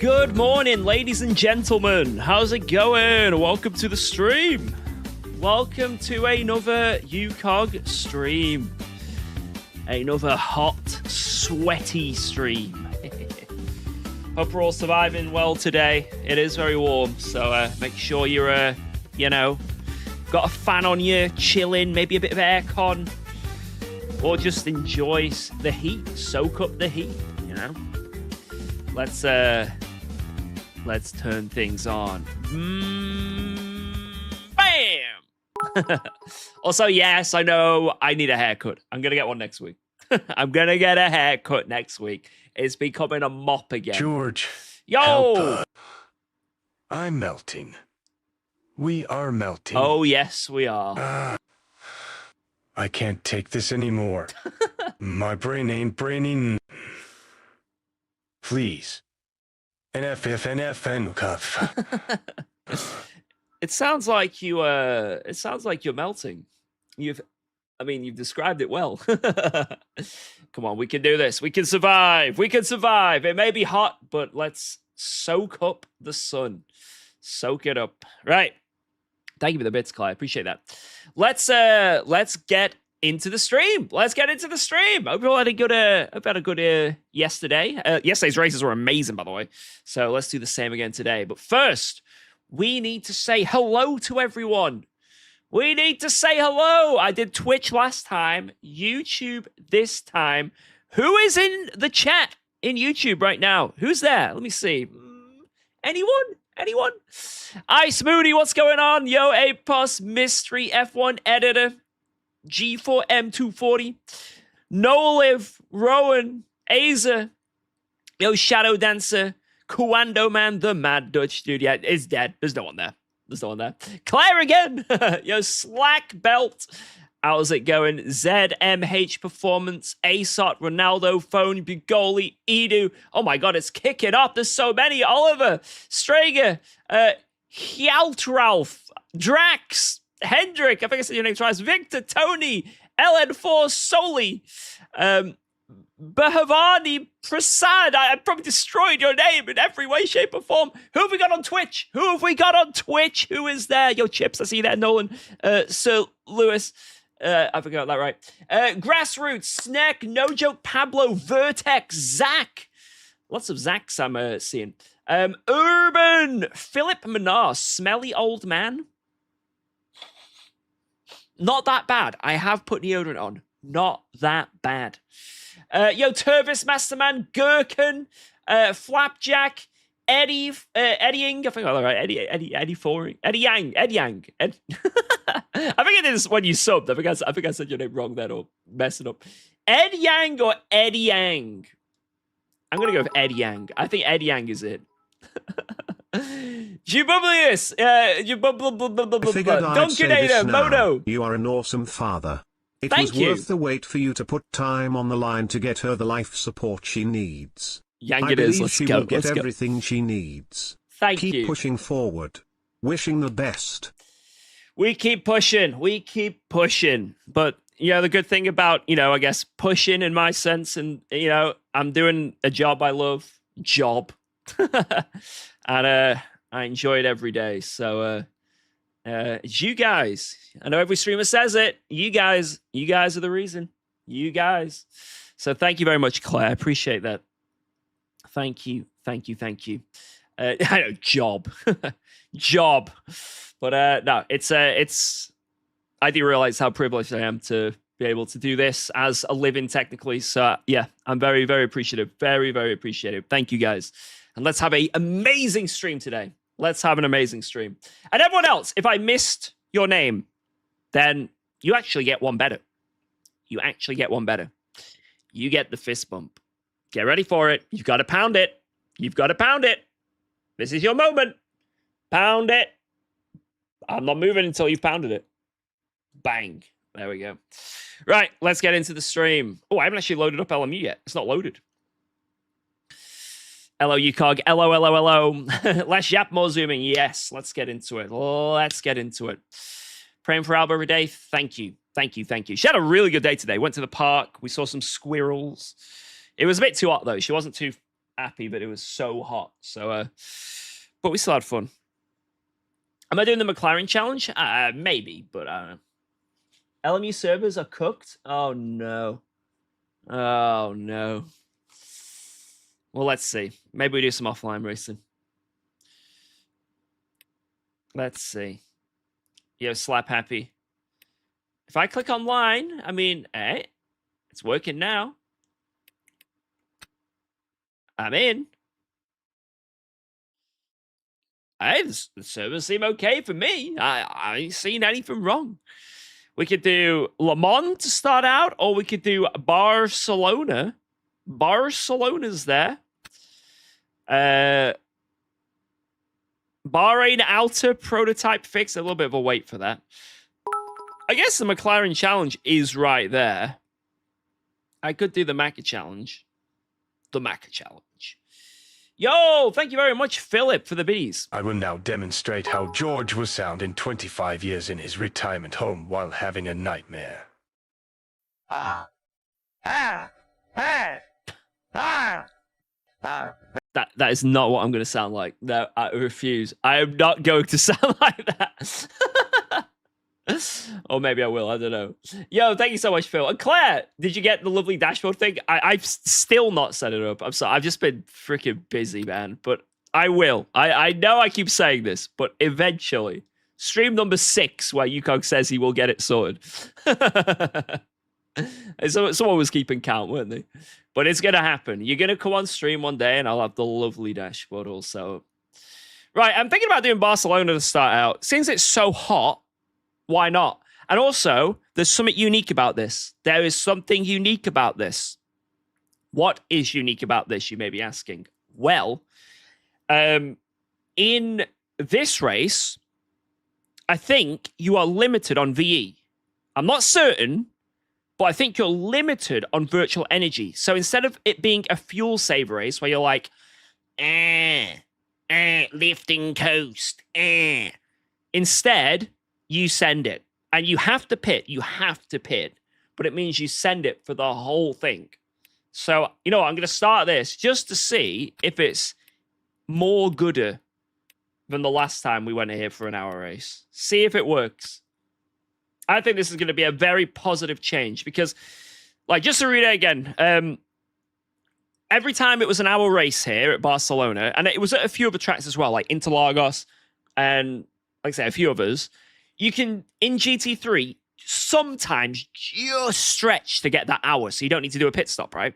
Good morning, ladies and gentlemen. How's it going? Welcome to the stream. Welcome to another UKOG stream. Another hot, sweaty stream. Hope we're all surviving well today. It is very warm, so make sure you're, got a fan on you, chilling, maybe a bit of aircon, or just enjoy the heat, soak up the heat, Let's turn things on. Bam! Also, yes, I know I need a haircut. I'm going to get one next week. I'm going to get a haircut next week. It's becoming a mop again. George. Yo! Help. I'm melting. We are melting. Oh, yes, we are. I can't take this anymore. My brain ain't braining. Please. NFFNFN cuff. It sounds like you're melting. You've described it well. Come on, we can do this. We can survive. We can survive. It may be hot, but let's soak up the sun. Soak it up. Right. Thank you for the bits, Clay. I appreciate that. Let's get into the stream. Let's get into the stream. Hope you all had a good yesterday. Yesterday's races were amazing, by the way. So let's do the same again today. But first, we need to say hello to everyone. We need to say hello. I did Twitch last time, YouTube this time. Who is in the chat in YouTube right now? Who's there? Let me see. Anyone? Ice Moody, what's going on? Yo, Apos, Mystery F1 Editor, G4M240, Nolive, Rowan, Aza, yo, Shadow Dancer, Kuando Man, the Mad Dutch dude. Yeah, is dead. There's no one there. Claire again. Yo, Slack Belt. How's it going? ZMH Performance, ASOT, Ronaldo, Phone, Bugoli, Edu. Oh my god, it's kicking off. There's so many. Oliver, Strager, Hjaltralf, Drax, Hendrik. I think I said your name twice. Victor, Tony, LN4, Soli, Bahavani, Prasad. I probably destroyed your name in every way, shape, or form. Who have we got on Twitch? Who is there? Yo, Chips, I see you there. Nolan, Sir Lewis. I forgot that right. Grassroots, Snack, No Joke, Pablo, Vertex, Zach. Lots of Zachs I'm seeing. Urban, Philip Manar, Smelly Old Man. Not that bad. I have put deodorant on. Not that bad. Yo, Turvis, Masterman, Gherkin, Flapjack, Eddying, I think I got that right. Eddie Yang. I think it is when you subbed. I think I said your name wrong then or messing up. Ed Yang or Eddie Yang? I'm gonna go with Eddie Yang. I think Eddie Yang is it. Jubublius, Dunkenator, Mono. You are an awesome father. It Thank was you. worth the wait for you to put time on the line to get her the life support she needs. Yang I it is. believe Let's she go. will get everything she needs. Thank you. Keep pushing forward. Wishing the best. We keep pushing. But, the good thing about, I guess, pushing in my sense, and, I'm doing a job I love. And I enjoy it every day. So, it's you guys. I know every streamer says it. You guys are the reason. You guys. So thank you very much, Claire. I appreciate that. Thank you. I know, job. But no, it's I do realize how privileged I am to be able to do this as a living technically. So yeah, I'm very, very appreciative. Very, very appreciative. Thank you guys. And let's have an amazing stream today. Let's have an amazing stream. And everyone else, if I missed your name, then you actually get one better. You get the fist bump. Get ready for it. You've got to pound it. This is your moment. Pound it. I'm not moving until you've pounded it. Bang. There we go. Right, let's get into the stream. Oh, I haven't actually loaded up LMU yet. It's not loaded. Hello, UKOG. Hello. Less yap, more zooming. Yes, let's get into it. Praying for Alba every day. Thank you. She had a really good day today. Went to the park. We saw some squirrels. It was a bit too hot, though. She wasn't too happy that it was so hot. So, but we still had fun. Am I doing the McLaren challenge? Maybe, but I don't know. LMU servers are cooked? Oh, no. Oh, no. Well, let's see. Maybe we do some offline racing. Let's see. Yo, Slap Happy. If I click online, I mean, hey, it's working now. I'm in. Hey, the servers seem okay for me. I ain't seen anything wrong. We could do Le Mans to start out, or we could do Barcelona. Barcelona's there. Bahrain Outer prototype fix. A little bit of a wait for that. I guess the McLaren challenge is right there. I could do the Macca challenge. The Macca challenge. Yo, thank you very much, Philip, for the biddies. I will now demonstrate how George will sound in 25 years in his retirement home while having a nightmare. That is not what I'm going to sound like. No, I refuse. I am not going to sound like that. Or maybe I will. I don't know. Yo, thank you so much, Phil. And Claire, did you get the lovely dashboard thing? I've still not set it up. I'm sorry. I've just been freaking busy, man. But I will. I know I keep saying this, but eventually, stream number 6, where UKOG says he will get it sorted. Someone was keeping count, weren't they? But it's going to happen. You're going to come on stream one day, and I'll have the lovely dashboard also. Right, I'm thinking about doing Barcelona to start out. Since it's so hot, why not? And also, there's something unique about this. There is something unique about this. What is unique about this, you may be asking? Well, in this race, I think you are limited on VE. I'm not certain, but I think you're limited on virtual energy. So instead of it being a fuel save race where you're like, lifting coast, instead, you send it. And you have to pit. You have to pit. But it means you send it for the whole thing. So, you know what? I'm going to start this just to see if it's more gooder than the last time we went here for an hour race. See if it works. I think this is going to be a very positive change because, like, just to read it again, every time it was an hour race here at Barcelona, and it was at a few other tracks as well, like Interlagos and, like I say, a few others, you can, in GT3, sometimes just stretch to get that hour, so you don't need to do a pit stop, right?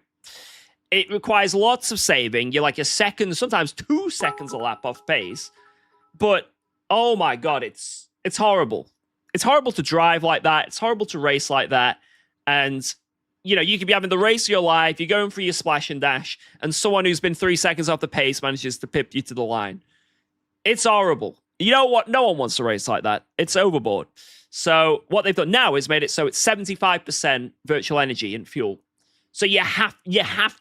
It requires lots of saving. You're like a second, sometimes 2 seconds a lap off pace. But, oh my God, it's horrible. It's horrible to drive like that. It's horrible to race like that. And, you know, you could be having the race of your life. You're going for your splash and dash, and someone who's been 3 seconds off the pace manages to pip you to the line. It's horrible. You know what? No one wants to race like that. It's overboard. So what they've done now is made it so it's 75% virtual energy and fuel. So you have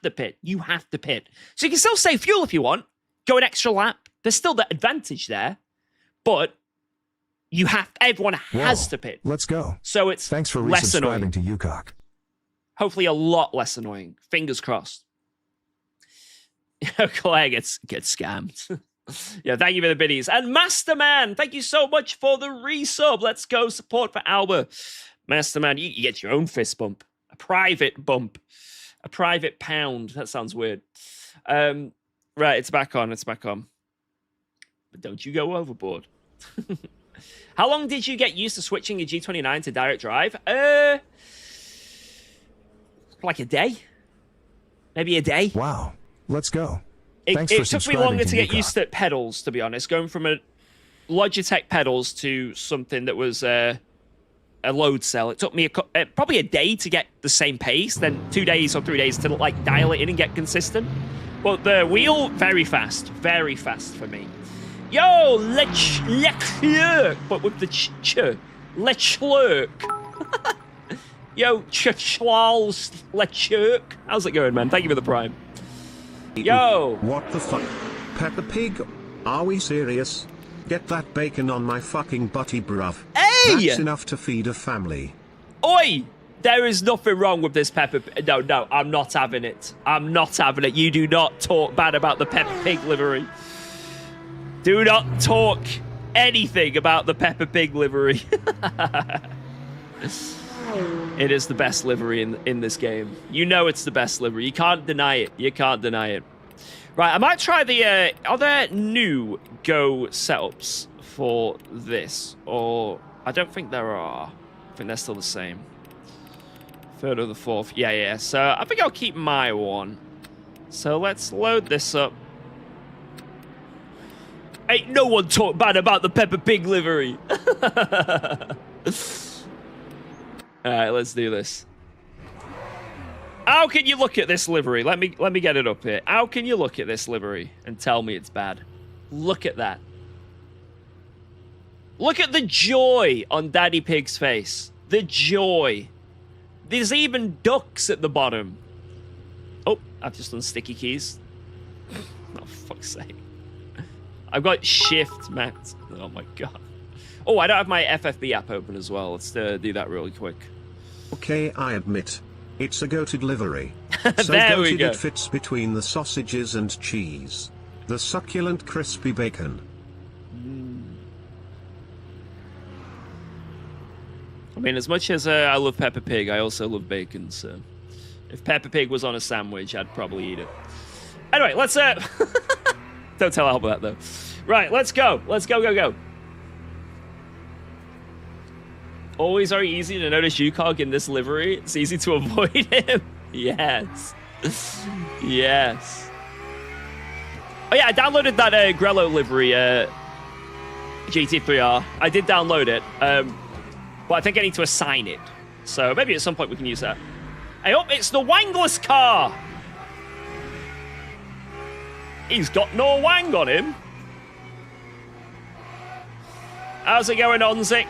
to pit. You have to pit. So you can still save fuel if you want. Go an extra lap. There's still that advantage there. But everyone has to pit. Let's go. So it's Thanks for less resubscribing annoying. to UKOG. Hopefully a lot less annoying. Fingers crossed. Claire gets scammed. Yeah, thank you for the biddies. And Masterman, thank you so much for the resub. Let's go. Support for Alba. Masterman, you get your own fist bump. A private bump. A private pound. That sounds weird. Right, it's back on. It's back on. But don't you go overboard. How long did you get used to switching your G29 to direct drive? Like a day. Maybe a day. Wow. Let's go. It took me longer to get used to pedals, to be honest. Going from a Logitech pedals to something that was a load cell. It took me probably a day to get the same pace, then 2 days or 3 days to like dial it in and get consistent. But the wheel, very fast for me. Yo, Leclerc, but with the Leclerc. Yo, Charles Leclerc. How's it going, man? Thank you for the prime. Yo! What the fuck? Peppa Pig? Are we serious? Get that bacon on my fucking butty, bruv. Hey! That's enough to feed a family. Oi! There is nothing wrong with this Peppa Pig. No, I'm not having it. I'm not having it. You do not talk bad about the Peppa Pig livery. Do not talk anything about the Peppa Pig livery. It is the best livery in this game. You know it's the best livery. You can't deny it. You can't deny it. Right, I might try the... are there new Go setups for this? Or... I don't think there are. I think they're still the same. Third or the fourth. Yeah. So I think I'll keep my one. So let's load this up. Ain't no one talk bad about the Peppa Pig livery. Alright, let's do this. How can you look at this livery? Let me get it up here. How can you look at this livery and tell me it's bad? Look at that. Look at the joy on Daddy Pig's face. The joy. There's even ducks at the bottom. Oh, I've just done sticky keys. Oh, fuck's sake. I've got shift, Matt. Oh, my God. Oh, I don't have my FFB app open as well. Let's do that really quick. Okay, I admit. It's a goated livery. So there we go. It fits between the sausages and cheese. The succulent crispy bacon. I mean, as much as I love Peppa Pig, I also love bacon, so... If Peppa Pig was on a sandwich, I'd probably eat it. Anyway, let's... Don't tell Albert that, though. Right, let's go. Let's go. Always very easy to notice UKOG in this livery. It's easy to avoid him. Yes. Yes. Oh, yeah, I downloaded that Grello livery, GT3R. I did download it, but I think I need to assign it. So maybe at some point we can use that. Hey, oh, it's the wangless car! He's got no wang on him. How's it going, Onzik?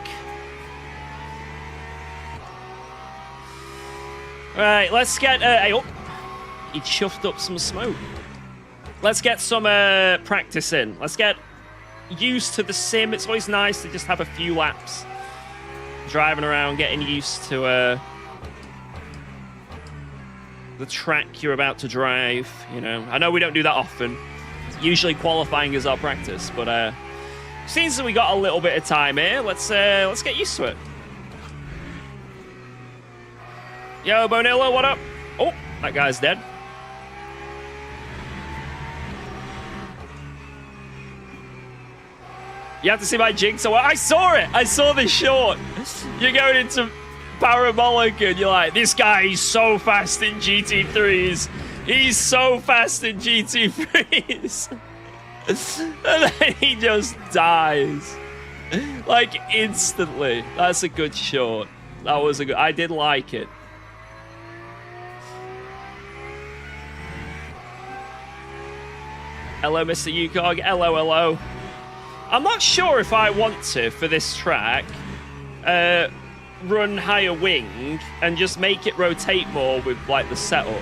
Right, let's get... hey, oh, he chuffed up some smoke. Let's get some practice in. Let's get used to the sim. It's always nice to just have a few laps driving around, getting used to the track you're about to drive. You know, I know we don't do that often. Usually qualifying is our practice, but seems that we got a little bit of time here. Let's get used to it. Yo, Bonillo, what up? Oh, that guy's dead. You have to see my jigsaw. I saw it. I saw this short. You're going into parabolic and you're like, this guy is so fast in GT3s. He's so fast in GT3s. And then he just dies. Like, instantly. That's a good short. That was a good... I did like it. Hello, Mr. UKOG. Hello. I'm not sure if I want to, for this track, run higher wing and just make it rotate more with, like, the setup.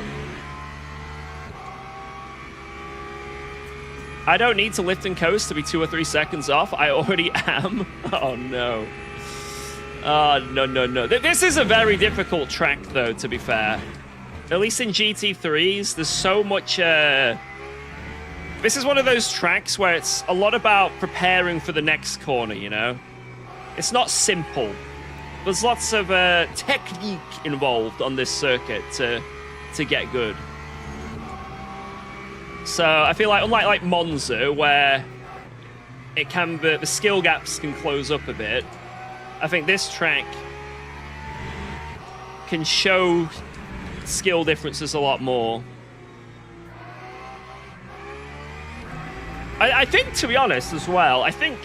I don't need to lift and coast to be 2 or 3 seconds off. I already am. Oh, no. Oh, no. This is a very difficult track, though, to be fair. At least in GT3s, there's so much... This is one of those tracks where it's a lot about preparing for the next corner, you know? It's not simple. There's lots of technique involved on this circuit to get good. So I feel like, unlike like Monza, where it can the skill gaps can close up a bit, I think this track can show skill differences a lot more. I think, to be honest, as well, I think,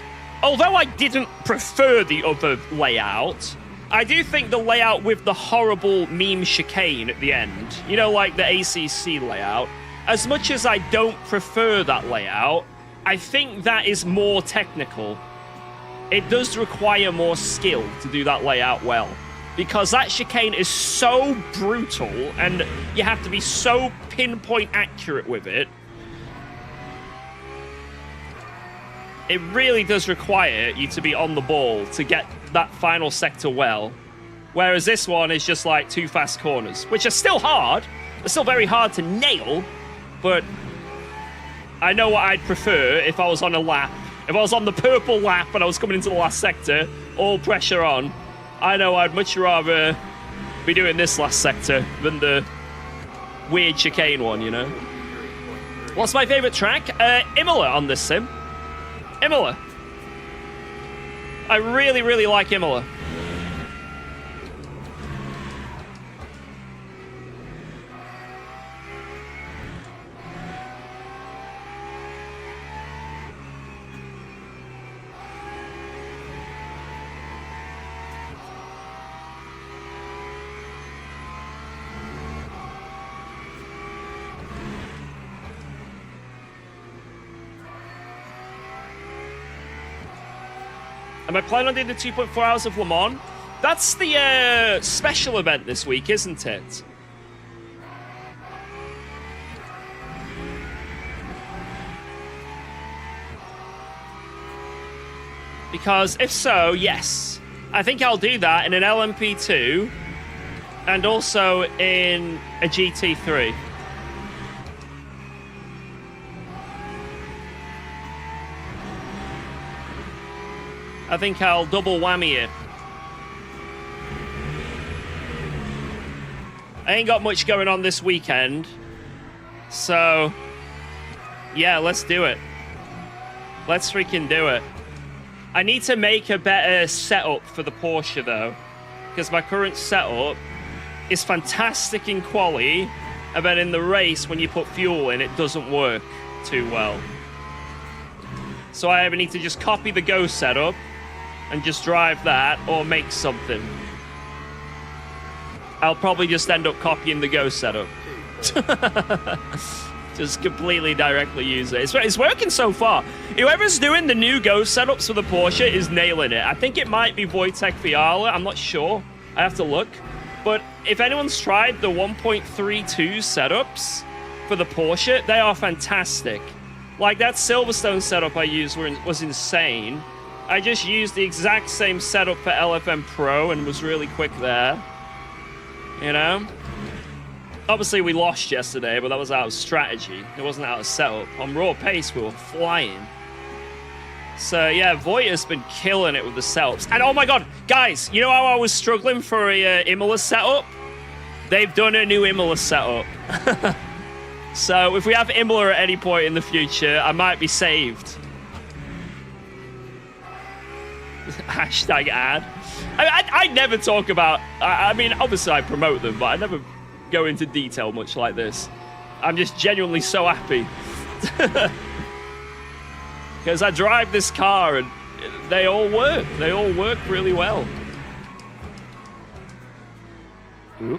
although I didn't prefer the other layout, I do think the layout with the horrible meme chicane at the end, you know, like the ACC layout, as much as I don't prefer that layout, I think that is more technical. It does require more skill to do that layout well, because that chicane is so brutal, and you have to be so pinpoint accurate with it. It really does require you to be on the ball to get that final sector well. Whereas this one is just like 2 fast corners, which are still hard. They're still very hard to nail, but I know what I'd prefer if I was on a lap. If I was on the purple lap and I was coming into the last sector, all pressure on, I know I'd much rather be doing this last sector than the weird chicane one, you know? What's my favorite track? Imola on this sim. Imola. I really, really like Imola. Am I planning on doing the 2.4 hours of Le Mans? That's the special event this week, isn't it? Because if so, yes. I think I'll do that in an LMP2 and also in a GT3. I think I'll double whammy it. I ain't got much going on this weekend. So, yeah, let's do it. Let's freaking do it. I need to make a better setup for the Porsche, though. Because my current setup is fantastic in quali, and then in the race, when you put fuel in, it doesn't work too well. So I either need to just copy the Go setup and just drive that, or make something. I'll probably just end up copying the Go setup. Just completely directly use it. It's working so far. Whoever's doing the new Go setups for the Porsche is nailing it. I think it might be Wojtek Fiala. I'm not sure. I have to look. But if anyone's tried the 1.32 setups for the Porsche, they are fantastic. Like that Silverstone setup I used was insane. I just used the exact same setup for LFM Pro and was really quick there. You know? Obviously, we lost yesterday, but that was out of strategy. It wasn't out of setup. On raw pace, we were flying. So, yeah, Voita's been killing it with the setups. And, oh my god, guys, you know how I was struggling for a Imola setup? They've done a new Imola setup. So, if we have Imola at any point in the future, I might be saved. Hashtag ad. I never talk about... I mean, obviously I promote them, but I never go into detail much like this. I'm just genuinely so happy. Because I drive this car and they all work. They all work really well. Ooh.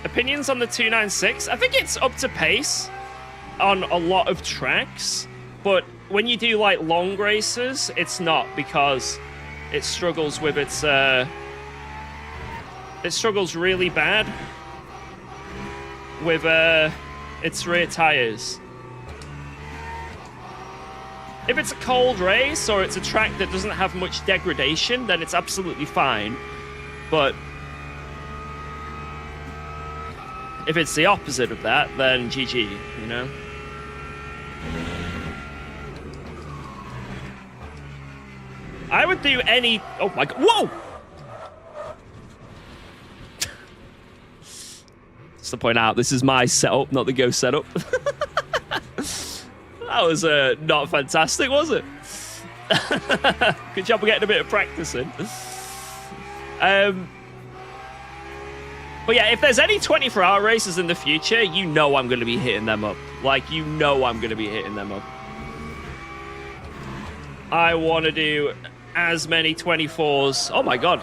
Opinions on the 296? I think it's up to pace on a lot of tracks, but when you do like long races, it's not, because it struggles with its it struggles really bad with its rear tires. If it's a cold race or it's a track that doesn't have much degradation, then it's absolutely fine. But if it's the opposite of that, then GG, you know? I would do any... Oh my god. Whoa! Just to point out, this is my setup, not the Go setup. That was not fantastic, was it? Good job of getting a bit of practice in. But yeah, if there's any 24-hour races in the future, you know I'm going to be hitting them up. Like, you know I'm going to be hitting them up. I want to do as many 24s. Oh my god.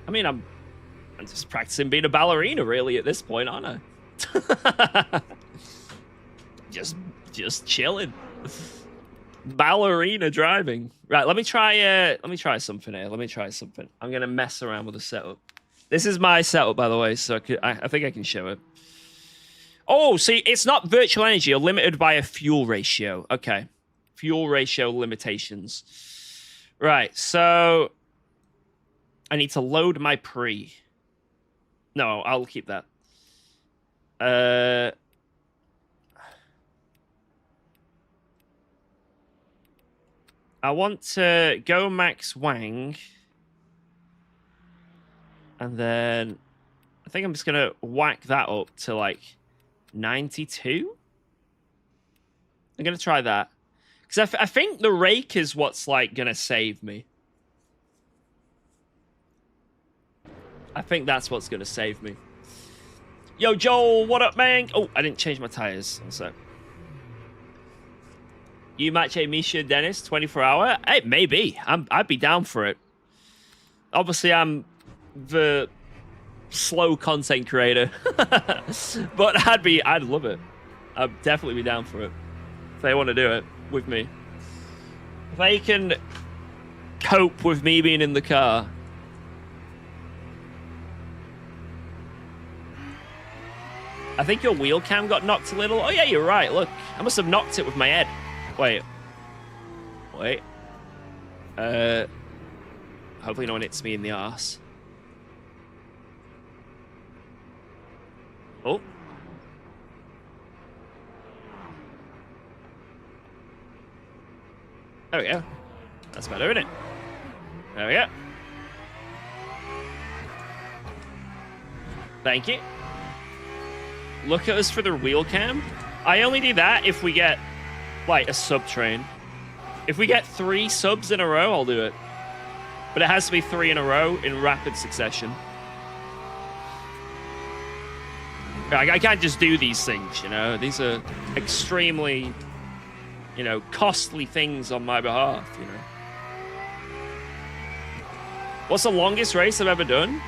I mean, I'm just practicing being a ballerina, really, at this point, aren't I? just chilling. Ballerina driving. Right, let me try something here. Let me try something. I'm gonna mess around with the setup. This is my setup, by the way, so I think I can show it. Oh, see, it's not virtual energy. You're limited by a fuel ratio. Okay. Fuel ratio limitations. Right, so I need to load my pre. No, I'll keep that. I want to go Max Wang. And then I think I'm just going to whack that up to like 92. I'm going to try that. Because I think the rake is what's like going to save me. I think that's what's going to save me. Yo, Joel, what up, man? Oh, I didn't change my tires. So, you match a Misha Dennis 24-hour? Hey, maybe. I'd be down for it. Obviously, I'm the slow content creator, but I'd love it. I'd definitely be down for it if they want to do it with me. If they can cope with me being in the car. I think your wheel cam got knocked a little. Oh yeah, you're right. Look, I must have knocked it with my head. Wait. Hopefully no one hits me in the arse. Oh. There we go. That's better, isn't it? There we go. Thank you. Look at us for the wheel cam. I only do that if we get, like, a sub train. If we get 3 subs in a row, I'll do it. But it has to be 3 in a row in rapid succession. I can't just do these things, you know? These are extremely, you know, costly things on my behalf, you know? What's the longest race I've ever done?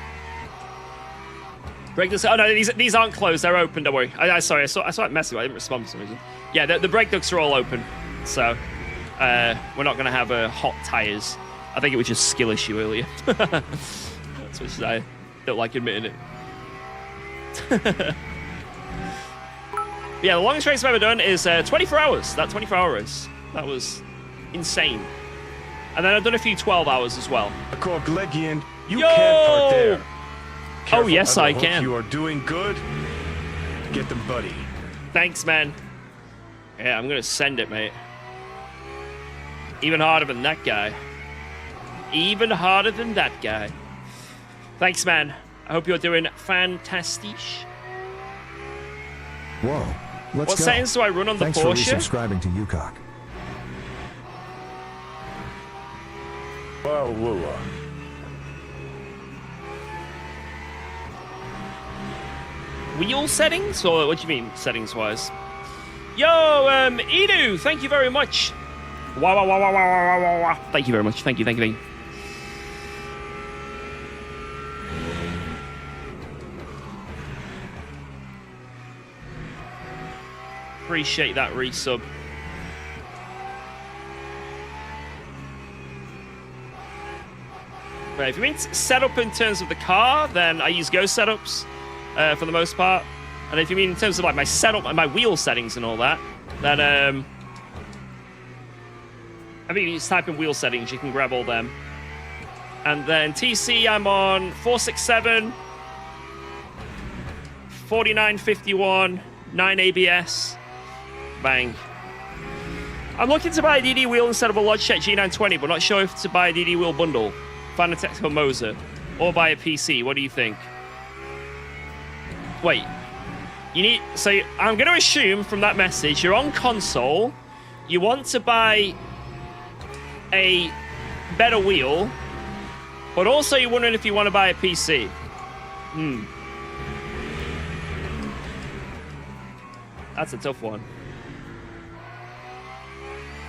Break this. Oh no, these aren't closed. They're open. Don't worry. Sorry, I saw it messy. I didn't respond for some reason. Yeah, the brake ducts are all open, so we're not gonna have hot tires. I think it was just skill issue earlier. That's what I don't like admitting it. Yeah, the longest race I've ever done is 24 hours. That 24-hour race. That was insane. And then I've done a few 12 hours as well. Legian, you can't park there. Careful, oh, yes, I hope can. You are doing good. Get them, buddy. Thanks, man. Yeah, I'm going to send it, mate. Even harder than that guy. Even harder than that guy. Thanks, man. I hope you're doing fantastic. Whoa. Let's what go. settings do I run on Thanks the Porsche? Thanks for resubscribing to UKOG. Whoa. Wheel settings? Or what do you mean, settings-wise? Yo, Edu, thank you very much. Wow. Thank you very much. Thank you. Appreciate that resub. Right, if you mean setup in terms of the car, then I use Go setups for the most part. And if you mean in terms of like my setup and my wheel settings and all that, then I mean, you just type in wheel settings, you can grab all them. And then TC, I'm on 467, 4951, 9 ABS. Bang. I'm looking to buy a DD wheel instead of a Logitech G920, but not sure if to buy a DD wheel bundle, Fanatec Hermosa, or buy a PC. What do you think? Wait. You need... So I'm going to assume from that message, you're on console, you want to buy a better wheel, but also you're wondering if you want to buy a PC. That's a tough one.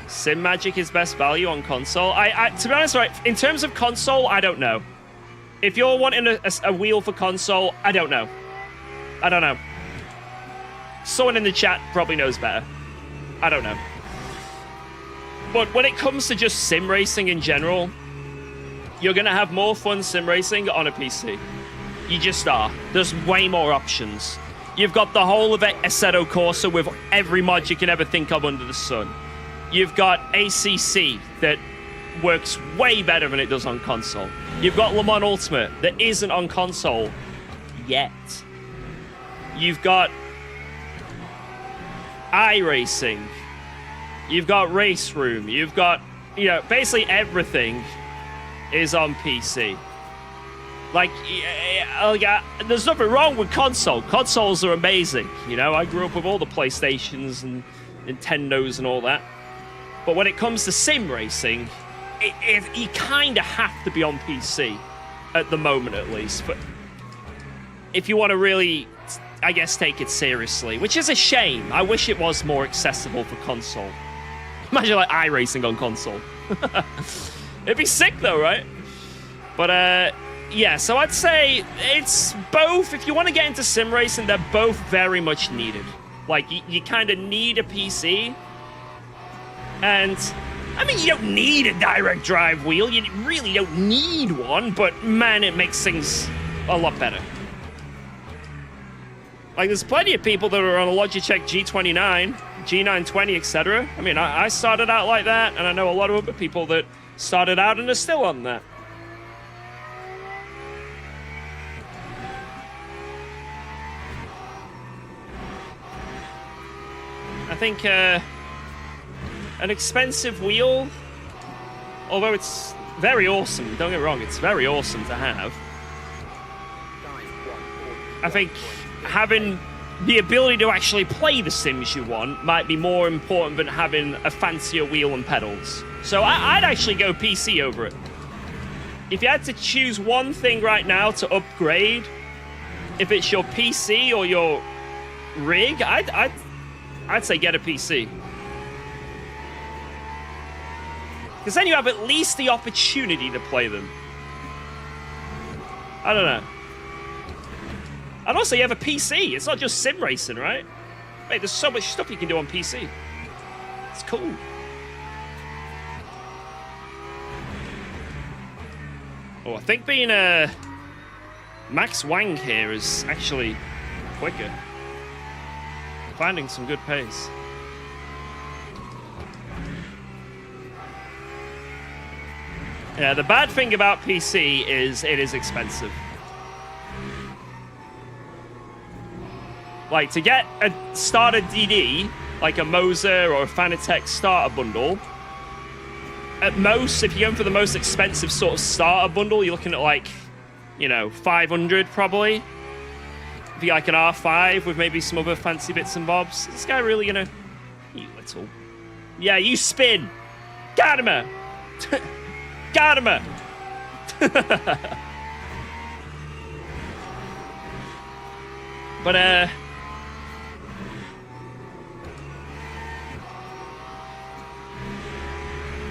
Sim Magic is best value on console. To be honest, right, in terms of console, I don't know. If you're wanting a wheel for console, I don't know. Someone in the chat probably knows better. I don't know. But when it comes to just sim racing in general, you're going to have more fun sim racing on a PC. You just are. There's way more options. You've got the whole of Assetto Corsa with every mod you can ever think of under the sun. You've got ACC that works way better than it does on console. You've got Le Mans Ultimate that isn't on console yet. You've got iRacing. You've got Race Room. You've got, you know, basically everything is on PC. Like, there's nothing wrong with console. Consoles are amazing. You know, I grew up with all the PlayStations and Nintendos and all that. But when it comes to sim racing, you kind of have to be on PC at the moment, at least. But if you want to really, I guess, take it seriously, which is a shame. I wish it was more accessible for console. Imagine like iRacing on console. It'd be sick though, right? But yeah, so I'd say it's both. If you want to get into sim racing, they're both very much needed. Like, you kind of need a PC. And, I mean, you don't need a direct drive wheel. You really don't need one. But, man, it makes things a lot better. Like, there's plenty of people that are on a Logitech G29, G920, etc. I mean, I started out like that. And I know a lot of other people that started out and are still on that. I think an expensive wheel, although it's very awesome, don't get me wrong, it's very awesome to have. I think having the ability to actually play the sims you want might be more important than having a fancier wheel and pedals. So I'd actually go PC over it. If you had to choose one thing right now to upgrade, if it's your PC or your rig, I'd say get a PC. Because then you have at least the opportunity to play them. I don't know. And also you have a PC. It's not just sim racing, right? Mate, there's so much stuff you can do on PC. It's cool. Oh, I think being Max Wang here is actually quicker. Finding some good pace. Yeah, the bad thing about PC is it is expensive. Like, to get a starter DD, like a Moser or a Fanatec starter bundle, at most, if you're going for the most expensive sort of starter bundle, you're looking at like, you know, 500 probably. Be like an R5 with maybe some other fancy bits and bobs. Is this guy really gonna... You little... Yeah, you spin! Got him! Got him! But,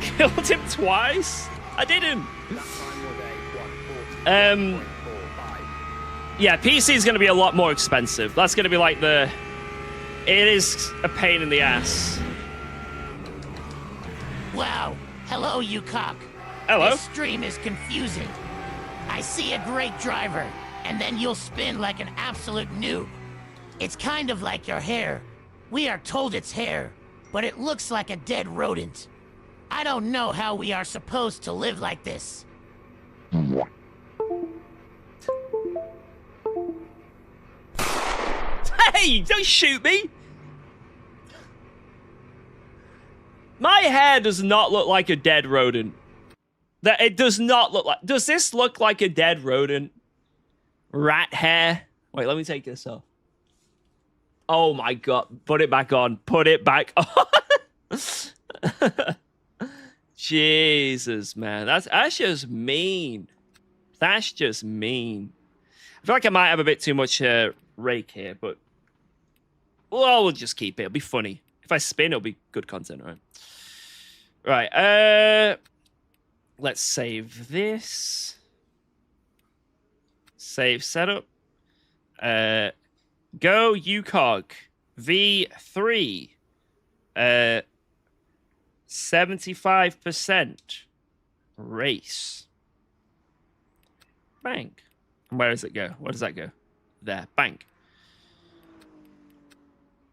killed him twice? I didn't! Yeah, PC is going to be a lot more expensive. That's going to be like the... It is a pain in the ass. Wow. Hello, UKOG. Hello. This stream is confusing. I see a great driver, and then you'll spin like an absolute noob. It's kind of like your hair. We are told it's hair, but it looks like a dead rodent. I don't know how we are supposed to live like this. Hey, don't shoot me! My hair does not look like a dead rodent. That it does not look like... Does this look like a dead rodent? Rat hair? Wait, let me take this off. Oh my god. Put it back on. Put it back on. Jesus, man. That's just mean. That's just mean. I feel like I might have a bit too much rake here, but... Well, we'll just keep it. It'll be funny. If I spin, it'll be good content, right? Right, let's save this. Save setup. Go UKOG V3. 75% race. Bang. Where does it go? Where does that go? There. Bang.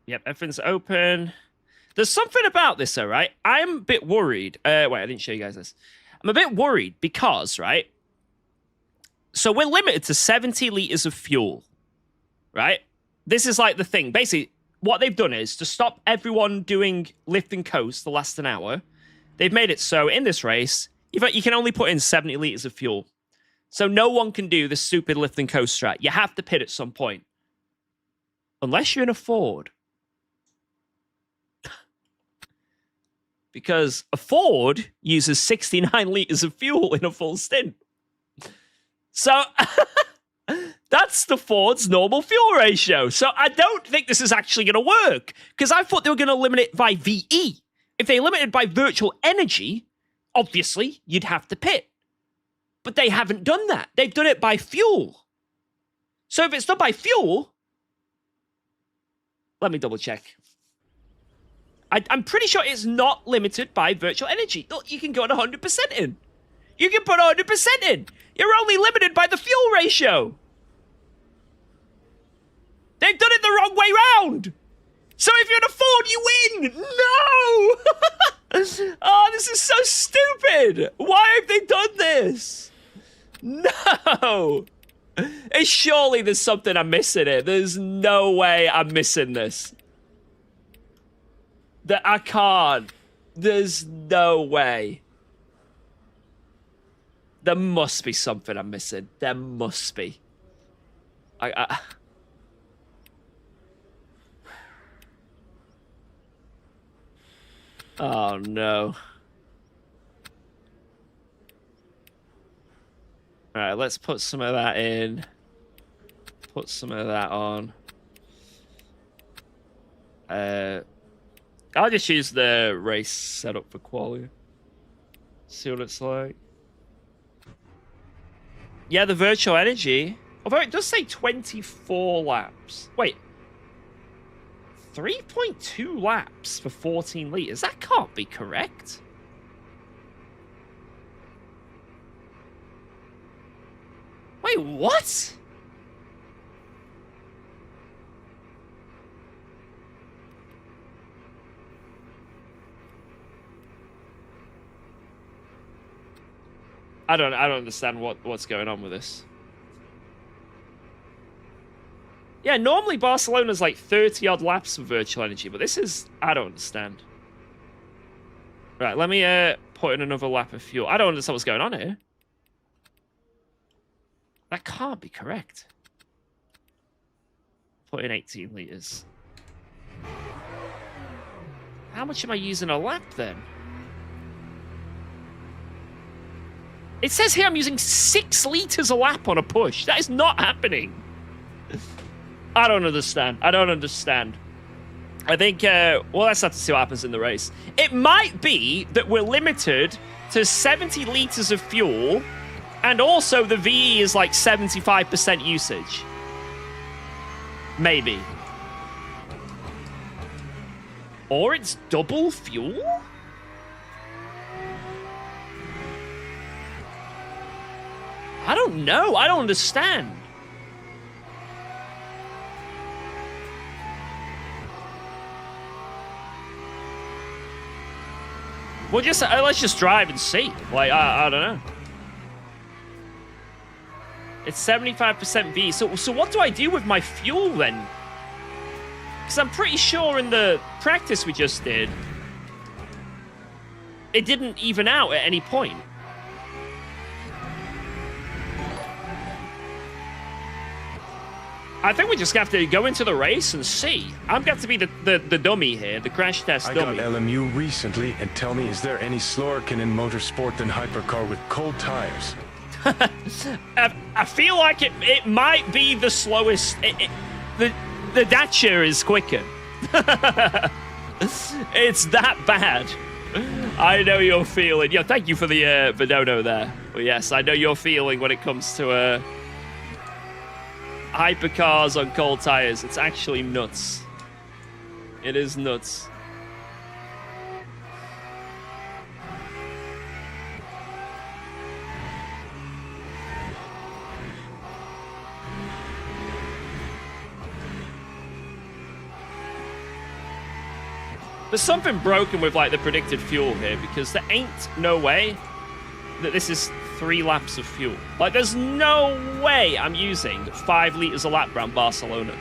Yep, everything's open. There's something about this, though, right? I'm a bit worried. Wait, I didn't show you guys this. I'm a bit worried because, right? So we're limited to 70 liters of fuel, right? This is like the thing. Basically, what they've done is to stop everyone doing lift and coast to last an hour, they've made it so in this race, you can only put in 70 liters of fuel. So no one can do the stupid lift and coast strat. You have to pit at some point. Unless you're in a Ford. Because a Ford uses 69 liters of fuel in a full stint. So that's the Ford's normal fuel ratio. So I don't think this is actually going to work. Because I thought they were going to limit it by VE. If they limited by virtual energy, obviously you'd have to pit. But they haven't done that. They've done it by fuel. So if it's done by fuel, let me double check. I'm pretty sure it's not limited by virtual energy. Look, you can go at 100% in. You can put 100% in. You're only limited by the fuel ratio. They've done it the wrong way round. So if you're in a Ford, you win. No. Oh, this is so stupid. Why have they done this? No. Surely there's something I'm missing here. There's no way I'm missing this. That I can't. There's no way. There must be something I'm missing. There must be. Oh no. Alright, let's put some of that in. Put some of that on. I'll just use the race setup for quality. See what it's like. Yeah, the virtual energy. Although it does say 24 laps. Wait. 3.2 laps for 14 liters. That can't be correct. Wait, what? I don't understand what's going on with this. Yeah, normally Barcelona's like 30 odd laps for virtual energy, but this is, I don't understand. Right, let me put in another lap of fuel. I don't understand what's going on here. That can't be correct. Put in 18 liters. How much am I using a lap then? It says here I'm using 6 liters a lap on a push. That is not happening. I don't understand. I don't understand. I think, well, let's have to see what happens in the race. It might be that we're limited to 70 liters of fuel, and also the VE is like 75% usage. Maybe. Or it's double fuel? I don't know. I don't understand. Well, just let's just drive and see. Like, I don't know. It's 75% V. So what do I do with my fuel then? Because I'm pretty sure in the practice we just did, it didn't even out at any point. I think we just have to go into the race and see. I'm going to have to be the dummy here, the crash test dummy. I got LMU recently, and tell me, is there any slower kin in motorsport than hypercar with cold tires? I feel like it might be the slowest. The Dacia is quicker. It's that bad. I know you're feeling. Yeah, thank you for the no there. But yes, I know you're feeling when it comes to hypercars on cold tires. It's actually nuts. It is nuts. There's something broken with like the predicted fuel here, because there ain't no way that this is 3 laps of fuel. Like, there's no way I'm using 5 liters a lap around Barcelona.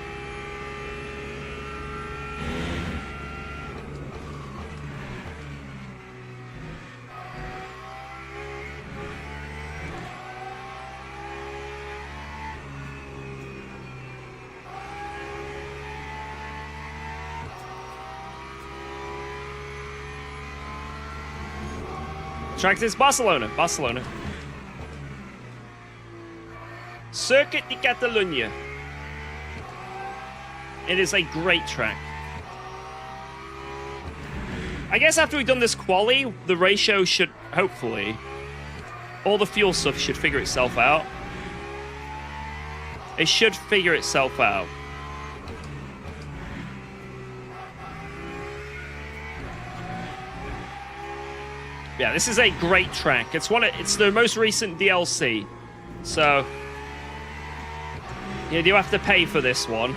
Track is Barcelona. Barcelona. Circuit de Catalunya. It is a great track. I guess after we've done this quali, the ratio should, hopefully, all the fuel stuff should figure itself out. It should figure itself out. Yeah, this is a great track. It's the most recent DLC. So, yeah, you have to pay for this one.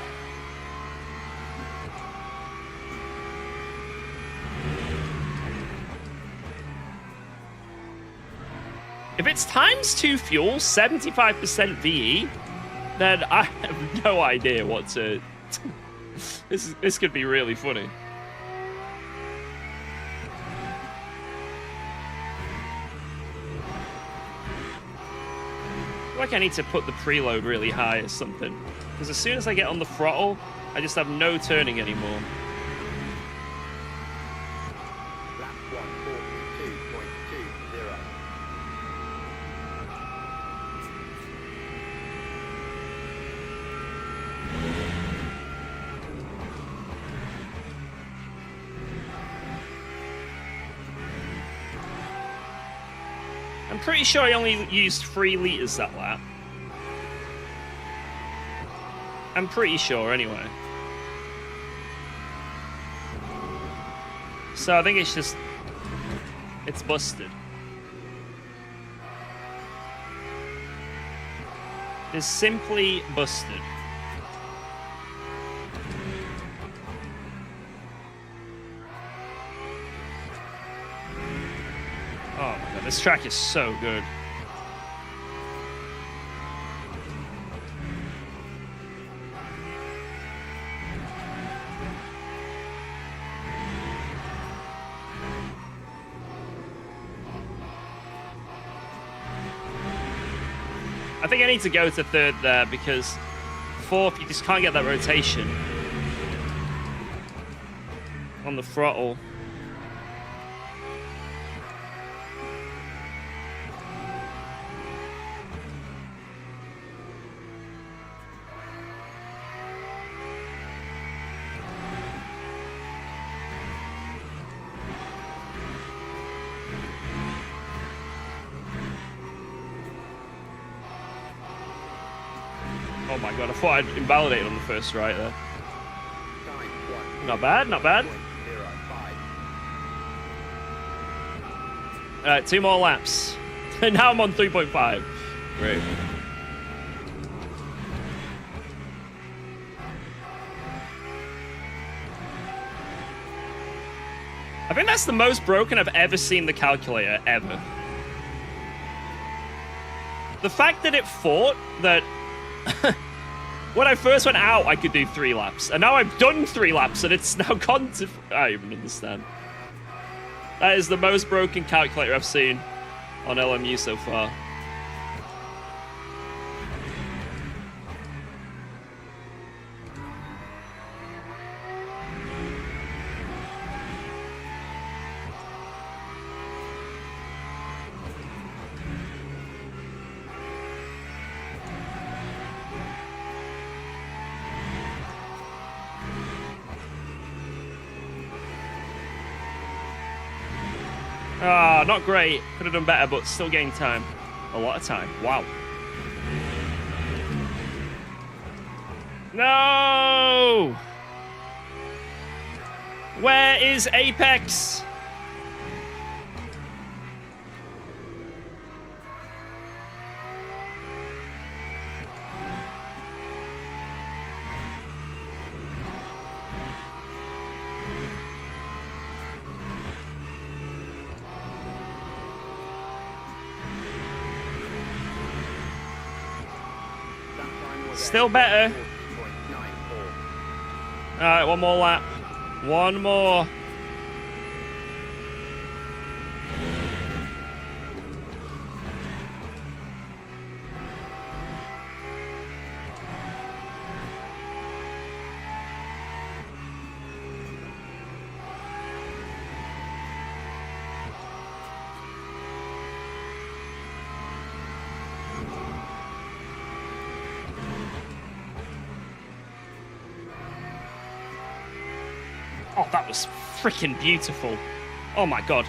If it's ×2 fuel, 75% VE, then I have no idea what to... This could be really funny. Like I need to put the preload really high or something, because as soon as I get on the throttle, I just have no turning anymore. Lap 142.20. I'm pretty sure I only used 3 liters that lap. I'm pretty sure, anyway. So I think it's just... It's busted. It's simply busted. Oh my god, this track is so good. I think I need to go to 3rd there, because 4th, you just can't get that rotation on the throttle. Oh my god, I thought I'd invalidated on the first right there. Not bad, not bad. Alright, 2 more laps. And now I'm on 3.5. Great. I think that's the most broken I've ever seen the calculator, ever. The fact that it thought that when I first went out, I could do 3 laps. And now I've done 3 laps, and it's now gone to... I don't even understand. That is the most broken calculator I've seen on LMU so far. Ah, not great. Could have done better, but still gained time. A lot of time. Wow. No! Where is Apex? Still better. All right, one more lap. One more. Oh, that was freaking beautiful. Oh my god.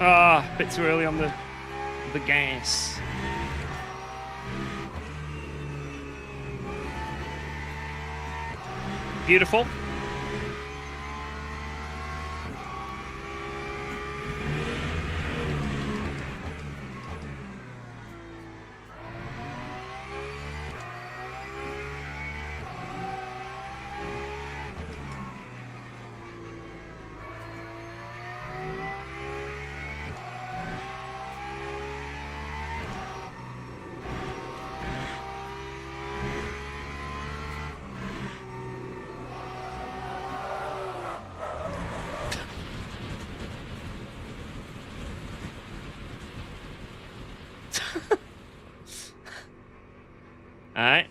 Ah, a bit too early on the gas. Beautiful. Alright.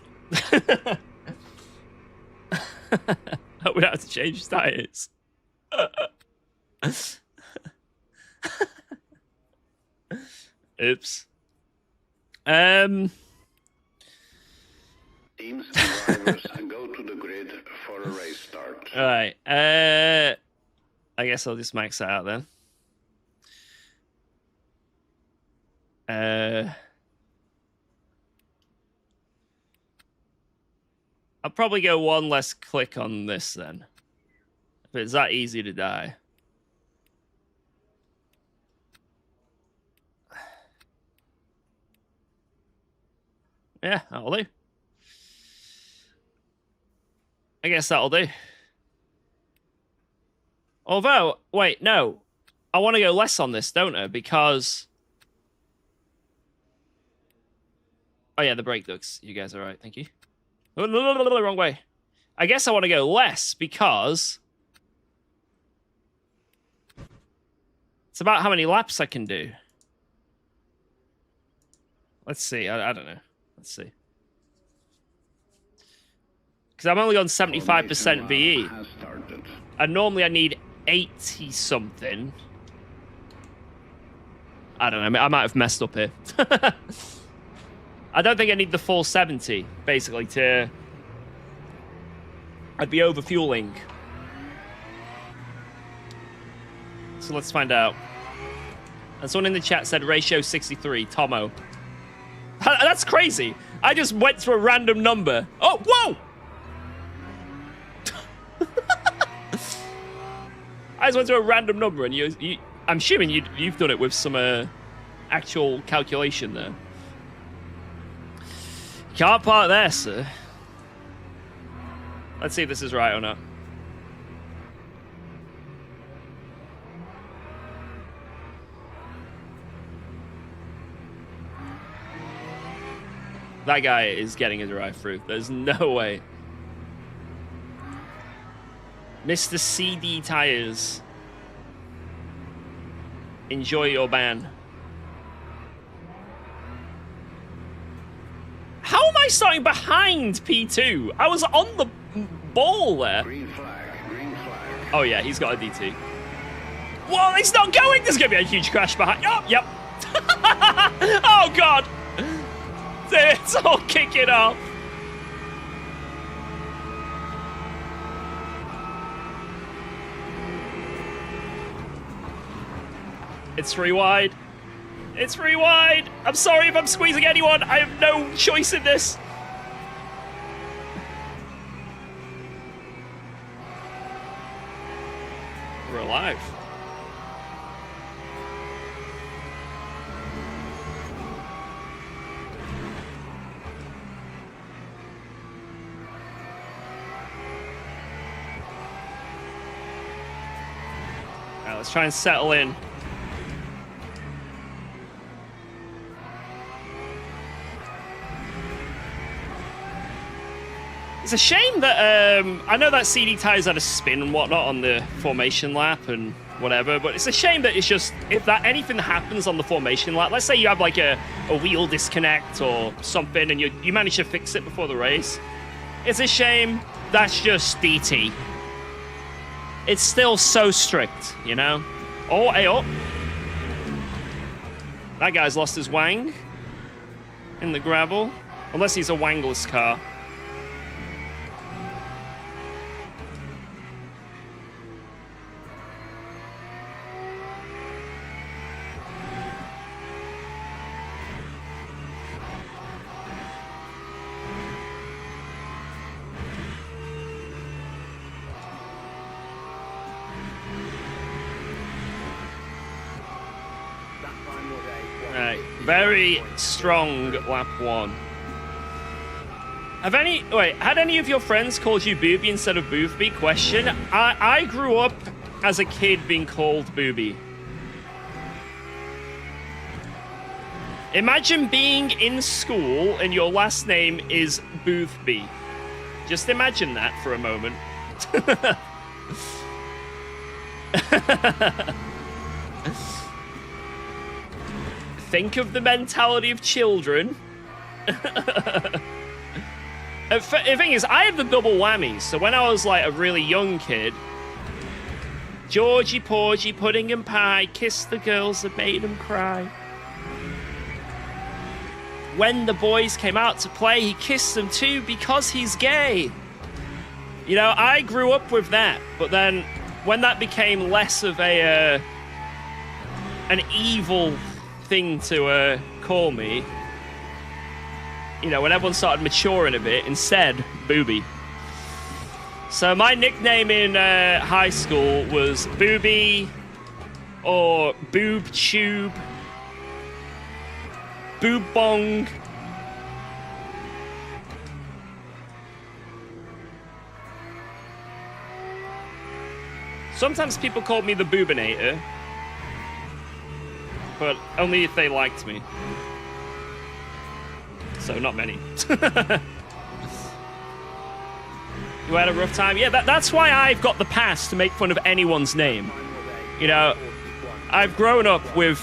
Hope we don't have to change tires. Oops. Teams and drivers go to the grid for a race start. Alright. I guess I'll just max that out then. I'll probably go one less click on this then. If it's that easy to die. Yeah, that'll do. I guess that'll do. Although, wait, no. I want to go less on this, don't I? Because... Oh yeah, the brake ducts. You guys are right, thank you. Oh, no, wrong way. I guess I want to go less because... It's about how many laps I can do. Let's see, I don't know. Let's see. Because I'm only on 75% VE. And normally I need 80-something. I don't know, I might have messed up here. I don't think I need the full 70, basically, to... I'd be overfueling. So let's find out. And someone in the chat said ratio 63, Tomo. That's crazy. I just went to a random number. Oh, whoa! I just went to a random number, and you I'm assuming you've done it with some actual calculation there. Can't park there, sir. Let's see if this is right or not. That guy is getting a drive-through. There's no way. Mr. CD Tires. Enjoy your ban. How am I starting behind P2? I was on the ball there. Green flag, green flag. Oh yeah, he's got a DT. Whoa, it's not going! There's gonna be a huge crash behind. Oh, yep. Oh god! It's all kicking off. It's 3 wide. It's 3 wide. I'm sorry if I'm squeezing anyone. I have no choice in this. We're alive. Let's try and settle in. It's a shame that I know that CD tires had a spin and whatnot on the formation lap and whatever, but it's a shame that it's just if that anything happens on the formation lap, let's say you have like a wheel disconnect or something and you manage to fix it before the race. It's a shame that's just DT. It's still so strict, you know? Oh, hey, oh. That guy's lost his wang in the gravel. Unless he's a wangless car. Very strong lap 1. Had any of your friends called you Booby instead of Boothby? Question. I grew up as a kid being called Booby. Imagine being in school and your last name is Boothby. Just imagine that for a moment. Think of the mentality of children. The thing is, I had the double whammy. So when I was like a really young kid, Georgie Porgy, pudding and pie, kissed the girls that made them cry. When the boys came out to play, he kissed them too because he's gay. You know, I grew up with that. But then when that became less of an evil thing to call me, you know, when everyone started maturing a bit, instead, Booby. So my nickname in high school was Booby, or Boob Tube, Boob Bong. Sometimes people called me the Boobinator, but only if they liked me. So not many. You had a rough time? Yeah, that's why I've got the pass to make fun of anyone's name. You know, I've grown up with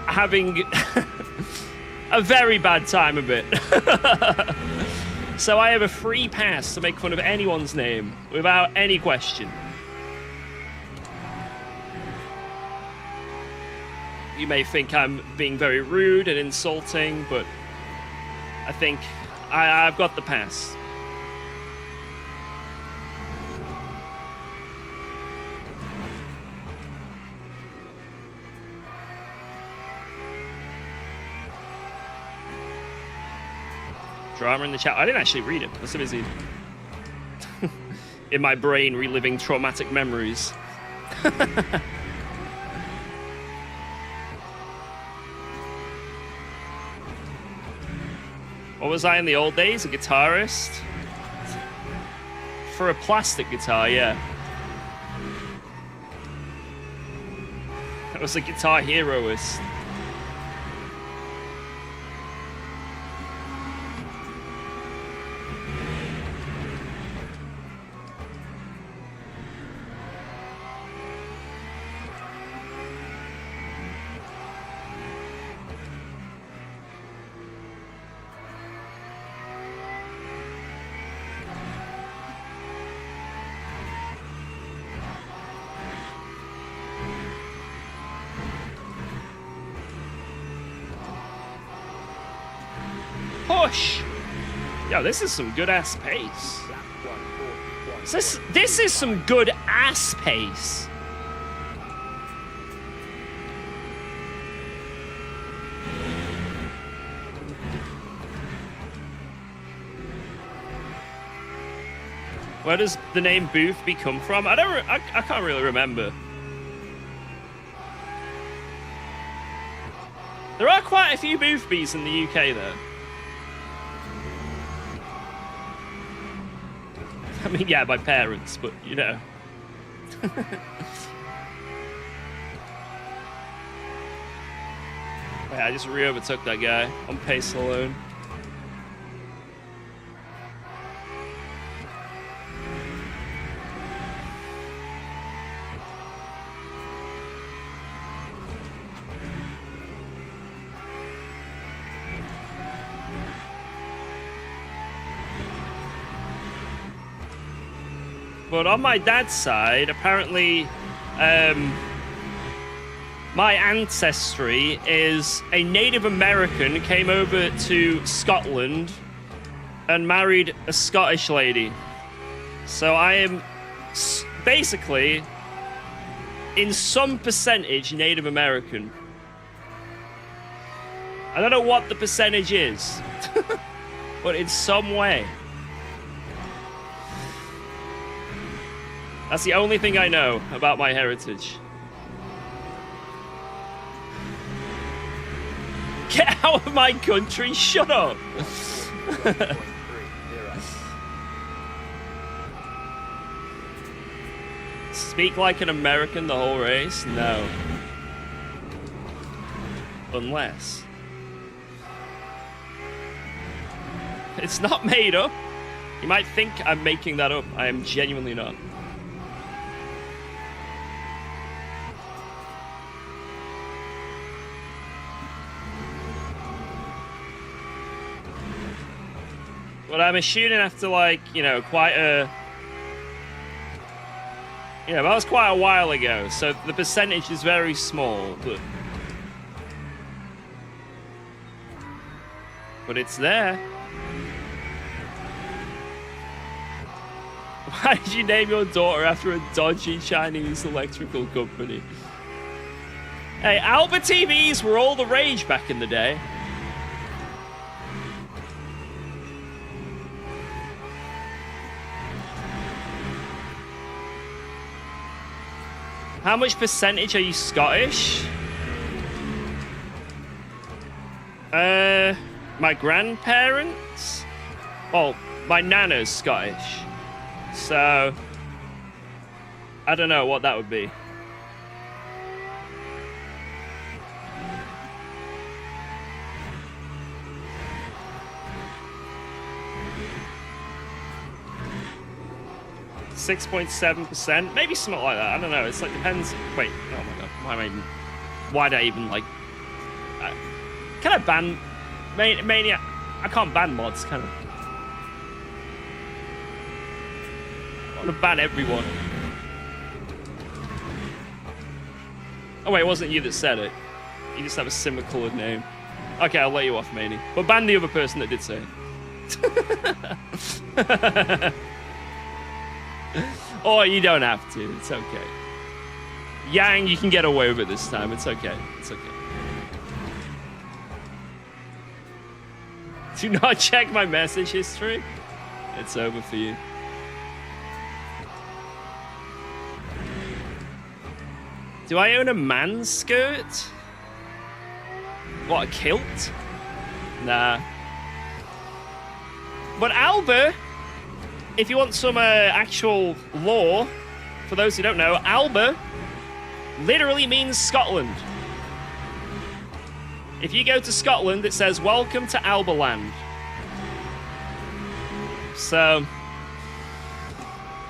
having a very bad time of it. So I have a free pass to make fun of anyone's name without any question. You may think I'm being very rude and insulting, but I think I've got the pass. Drama in the chat. I didn't actually read it. I was so busy in my brain reliving traumatic memories. What was I in the old days? A guitarist? For a plastic guitar, yeah. I was a guitar heroist. Push! Yo, this is some good ass pace. This is some good ass pace. Where does the name Boothby come from? I can't really remember. There are quite a few Boothbys in the UK though. I mean, yeah, my parents, but, you know. Yeah, I just re-overtook that guy on pace alone. But on my dad's side, apparently, my ancestry is a Native American came over to Scotland and married a Scottish lady. So I am basically, in some percentage, Native American. I don't know what the percentage is, but in some way. That's the only thing I know about my heritage. Get out of my country! Shut up! Speak like an American the whole race? No. Unless. It's not made up. You might think I'm making that up. I am genuinely not. But I'm assuming after, like, you know, quite a... You know, that was quite a while ago, so the percentage is very small, but it's there. Why did you name your daughter after a dodgy Chinese electrical company? Hey, Alba TVs were all the rage back in the day. How much percentage are you Scottish? My grandparents? Well, my nana's Scottish. So, I don't know what that would be. .7%, maybe something like that. I don't know. It's like depends. Wait, oh my god, why did I even like? Can I ban Mania? I can't ban mods, can I? I want to ban everyone. Oh wait, it wasn't you that said it. You just have a similar coloured name. Okay, I'll let you off, Mania. But ban the other person that did say it. Or you don't have to. It's okay. Yang, you can get away with it this time. It's okay. It's okay. Do not check my message history. It's over for you. Do I own a man's skirt? What, a kilt? Nah. But Alba... If you want some actual lore, for those who don't know, Alba literally means Scotland. If you go to Scotland, it says, "Welcome to Alba Land." So,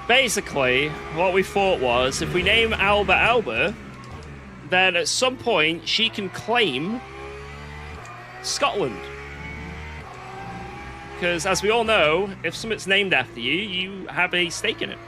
basically, what we thought was, if we name Alba Alba, then at some point, she can claim Scotland. Because, as we all know, if something's named after you, you have a stake in it.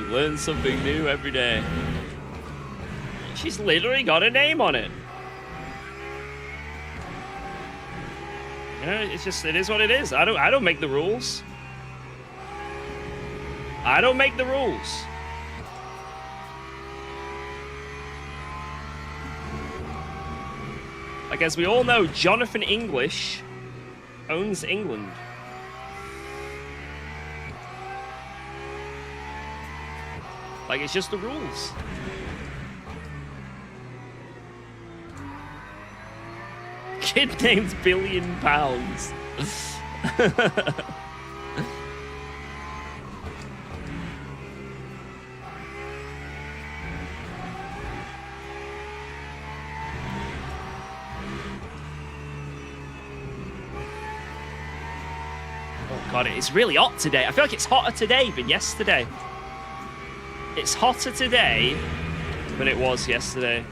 Learn something new every day. She's literally got a name on it. You know, it's just, it is what it is. I don't make the rules. I don't make the rules. Like, as we all know, Jonathan English owns England. Like, it's just the rules. Kid named Billion Pounds. Oh god, it's really hot today. I feel like it's hotter today than yesterday. It's hotter today than it was yesterday.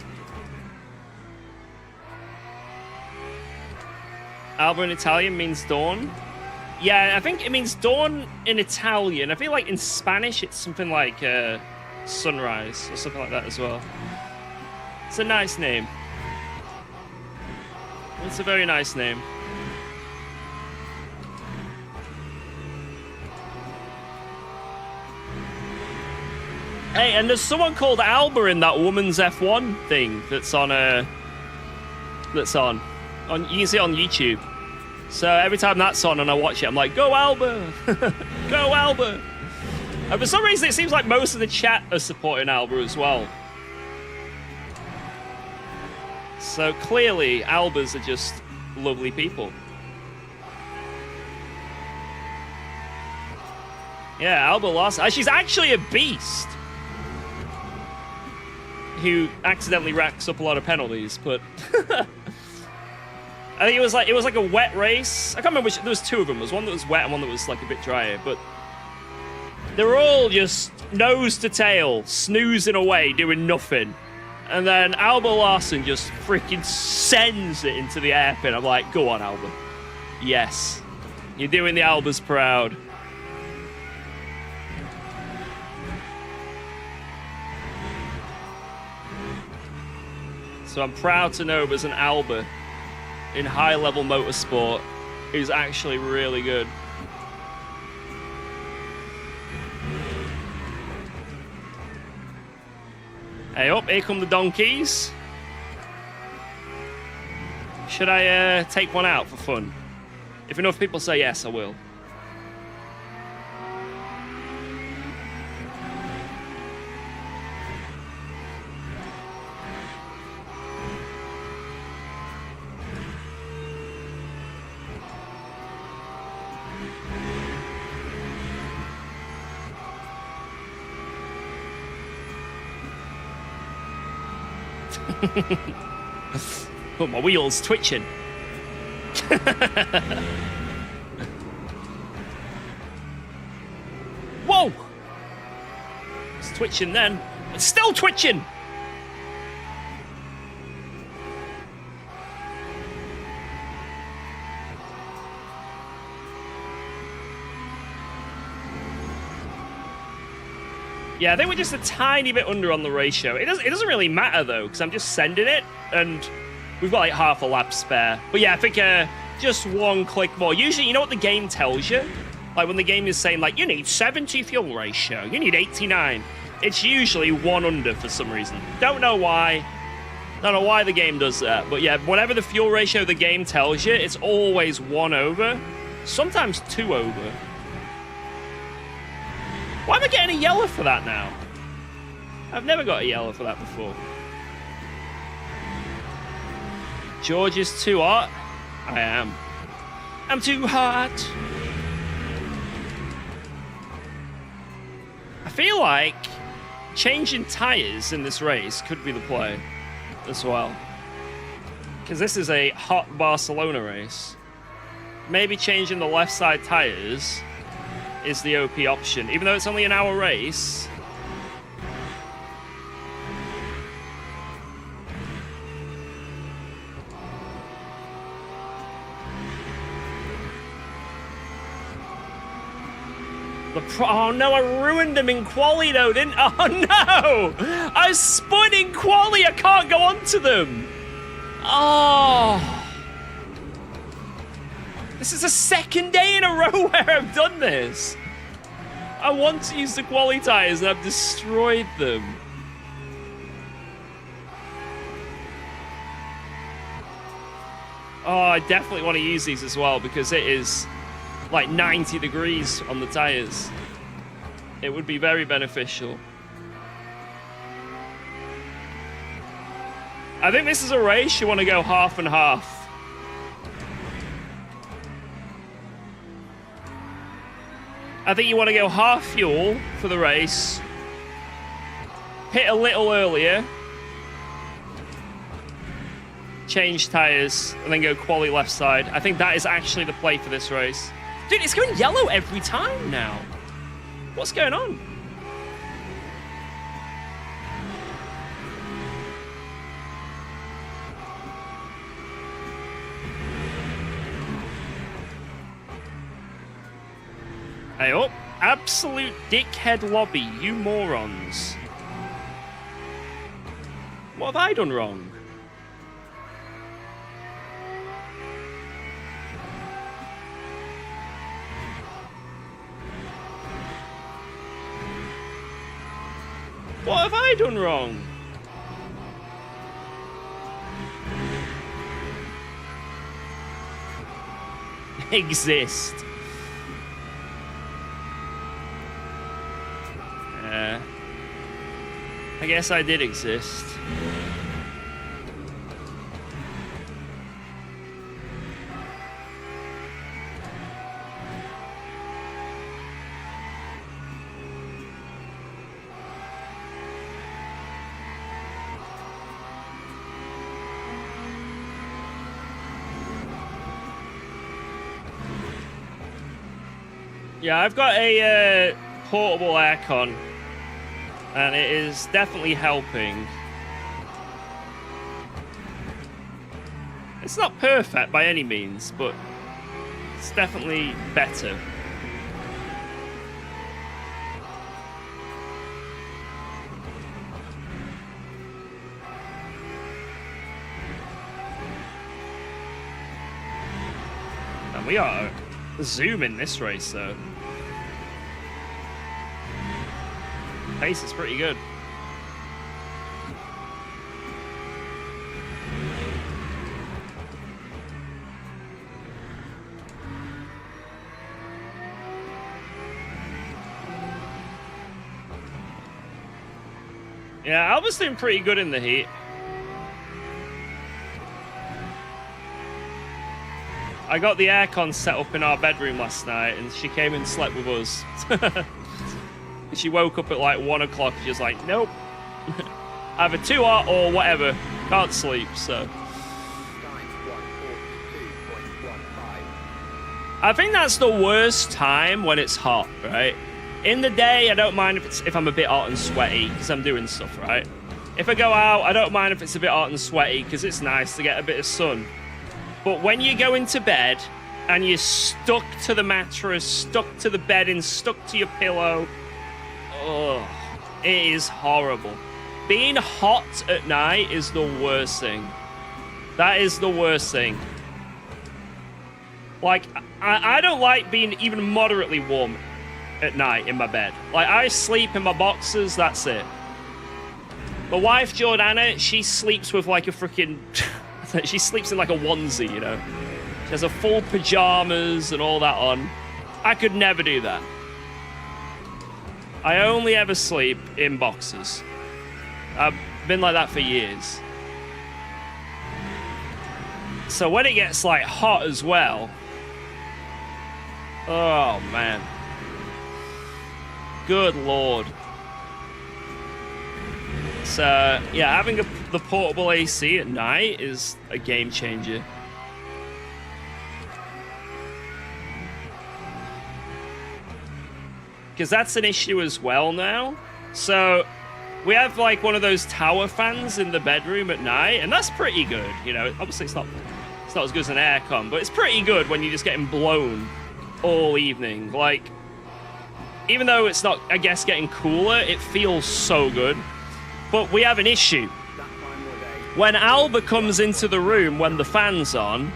Alba in Italian means dawn. Yeah, I think it means dawn in Italian. I feel like in Spanish it's something like sunrise or something like that as well. It's a nice name. It's a very nice name. Hey, and there's someone called Alba in that woman's F1 thing that's on you can see it on YouTube. So every time that's on and I watch it, I'm like, go Alba! Go Alba! And for some reason, it seems like most of the chat are supporting Alba as well. So clearly, Albas are just lovely people. Yeah, Alba lost. She's actually a beast who accidentally racks up a lot of penalties, but I think it was like a wet race. I can't remember which. There was two of them. There was one that was wet and one that was like a bit drier, but they were all just nose to tail, snoozing away, doing nothing. And then Alba Larson just freaking sends it into the airpin. I'm like, go on, Alba. Yes. You're doing the Albas proud. So I'm proud to know there's an Alba in high-level motorsport who's actually really good. Hey up, here come the donkeys. Should I take one out for fun? If enough people say yes, I will. Oh, my wheels twitching. Whoa! It's twitching then. It's still twitching! Yeah, I think we're just a tiny bit under on the ratio. It doesn't really matter, though, because I'm just sending it, and we've got, like, half a lap spare. But, yeah, I think just one click more. Usually, you know what the game tells you? Like, when the game is saying, like, you need 70 fuel ratio, you need 89. It's usually one under for some reason. Don't know why. Don't know why the game does that. But, yeah, whatever the fuel ratio the game tells you, it's always one over. Sometimes two over. Why am I getting a yellow for that now? I've never got a yellow for that before. George is too hot. I am. I'm too hot. I feel like changing tires in this race could be the play as well. Because this is a hot Barcelona race. Maybe changing the left side tires is the OP option, even though it's only an hour race. Oh no, I ruined them in quali though, didn't I? Oh no! I spun in quali, I can't go onto them! Oh! This is the second day in a row where I've done this. I want to use the quali tires and I've destroyed them. Oh, I definitely want to use these as well because it is like 90 degrees on the tires. It would be very beneficial. I think this is a race you want to go half and half. I think you want to go half fuel for the race. Pit a little earlier. Change tyres, and then go quali left side. I think that is actually the play for this race. Dude, it's going yellow every time now. What's going on? Hey, oh, absolute dickhead lobby, you morons. What have I done wrong? What have I done wrong? Exist. I guess I did exist. Yeah, I've got a portable aircon, and it is definitely helping. It's not perfect by any means, but it's definitely better. And we are zooming this race, though. Pace is pretty good. Yeah, Alba's doing pretty good in the heat. I got the aircon set up in our bedroom last night, and she came and slept with us. She woke up at like 1 o'clock. She was like, nope. Either too hot or whatever. Can't sleep, so. I think that's the worst time when it's hot, right? In the day, I don't mind if I'm a bit hot and sweaty because I'm doing stuff, right? If I go out, I don't mind if it's a bit hot and sweaty because it's nice to get a bit of sun. But when you go into bed and you're stuck to the mattress, stuck to the bedding, stuck to your pillow, oh, it is horrible. Being hot at night is the worst thing. That is the worst thing. Like, I don't like being even moderately warm at night in my bed. Like, I sleep in my boxers, that's it. My wife, Jordana, she sleeps with like a freaking... she sleeps in like a onesie, you know? She has a full pajamas and all that on. I could never do that. I only ever sleep in boxers. I've been like that for years. So when it gets like hot as well, oh man, good lord. So yeah, having the portable AC at night is a game changer. Because that's an issue as well now. So we have like one of those tower fans in the bedroom at night, and that's pretty good. You know, obviously it's not as good as an aircon, but it's pretty good when you're just getting blown all evening. Like, even though it's not, I guess, getting cooler, it feels so good. But we have an issue. When Alba comes into the room when the fan's on,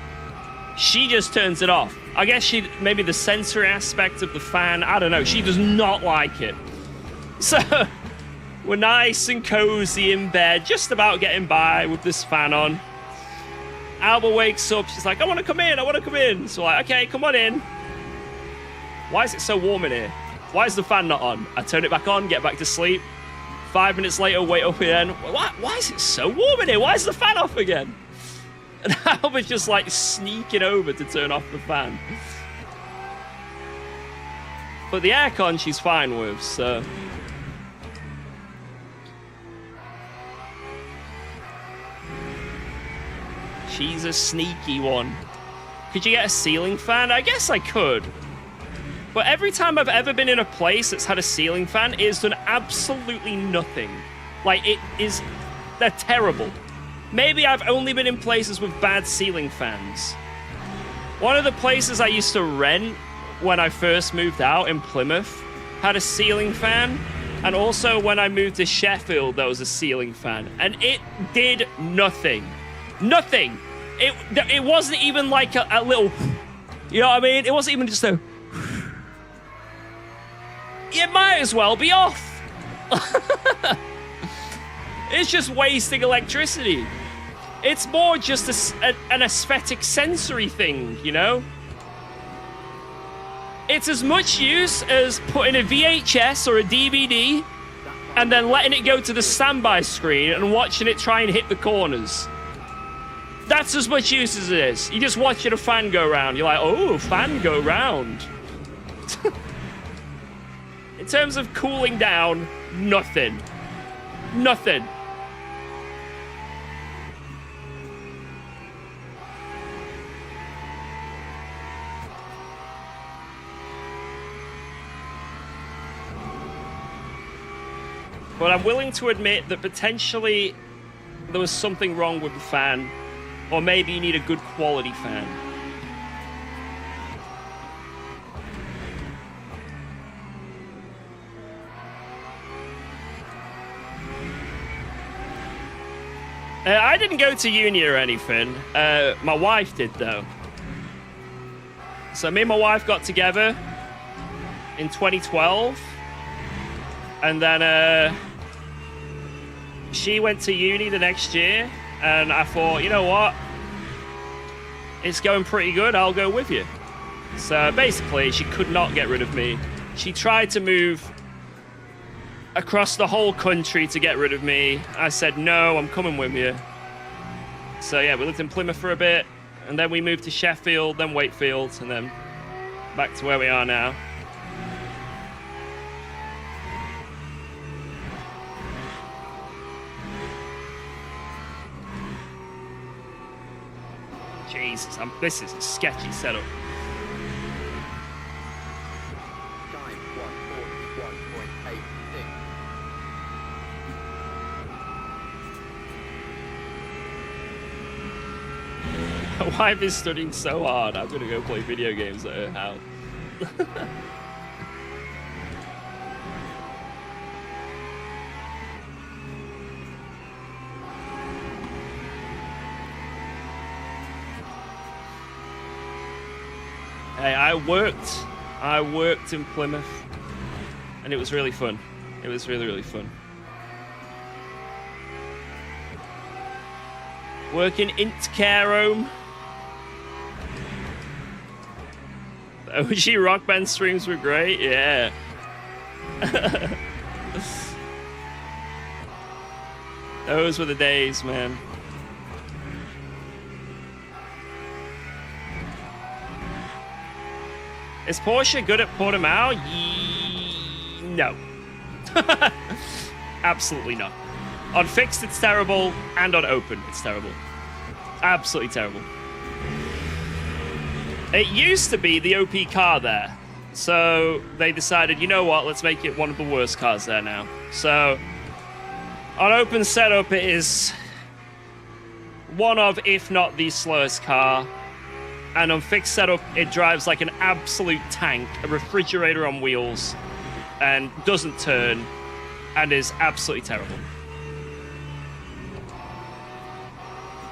she just turns it off. I guess maybe the sensory aspect of the fan, I don't know. She does not like it. So we're nice and cozy in bed, just about getting by with this fan on. Alba wakes up, she's like, I want to come in, I want to come in. So like, okay, come on in. Why is it so warm in here? Why is the fan not on? I turn it back on, get back to sleep. 5 minutes later, wait up again. Why is it so warm in here? Why is the fan off again? And I was just like sneaking over to turn off the fan. But the aircon she's fine with, so. She's a sneaky one. Could you get a ceiling fan? I guess I could. But every time I've ever been in a place that's had a ceiling fan, it has done absolutely nothing. Like, they're terrible. Maybe I've only been in places with bad ceiling fans. One of the places I used to rent when I first moved out in Plymouth had a ceiling fan. And also when I moved to Sheffield, there was a ceiling fan. And it did nothing. Nothing. It wasn't even like a little... You know what I mean? It wasn't even just a... It might as well be off. It's just wasting electricity. It's more just an aesthetic sensory thing, you know? It's as much use as putting a VHS or a DVD and then letting it go to the standby screen and watching it try and hit the corners. That's as much use as it is. You just watching a fan go round. You're like, oh, fan go round. In terms of cooling down, nothing. Nothing. But I'm willing to admit that potentially there was something wrong with the fan, or maybe you need a good quality fan. I didn't go to uni or anything. My wife did, though. So me and my wife got together in 2012. And then she went to uni the next year. And I thought, you know what? It's going pretty good. I'll go with you. So basically, she could not get rid of me. She tried to move across the whole country to get rid of me. I said, no, I'm coming with you. So yeah, we lived in Plymouth for a bit, and then we moved to Sheffield, then Wakefield, and then back to where we are now. Jesus, this is a sketchy setup. My wife is studying so hard, I'm gonna go play video games at her house. Hey, I worked in Plymouth, and it was really fun. It was really, really fun. Working in care home. The OG Rock Band streams were great, yeah. Those were the days, man. Is Porsche good at Portimao? No. Absolutely not. On fixed, it's terrible, and on open, it's terrible. Absolutely terrible. It used to be the OP car there. So they decided, you know what, let's make it one of the worst cars there now. So on open setup, it is one of, if not the slowest car. And on fixed setup, it drives like an absolute tank, a refrigerator on wheels, and doesn't turn, and is absolutely terrible.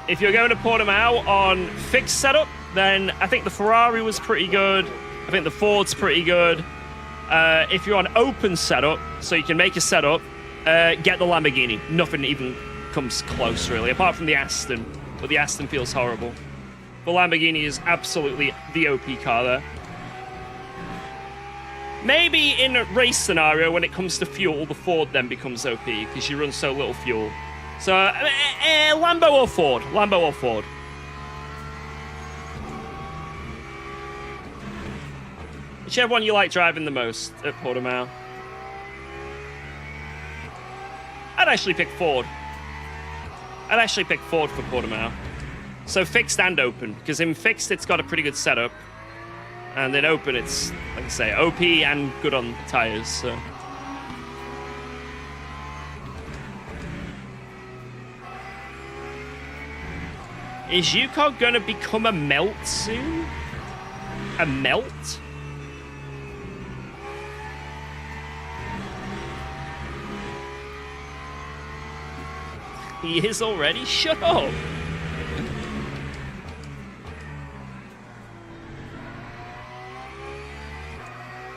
If you're going to Portimao on fixed setup, then I think the Ferrari was pretty good. I think the Ford's pretty good. If you're on open setup, so you can make a setup, get the Lamborghini. Nothing even comes close, really, apart from the Aston. But the Aston feels horrible. The Lamborghini is absolutely the OP car there. Maybe in a race scenario, when it comes to fuel, the Ford then becomes OP because you run so little fuel. So, Lambo or Ford? Lambo or Ford? Whichever one you like driving the most at Portimao. I'd actually pick Ford. I'd actually pick Ford for Portimao. So fixed and open, because in fixed it's got a pretty good setup. And in open it's, like I say, OP and good on tires, so... Is UKOG gonna become a melt soon? A melt? He is already? Shut up!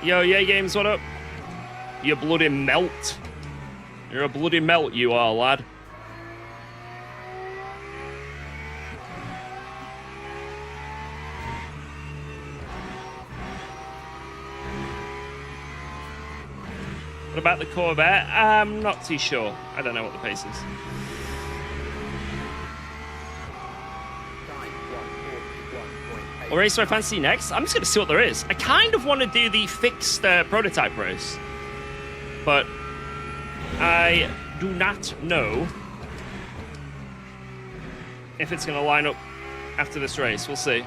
Yo, yeah, games, what up? You bloody melt. You're a bloody melt, you are, lad. What about the Corvette? I'm not too sure. I don't know what the pace is. What race do I fancy next? I'm just going to see what there is. I kind of want to do the fixed prototype race. But I do not know if it's going to line up after this race. We'll see.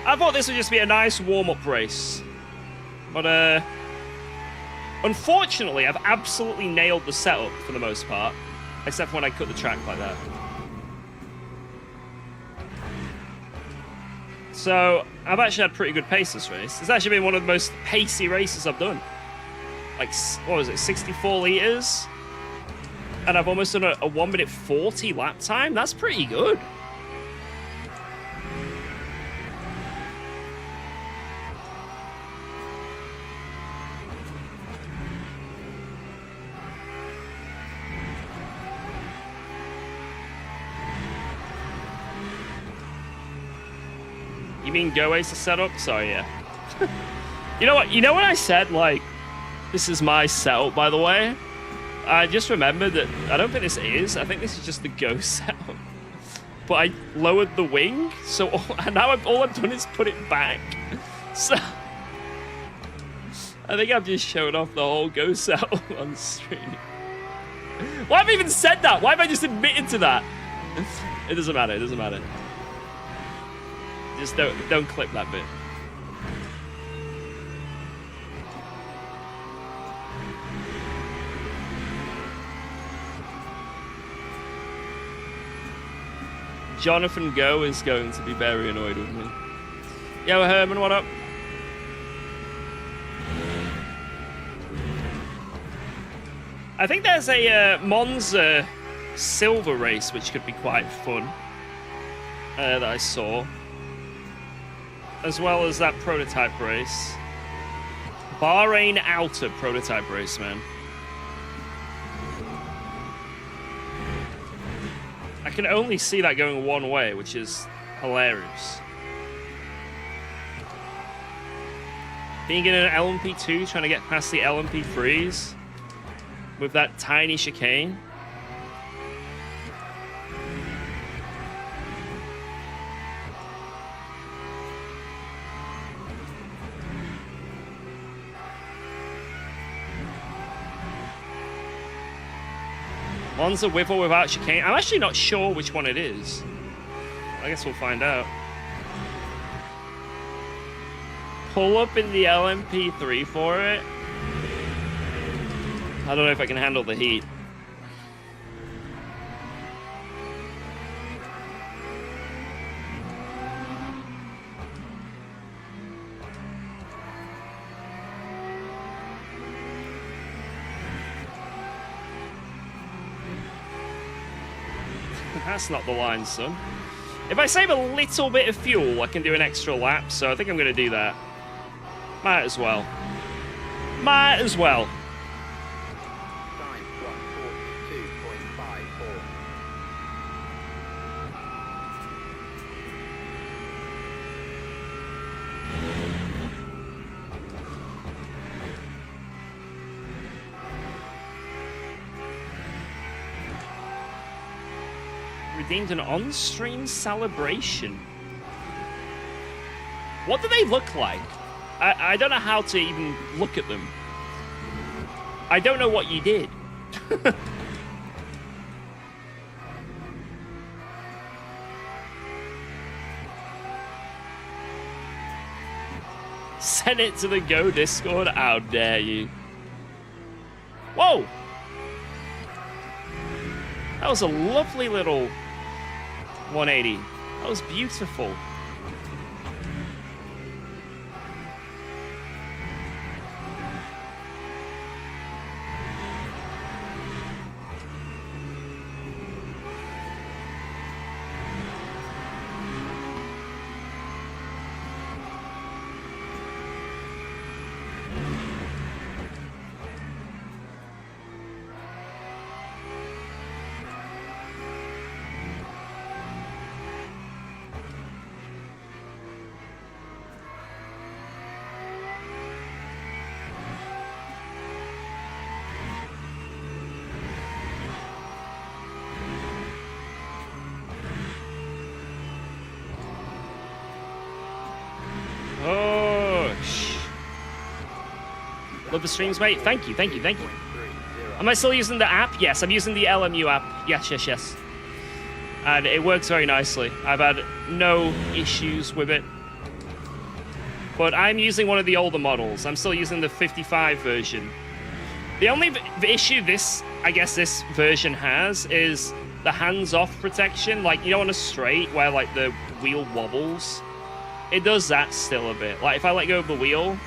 I thought this would just be a nice warm-up race. But, unfortunately, I've absolutely nailed the setup for the most part. Except for when I cut the track like that. So, I've actually had pretty good pace this race. It's actually been one of the most pacey races I've done. Like, what was it, 64 litres? And I've almost done a 1 minute 40 lap time? That's pretty good. You mean Go Ace to set up? Sorry, yeah. You know what? You know when I said, like, this is my setup, by the way? I just remembered that I don't think this is. I think this is just the Go setup. But I lowered the wing, so now all I've done is put it back. So I think I've just shown off the whole Go setup on stream. Why have I even said that? Why have I just admitted to that? It doesn't matter. It doesn't matter. Just don't clip that bit. Jonathan Go is going to be very annoyed with me. Yo, Herman, what up? I think there's a Monza silver race which could be quite fun that I saw. As well as that prototype race. Bahrain Outer prototype race, man. I can only see that going one way, which is hilarious. Being in an LMP2, trying to get past the LMP3s with that tiny chicane. Monza with or without chicane. I'm actually not sure which one it is. I guess we'll find out. Pull up in the LMP3 for it. I don't know if I can handle the heat. That's not the line, son. If I save a little bit of fuel, I can do an extra lap, so I think I'm going to do that. Might as well. Might as well. redeemed an on-stream celebration. What do they look like? I don't know how to even look at them. I don't know what you did. Send it to the Go Discord. How dare you? Whoa! That was a lovely little 180. That was beautiful. Love the streams, mate. Thank you, thank you, thank you. Am I still using the app? Yes, I'm using the LMU app. Yes, yes, yes. And it works very nicely. I've had no issues with it. But I'm using one of the older models. I'm still using the 55 version. The only issue this version has is the hands-off protection. Like, you know, on a straight where, like, the wheel wobbles. It does that still a bit. Like, if I let go of the wheel...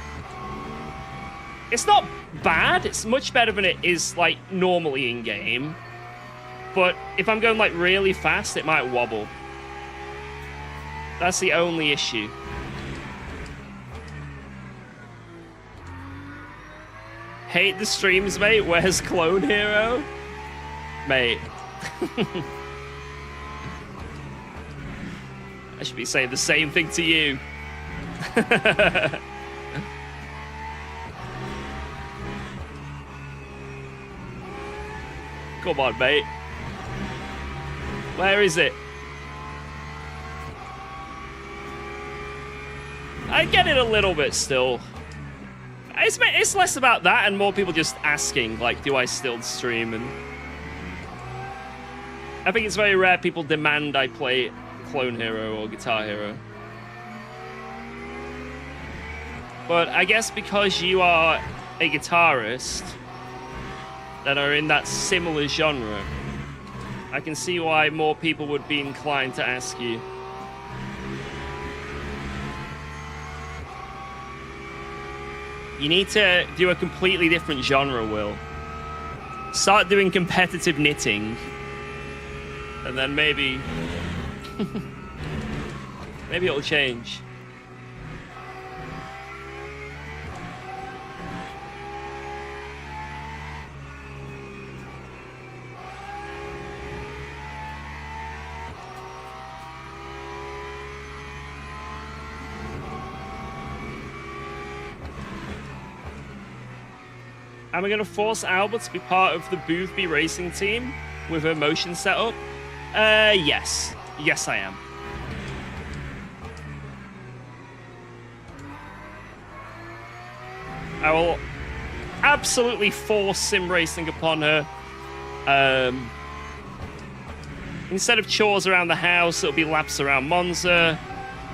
It's not bad. It's much better than it is, like, normally in-game. But if I'm going, like, really fast, it might wobble. That's the only issue. Hate the streams, mate. Where's Clone Hero? Mate. I should be saying the same thing to you. Come on, mate. Where is it? I get it a little bit still. It's less about that and more people just asking, like, do I still stream? And I think it's very rare people demand I play Clone Hero or Guitar Hero. But I guess because you are a guitarist that are in that similar genre, I can see why more people would be inclined to ask you. You need to do a completely different genre, Will. Start doing competitive knitting. And then maybe... maybe it'll change. Am I going to force Albert to be part of the CHEWSDAY Racing team with her motion setup? Yes. Yes, I am. I will absolutely force sim racing upon her. Instead of chores around the house, it'll be laps around Monza.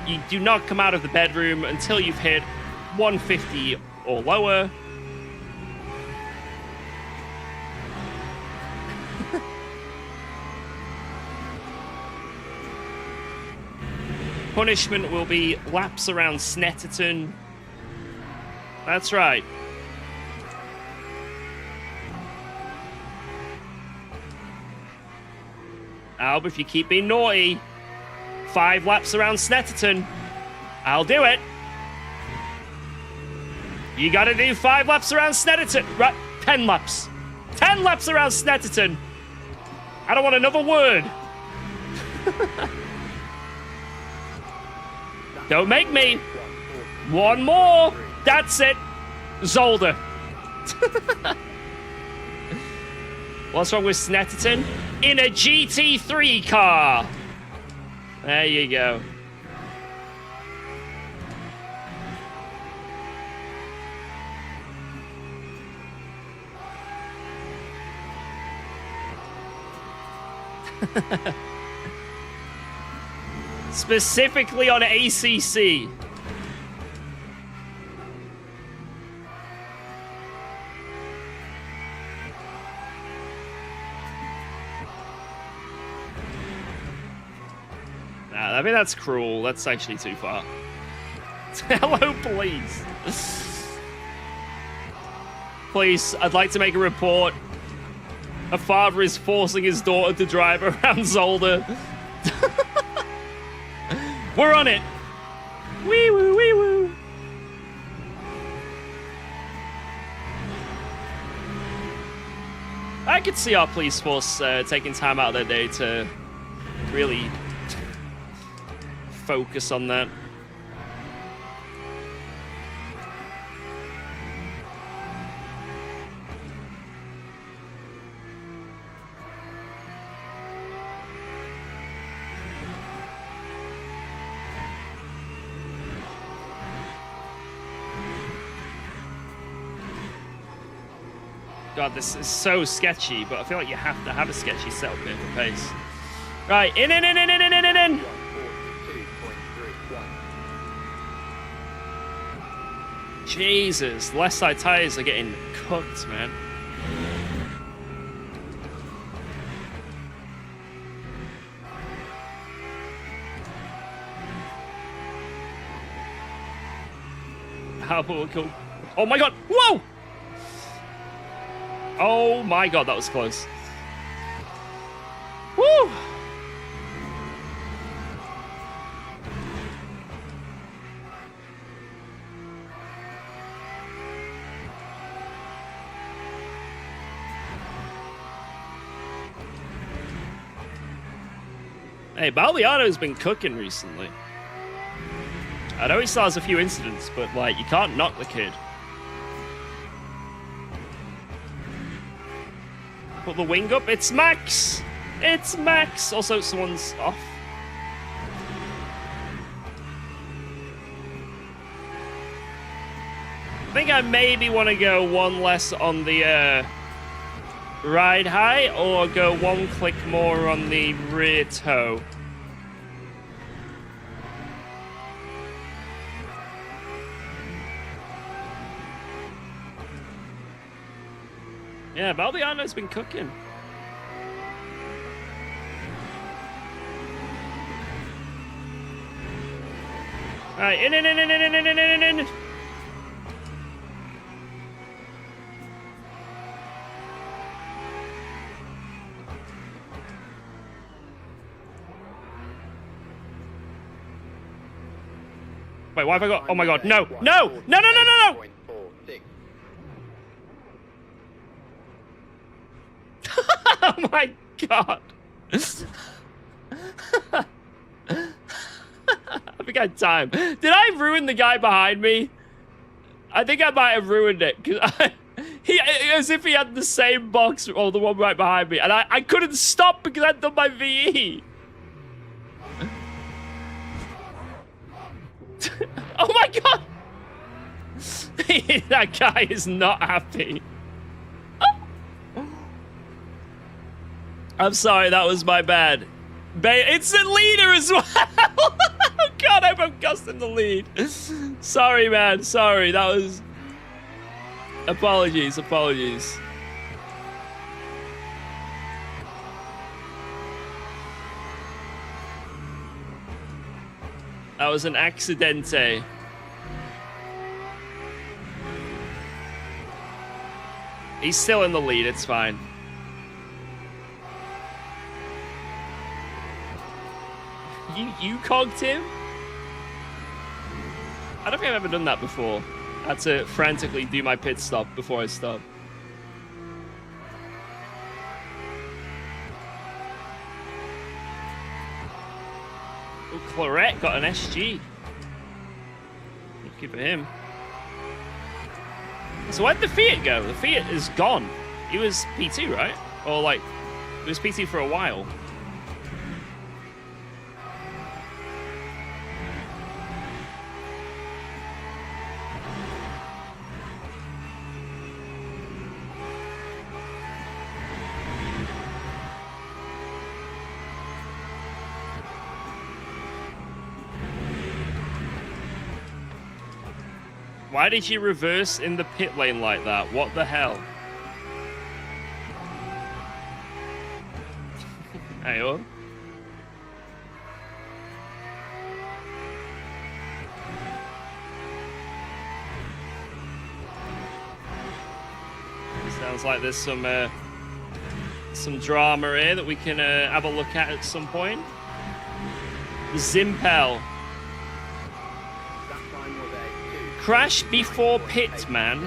You do not come out of the bedroom until you've hit 150 or lower. Punishment will be laps around Snetterton. That's right. Alb, if you keep being naughty, 5 laps around Snetterton. I'll do it. You gotta do 5 laps around Snetterton. Right, 10 laps. 10 laps around Snetterton. I don't want another word. Don't make me. 1 more. That's it. Zolder. What's wrong with Snetterton? In a GT3 car. There you go. Specifically on ACC. Nah, I mean, that's cruel. That's actually too far. Hello, please. Please, I'd like to make a report. A father is forcing his daughter to drive around Zolder. We're on it. Wee woo, wee woo. I could see our police force taking time out of their day to really focus on that. God, this is so sketchy, but I feel like you have to have a sketchy setup here for pace. Right, in. Jesus, left side tires are getting cooked, man. How cool. Oh my god, whoa! Oh my god, that was close. Woo! Hey, Balbiano's been cooking recently. I know he still has a few incidents, but like, you can't knock the kid. Put the wing up. It's Max. It's Max. Also, someone's off. I think I maybe want to go one less on the ride high, or go one click more on the rear toe. Yeah, Balbiano's been cooking. Alright, in. Wait, why have I got... Oh my god, no! No! No! Oh my god. I think I had time. Did I ruin the guy behind me? I think I might have ruined it. As if he had the same box, or the one right behind me. And I couldn't stop because I'd done my VE. Oh my god. That guy is not happy. I'm sorry, that was my bad. It's the leader as well! Oh god, I'm Gus in the lead. Sorry, man, sorry, that was... Apologies. That was an accidente. He's still in the lead, it's fine. You cogged him? I don't think I've ever done that before. I had to frantically do my pit stop before I stop. Oh, Claret got an SG. Lucky for him. So where'd the Fiat go? The Fiat is gone. He was P2, right? Or like, it was PT for a while. Why did you reverse in the pit lane like that? What the hell? Ayo. Sounds like there's some drama here that we can have a look at some point. Zimpel. Crash before pit, man.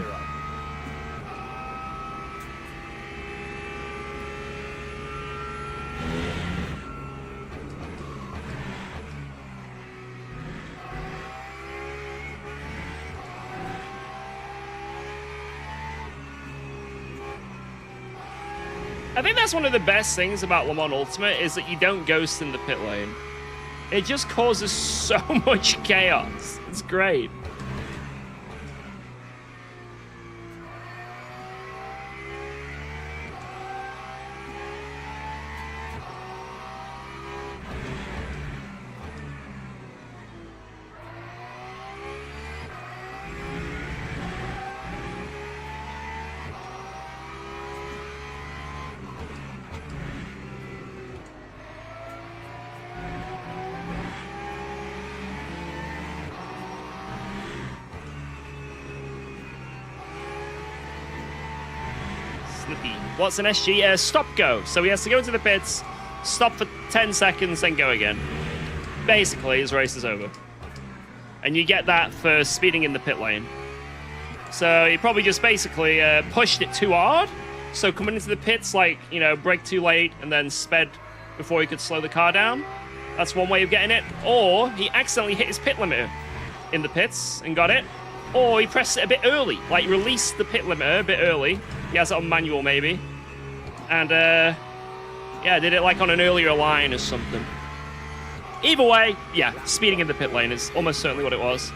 I think that's one of the best things about Le Mans Ultimate is that you don't ghost in the pit lane. It just causes so much chaos. It's great. What's an SG? Stop go. So he has to go into the pits, stop for 10 seconds, then go again. Basically, his race is over. And you get that for speeding in the pit lane. So he probably just basically pushed it too hard. So coming into the pits, like, you know, brake too late and then sped before he could slow the car down. That's one way of getting it. Or he accidentally hit his pit limiter in the pits and got it. Or he pressed it a bit early, like released the pit limiter a bit early. He has it on manual maybe. And yeah, did it like on an earlier line or something. Either way, yeah, speeding in the pit lane is almost certainly what it was.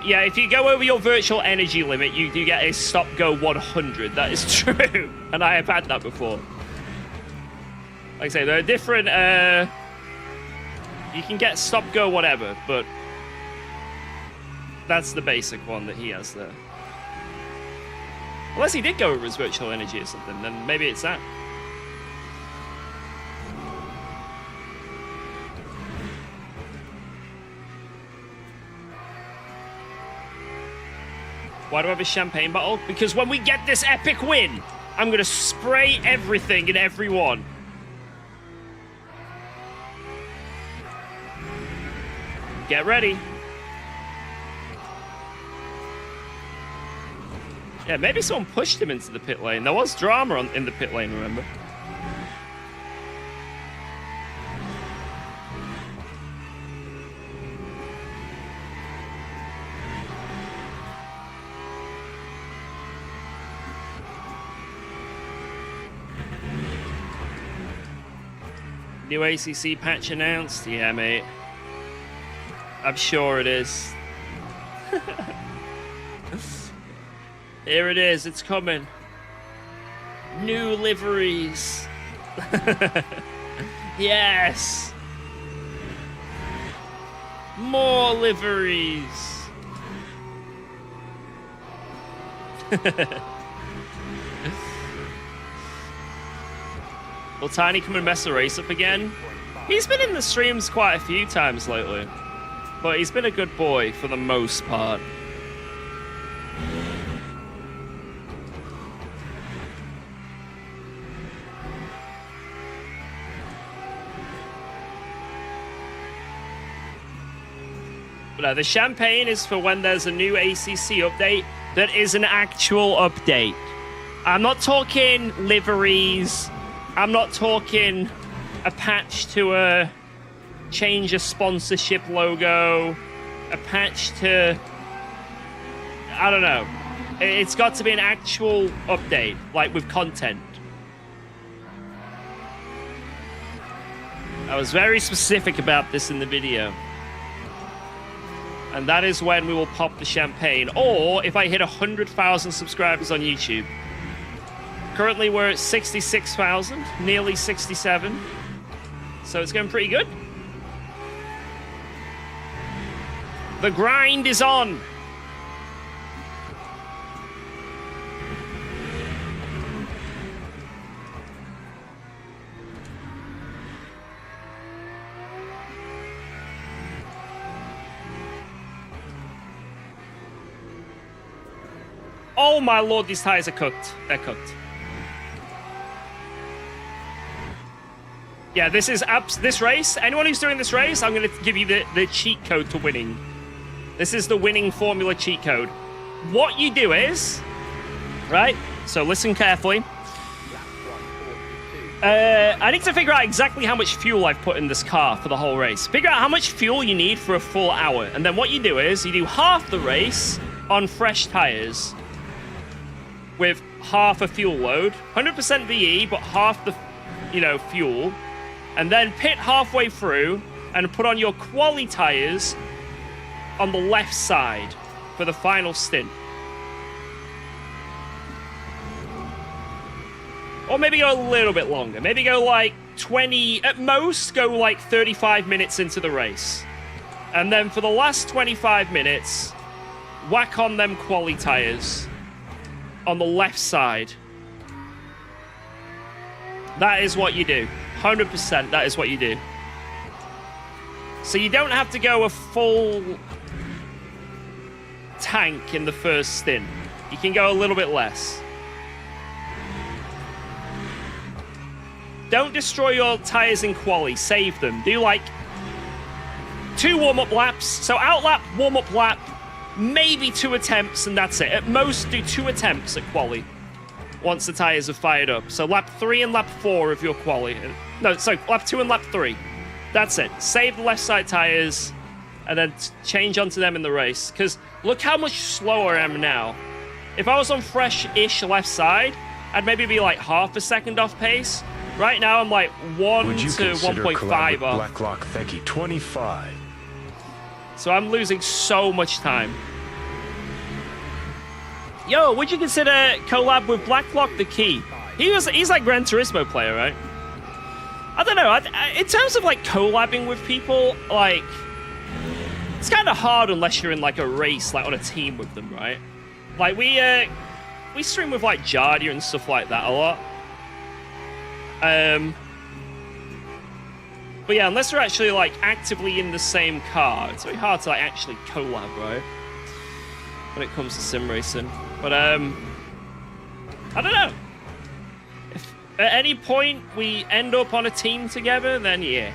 Yeah, if you go over your virtual energy limit, you do get a stop-go 100. That is true. And I have had that before. Like I say, there are different... you can get stop-go whatever, but... that's the basic one that he has there. Unless he did go over his virtual energy or something, then maybe it's that. Why do I have a champagne bottle? Because when we get this epic win, I'm going to spray everything and everyone. Get ready. Yeah, maybe someone pushed him into the pit lane. There was drama in the pit lane, remember? New ACC patch announced? Yeah, mate. I'm sure it is. Here it is, it's coming. New liveries. Yes. More liveries. Will Tiny come and mess the race up again? He's been in the streams quite a few times lately. But he's been a good boy for the most part. But the champagne is for when there's a new ACC update that is an actual update. I'm not talking liveries. I'm not talking a patch to change a sponsorship logo, a patch to, I don't know. It's got to be an actual update, like with content. I was very specific about this in the video. And that is when we will pop the champagne. Or if I hit 100,000 subscribers on YouTube. Currently we're at 66,000, nearly 67. So it's going pretty good. The grind is on. Oh my lord, these tires are cooked. They're cooked. Yeah, this is this race. Anyone who's doing this race, I'm going to give you the cheat code to winning. This is the winning formula cheat code. What you do is, right? So listen carefully. I need to figure out exactly how much fuel I've put in this car for the whole race. Figure out how much fuel you need for a full hour. And then what you do is you do half the race on fresh tires with half a fuel load, 100% VE, but half the, fuel, and then pit halfway through and put on your quali tires on the left side for the final stint. Or maybe go a little bit longer. Maybe go like 20, at most go like 35 minutes into the race. And then for the last 25 minutes, whack on them quali tires on the left side. That is what you do. 100% that is what you do. So you don't have to go a full tank in the first stint. You can go a little bit less. Don't destroy your tires in quali. Save them. Do like 2 warm-up laps. So outlap, warm-up lap, maybe 2 attempts, and that's it. At most, do 2 attempts at quali once the tires are fired up. So lap 3 and lap 4 of your quali. No, sorry, lap 2 and lap 3. That's it. Save the left side tires and then change onto them in the race. Because look how much slower I am now. If I was on fresh-ish left side, I'd maybe be like half a second off pace. Right now, I'm like 1 Would you to consider 1.5 collab with off. Blacklock Thanky 25? So I'm losing so much time. Yo, would you consider collab with Blacklock the Key? He's like Gran Turismo player, right? I don't know. In terms of like collabing with people, like it's kind of hard unless you're in like a race, like on a team with them, right? Like we stream with like Jardia and stuff like that a lot. But yeah, unless we're actually like actively in the same car, it's very hard to like actually collab, right? When it comes to sim racing. But I don't know. If at any point we end up on a team together, then yeah.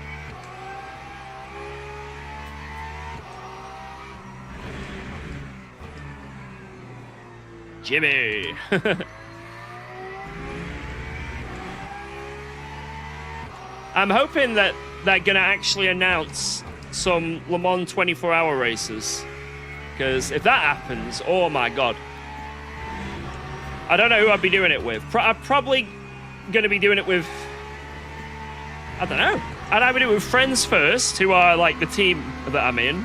Jimmy. I'm hoping that they're going to actually announce some Le Mans 24-hour races. Because if that happens, oh my god. I don't know who I'd be doing it with. I'm probably going to be doing it with... I don't know. I'd either do it with friends first, who are like the team that I'm in.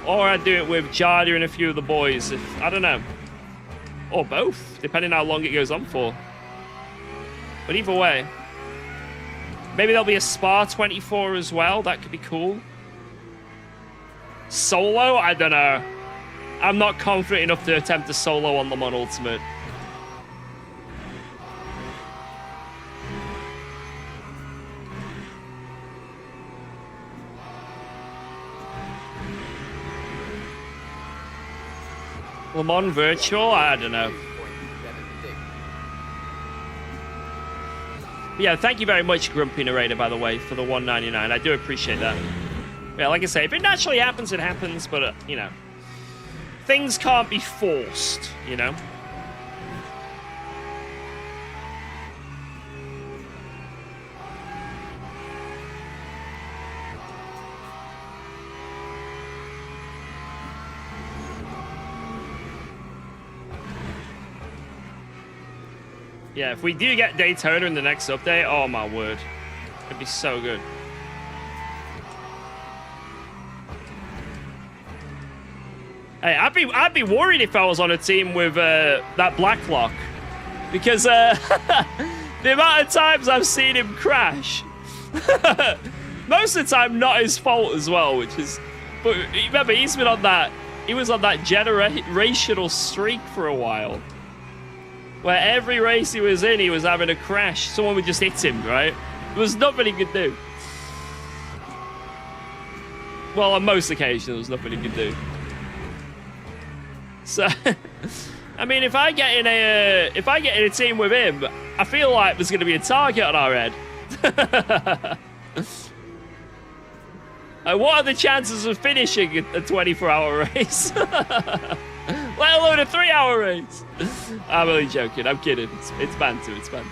Or I'd do it with Jardia and a few of the boys. I don't know. Or both, depending how long it goes on for. But either way... Maybe there'll be a Spa 24 as well. That could be cool. Solo? I don't know. I'm not confident enough to attempt a solo on Le Mans Ultimate. Le Mans Virtual? I don't know. Yeah, thank you very much, Grumpy Narrator, by the way, for the $1.99. I do appreciate that. Yeah, like I say, if it naturally happens, it happens, but, things can't be forced, Yeah, if we do get Daytona in the next update, oh my word. It'd be so good. Hey, I'd be worried if I was on a team with that Blacklock. Because the amount of times I've seen him crash. Most of the time not his fault as well, which is... But remember, he was on that generational streak for a while. Where every race he was in, he was having a crash. Someone would just hit him, right? There was nothing he could do. Well, on most occasions, there was nothing he could do. So, I mean, if I get in a team with him, I feel like there's going to be a target on our head. What are the chances of finishing a 24-hour race? Let alone a 3-hour race. I'm only joking. I'm kidding. It's banter. It's banter.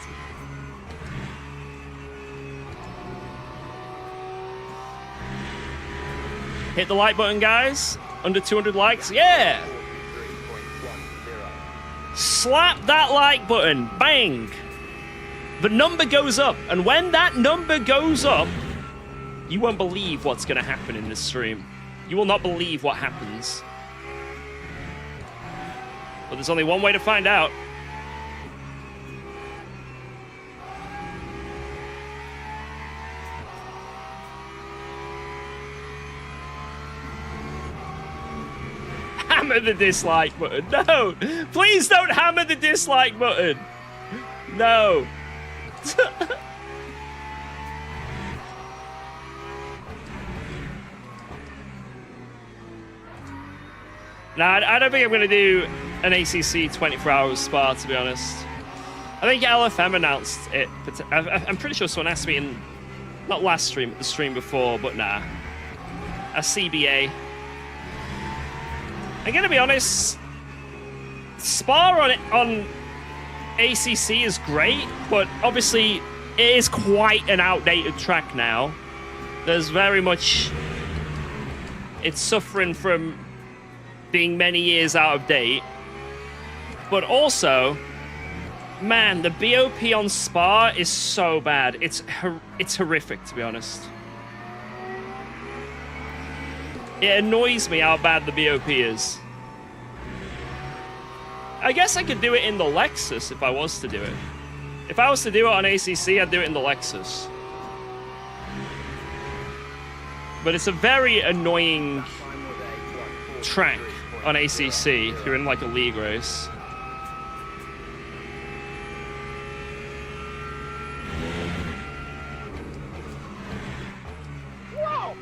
Hit the like button, guys. Under 200 likes. Yeah. Slap that like button. Bang. The number goes up. And when that number goes up, you won't believe what's going to happen in this stream. You will not believe what happens. But there's only one way to find out. Hammer the dislike button. No! Please don't hammer the dislike button. No. Nah, I don't think I'm going to do an ACC 24 hours Spa, to be honest. I think LFM announced it. But I'm pretty sure someone asked me in, not last stream, but the stream before, but nah. A CBA. I'm going to be honest, Spa on ACC is great, but obviously it is quite an outdated track now. There's very much... It's suffering from being many years out of date. But also, man, the BOP on Spa is so bad. It's horrific, to be honest. It annoys me how bad the BOP is. I guess I could do it in the Lexus if I was to do it. If I was to do it on ACC, I'd do it in the Lexus. But it's a very annoying track on ACC if you're in like a league race. Whoa!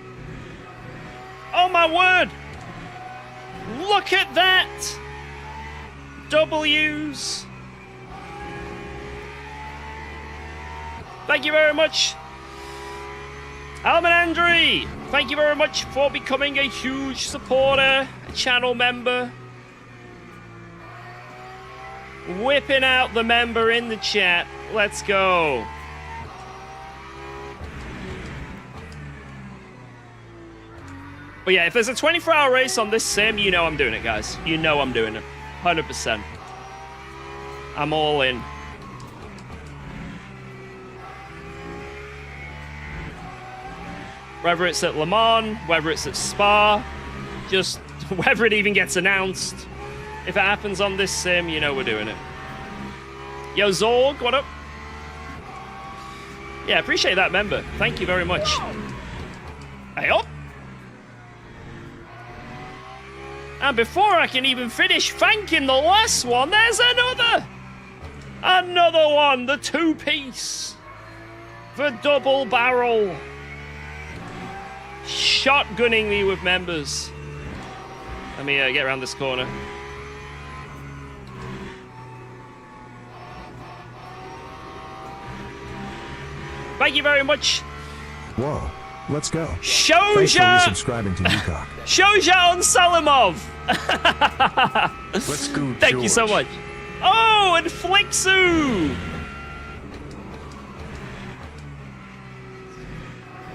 Oh my word! Look at that! W's. Thank you very much. Almanandri, thank you very much for becoming a huge supporter, a channel member. Whipping out the member in the chat. Let's go. But yeah, if there's a 24-hour race on this sim, you know I'm doing it, guys. You know I'm doing it. 100%. I'm all in. Whether it's at Le Mans, whether it's at Spa, just whether it even gets announced. If it happens on this sim, you know we're doing it. Yo, Zorg, what up? Yeah, appreciate that, member. Thank you very much. Hey, up. And before I can even finish thanking the last one, there's another! Another one, the two-piece. The double barrel. Shotgunning me with members. Let me get around this corner. Thank you very much. Whoa, let's go. Shoja! Thanks for resubscribing to UKOG. Shoja on Salimov! Let's go, Thank you so much. Oh, and Flixu!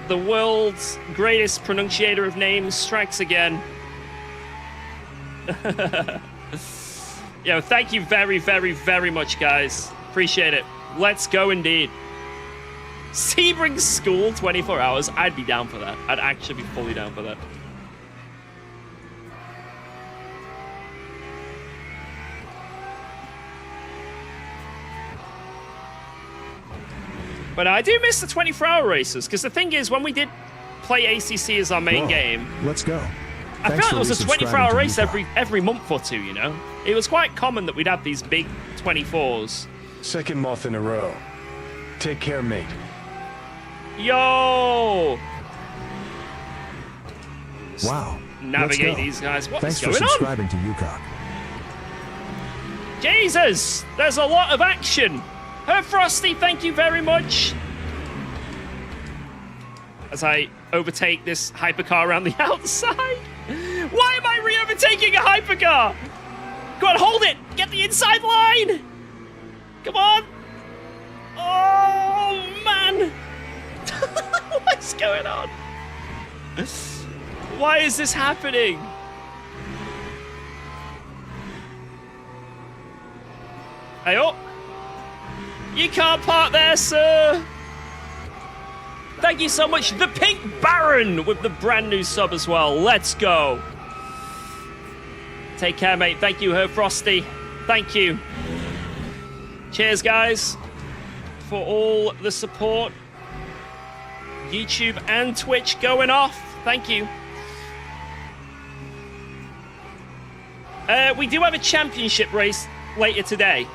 The world's greatest pronunciator of names strikes again. Yo, thank you very, very, very much, guys. Appreciate it. Let's go indeed. Sebring School 24 hours. I'd be down for that. I'd actually be fully down for that. But I do miss the 24-hour races, because the thing is, when we did play ACC as our main game, Let's go. I felt for it was a resubscribing 24-hour to race UKOG. every month or two, you know? It was quite common that we'd have these big 24s. Second month in a row. Take care, mate. Yo! Wow. Navigate Let's go. these guys. What Thanks is for going on? subscribing to UKOG. Jesus! There's a lot of action! Her Frosty, thank you very much! As I overtake this hypercar around the outside. Why am I re-overtaking a hypercar? Go on, hold it! Get the inside line! Come on! Oh, man! What's going on? Why is this happening? Hey, oh! You can't park there, sir! Thank you so much, the Pink Baron, with the brand new sub as well. Let's go. Take care, mate. Thank you, Her Frosty. Thank you. Cheers, guys, for all the support. YouTube and Twitch going off. Thank you. We do have a championship race later today.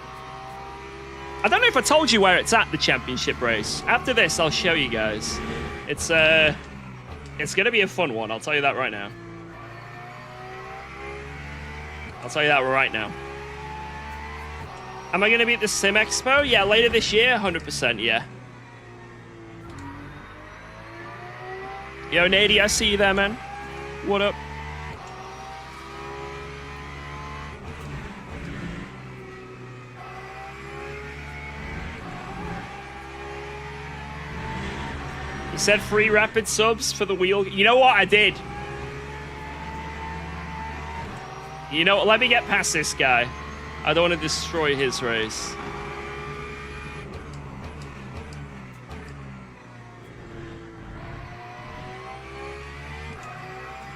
I don't know if I told you where it's at, the championship race. After this, I'll show you guys. It's going to be a fun one. I'll tell you that right now. I'll tell you that right now. Am I going to be at the Sim Expo? Yeah, later this year, 100%, yeah. Yo, Nady, I see you there, man. What up? He said free rapid subs for the wheel. You know what? I did. You know what? Let me get past this guy. I don't want to destroy his race.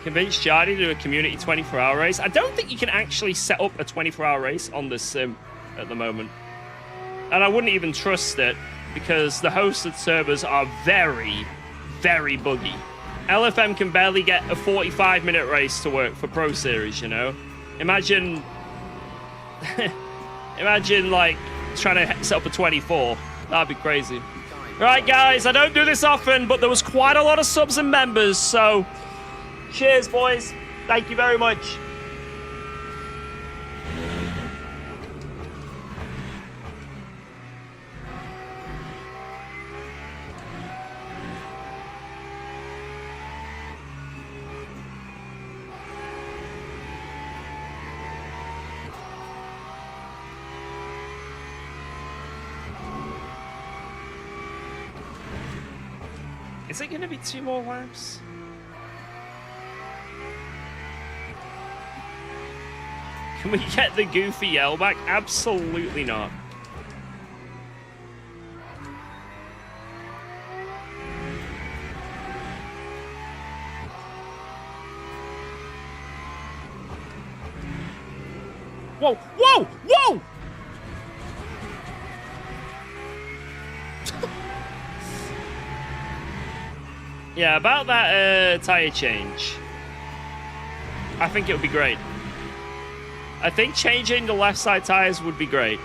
Convince Jardy to do a community 24-hour race. I don't think you can actually set up a 24-hour race on this sim at the moment. And I wouldn't even trust it, because the hosted servers are very, very buggy. LFM can barely get a 45-minute race to work for Pro Series, you know? Imagine... imagine, like, trying to set up a 24. That'd be crazy. Right, guys, I don't do this often, but there was quite a lot of subs and members, so... Cheers, boys. Thank you very much. Is it going to be 2 more laps? Can we get the goofy yell back? Absolutely not. Whoa, whoa, whoa! Yeah, about that tire change. I think it would be great. I think changing the left side tires would be great.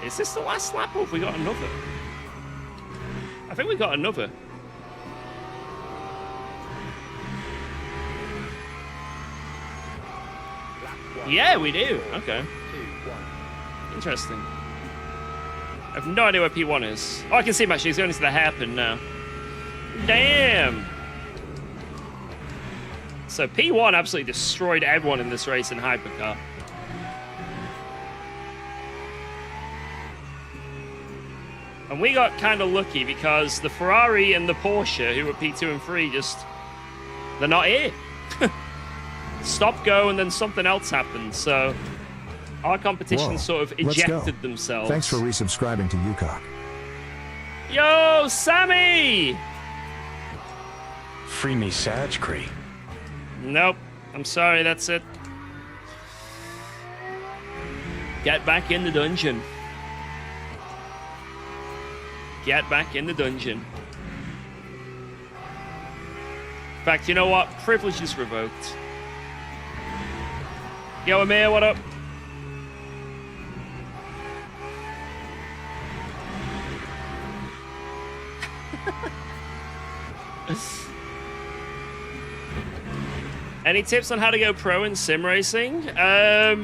Is this the last lap, or have we got another? I think we got another. Yeah, we do. Okay. Interesting. I have no idea where P1 is. Oh, I can see him actually. He's going into the hairpin now. Damn. So P1 absolutely destroyed everyone in this race in hypercar. And we got kind of lucky because the Ferrari and the Porsche, who were P2 and 3, they're not here. Stop, go, and then something else happened. So our competition Whoa, sort of let's go. ejected themselves. Thanks for resubscribing to UKOG. Yo, Sammy! Free me, Sajkree. Nope. I'm sorry, that's it. Get back in the dungeon. Get back in the dungeon. In fact, you know what? Privilege is revoked. Yo, Amir, what up? Any tips on how to go pro in sim racing? I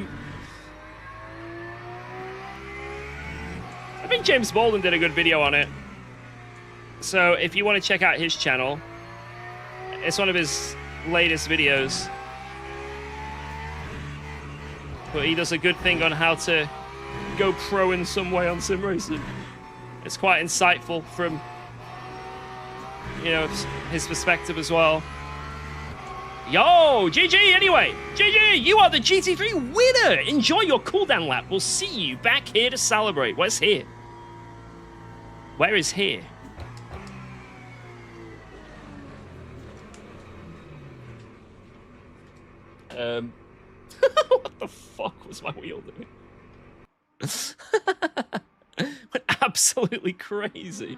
think James Bolden did a good video on it. So if you want to check out his channel, it's one of his latest videos. But he does a good thing on how to go pro in some way on sim racing. It's quite insightful from, you know, his perspective as well. Yo, GG anyway. GG, you are the GT3 winner. Enjoy your cooldown lap. We'll see you back here to celebrate. Where's here? Where is here? What the fuck was my wheel doing? Went absolutely crazy.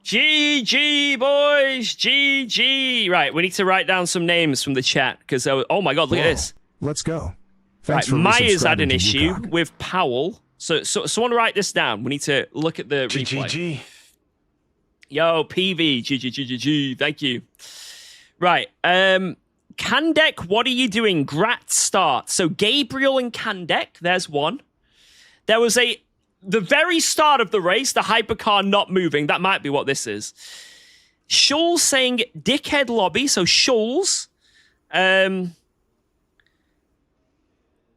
GG, boys. GG. Right, we need to write down some names from the chat because, oh my god, look at this. Let's go. Right, Thanks for Myers had resubscribing an to issue UKOG. with Powell. So someone write this down. We need to look at the replay. GGG. Yo, PV. GG. Thank you. Right. Kandek, what are you doing? Grat start. So Gabriel and Kandek, there's one. There was the very start of the race, the hypercar not moving. That might be what this is. Schulz saying dickhead lobby. So Schulz.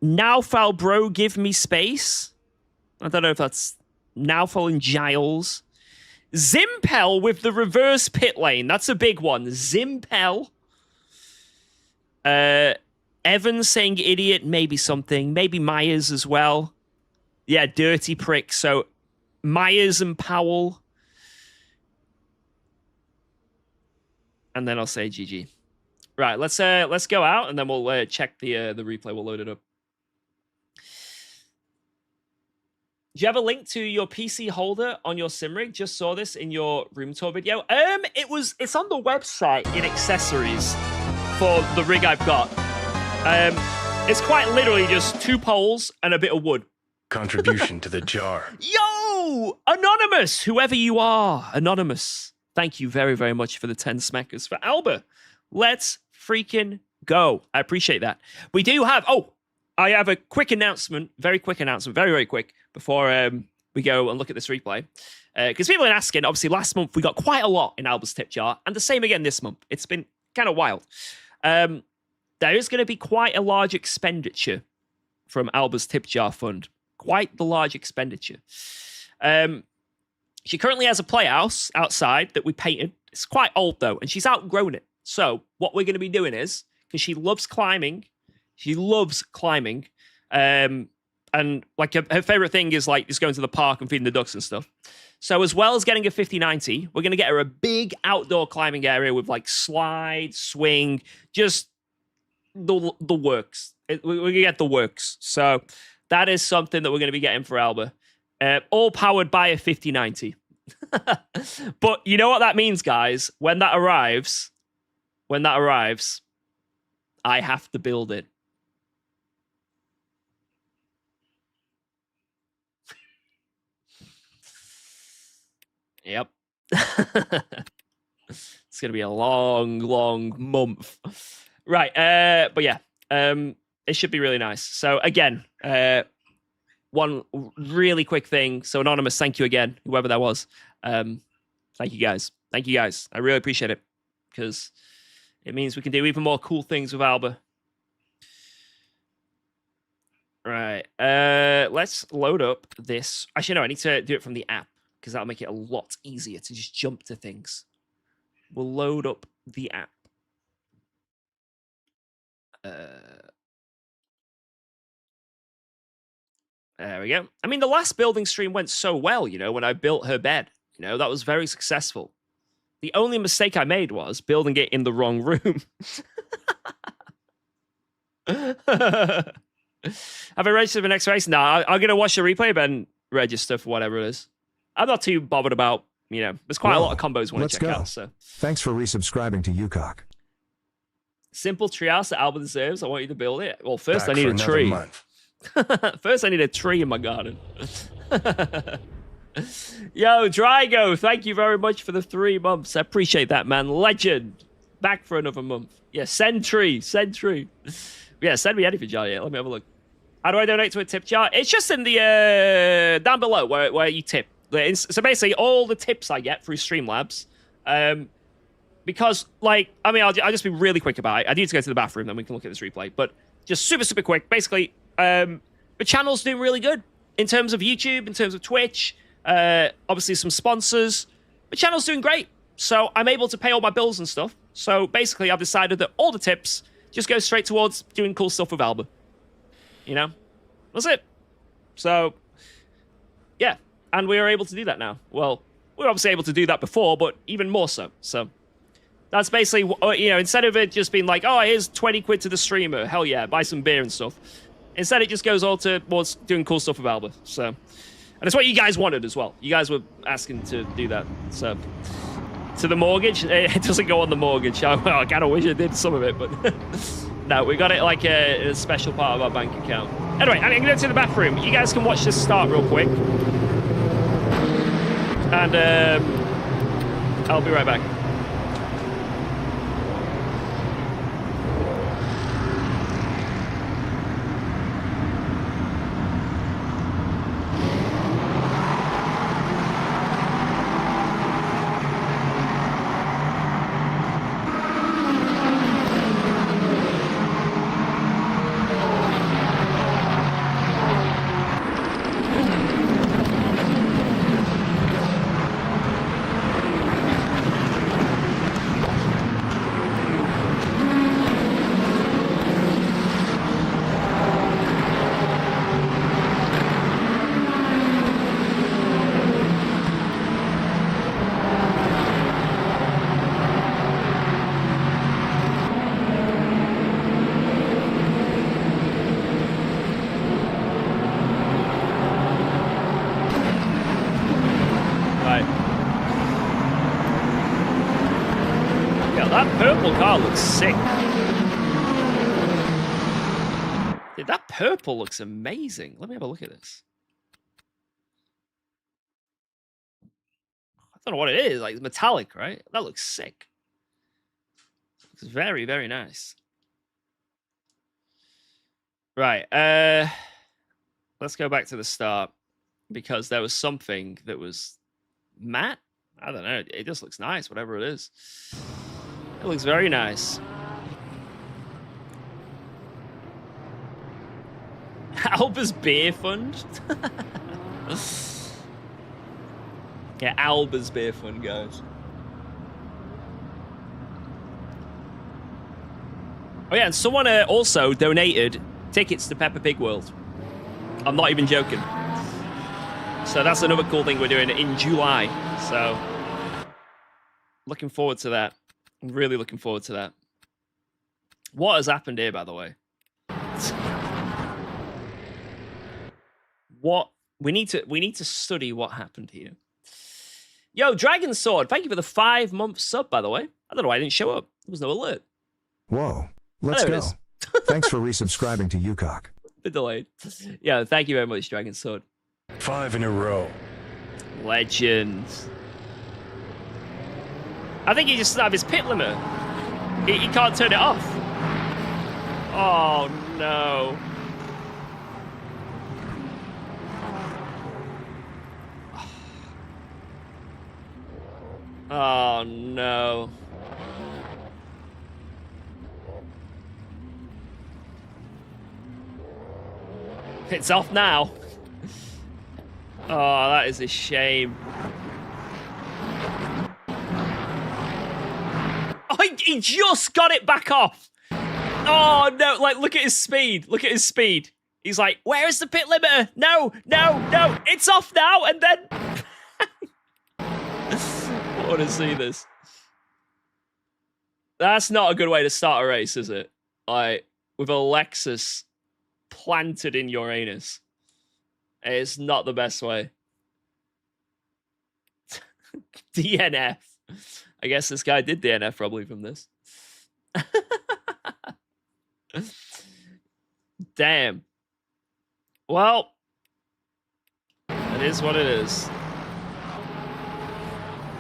Naufal, bro, give me space. I don't know if that's Naufal and Giles. Zimpel with the reverse pit lane. That's a big one. Zimpel. Evans saying idiot, maybe something. Maybe Myers as well. Yeah, dirty prick. So Myers and Powell. And then I'll say GG. Right, let's go out and then we'll check the replay. We'll load it up. Do you have a link to your PC holder on your sim rig? Just saw this in your room tour video. It's on the website in accessories for the rig I've got. It's quite literally just 2 poles and a bit of wood. Contribution to the jar. Yo, Anonymous, whoever you are, Anonymous. Thank you very, very much for the 10 smackers for Alba. Let's freaking go. I appreciate that. We do have, I have a quick announcement, very, very quick, before we go and look at this replay. Because people are asking, obviously last month we got quite a lot in Alba's tip jar, and the same again this month. It's been kind of wild. There is going to be quite a large expenditure from Alba's tip jar fund. Quite the large expenditure. She currently has a playhouse outside that we painted. It's quite old though, and she's outgrown it. So what we're going to be doing is, because she loves climbing, and like her favorite thing is like just going to the park and feeding the ducks and stuff. So as well as getting a 5090, we're going to get her a big outdoor climbing area with like slide, swing, just the works. We're going to get the works. So that is something that we're going to be getting for Alba. All powered by a 5090. But you know what that means, guys? When that arrives, I have to build it. Yep. It's going to be a long month. Right. But yeah, it should be really nice. So again, one really quick thing. So Anonymous, thank you again, whoever that was. Thank you guys. I really appreciate it because It means we can do even more cool things with Alba. Right. Let's load up this. Actually, no, I need to do it from the app because that'll make it a lot easier to just jump to things. We'll load up the app. There we go. I mean, the last building stream went so well, you know, when I built her bed. You know, that was very successful. The only mistake I made was building it in the wrong room. Have I registered for the next race? Nah, I'm going to watch the replay, then register for whatever it is. I'm not too bothered about, you know, there's quite a lot of combos I want to check out. So Thanks for resubscribing to UKOG. simple treehouse that Alba deserves. I want you to build it. Well, first Back I need for a another tree. month. First I need a tree in my garden. Yo, Drygo, thank you very much for the 3 months. I appreciate that, man. Legend. Back for another month. Yeah, send tree. Send tree. Yeah, send me anything, Johnny. Let me have a look. How do I donate to a tip jar? It's just in the down below where you tip. So basically, all the tips I get through Streamlabs, because like, I mean, I'll just be really quick about it. I need to go to the bathroom, then we can look at this replay. But just super quick. Basically, the channel's doing really good in terms of YouTube, in terms of Twitch. Obviously, some sponsors. The channel's doing great, so I'm able to pay all my bills and stuff. So basically, I've decided that all the tips just go straight towards doing cool stuff with Alba. You know? That's it. So, yeah. And we are able to do that now. Well, we were obviously able to do that before, but even more so. So, that's basically, you know, instead of it just being like, oh, here's 20 quid to the streamer. Hell yeah, buy some beer and stuff. Instead, it just goes all towards doing cool stuff with Alba. So, and it's what you guys wanted as well. You guys were asking to do that. So, to the mortgage, it doesn't go on the mortgage. I kind of wish it did some of it, but no, we got it like a special part of our bank account. Anyway, I'm going to go to the bathroom. You guys can watch this start real quick. And I'll be right back. Sick. Dude, that purple looks amazing. Let me have a look at this. I don't know what it is. Like, metallic, right? That looks sick. Looks very, very nice. Right. Let's go back to the start because there was something that was matte. I don't know. It just looks nice, whatever it is. It looks very nice. Alba's Beer Fund? Yeah, Alba's Beer Fund, guys. Oh yeah, and someone also donated tickets to Peppa Pig World. I'm not even joking. So that's another cool thing we're doing in July. So, looking forward to that. I'm really looking forward to that. What has happened here, by the way? What we need to study what happened here. Yo, Dragon Sword, thank you for the 5-month sub, by the way. I don't know why I didn't show up. There was no alert. Whoa, let's go. Thanks for resubscribing to UKOG. Bit delayed. Yeah, thank you very much, Dragon Sword. 5 in a row. Legend. I think he just snapped his pit limiter. He can't turn it off. Oh, no. Oh, no. It's off now. Oh, that is a shame. Oh, he just got it back off. Oh, no. Like, look at his speed. Look at his speed. He's like, where is the pit limiter? No, no, no. It's off now. And then... I want to see this. That's not a good way to start a race, is it? Like, with a Lexus planted in Uranus. It's not the best way. DNF. I guess this guy did DNF probably from this. Damn. Well, it is what it is.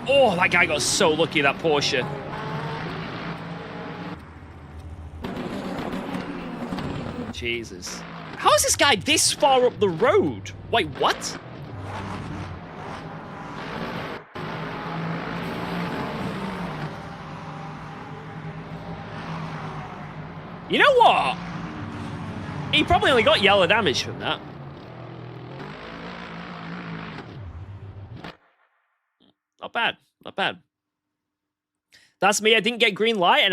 Oh, that guy got so lucky, that Porsche. Jesus. How is this guy this far up the road? Wait, what? You know what? He probably only got yellow damage from that. Not bad. Not bad. That's me. I didn't get green light,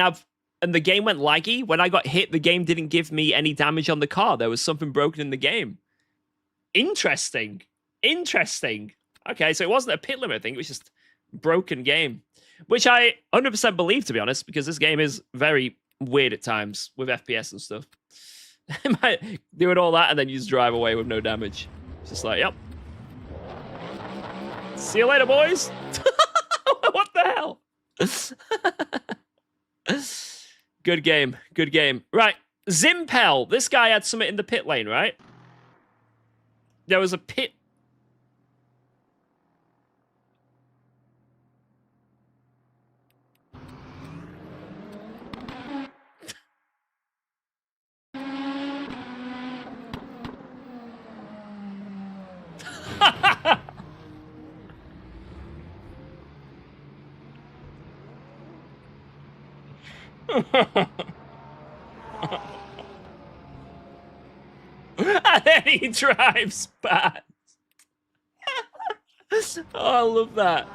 and the game went laggy. When I got hit, the game didn't give me any damage on the car. There was something broken in the game. Interesting. Interesting. Okay, so it wasn't a pit limit thing. It was just broken game. Which I 100% believe, to be honest, because this game is very weird at times with FPS and stuff. Doing all that and then you just drive away with no damage. It's just like, yep. See you later, boys. What the hell? Good game. Good game. Right. Zimpel. This guy had something in the pit lane, right? There was a pit. And then he drives past. Oh, I love that.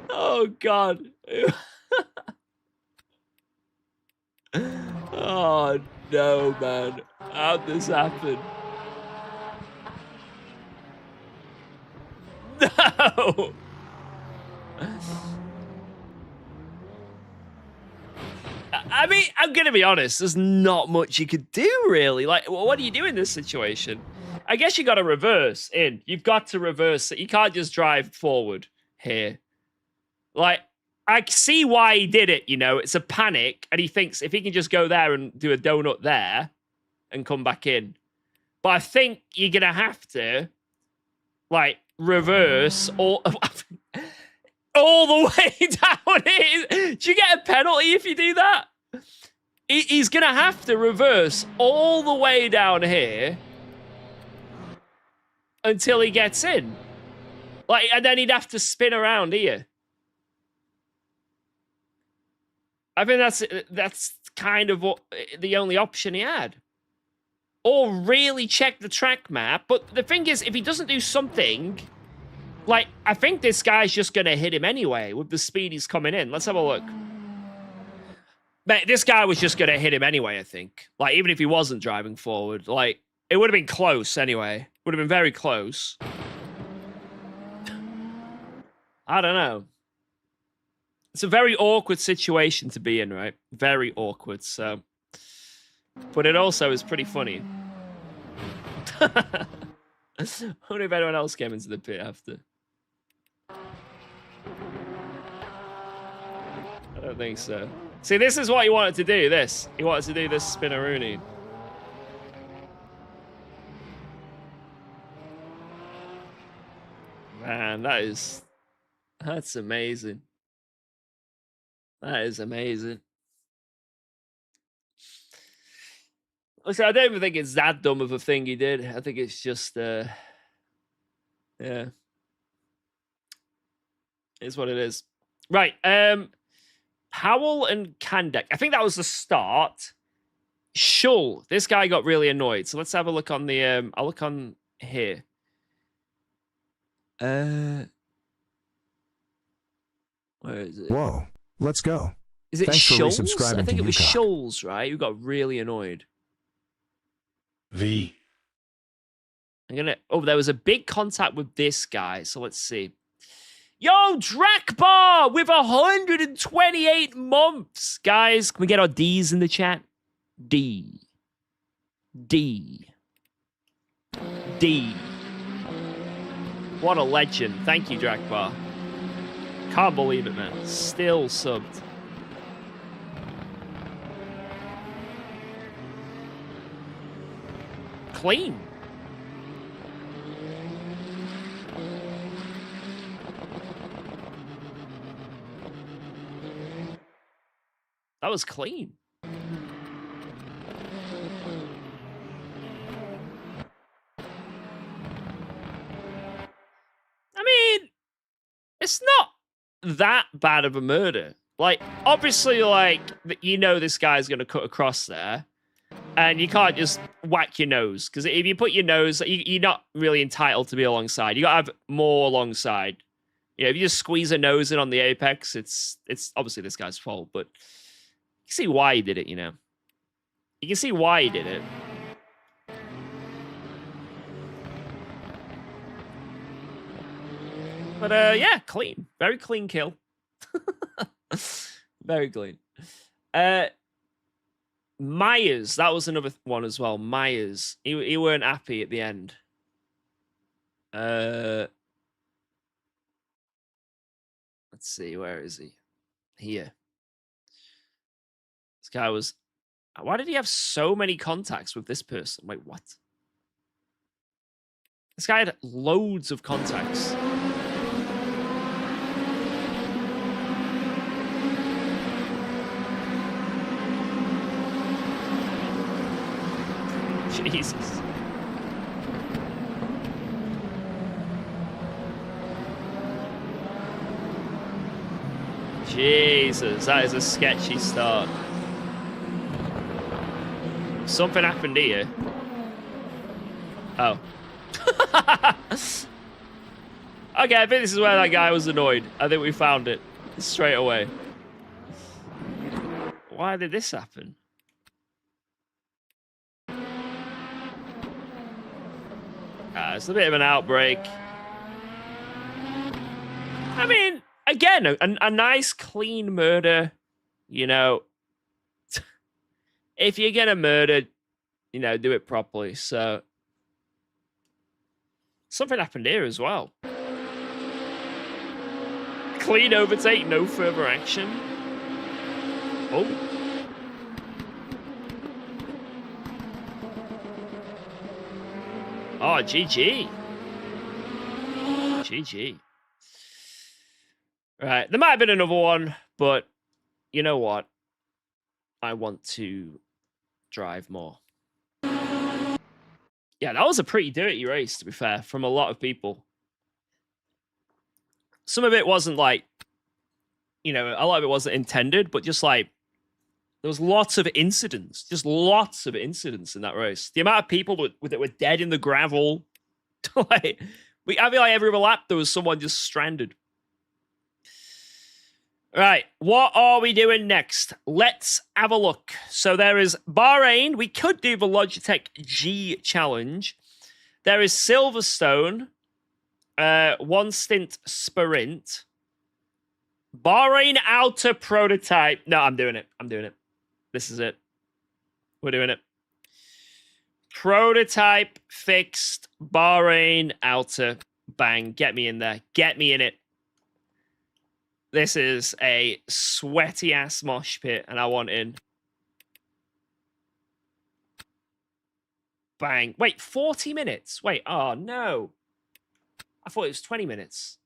Oh, God. Oh, no, man. How'd this happen? No! I mean, I'm going to be honest. There's not much you could do, really. Like, what do you do in this situation? I guess you got to reverse in. You've got to reverse it. You can't just drive forward here. Like, I see why he did it, you know. It's a panic, and he thinks if he can just go there and do a donut there and come back in. But I think you're going to have to, like, reverse all the way down here. Do you get a penalty if you do that? He's going to have to reverse all the way down here until he gets in. Like, and then he'd have to spin around here. I think that's kind of what the only option he had. Or really check the track map. But the thing is, if he doesn't do something, like, I think this guy's just going to hit him anyway with the speed he's coming in. Let's have a look. But this guy was just going to hit him anyway, I think. Like, even if he wasn't driving forward. Like, it would have been close anyway. Would have been very close. I don't know. It's a very awkward situation to be in, right? Very awkward, so... But it also is pretty funny. I wonder if anyone else came into the pit after. I don't think so. See, this is what he wanted to do, this. He wanted to do this spinneroonie. Man, that's amazing. That is amazing. Listen, I don't even think it's that dumb of a thing he did. I think it's just, yeah. It's what it is. Right, Howell and Kandek. I think that was the start. Shull. This guy got really annoyed. So let's have a look on the I'll look on here. Where is it? Whoa. Let's go. Is it Thanks for Schulz? resubscribing I think to it was UKOG. Schulz, right? Who got really annoyed. V. Oh, there was a big contact with this guy. So let's see. Yo, Drakbar with 128 months. Guys, can we get our D's in the chat? D. What a legend. Thank you, Drakbar. Can't believe it, man. Still subbed. Clean. That was clean. I mean, it's not that bad of a murder. Like, obviously, like, you know this guy's going to cut across there. And you can't just whack your nose. Because if you put your nose, you're not really entitled to be alongside. You got to have more alongside. You know, if you just squeeze a nose in on the apex, it's obviously this guy's fault. But you can see why he did it, you know. You can see why he did it. But, yeah, clean. Very clean kill. Very clean. Myers, that was another one as well. Myers. He weren't happy at the end. Let's see, where is he? Here. This guy was... Why did he have so many contacts with this person? Wait, what? This guy had loads of contacts. Jesus. Jesus, that is a sketchy start. Something happened here. Oh. Okay, I think this is where that guy was annoyed. I think we found it straight away. Why did this happen? It's a bit of an outbreak. I mean, again, a nice, clean murder. You know, if you're gonna murder, you know, do it properly. So, something happened here as well. Clean overtake, no further action. Oh. Oh, GG. GG. Right, there might have been another one, but you know what? I want to drive more. Yeah, that was a pretty dirty race, to be fair, from a lot of people. Some of it wasn't like, you know, a lot of it wasn't intended, but just like, there was lots of incidents, just lots of incidents in that race. The amount of people that were dead in the gravel. Like, I feel like every other lap there was someone just stranded. Right, what are we doing next? Let's have a look. So there is Bahrain. We could do the Logitech G challenge. There is Silverstone. One stint sprint. Bahrain outer prototype. No, I'm doing it. I'm doing it. This is it. We're doing it. Prototype fixed. Bahrain outer. Bang. Get me in there. Get me in it. This is a sweaty ass mosh pit, and I want in. Bang. Wait, 40 minutes? Wait, oh no. I thought it was 20 minutes.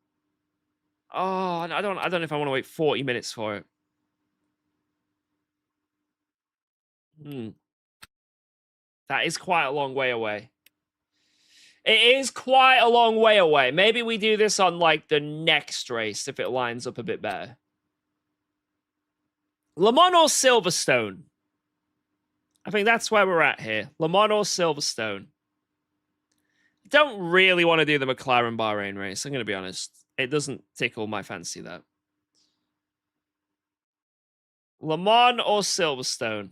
Oh, I don't know if I want to wait 40 minutes for it. That is quite a long way away. It is quite a long way away. Maybe we do this on, like, the next race if it lines up a bit better. Le Mans or Silverstone? I think that's where we're at here. Le Mans or Silverstone. Don't really want to do the McLaren Bahrain race. I'm going to be honest. It doesn't tickle my fancy, that. Le Mans or Silverstone?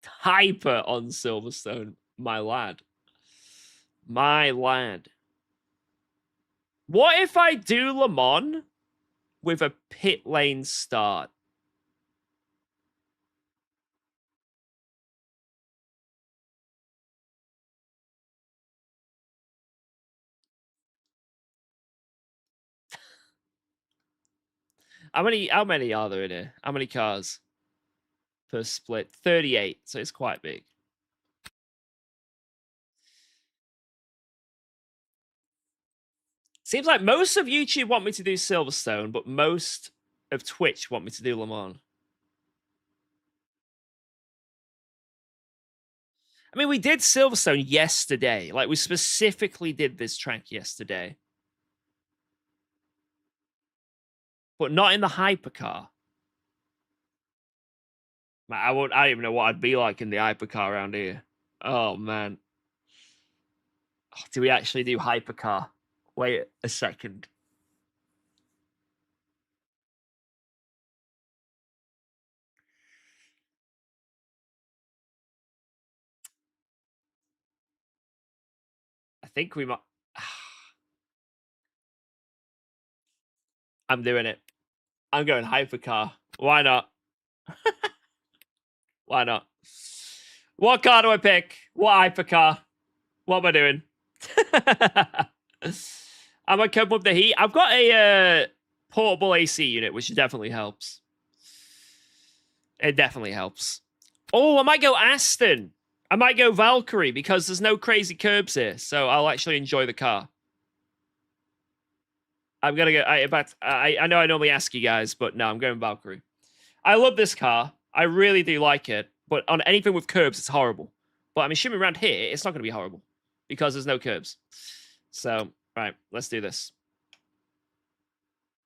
Hyper on Silverstone, my lad. My lad. What if I do Le Mans with a pit lane start? How many are there in here? How many cars per split? 38, so it's quite big. Seems like most of YouTube want me to do Silverstone, but most of Twitch want me to do Le Mans. I mean, we did Silverstone yesterday. Like, we specifically did this track yesterday. But not in the hypercar. I don't even know what I'd be like in the hypercar around here. Oh, man. Oh, do we actually do hypercar? Wait a second. I think we might. I'm doing it. I'm going hypercar. Why not? Why not? What car do I pick? What hypercar? What am I doing? Am I coping with the heat? I've got a portable AC unit, which definitely helps. It definitely helps. Oh, I might go Aston. I might go Valkyrie because there's no crazy curbs here, so I'll actually enjoy the car. I'm gonna go. I know I normally ask you guys, but no, I'm going Valkyrie. I love this car. I really do like it, but on anything with curbs, it's horrible. But I'm assuming around here, it's not going to be horrible because there's no curbs. So, right, let's do this.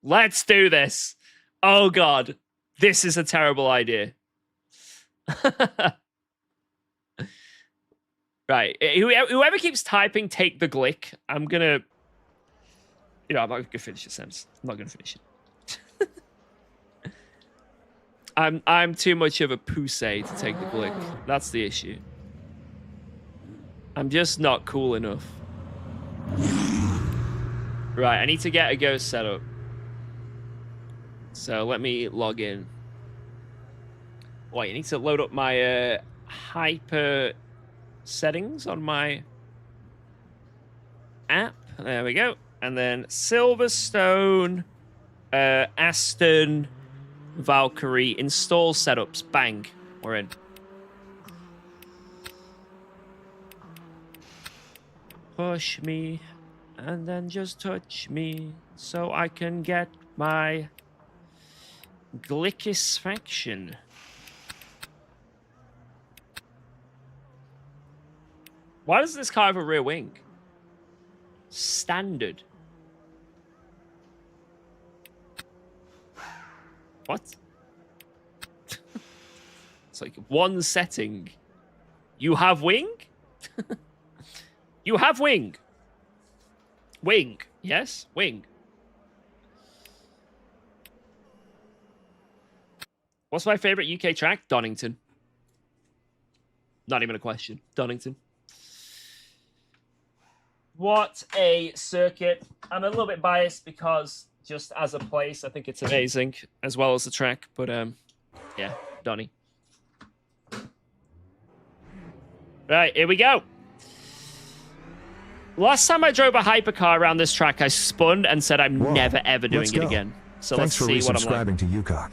Let's do this. Oh, God. This is a terrible idea. Right. Whoever keeps typing, take the glick. I'm going to... I'm not going to finish it, Sims. I'm not going to finish it. I'm too much of a pussy to take the glick. That's the issue. I'm just not cool enough. Right, I need to get a go set up. So let me log in. Wait, I need to load up my hyper settings on my app. There we go. And then Silverstone, Aston, Valkyrie, install setups. Bang. We're in. Push me and then just touch me so I can get my glickisfaction. Why does this car have a rear wing? Standard. What? It's like one setting. You have wing? You have wing. Wing. Yes, wing. What's my favorite UK track? Donington. Not even a question. Donington. What a circuit. I'm a little bit biased because just as a place, I think it's amazing, as well as the track. But, yeah, Donny. Right, here we go. Last time I drove a hypercar around this track, I spun and said I'm never, ever doing it again. So Thanks let's see what I'm like. Thanks for resubscribing to UKOG.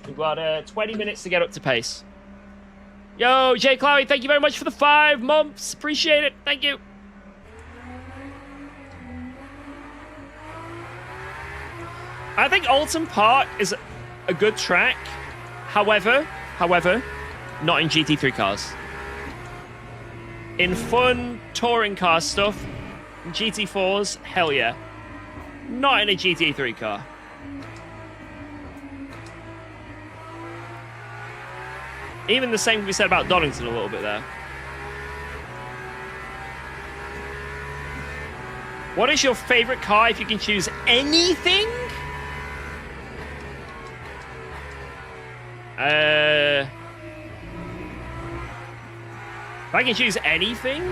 We've got 20 minutes to get up to pace. Yo, Jay Clowy, thank you very much for the 5 months. Appreciate it. Thank you. I think Alton Park is a good track. However, not in GT3 cars. In fun touring car stuff, GT4s, hell yeah. Not in a GT3 car. Even the same can be said about Donington a little bit there. What is your favorite car if you can choose anything? If I can choose anything?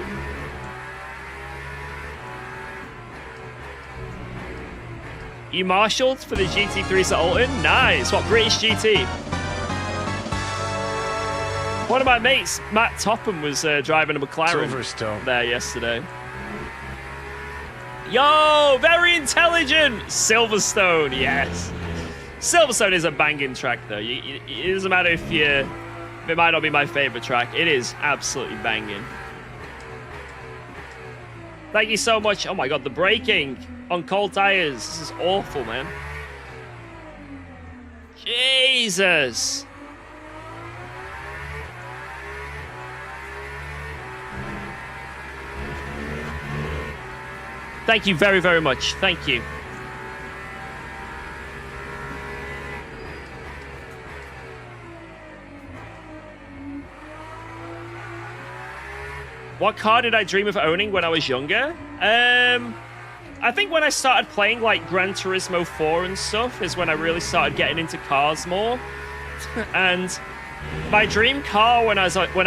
You marshaled for the GT3s at Alton? Nice. What, British GT? One of my mates, Matt Topham, was driving a McLaren Silverstone. there yesterday. Yo, very intelligent! Silverstone, yes. Silverstone is a banging track, though. It doesn't matter if it might not be my favorite track. It is absolutely banging. Thank you so much. Oh my god, the braking on cold tires. This is awful, man. Jesus. Thank you very, very much. Thank you. What car did I dream of owning when I was younger? I think when I started playing like Gran Turismo 4 and stuff is when I really started getting into cars more. And my dream car when I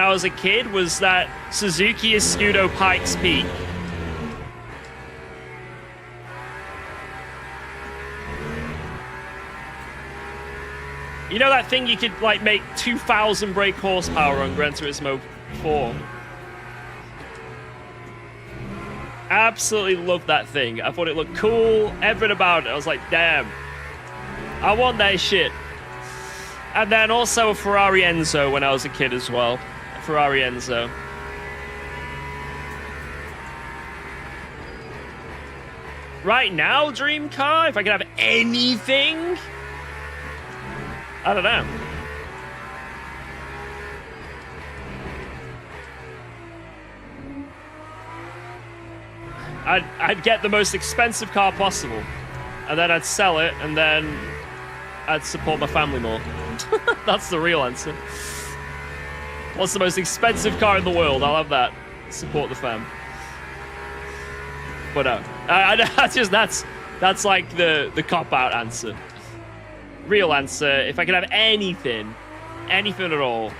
was a kid was that Suzuki Escudo Pikes Peak. You know that thing you could like make 2,000 brake horsepower on Gran Turismo 4? Absolutely loved that thing. I thought it looked cool, everything about it. I was like, damn, I want that shit. And then also a Ferrari Enzo when I was a kid as well. A Ferrari Enzo. Right now, dream car, if I could have anything, I don't know. I'd get the most expensive car possible, and then I'd sell it, and then I'd support my family more. That's the real answer. What's the most expensive car in the world? I'll have that. Support the fam. But no, that's like the cop-out answer. Real answer, if I could have anything at all,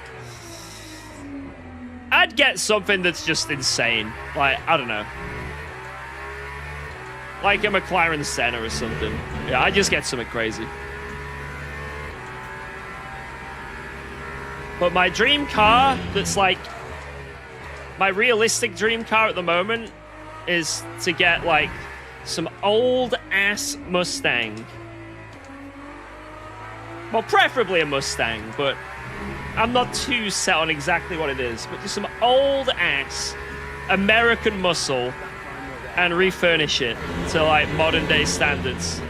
I'd get something that's just insane. Like, I don't know. Like a McLaren Senna or something. Yeah, I'd just get something crazy. But my dream car that's like... My realistic dream car at the moment is to get like some old-ass Mustang. Well, preferably a Mustang, but I'm not too set on exactly what it is. But just some old-ass American muscle and refurnish it to like modern-day standards.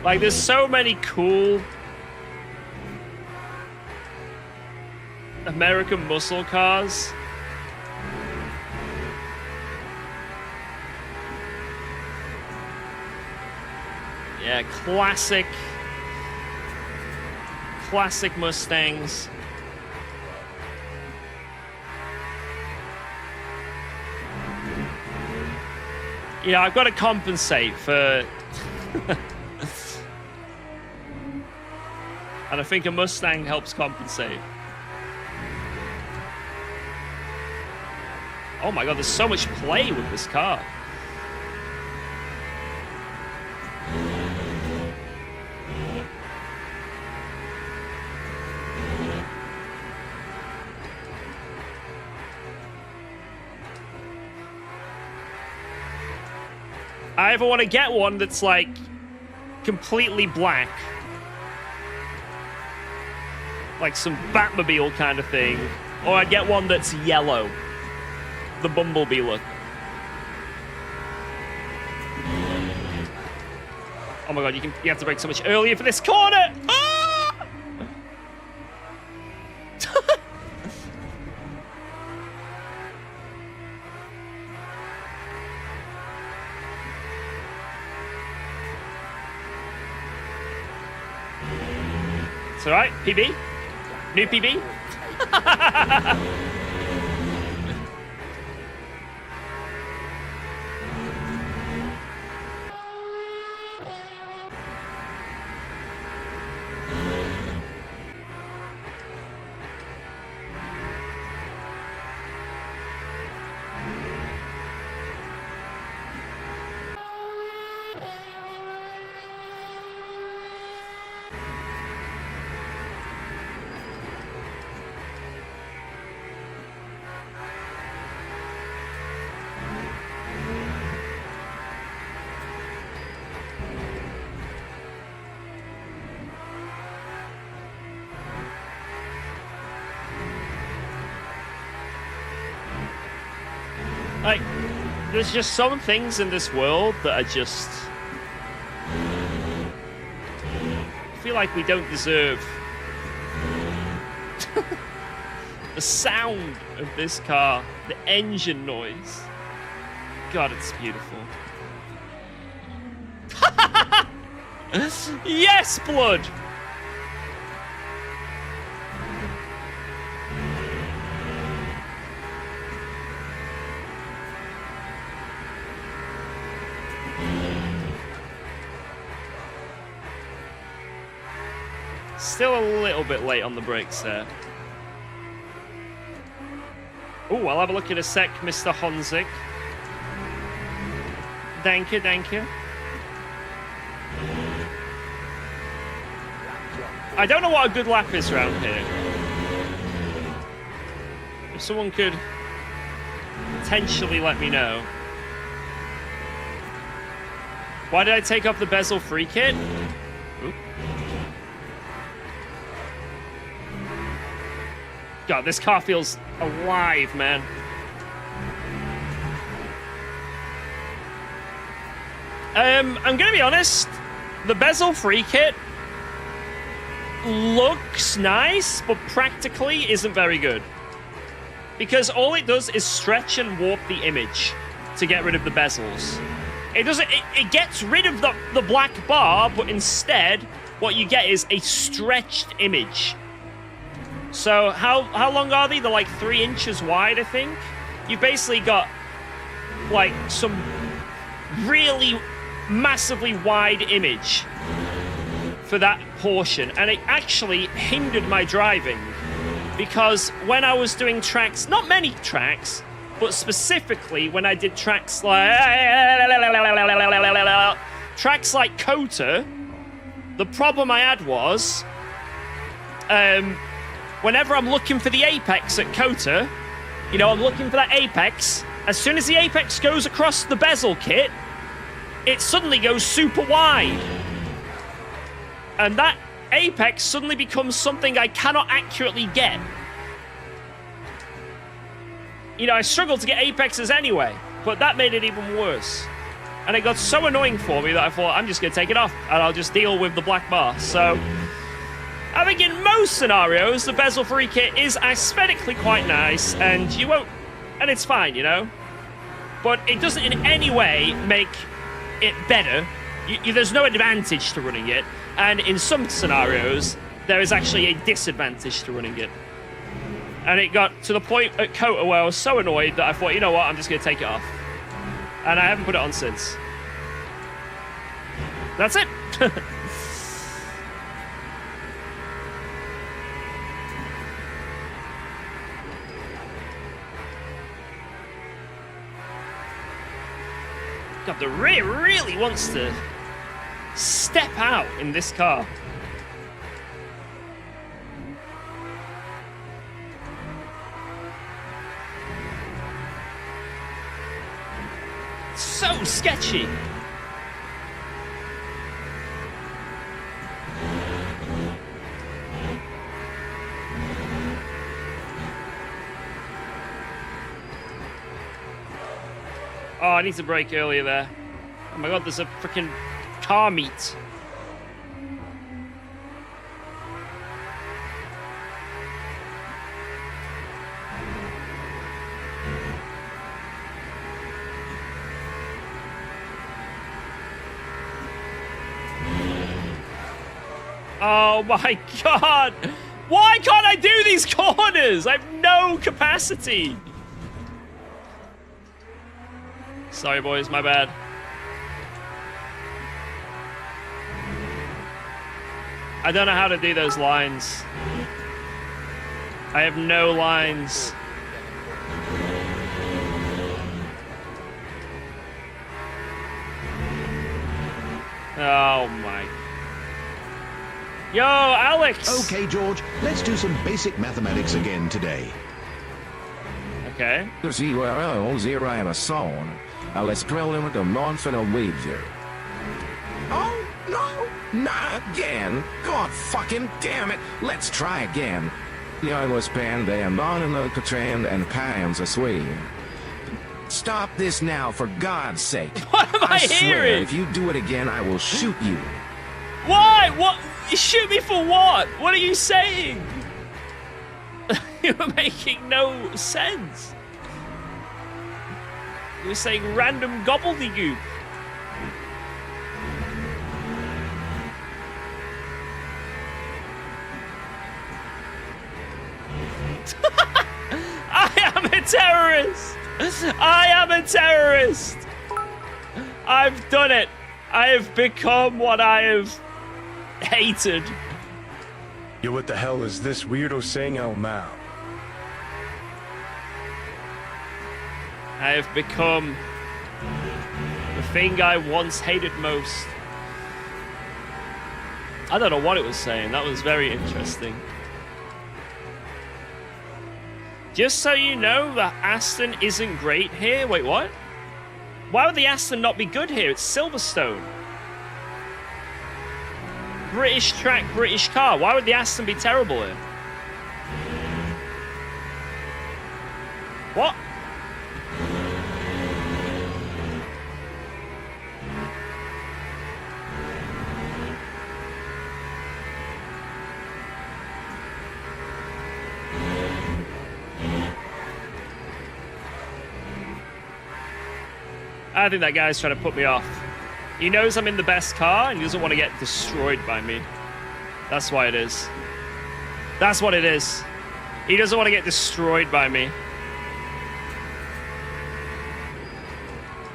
Like, there's so many cool American muscle cars. Yeah, classic Mustangs. Yeah, I've got to compensate for... And I think a Mustang helps compensate. Oh my god, there's so much play with this car. I ever want to get one that's like completely black. Like some Batmobile kind of thing. Or I'd get one that's yellow. The Bumblebee look. Oh my god, you have to brake so much earlier for this corner. Ah! It's all right. PB, new PB. Like, there's just some things in this world that are just... I feel like we don't deserve the sound of this car, the engine noise. God, it's beautiful. Yes, blood! Still a little bit late on the brakes there. Oh, I'll have a look in a sec, Mr. Honzik. Thank you, thank you. I don't know what a good lap is around here. If someone could potentially let me know. Why did I take off the bezel-free kit? Ooh. God, this car feels alive, man. I'm gonna be honest. The bezel-free kit looks nice, but practically isn't very good. Because all it does is stretch and warp the image to get rid of the bezels. It doesn't. It gets rid of the black bar, but instead, what you get is a stretched image. So how long are they? They're like 3 inches wide, I think. You've basically got like some really massively wide image for that portion, and it actually hindered my driving because when I was doing tracks, not many tracks, but specifically when I did tracks like COTA, the problem I had was whenever I'm looking for the apex at COTA, you know, I'm looking for that apex. As soon as the apex goes across the bezel kit, it suddenly goes super wide. And that apex suddenly becomes something I cannot accurately get. You know, I struggle to get apexes anyway, but that made it even worse. And it got so annoying for me that I thought, I'm just going to take it off, and I'll just deal with the black bar. So I think in most scenarios, the bezel-free kit is aesthetically quite nice, and you won't... And it's fine, you know? But it doesn't in any way make it better. There's no advantage to running it, and in some scenarios, there is actually a disadvantage to running it. And it got to the point at COTA where I was so annoyed that I thought, you know what, I'm just going to take it off. And I haven't put it on since. That's it. God, the rear really wants to step out in this car. So sketchy. Oh, I need to brake earlier there. Oh my god, there's a freaking car meet. Oh my god! Why can't I do these corners? I have no capacity. Sorry, boys, my bad. I don't know how to do those lines. I have no lines. Oh my. Yo, Alex! Okay, George, let's do some basic mathematics again today. Okay. Zero, zero, and a song. Let's drill in with the non-final wager. Oh, no, not again. God fucking damn it. Let's try again. I was panned and on and the train and pans a swing. Stop this now, for God's sake. What am I swear, hearing? if you do it again, I will shoot you. Why? What? You shoot me for what? What are you saying? You're making no sense. You're saying random gobbledygook. I am a terrorist. I am a terrorist. I've done it. I have become what I have hated. Yo, what the hell is this weirdo saying out loud? I have become the thing I once hated most. I don't know what it was saying. That was very interesting. Just so you know, the Aston isn't great here. Wait, what? Why would the Aston not be good here? It's Silverstone. British track, British car. Why would the Aston be terrible here? What? I think that guy's trying to put me off. He knows I'm in the best car and he doesn't want to get destroyed by me. That's why it is. That's what it is. He doesn't want to get destroyed by me.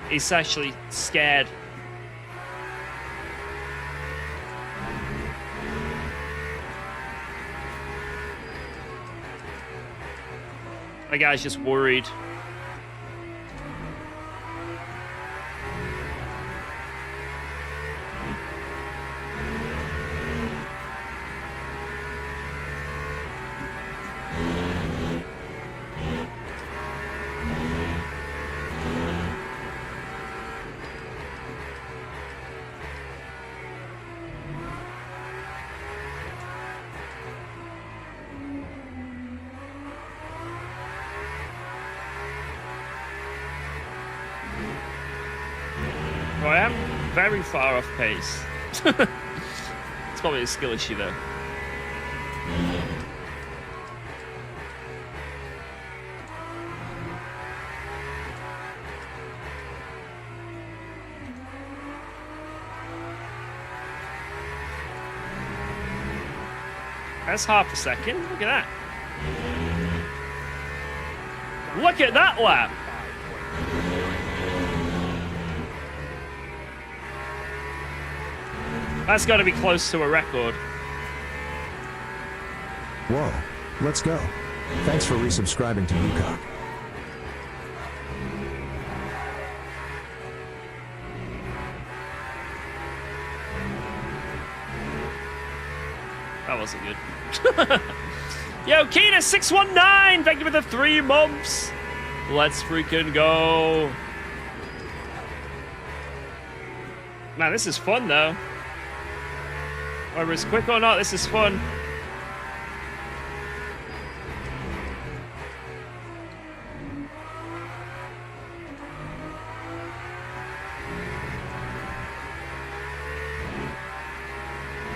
He's actually scared. That guy's just worried. Well, I am very far off pace. It's probably a skill issue, though. That's half a second. Look at that. Look at that lap. That's got to be close to a record. Whoa, let's go. Thanks for resubscribing to UKOG. That wasn't good. Yo, Keena619, thank you for the 3 months. Let's freaking go. Man, this is fun, though. Whether it's quick or not, this is fun.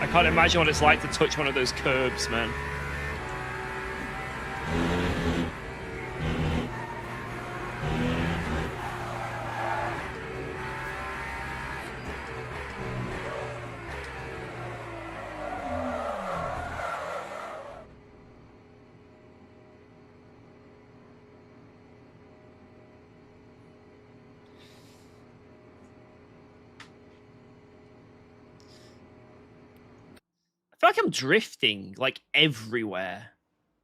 I can't imagine what it's like to touch one of those curbs, man. I feel like I'm drifting, like, everywhere.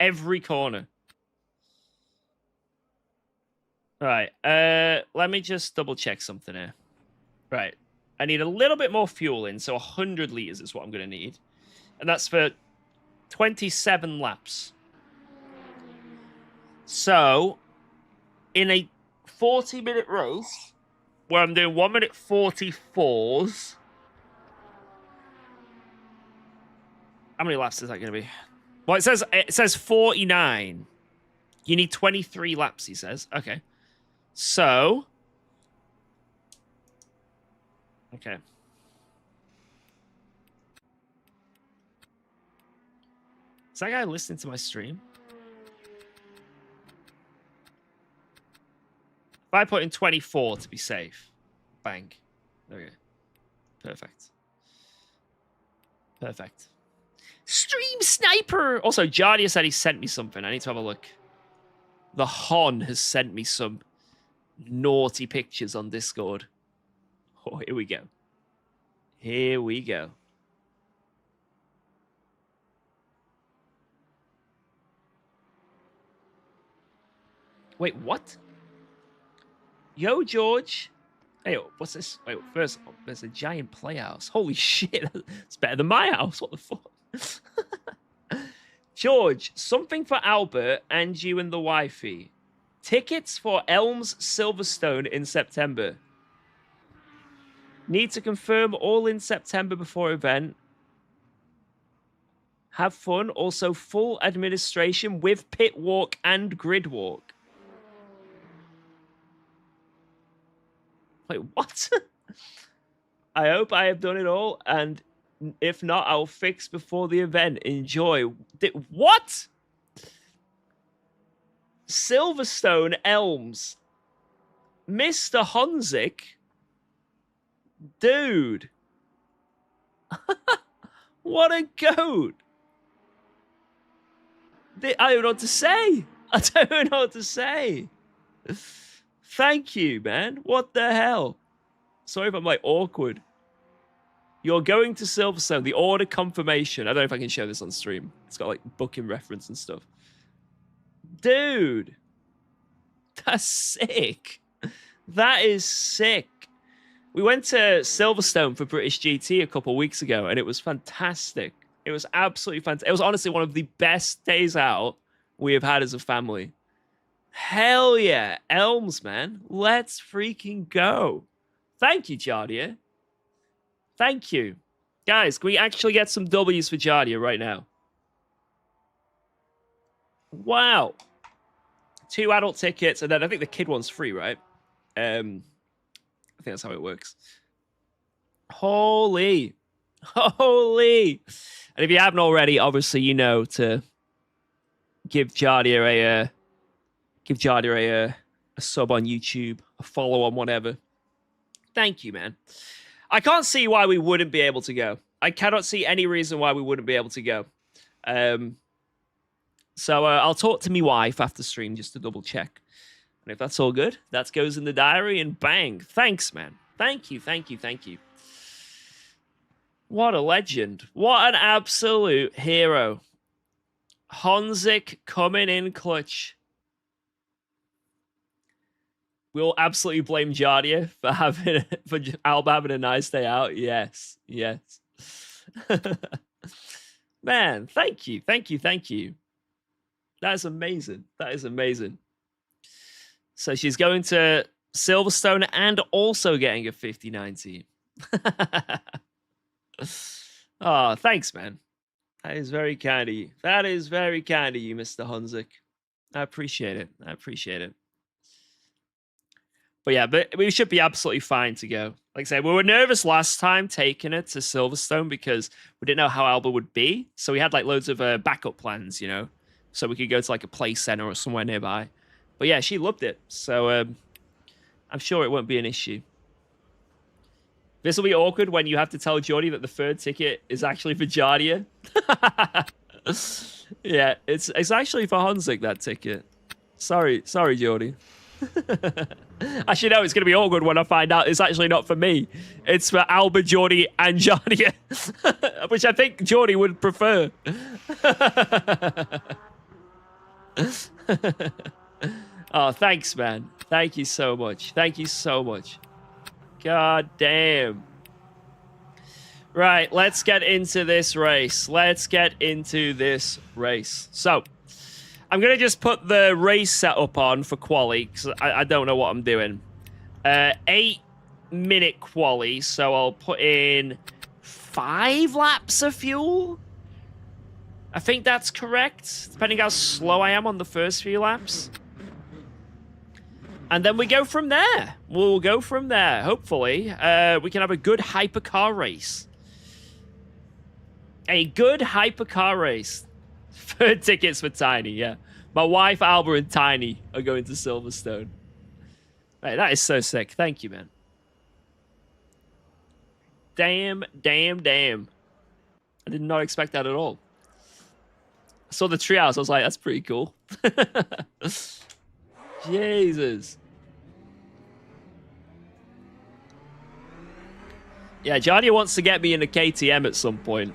Every corner. Right, let me just double check something here. Right, I need a little bit more fuel in, so 100 liters is what I'm going to need. And that's for 27 laps. So, in a 40-minute race, where I'm doing 1 minute 44s... How many laps is that going to be? Well, it says 49. You need 23 laps, he says. Okay. So. Okay. Is that guy listening to my stream? If I put in 24 to be safe. Bang. There we go. Perfect. Perfect. Stream sniper! Also, Jardia said he sent me something. I need to have a look. The Hon has sent me some naughty pictures on Discord. Oh, here we go. Here we go. Wait, what? Yo, George. Hey, what's this? Wait, first, there's a giant playhouse. Holy shit. It's better than my house. What the fuck? George, something for Albert and you and the wifey. Tickets for Elms Silverstone in September. Need to confirm all in September before event. Have fun. Also, full administration with pit walk and grid walk. Wait, what? I hope I have done it all, and if not, I'll fix before the event. Enjoy. What? Silverstone Elms. Mr. Honzik? Dude. What a goat. I don't know what to say. I don't know what to say. Thank you, man. What the hell? Sorry if I'm like awkward. You're going to Silverstone. The order confirmation. I don't know if I can show this on stream. It's got like booking reference and stuff. Dude. That's sick. That is sick. We went to Silverstone for British GT a couple of weeks ago, and it was fantastic. It was absolutely fantastic. It was honestly one of the best days out we have had as a family. Hell yeah. Elms, man. Let's freaking go. Thank you, Jardia. Thank you. Guys, can we actually get some W's for Jardia right now? Wow. 2 adult tickets, and then I think the kid one's free, right? I think that's how it works. Holy. Holy. And if you haven't already, obviously you know to give Jardia a sub on YouTube, a follow on whatever. Thank you, man. I can't see why we wouldn't be able to go. I cannot see any reason why we wouldn't be able to go. So I'll talk to my wife after stream just to double check. And if that's all good, that goes in the diary and bang. Thanks, man. Thank you, thank you, thank you. What a legend. What an absolute hero. Honzik coming in clutch. We'll absolutely blame Jardia for Alba having a nice day out. Yes, yes. Man, thank you, thank you, thank you. That is amazing. That is amazing. So she's going to Silverstone and also getting a 50/90. Oh, thanks, man. That is very kind of you. That is very kind of you, Mr. Honzik. I appreciate it. I appreciate it. But yeah, but we should be absolutely fine to go. Like I said, we were nervous last time taking it to Silverstone because we didn't know how Alba would be. So we had like loads of backup plans, you know, so we could go to like a play center or somewhere nearby. But yeah, she loved it. So I'm sure it won't be an issue. This will be awkward when you have to tell Jordy that the third ticket is actually for Jardia. Yeah, it's actually for Honzik, that ticket. Sorry, Jordy. Actually, no, it's going to be awkward when I find out it's actually not for me. It's for Alba, Jordy, and Jardia. Which I think Jordy would prefer. Oh, thanks, man. Thank you so much. Thank you so much. God damn. Right, let's get into this race. Let's get into this race. So, I'm going to just put the race setup on for quali, because I don't know what I'm doing. 8-minute quali, so I'll put in 5 laps of fuel. I think that's correct, depending how slow I am on the first few laps. And then we go from there. We'll go from there, hopefully. We can have a good hypercar race. A good hypercar race. Third tickets for Tiny, yeah. My wife, Alba, and Tiny are going to Silverstone. Hey, that is so sick. Thank you, man. Damn, damn, damn. I did not expect that at all. I saw the treehouse. I was like, that's pretty cool. Jesus. Yeah, Jardia wants to get me in a KTM at some point.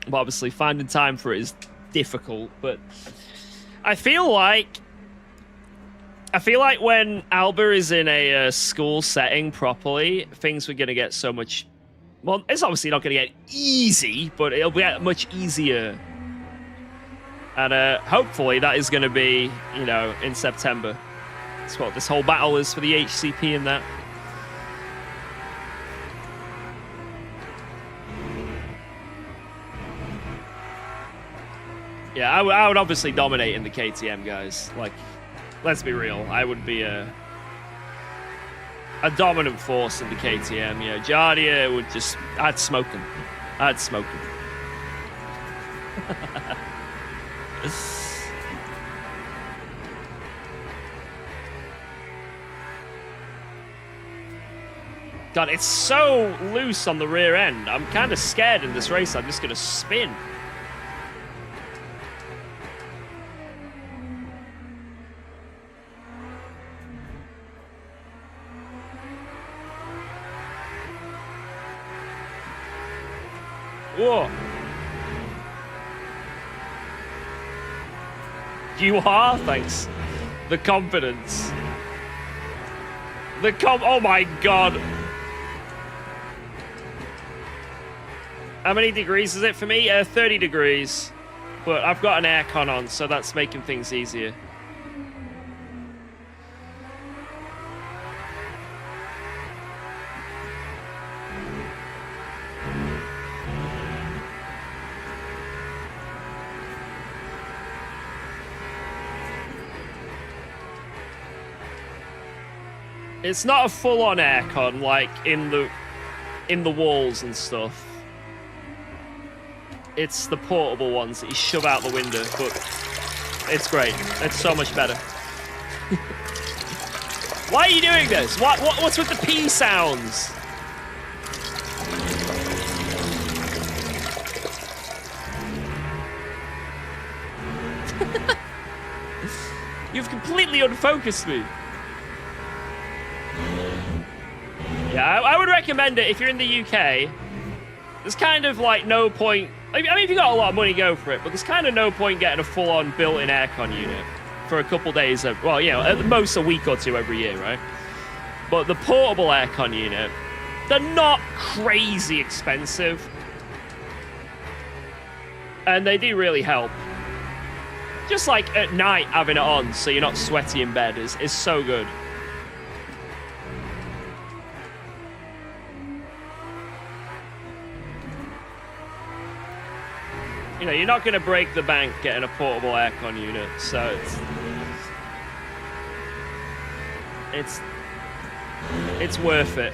But obviously, finding time for it is difficult. But I feel like when Alba is in a school setting properly, things were going to get so much... Well, it's obviously not going to get easy, but it'll get much easier. And hopefully that is going to be, you know, in September. That's what this whole battle is for the HCP and that. Yeah, I would obviously dominate in the KTM, guys. Like, let's be real. I would be a dominant force in the KTM. You know, Jardia would just... I'd smoke him. I'd smoke him. God, it's so loose on the rear end. I'm kind of scared in this race. I'm just going to spin. Whoa. You are? Thanks. The confidence. Oh my god. How many degrees is it for me? 30 degrees. But I've got an aircon on, so that's making things easier. It's not a full-on aircon, like in the walls and stuff. It's the portable ones that you shove out the window, but it's great. It's so much better. Why are you doing this? What's with the P sounds? You've completely unfocused me. Yeah, I would recommend it if you're in the UK. There's kind of like no point... I mean, if you got a lot of money, go for it. But there's kind of no point getting a full-on built-in aircon unit for a couple days. Well, you know, at the most a week or two every year, right? But the portable aircon unit, they're not crazy expensive. And they do really help. Just like at night having it on so you're not sweaty in bed is so good. You know, you're not going to break the bank getting a portable aircon unit, so it's worth it.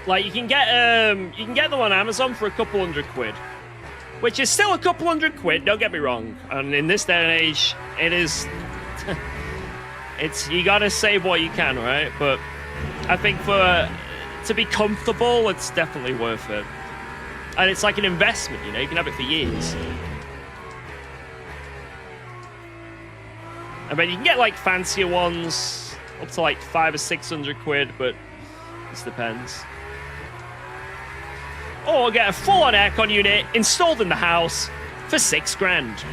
Like you can get them on Amazon for a couple £100, which is still a couple £100. Don't get me wrong. And in this day and age, it is. It's you gotta save what you can, right? But I think to be comfortable, it's definitely worth it. And it's like an investment, you know. You can have it for years. I mean, you can get like fancier ones up to like £500 or £600, but this depends. Or get a full-on aircon unit installed in the house for $6 grand.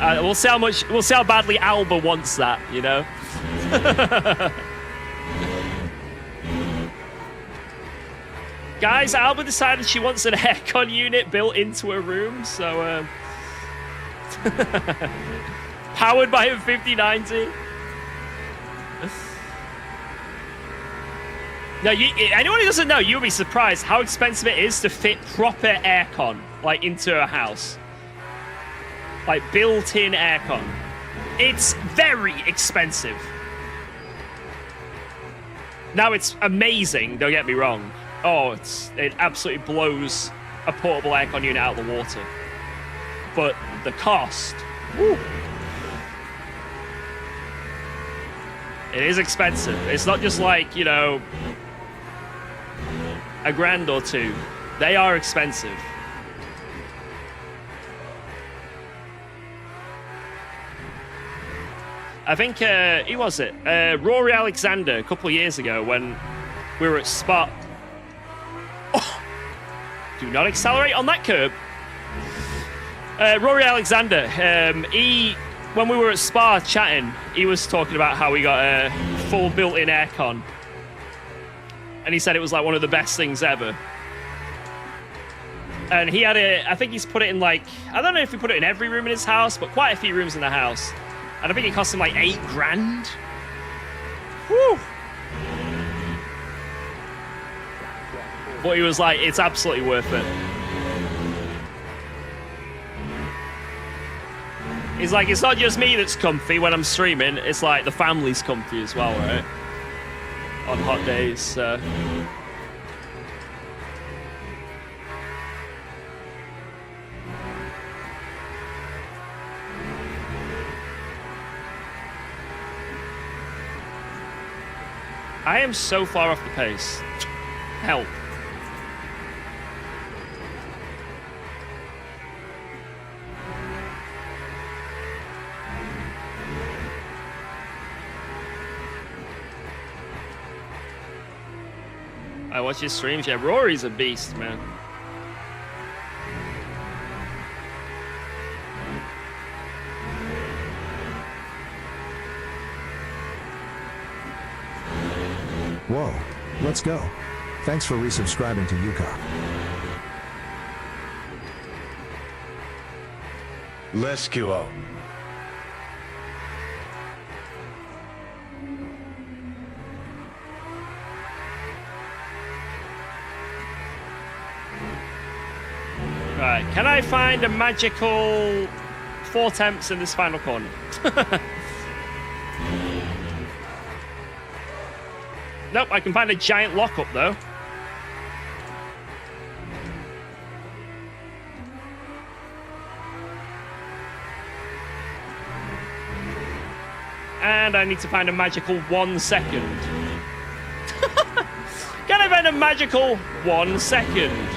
We'll see how badly Alba wants that, you know. Guys, Alba decided she wants an aircon unit built into her room, so powered by a 5090. No, anyone who doesn't know, you'll be surprised how expensive it is to fit proper aircon, like, into a house. Like, built-in aircon. It's very expensive. Now, it's amazing, don't get me wrong. Oh, it absolutely blows a portable aircon unit out of the water. But the cost, woo, it is expensive. It's not just like, you know, $1 grand or $2. They are expensive. I think, who was it? Rory Alexander, a couple of years ago when we were at Spa. Oh, do not accelerate on that curb. Rory Alexander, when we were at Spa chatting, he was talking about how he got a full built-in aircon. And he said it was like one of the best things ever. And he had I think he's put it in like, I don't know if he put it in every room in his house, but quite a few rooms in the house. And I think it cost him like $8 grand. Whew. But he was like, it's absolutely worth it. He's like, it's not just me that's comfy when I'm streaming, it's like the family's comfy as well, right? On hot days, so. I am so far off the pace. Help. I watch his streams. Yeah, Rory's a beast, man. Whoa, let's go. Thanks for resubscribing to UKOG. Let's go. Right, can I find a magical 4 temps in this final corner? Nope, I can find a giant lockup though. And I need to find a magical 1 second. Can I find a magical 1 second?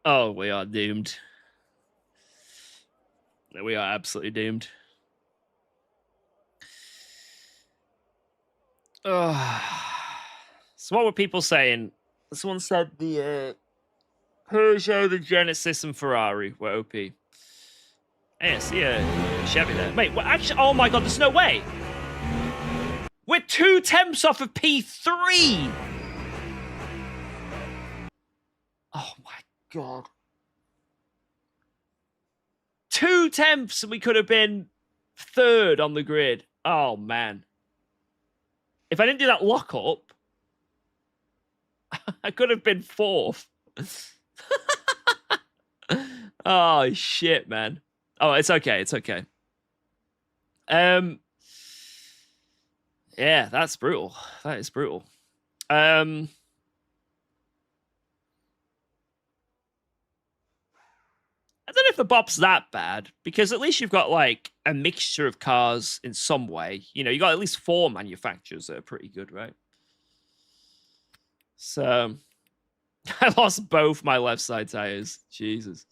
Oh, we are doomed. We are absolutely doomed. So what were people saying? Someone said the Peugeot, the Genesis, and Ferrari were OP. Hey, I see a Chevy there. Wait, well, actually, oh my god, there's no way. We're 2 temps off of P3. Oh my god. 2 temps and we could have been 3rd on the grid. Oh man. If I didn't do that lockup, I could have been 4th. Oh shit, man. Oh, it's okay. It's okay. Yeah, that's brutal. That is brutal. I don't know if the bop's that bad, because at least you've got like a mixture of cars in some way. You know, you got at least 4 manufacturers that are pretty good, right? So I lost both my left side tires. Jesus.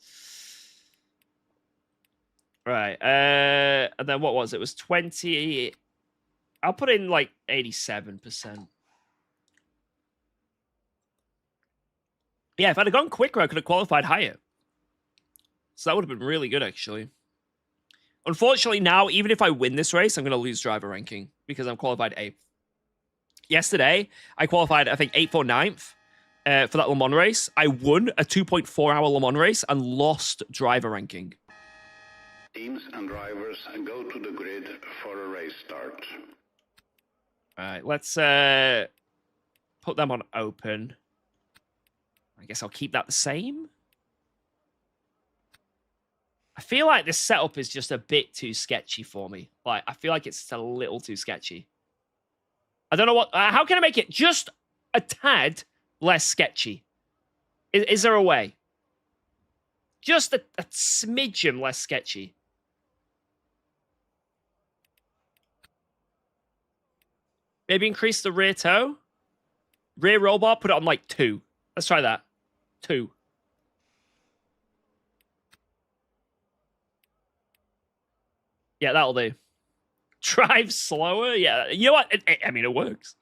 Right. And then what was it? It was 20. I'll put in like 87%. Yeah, if I'd have gone quicker, I could have qualified higher. So that would have been really good, actually. Unfortunately, now, even if I win this race, I'm going to lose driver ranking because I'm qualified 8th. Yesterday, I qualified, I think, 8th or 9th for that Le Mans race. I won a 2.4-hour Le Mans race and lost driver ranking. Teams and drivers go to the grid for a race start. All right, let's put them on open. I guess I'll keep that the same. I feel like this setup is just a bit too sketchy for me. Like, I feel like it's a little too sketchy. I don't know what... how can I make it just a tad less sketchy? Is there a way? Just a smidgen less sketchy. Maybe increase the rear toe? Rear roll bar, put it on like 2. Let's try that. 2. Yeah, that'll do. Drive slower? Yeah, you know what? I mean, it works.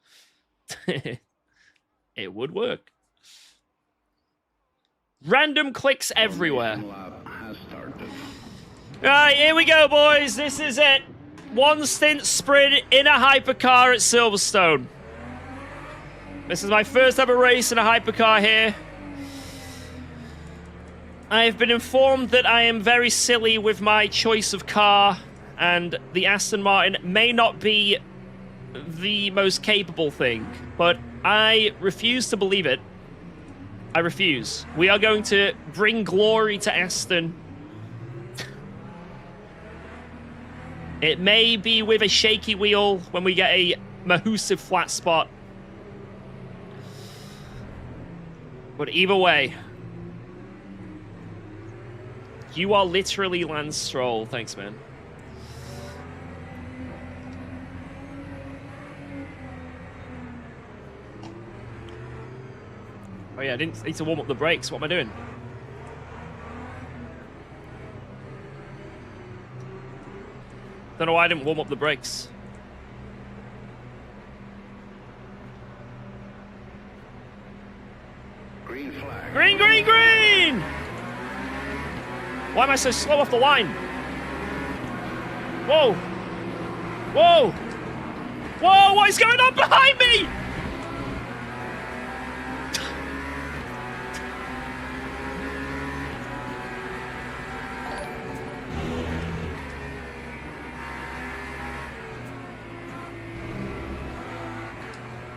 It would work. Random clicks everywhere. Alright, here we go, boys. This is it. 1 stint sprint in a hypercar at Silverstone. This is my first ever race in a hypercar here. I have been informed that I am very silly with my choice of car, and the Aston Martin may not be the most capable thing, but I refuse to believe it. I refuse. We are going to bring glory to Aston. It may be with a shaky wheel when we get a massive flat spot. But either way, you are literally Lance Stroll. Thanks, man. Oh yeah, I didn't need to warm up the brakes. What am I doing? Don't know why I didn't warm up the brakes. Green flag. Green, green, green! Why am I so slow off the line? Whoa! Whoa! Whoa, what is going on behind me?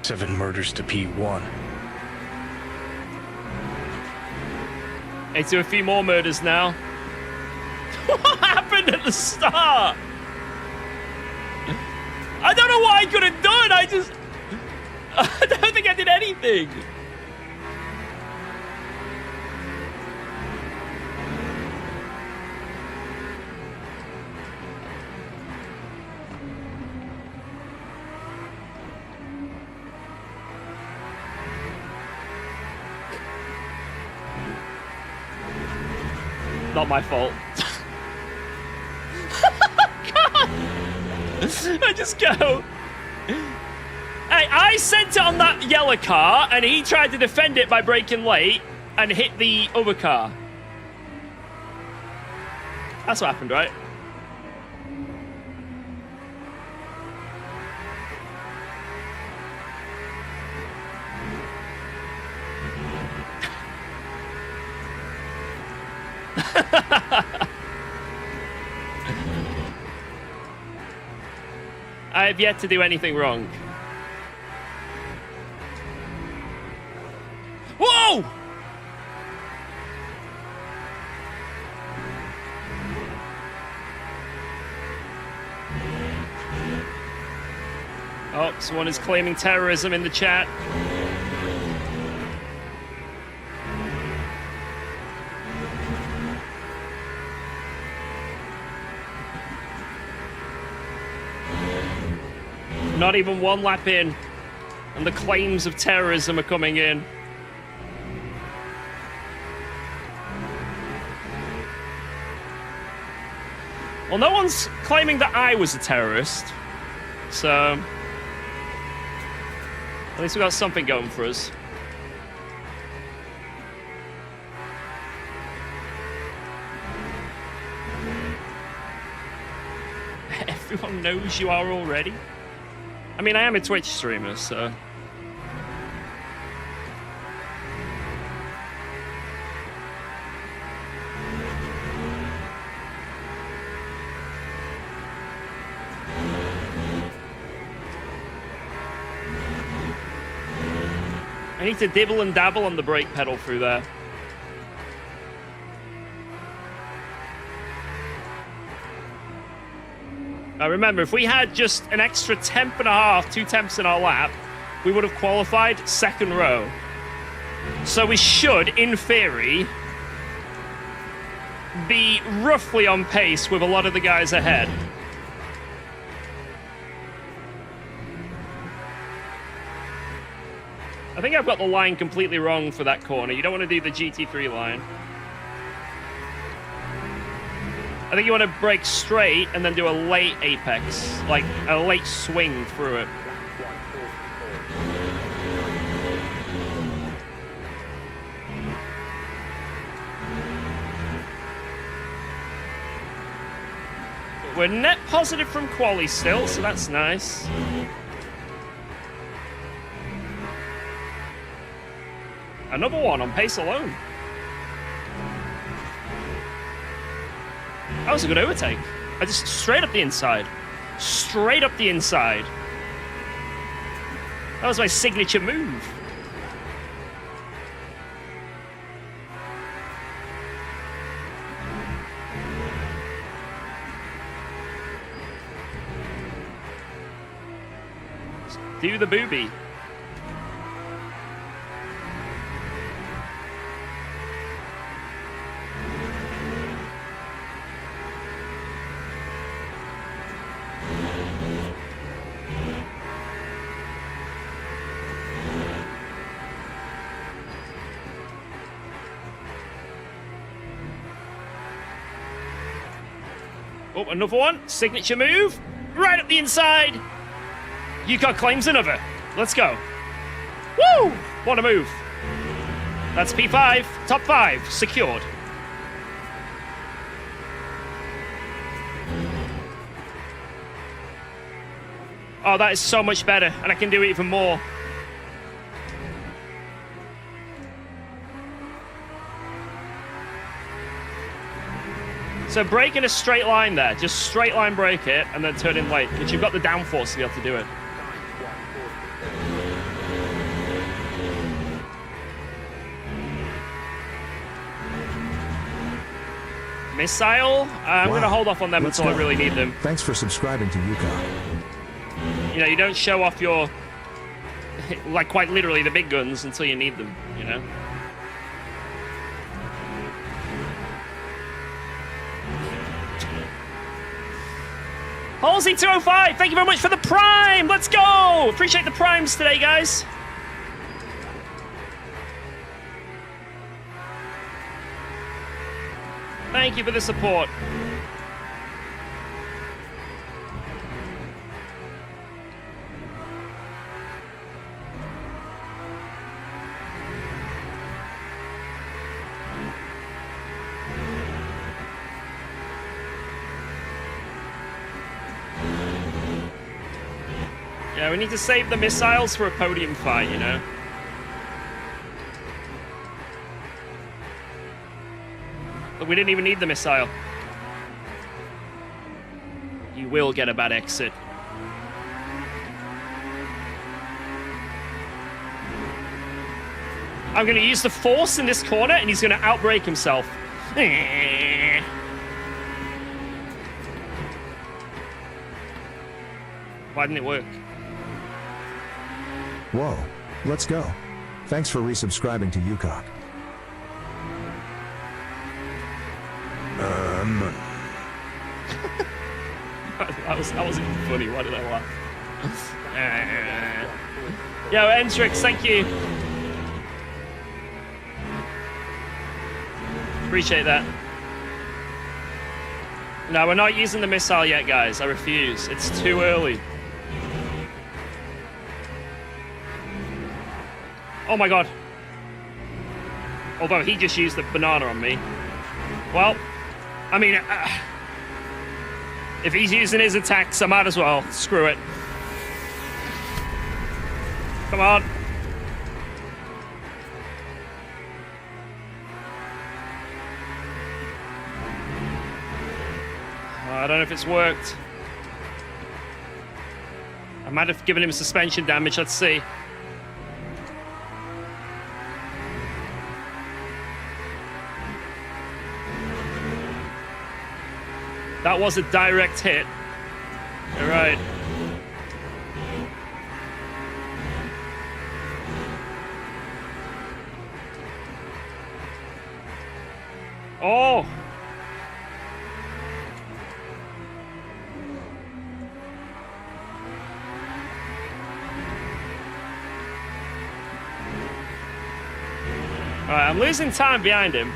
Seven murders to P1. Hey, do a few more murders now. What happened at the start? I don't know what I could have done. I don't think I did anything. Not my fault. God! I just go. Hey, Right, I sent it on that yellow car, and he tried to defend it by braking late and hit the other car. That's what happened, right? I have yet to do anything wrong. Whoa! Oh, someone is claiming terrorism in the chat. Not even one lap in, and the claims of terrorism are coming in. Well, no one's claiming that I was a terrorist, so at least we got something going for us. Everyone knows you are already. I mean, I am a Twitch streamer, so... I need to dibble and dabble on the brake pedal through there. Now remember, if we had just an extra temp and a half, 2 temps in our lap, we would have qualified second row. So we should, in theory, be roughly on pace with a lot of the guys ahead. I think I've got the line completely wrong for that corner. You don't want to do the GT3 line. I think you want to brake straight and then do a late apex, like a late swing through it. We're net positive from quali still, so that's nice. Another one on pace alone. That was a good overtake. I just straight up the inside. Straight up the inside. That was my signature move. Do the booby. Oh, another one. Signature move. Right up the inside. UKOG claims another. Let's go. Woo! What a move. That's P5. Top 5. Secured. Oh, that is so much better. And I can do it even more. So brake in a straight line there. Just straight line brake it and then turn in late. Because you've got the downforce to be able to do it. Missile? I'm going to hold off on them until I really need them. Thanks for subscribing to UKOG. You know, you don't show off your, like quite literally the big guns until you need them, you know? Halsey205, thank you very much for the Prime! Let's go! Appreciate the Primes today, guys. Thank you for the support. Yeah, we need to save the missiles for a podium fight, you know? But we didn't even need the missile. You will get a bad exit. I'm going to use the force in this corner, and he's going to outbrake himself. Why didn't it work? Whoa, let's go. Thanks for resubscribing to UKOG. That wasn't even funny. Why did I laugh? Yo, Entrix, thank you. Appreciate that. No, we're not using the missile yet, guys. I refuse. It's too early. Oh my god. Although he just used the banana on me. Well, I mean, if he's using his attacks, I might as well. Screw it. Come on. I don't know if it's worked. I might have given him suspension damage. Let's see. That was a direct hit. All right. Oh! Alright, I'm losing time behind him.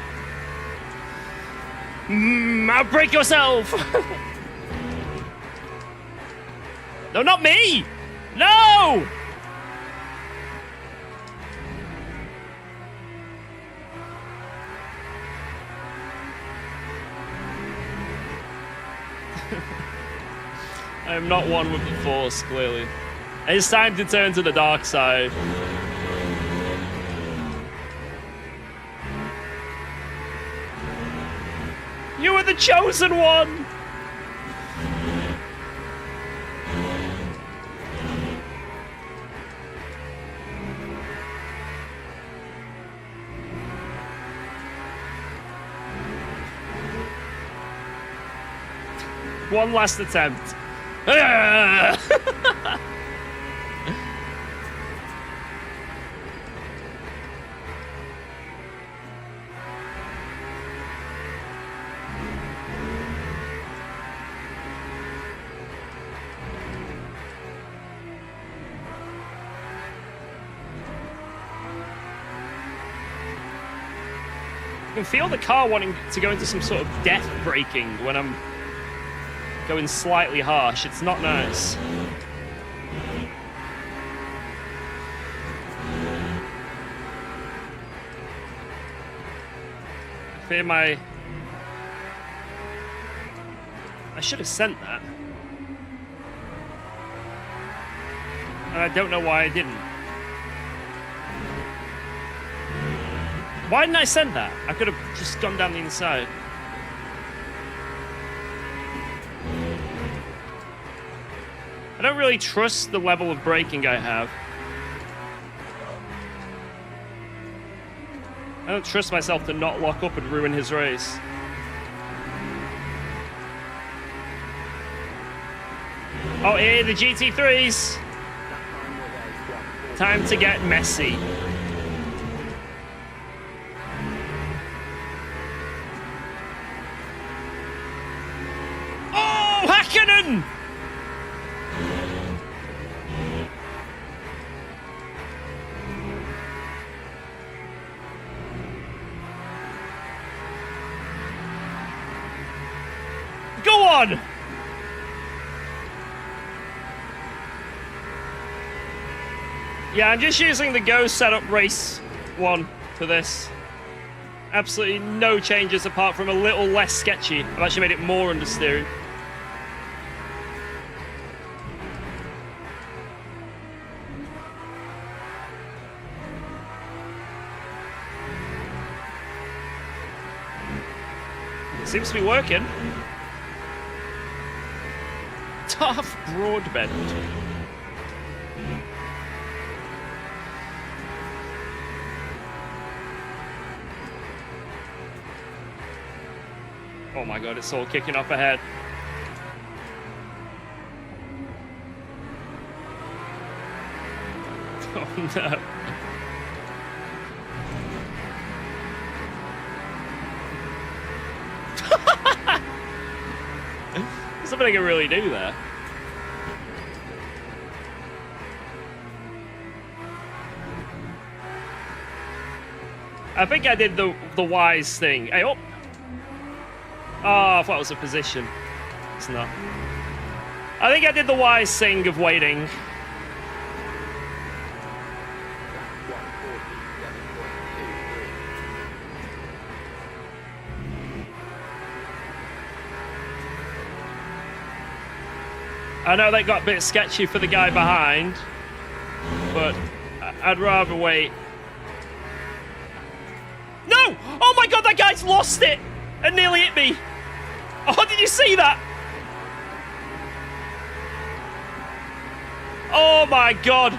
Outbreak yourself! No, not me! No! I am not one with the Force, clearly. It's time to turn to the dark side. You were the chosen one! One last attempt. I can feel the car wanting to go into some sort of death braking when I'm going slightly harsh. It's not nice. I fear I should have sent that. And I don't know why I didn't. Why didn't I send that? I could have just gone down the inside. I don't really trust the level of braking I have. I don't trust myself to not lock up and ruin his race. Oh, here, the GT3s! Time to get messy. Oh, Hakkinen! Go on! Yeah, I'm just using the Go setup race one for this. Absolutely no changes apart from a little less sketchy. I've actually made it more understeering. Seems to be working. Tough Broadbent. Oh my god, it's all kicking off ahead. Oh no. There's something I can really do there. I think I did the wise thing. Hey, oh! Oh, I thought it was a position. It's not. I think I did the wise thing of waiting. I know that got a bit sketchy for the guy behind, but I'd rather wait. No! Oh my god, that guy's lost it and nearly hit me. Oh, did you see that? Oh my god.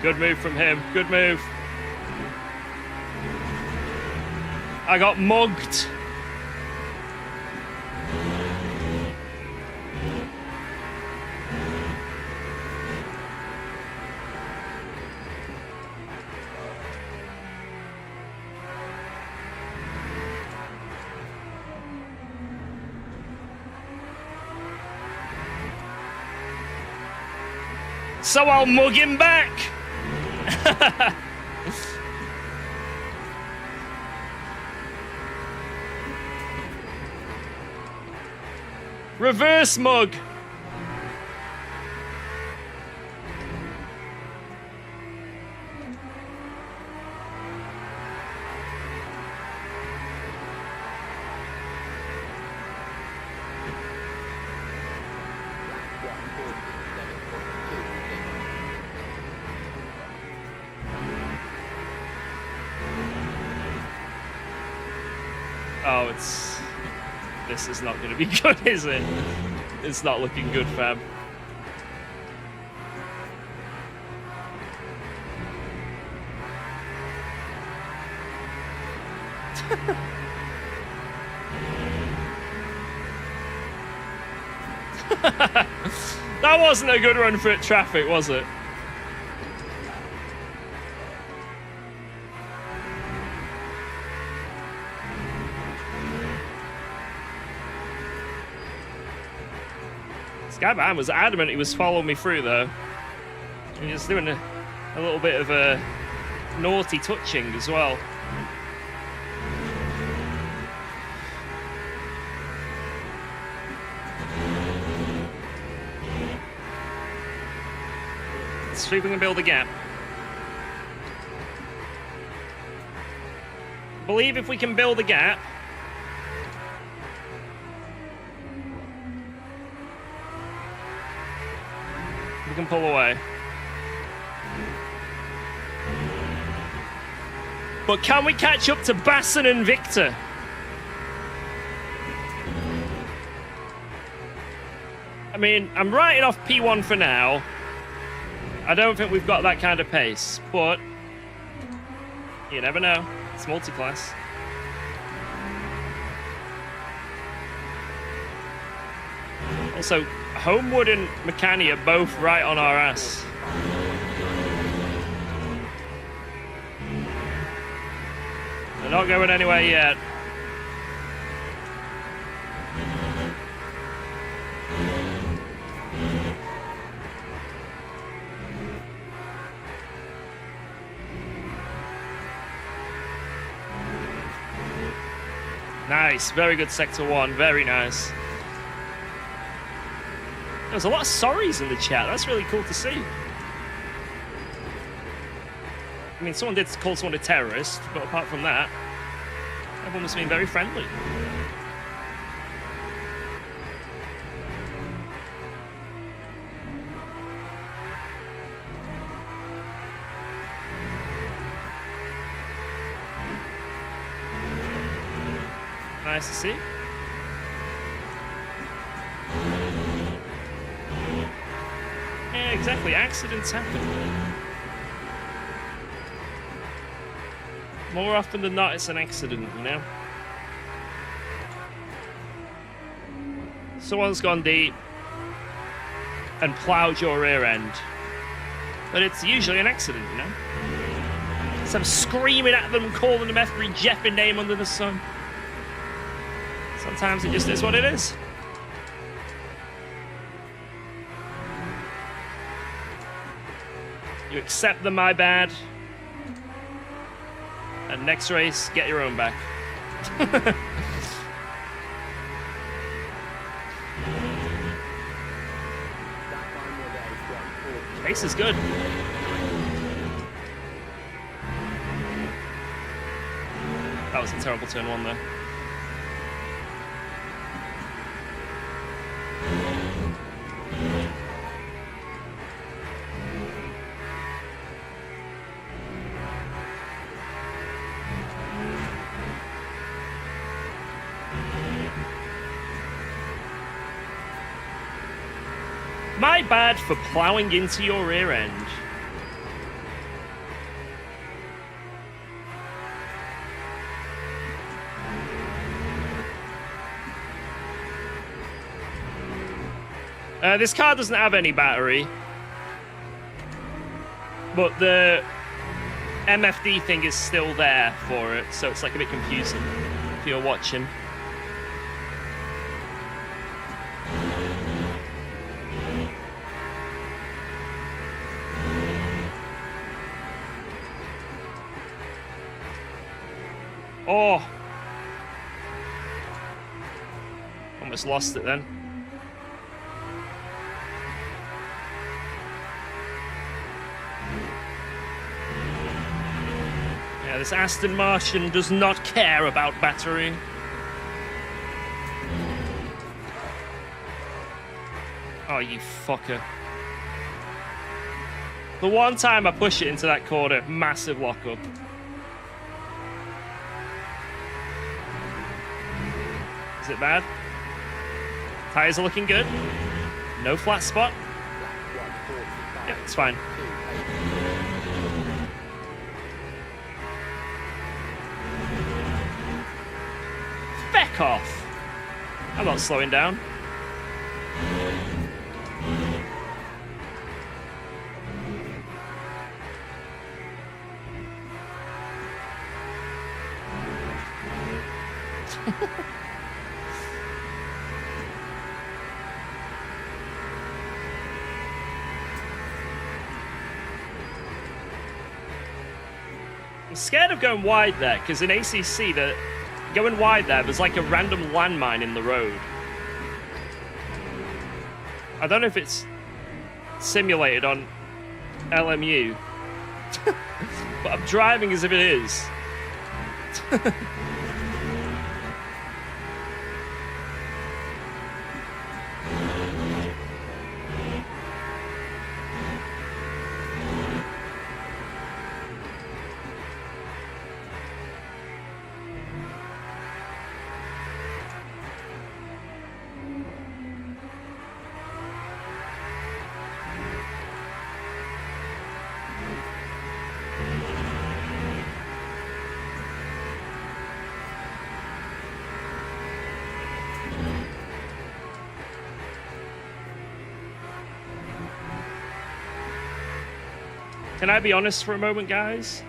Good move from him. Good move. I got mugged. So I'll mug him back. Reverse mug. Oh, this is not going to be good, is it? It's not looking good, fam. That wasn't a good run for traffic, was it? This guy behind was adamant he was following me through, though. He was doing a little bit of a naughty touching as well. Let's see if we can build a gap. I believe if we can build a gap, we can pull away. But can we catch up to Basson and Victor? I mean, I'm writing off P1 for now. I don't think we've got that kind of pace, but you never know. It's multi-class. Also, Homewood and McCanny are both right on our ass. They're not going anywhere yet. Nice, very good sector one, very nice. There's a lot of sorries in the chat. That's really cool to see. I mean, someone did call someone a terrorist, but apart from that, everyone was being very friendly. Nice to see. Yeah, exactly. Accidents happen. More often than not, it's an accident, you know? Someone's gone deep and plowed your rear end. But it's usually an accident, you know? So I'm screaming at them, calling them every Jeffing name under the sun. Sometimes it just is what it is. You accept the my bad. And next race, get your own back. Pace is good. That was a terrible turn one there. My bad for plowing into your rear end. This car doesn't have any battery, but the MFD thing is still there for it, so it's like a bit confusing if you're watching. Oh! Almost lost it then. Yeah, this Aston Martian does not care about battery. Oh, you fucker. The one time I push it into that corner, massive lockup. Is it bad? Tires are looking good. No flat spot. Yeah, it's fine. Feck off! I'm not slowing down. I'm scared of going wide there, because in ACC, going wide there's like a random landmine in the road. I don't know if it's simulated on LMU, but I'm driving as if it is. Can I be honest for a moment, guys?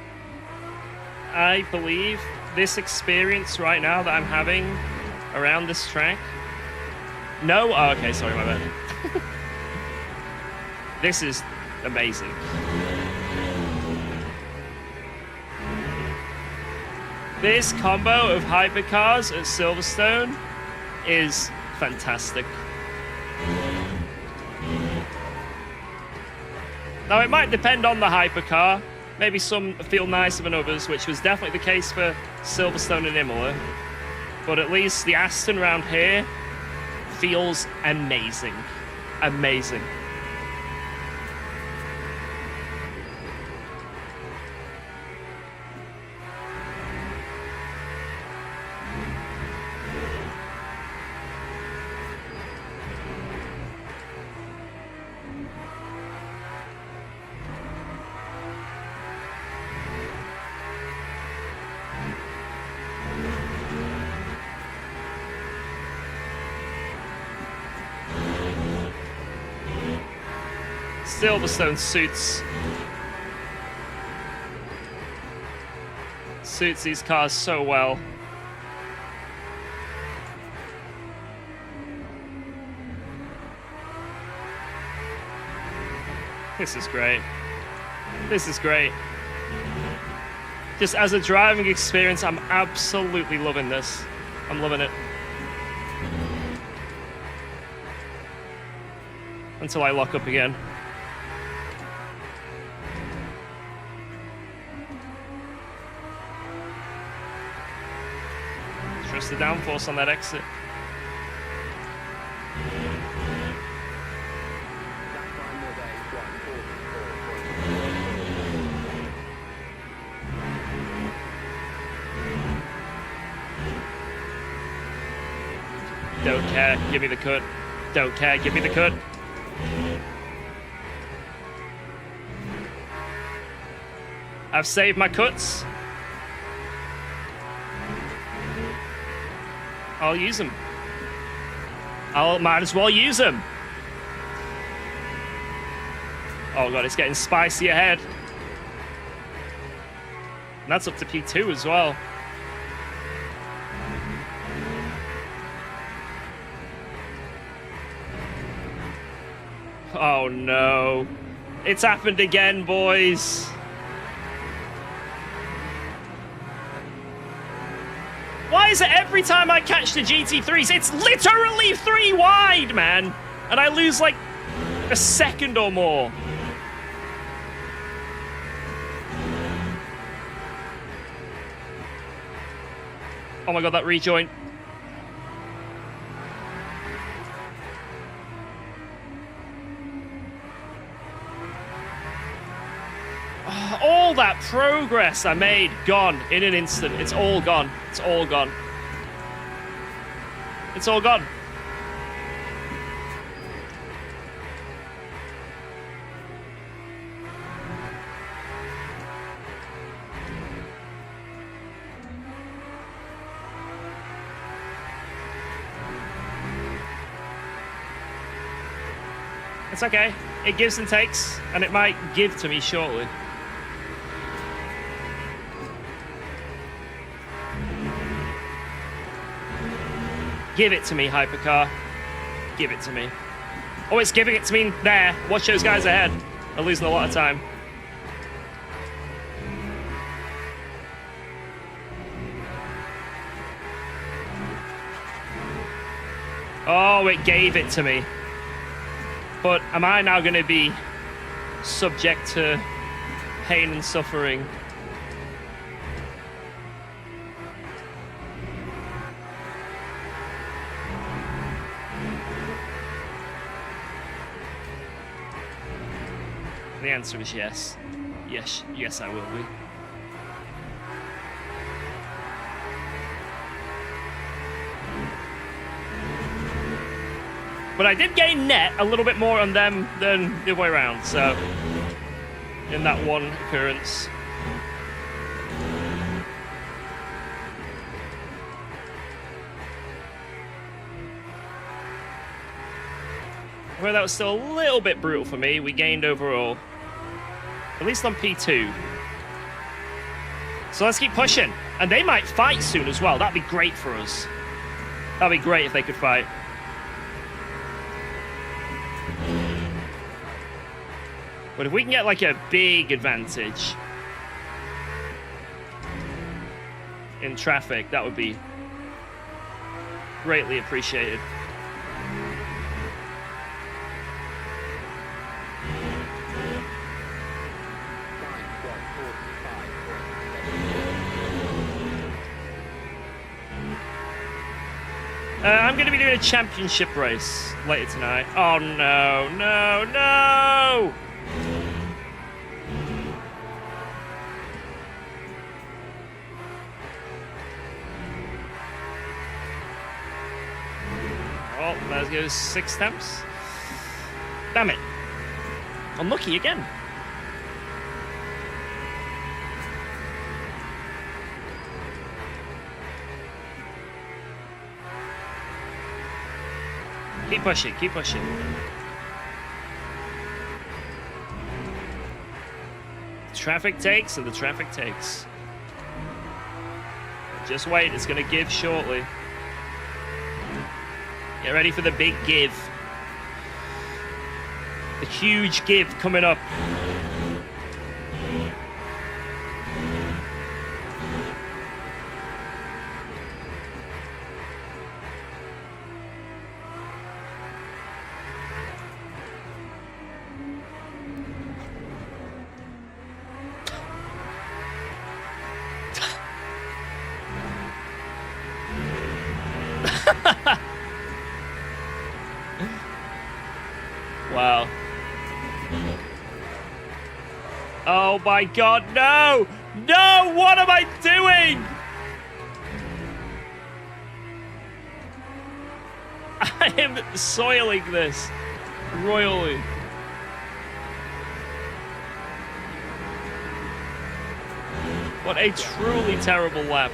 I believe this experience right now that I'm having around this track... No? Oh, okay, sorry, my bad. This is amazing. This combo of hypercars at Silverstone is fantastic. Now, it might depend on the hypercar, Maybe some feel nicer than others, which was definitely the case for Silverstone and Imola. But at least the Aston round here feels amazing. Amazing. Silverstone suits these cars so well. This is great. This is great. Just as a driving experience, I'm absolutely loving this. I'm loving it. Until I lock up again. Trust the downforce on that exit. Don't care, give me the cut. Don't care, give me the cut. I've saved my cuts. I'll use them. Might as well use them. Oh god, it's getting spicy ahead. And that's up to P2 as well. Oh no. It's happened again, boys. Why is it every time I catch the GT3s, it's literally 3 wide, man? And I lose like a second or more. Oh my god, that rejoin. All that progress I made, gone in an instant. It's all gone. It's all gone. It's all gone. It's okay. It gives and takes, and it might give to me shortly. Give it to me, Hypercar. Give it to me. Oh, it's giving it to me there. Watch those guys ahead. They're losing a lot of time. Oh, it gave it to me. But am I now going to be subject to pain and suffering? The answer is yes. Yes, I will be. But I did gain net a little bit more on them than the other way around, so in that one occurrence. Well, that was still a little bit brutal for me. We gained overall. At least on P2. So let's keep pushing. And they might fight soon as well. That'd be great for us. That'd be great if they could fight. But if we can get like a big advantage in traffic, that would be greatly appreciated. I'm going to be doing a championship race later tonight. Oh, no, no, no! Oh, there goes 6 temps. Damn it. Unlucky again. Keep pushing, keep pushing. Traffic takes, and the traffic takes. Just wait, it's going to give shortly. Get ready for the big give. The huge give coming up. Wow. Oh my god, no! No! What am I doing? I am soiling this royally. What a truly terrible lap.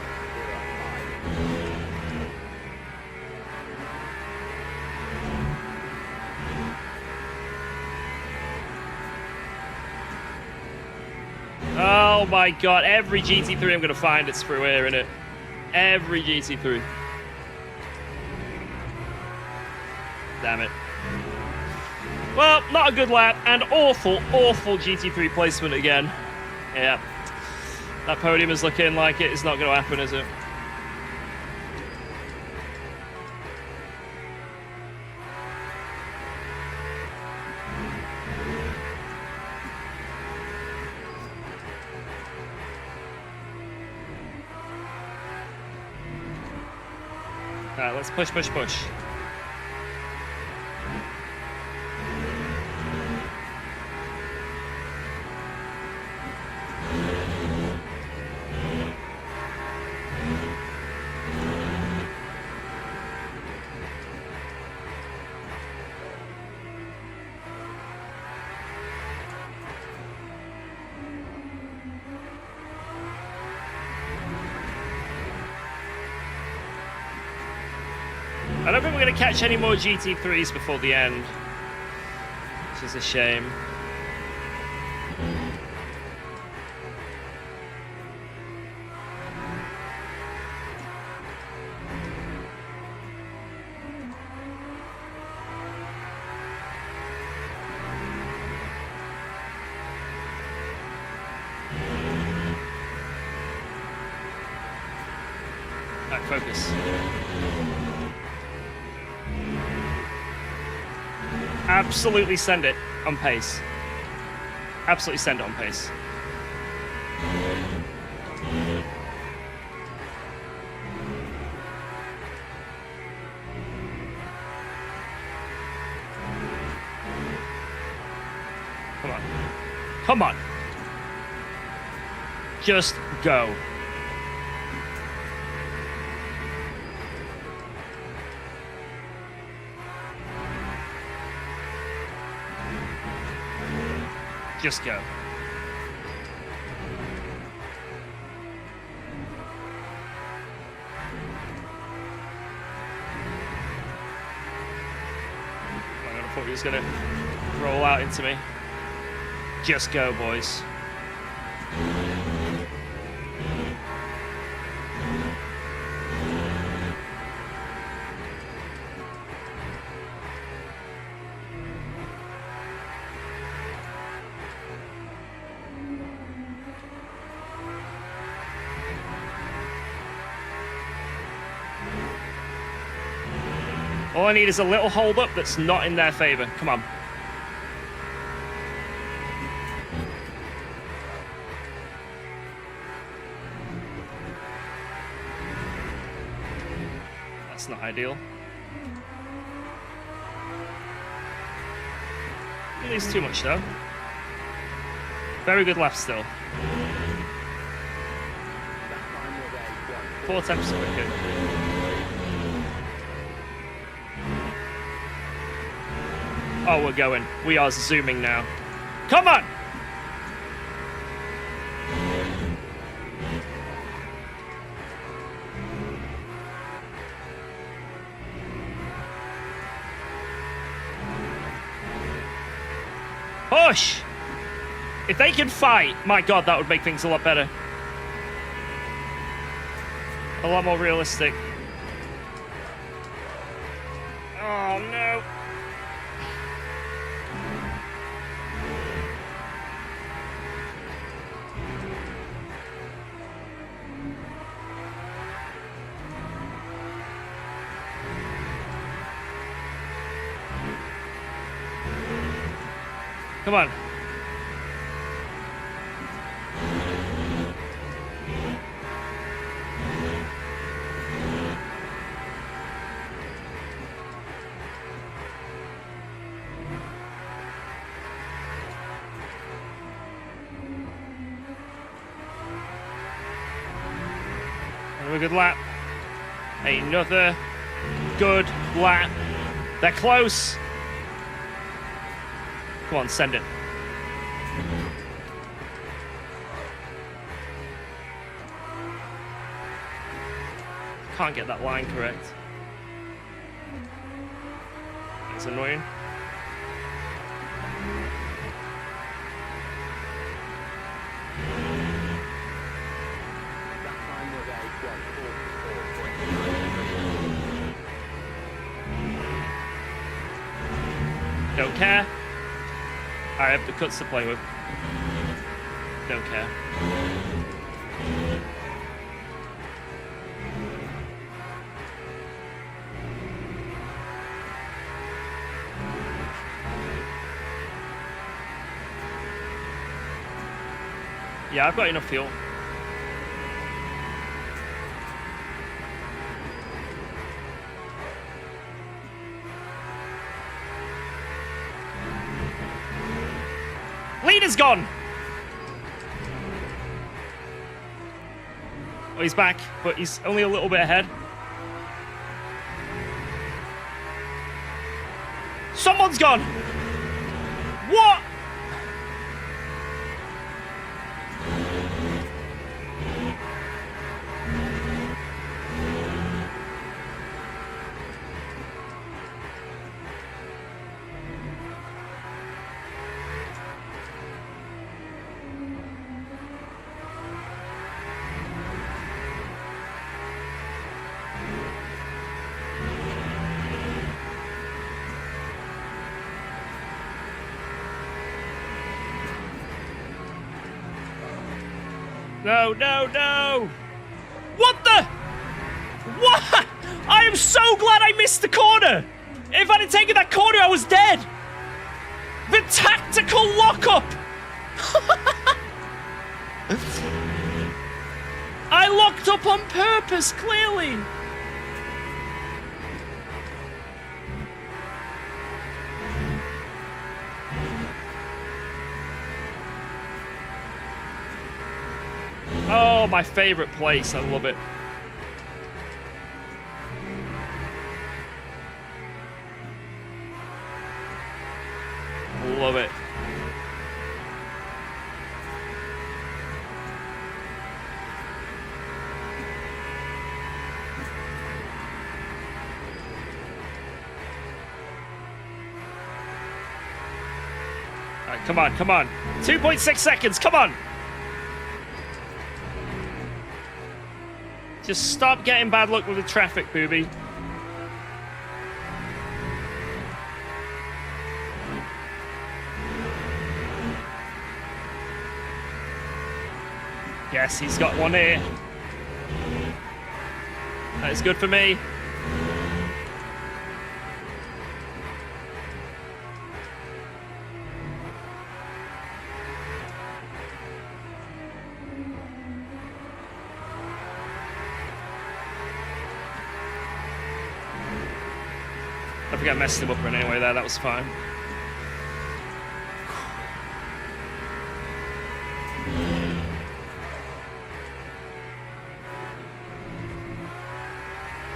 Oh my god, every GT3 I'm going to find it's through here, innit? Every GT3. Damn it. Well, not a good lap, and awful, awful GT3 placement again. Yeah. That podium is looking like it's not going to happen, is it? Alright, let's push, push, push. I don't think we're going to catch any more GT3s before the end, which is a shame. Right, focus. Absolutely send it on pace. Absolutely send it on pace. Come on. Come on. Just go. Just go. I thought he was going to roll out into me. Just go, boys. All I need is a little hold up that's not in their favor. Come on. That's not ideal. lose too much, though. Very good lap still. 4 tenths quicker. Oh, we're going. We are zooming now. Come on! Push! If they can fight, my god, that would make things a lot better. A lot more realistic. Oh, no. Come on. Another good lap. Another good lap. They're close. Come on, send it. Can't get that line correct. It's annoying. Don't care. I have the cuts to play with. Don't care. Yeah, I've got enough fuel. Leader's gone! Oh, he's back, but he's only a little bit ahead. Someone's gone! What? No, no, no! What the? What? I am so glad I missed the corner! If I'd have taken that corner, I was dead! The tactical lockup! I locked up on purpose, clearly! Oh, my favorite place. I love it. Love it. All right, come on, come on. 2.6 seconds, come on. Just stop getting bad luck with the traffic, booby. Yes, he's got one here. That is good for me. I think I messed him up anyway there, that was fine.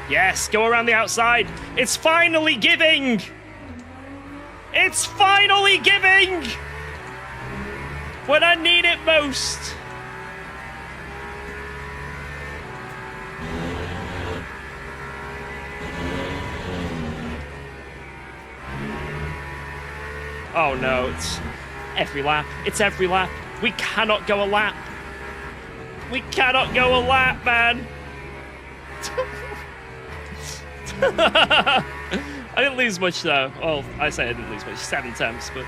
Yes, go around the outside. It's finally giving. It's finally giving. When I need it most. Oh no, it's every lap. It's every lap. We cannot go a lap. We cannot go a lap, man. I didn't lose much though. Well, I say I didn't lose much. 7 attempts, but...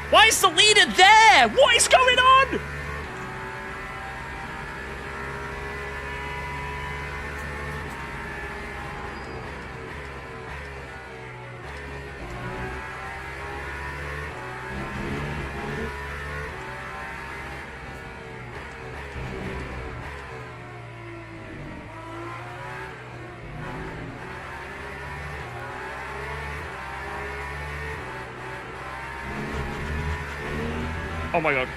Why is the leader there? What is going on? Oh my god.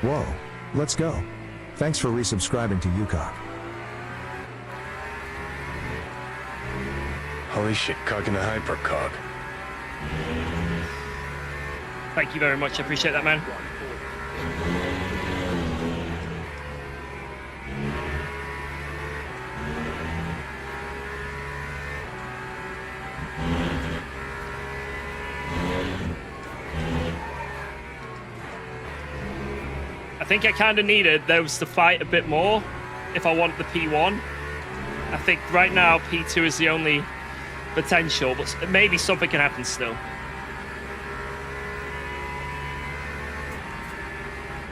Whoa, let's go. Thanks for resubscribing to UKOG. Holy shit, cog in a hypercog. Thank you very much. I appreciate that, man. I think I kind of needed those to fight a bit more if I want the P1. I think right now P2 is the only potential, but maybe something can happen still.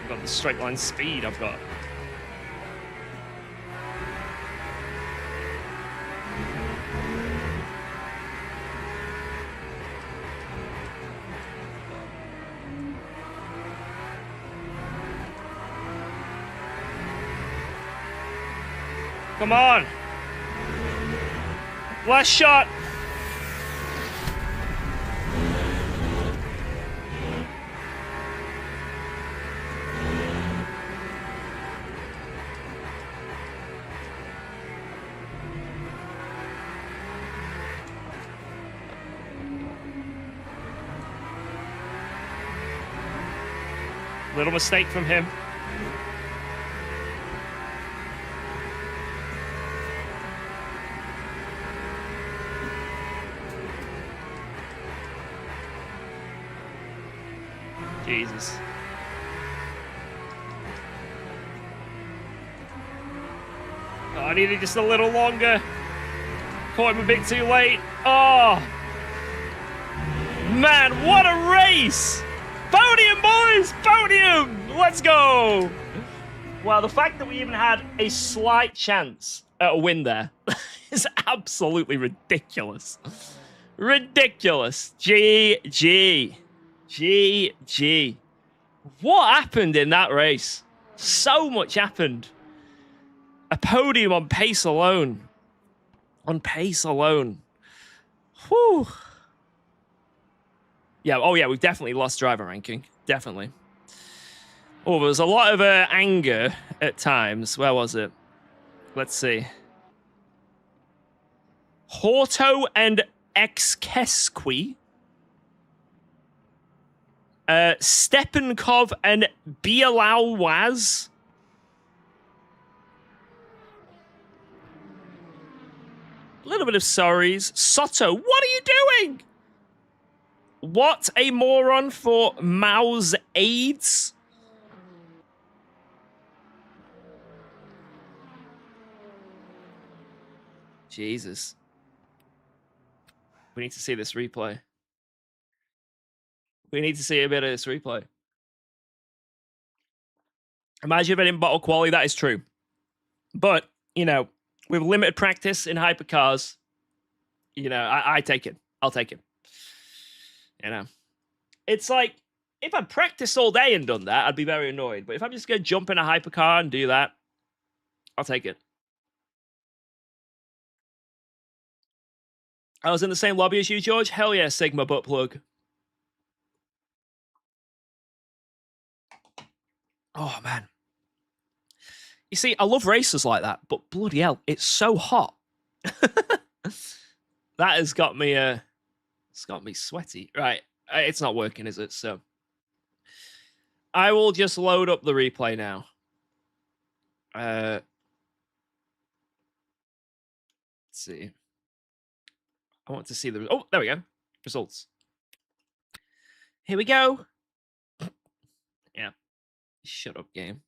I've got the straight line speed I've got. Come on. Last shot. Little mistake from him. Jesus. Oh, I needed just a little longer. Caught him a bit too late. Oh. Man, what a race! Podium, boys! Podium! Let's go! Well, the fact that we even had a slight chance at a win there is absolutely ridiculous. Ridiculous. GG. GG. What happened in that race? So much happened. A podium on pace alone. On pace alone. Whew. Yeah, oh yeah, we've definitely lost driver ranking. Definitely. Oh, there was a lot of anger at times. Where was it? Let's see. Horto and Xkesqui. Stepankov and Bialawaz. A little bit of sorries. Soto, what are you doing? What a moron for Mao's AIDS. Jesus. We need to see this replay. We need to see a bit of this replay. Imagine if it in bottle quality, that is true. But, you know, with limited practice in hypercars, you know, I take it. I'll take it. You know, it's like, if I'd practiced all day and done that, I'd be very annoyed. But if I'm just going to jump in a hypercar and do that, I'll take it. I was in the same lobby as you, George. Hell yeah, Sigma butt plug. Oh, man. You see, I love racers like that, but bloody hell, it's so hot. That has got me, it's got me sweaty. Right, it's not working, is it? So I will just load up the replay now. Let's see. I want to see the... Oh, there we go. Results. Here we go. Yeah. Shut up, game.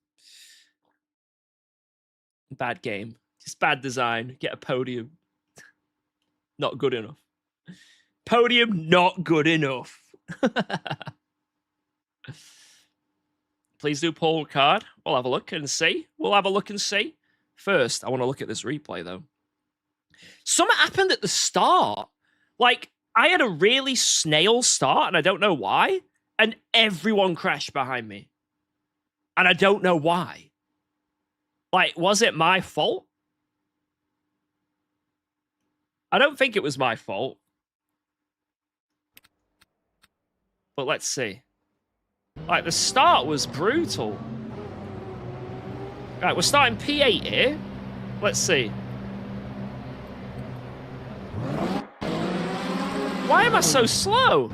Bad game. Just bad design. Get a podium. Not good enough. Podium, not good enough. Please do pull card. We'll have a look and see. We'll have a look and see. First, I want to look at this replay, though. Something happened at the start. Like, I had a really snail start, and I don't know why. And everyone crashed behind me. And I don't know why. Like, was it my fault? I don't think it was my fault. But let's see. Like, the start was brutal. Right, we're starting P8 here. Let's see. Why am I so slow?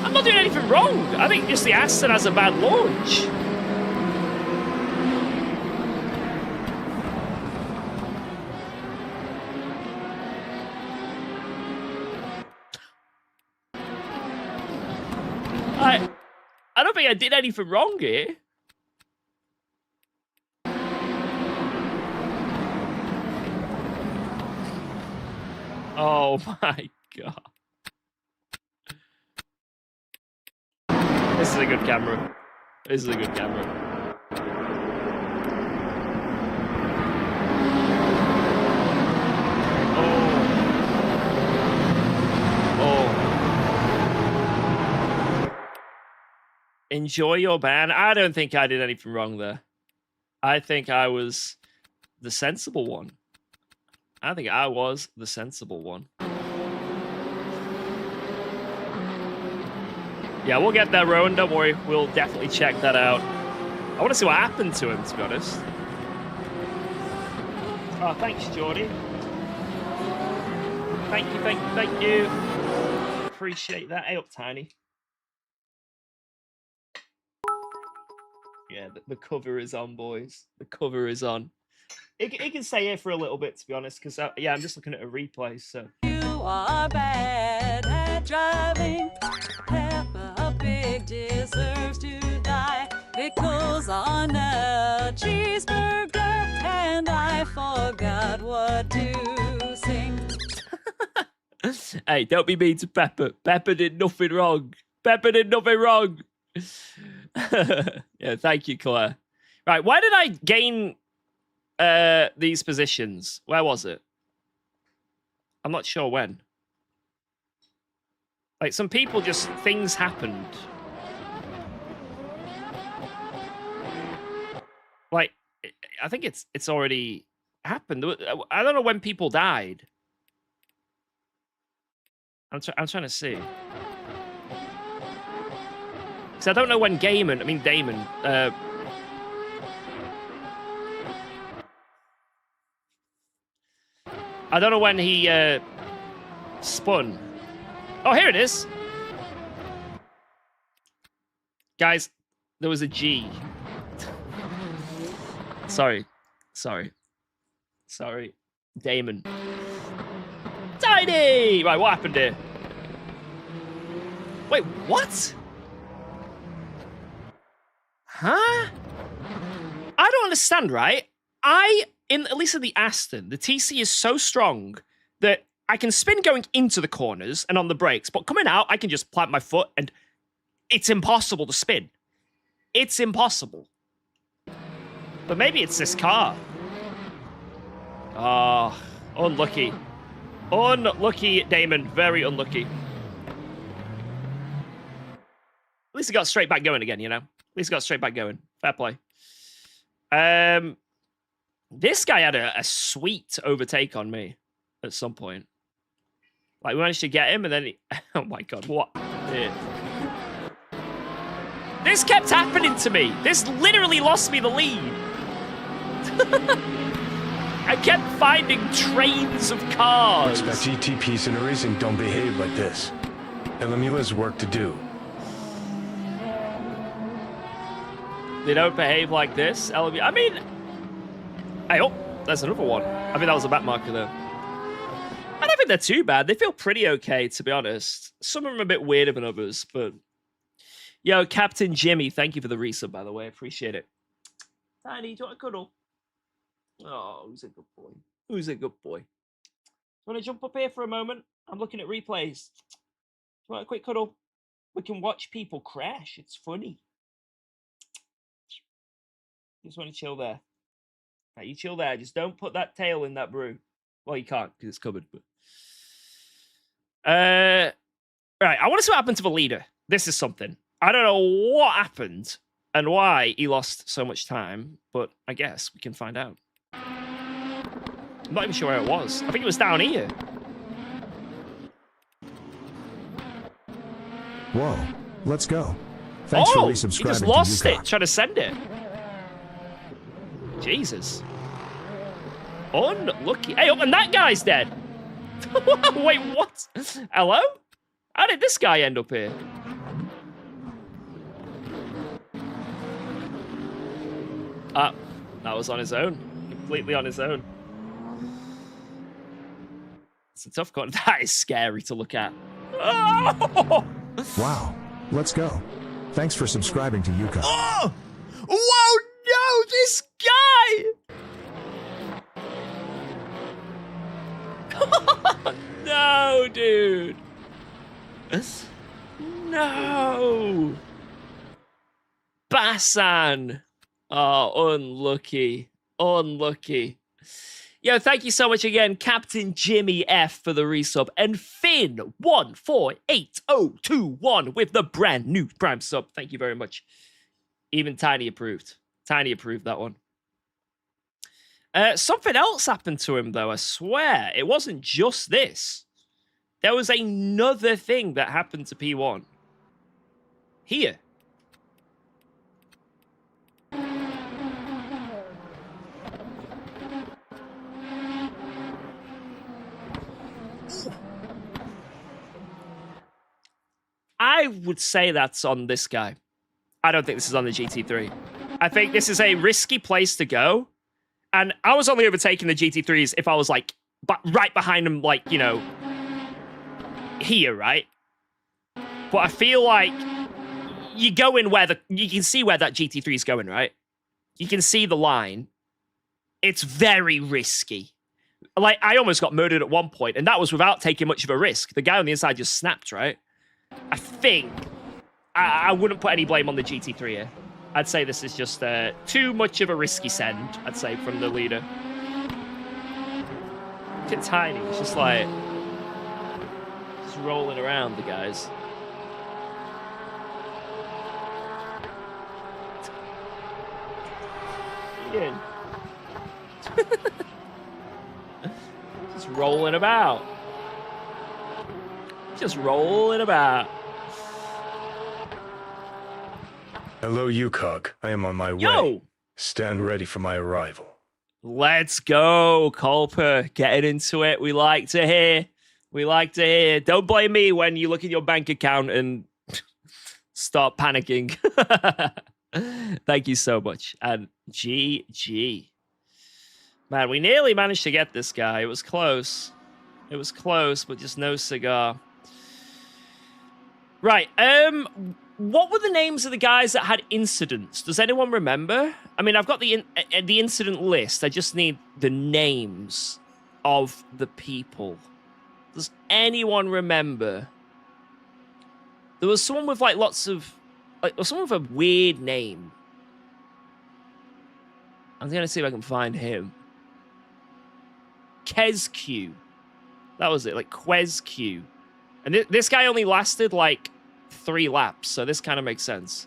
I'm not doing anything wrong. I think just the Aston has a bad launch. I don't think I did anything wrong here. Oh my god. This is a good camera. This is a good camera. Enjoy your ban. I don't think I did anything wrong there. I think I was the sensible one. I think I was the sensible one. Yeah, we'll get there, Rowan. Don't worry. We'll definitely check that out. I want to see what happened to him, to be honest. Oh, thanks, Jordy. Thank you, thank you, thank you. Appreciate that. Hey up, Tiny. Yeah, the cover is on, boys. The cover is on. It can stay here for a little bit, to be honest, because, yeah, I'm just looking at a replay, so. You are bad at driving. Peppa Pig deserves to die. Pickles on a cheeseburger, and I forgot what to sing. Hey, don't be mean to Peppa. Peppa did nothing wrong. Peppa did nothing wrong. Yeah, thank you, Claire. Right, why did I gain these positions? Where was it? I'm not sure when. Like, some people just... Things happened. Like, I think it's already happened. I don't know when people died. I'm trying to see. Because I don't know when Damon... I don't know when he spun. Oh, here it is. Guys, there was a G. Sorry. Damon. Tiny! Right, what happened here? Wait, what? Huh? I don't understand, right? At least in the Aston, the TC is so strong that I can spin going into the corners and on the brakes, but coming out, I can just plant my foot and it's impossible to spin. It's impossible. But maybe it's this car. Oh, unlucky. Unlucky, Damon. Very unlucky. At least he got straight back going again, you know? At least he got straight back going. Fair play. This guy had a sweet overtake on me at some point. Like, we managed to get him, and then he... Oh, my God, what? Yeah. This kept happening to me. This literally lost me the lead. I kept finding trains of cars. Expect GTPs in a racing don't behave like this. LMU has work to do. They don't behave like this, LMU. I mean... Hey, oh, there's another one. I think that was a back marker, though. I don't think they're too bad. They feel pretty okay, to be honest. Some of them are a bit weirder than others, but... Yo, Captain Jimmy, thank you for the resub, by the way. Appreciate it. Tiny, do you want a cuddle? Oh, who's a good boy? Who's a good boy? Want to jump up here for a moment? I'm looking at replays. Do you want a quick cuddle? We can watch people crash. It's funny. Just want to chill there. Right, you chill there. Just don't put that tail in that brew. Well, you can't because it's covered. But... Right, I want to see what happened to the leader. This is something. I don't know what happened and why he lost so much time, but I guess we can find out. I'm not even sure where it was. I think it was down here. Whoa, let's go. Thanks for resubscribing. He just lost it, trying to send it. Jesus. Unlucky. Hey, and that guy's dead. Wait, what? Hello? How did this guy end up here? That was on his own. Completely on his own. It's a tough corner. That is scary to look at. Oh! Wow. Let's go. Thanks for subscribing to UKOG. Oh! Whoa, no, this guy! No, dude. No. Bassan. Oh, unlucky. Unlucky. Yo, thank you so much again, Captain Jimmy F for the resub. And Finn148021 with the brand new Prime sub. Thank you very much. Even Tiny approved. Tiny approved that one. Something else happened to him, though, I swear. It wasn't just this. There was another thing that happened to P1. Here. I would say that's on this guy. I don't think this is on the GT3. I think this is a risky place to go. And I was only overtaking the GT3s if I was, like, right behind them, like, you know, here, right? But I feel like you go in where you can see where that GT3 is going, right? You can see the line. It's very risky. Like, I almost got murdered at one point, and that was without taking much of a risk. The guy on the inside just snapped, right? I think I wouldn't put any blame on the GT3 here. I'd say this is just too much of a risky send, I'd say, from the leader. Look at Tiny. It's just like... just rolling around, the guys. Ian. Just rolling about. Just rolling about. Hello, UKOG. I am on my way. Stand ready for my arrival. Let's go, Culper. Getting into it. We like to hear. We like to hear. Don't blame me when you look at your bank account and start panicking. Thank you so much. And GG. Man, we nearly managed to get this guy. It was close. It was close, but just no cigar. Right. What were the names of the guys that had incidents? Does anyone remember? I mean, I've got the incident list. I just need the names of the people. Does anyone remember? There was someone with like lots of, like, or someone with a weird name. I'm gonna see if I can find him. CHEWSDAY. That was it, like CHEWSDAY. And this guy only lasted like 3 laps, so this kind of makes sense.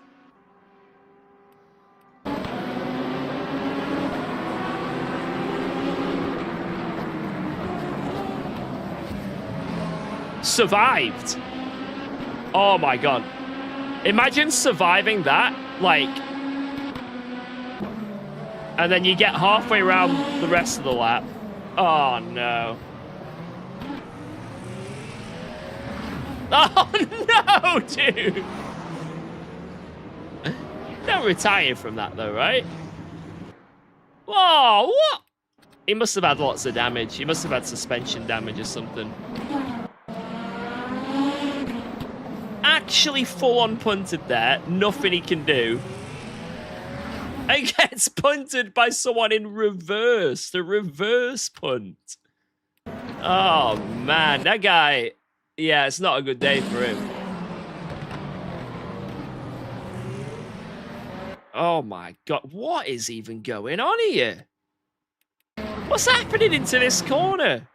Survived. Oh my god. Imagine surviving that, like, and then you get halfway around the rest of the lap. Oh no. Oh no, dude. Don't retire from that though, right? Whoa, what? He must have had lots of damage. He must have had suspension damage or something. Actually full-on punted there. Nothing he can do. And gets punted by someone in reverse. The reverse punt. Oh, man. That guy... Yeah, it's not a good day for him. Oh, my God. What is even going on here? What's happening into this corner?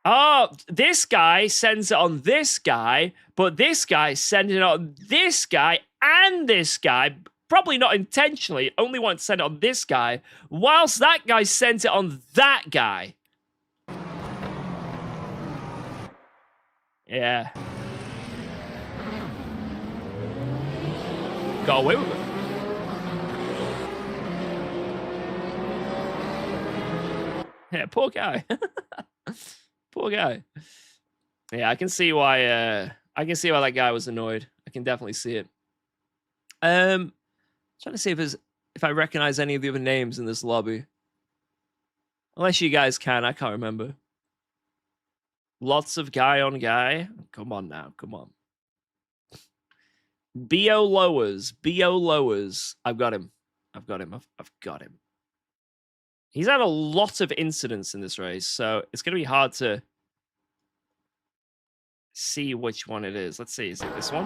Oh, this guy sends it on this guy, but this guy sends it on this guy and this guy, probably not intentionally, only want to send it on this guy, whilst that guy sent it on that guy. Yeah. Got away with it. Yeah, poor guy. Poor guy. Yeah, I can see why that guy was annoyed. I can definitely see it. Trying to see if I recognize any of the other names in this lobby. Unless you guys can, I can't remember. Lots of guy on guy. Come on now, come on. BO lowers. BO lowers. I've got him. I've got him. I've got him. He's had a lot of incidents in this race, so it's going to be hard to see which one it is. Let's see. Is it this one?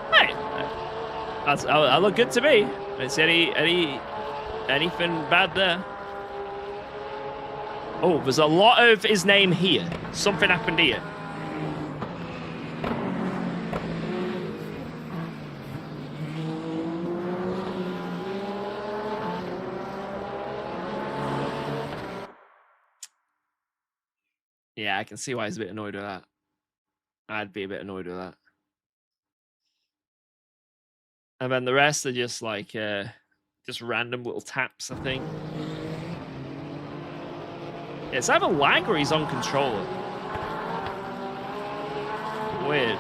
Hey, I look good to me. I didn't see anything bad there. Oh, there's a lot of his name here. Something happened here. Yeah, I can see why he's a bit annoyed with that. I'd be a bit annoyed with that. And then the rest are just like, just random little taps, I think. Yeah, it's either lag or he's on controller. Weird.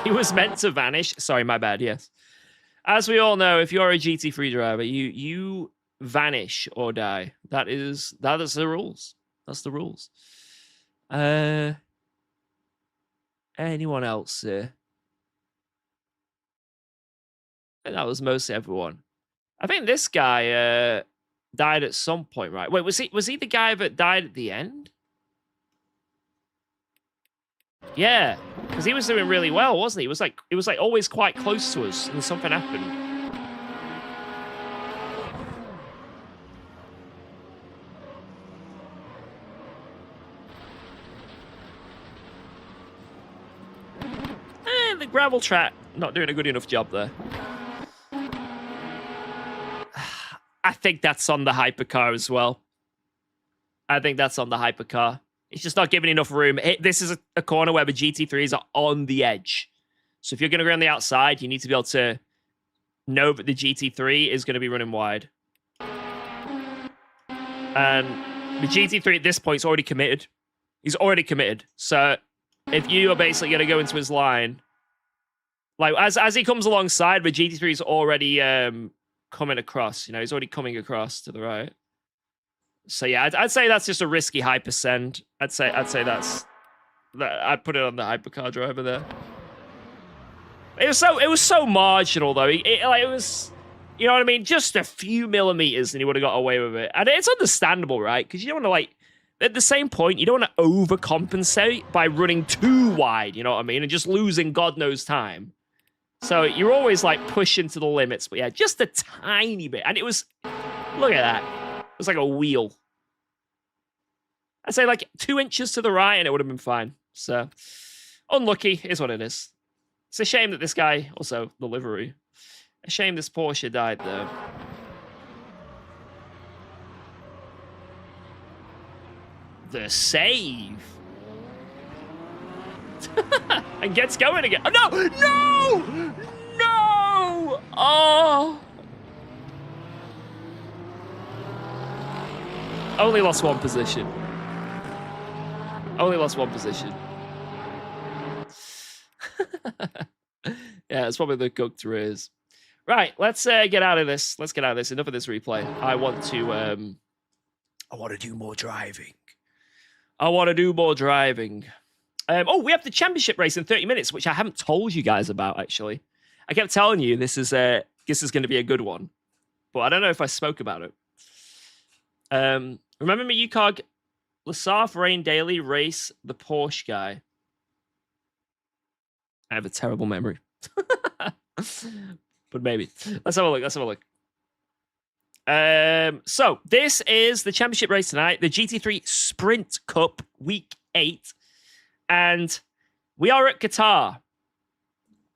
He was meant to vanish. Sorry, my bad, yes. As we all know, if you're a GT3 driver, you vanish or die. That is the rules. That's the rules. Anyone else here? That was mostly everyone. I think this guy died at some point, right? Wait, was he the guy that died at the end? Yeah, because he was doing really well, wasn't he? It was like always quite close to us, and something happened. And the gravel track not doing a good enough job there. I think that's on the hypercar as well. I think that's on the hypercar. It's just not giving enough room. This is a corner where the GT3s are on the edge. So if you're going to go on the outside, you need to be able to know that the GT3 is going to be running wide. And the GT3 at this point is already committed. He's already committed. So if you are basically going to go into his line, like as he comes alongside, the GT3 is already coming across. You know, he's already coming across to the right. So yeah, I'd say that's just a risky hyper send. I'd say that's I'd put it on the hypercar driver there. It was so marginal though. It was, you know what I mean, just a few millimeters and he would have got away with it. And it's understandable, right? Because you don't want to, like, at the same point, you don't want to overcompensate by running too wide, you know what I mean, and just losing God knows time. So you're always like pushing to the limits, but yeah, just a tiny bit. And it was, look at that. It was like a wheel. I'd say like 2 inches to the right and it would have been fine. So unlucky is what it is. It's a shame that this guy, also the livery, a shame this Porsche died though. The save. And gets going again. Oh, no! No! No! Oh! Only lost one position. Only lost one position. Yeah, it's probably the cooked rears. Right, let's get out of this. Let's get out of this. Enough of this replay. I want to do more driving. I want to do more driving. Oh, we have the championship race in 30 minutes, which I haven't told you guys about, actually. I kept telling you this is going to be a good one, but I don't know if I spoke about it. Remember me, UKOG? Lasaf, Rain Daily, race the Porsche guy. I have a terrible memory. But maybe. Let's have a look. Let's have a look. So this is the championship race tonight, the GT3 Sprint Cup Week 8. And we are at Qatar.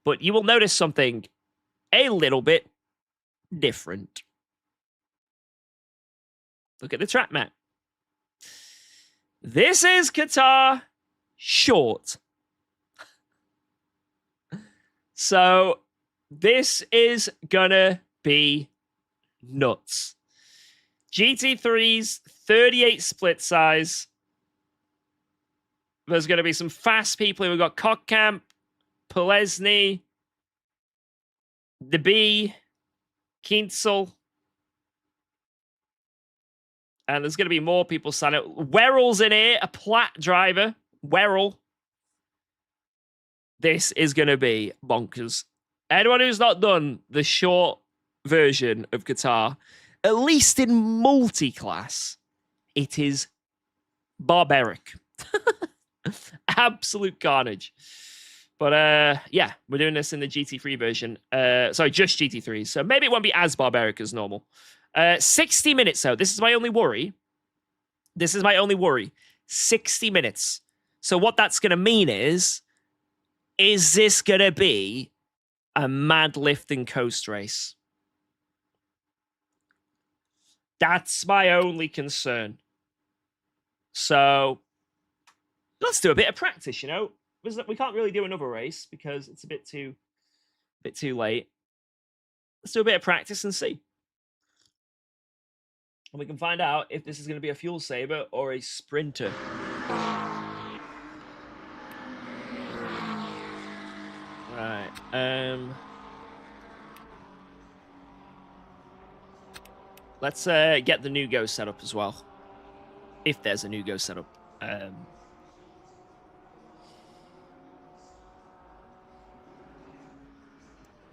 But you will notice something a little bit different. Look at the track map. This is Qatar short. So this is gonna be nuts. GT3's 38 split size. There's going to be some fast people. We've got Kochkamp, Polesny, the B, Kinsel. And there's going to be more people signing up. Werrell's in here, a Platt driver. Werrell. This is going to be bonkers. Anyone who's not done the short version of Qatar, at least in multi-class, it is barbaric. Absolute carnage. But yeah, we're doing this in the GT3 version. Sorry, just GT3. So maybe it won't be as barbaric as normal. 60 minutes, though. This is my only worry. 60 minutes. So what that's going to mean is this going to be a mad lift and coast race? That's my only concern. So let's do a bit of practice, you know. We can't really do another race because it's a bit too late. Let's do a bit of practice and see. And we can find out if this is going to be a fuel saver or a sprinter. Right. Let's get the new Go set up as well. If there's a new Go set up.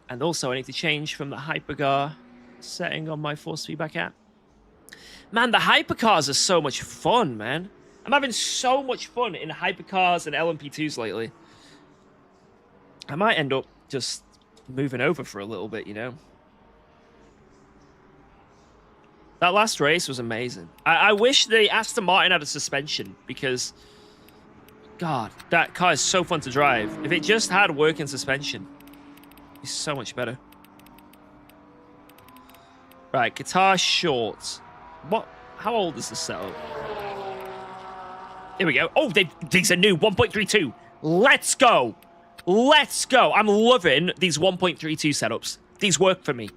And also, I need to change from the Hypercar setting on my force feedback app. Man, the Hypercars are so much fun, man. I'm having so much fun in Hypercars and LMP2s lately. I might end up just moving over for a little bit, you know. That last race was amazing. I wish the Aston Martin had a suspension because, God, that car is so fun to drive. If it just had working suspension, it's so much better. Right, Qatar shorts. What? How old is this setup? Here we go. Oh, these are new. 1.32. Let's go. Let's go. I'm loving these 1.32 setups. These work for me.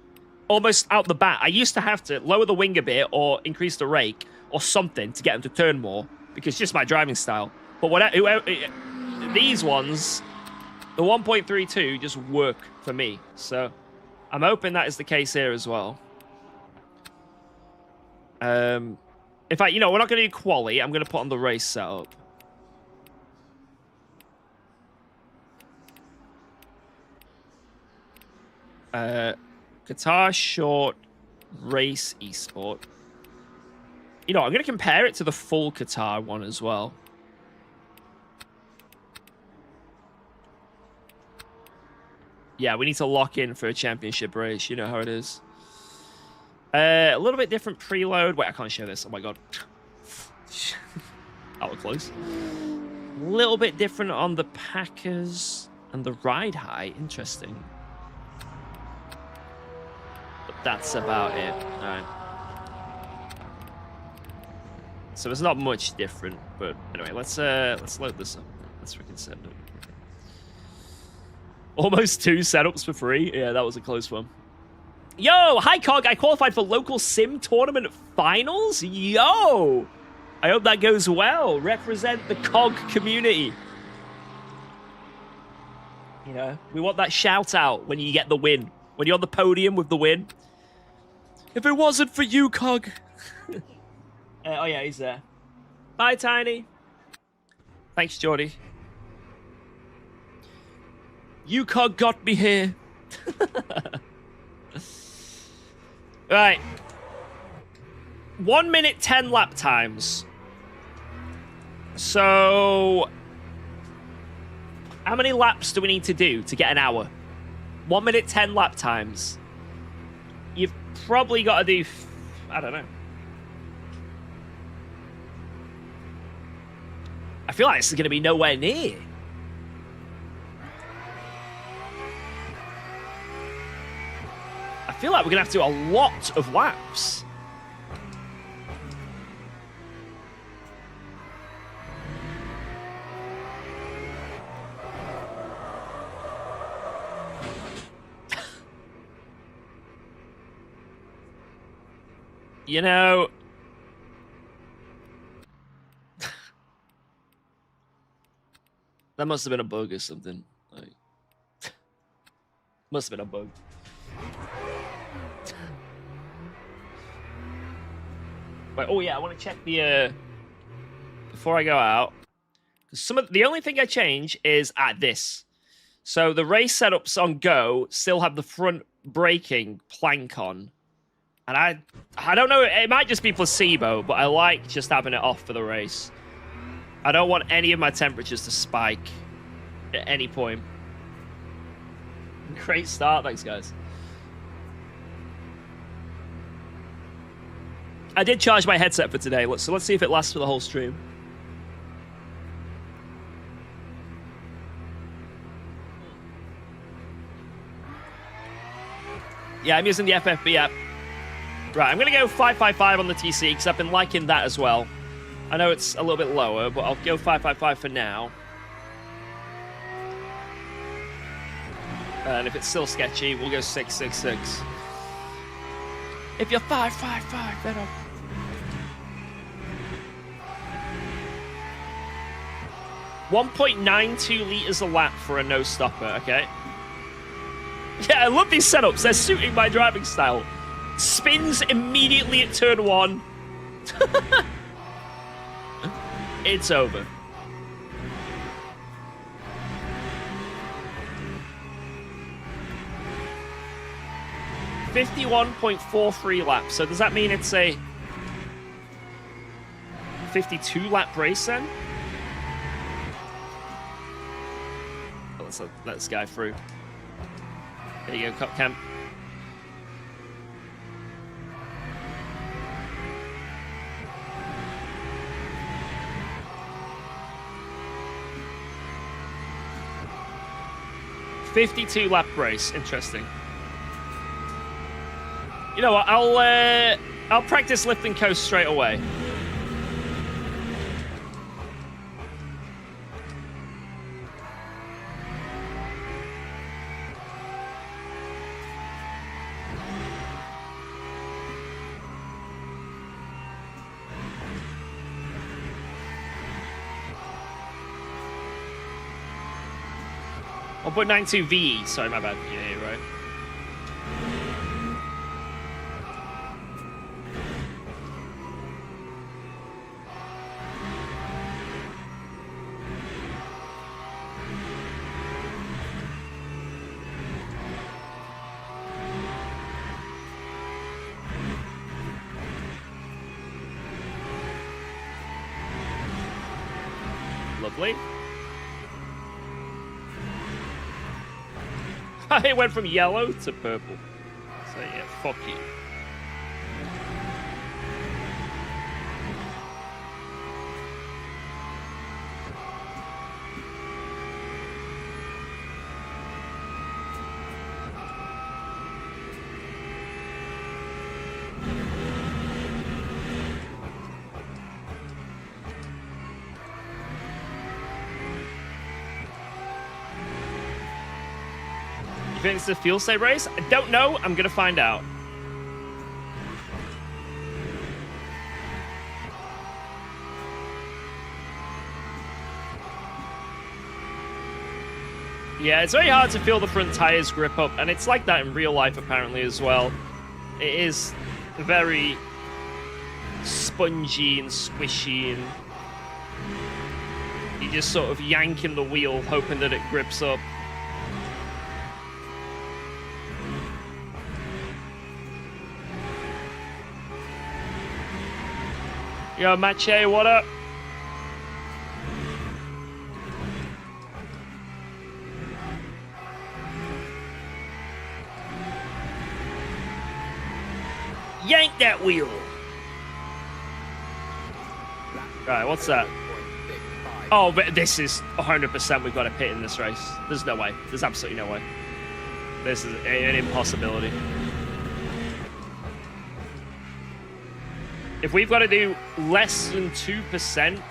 Almost out the bat. I used to have to lower the wing a bit or increase the rake or something to get them to turn more because just my driving style. But these ones, the 1.32 just work for me. So I'm hoping that is the case here as well. In fact, you know, we're not going to do quali. I'm going to put on the race setup. Guitar short race esport. You know, I'm going to compare it to the full Qatar one as well. Yeah, we need to lock in for a championship race. You know how it is. A little bit different preload. Wait, I can't show this. Oh my god. That was close. A little bit different on the Packers and the ride height. Interesting. But that's about it. All right. So there's not much different, but anyway, let's load this up. Let's freaking send it. Almost 2 setups for free. Yeah, that was a close one. Yo, hi COG. I qualified for local sim tournament finals. Yo, I hope that goes well. Represent the COG community. You know, we want that shout out when you get the win. When you're on the podium with the win. If it wasn't for you, COG. Oh yeah, he's there. Bye, Tiny. Thanks, Jordy. UKOG got me here. Right. 1 minute 10 lap times. So, how many laps do we need to do to get an hour? 1 minute 10 lap times. You've probably got to do, I don't know. I feel like this is going to be nowhere near. I feel like we're going to have to do a lot of laps. You know... that must have been a bug or something. Like, must have been a bug. Wait, oh yeah, I want to check the before I go out. Some of the only thing I change is at this. So the race setups on Go still have the front braking plank on, and I don't know. It might just be placebo, but I like just having it off for the race. I don't want any of my temperatures to spike at any point. Great start, thanks guys. I did charge my headset for today, so let's see if it lasts for the whole stream. Yeah, I'm using the FFB app. Right, I'm going to go 555 on the TC, because I've been liking that as well. I know it's a little bit lower, but I'll go 555 for now. And if it's still sketchy, we'll go 666. If you're 555, then I'll... 1.92 liters a lap for a no-stopper, okay? Yeah, I love these setups. They're suiting my driving style. Spins immediately at turn 1. It's over. .43 laps. So does that mean it's a 52 lap race then? Let's let this guy through. There you go, Cup Camp. .52 lap race. Interesting. You know what? I'll practice lift and coast straight away. .92 VE. Sorry, my bad. Yeah, you're right. Lovely. It went from yellow to purple. So yeah, fuck you. You think it's a CHEWSDAY race? I don't know. I'm going to find out. Yeah, it's very hard to feel the front tires grip up, and it's like that in real life apparently as well. It is very spongy and squishy, and you're just sort of yanking the wheel, hoping that it grips up. Yo, Mache, what up? Yank that wheel. Right, what's that? Oh, but this is 100% we've got to pit in this race. There's no way. There's absolutely no way. This is an impossibility. If we've got to do less than 2%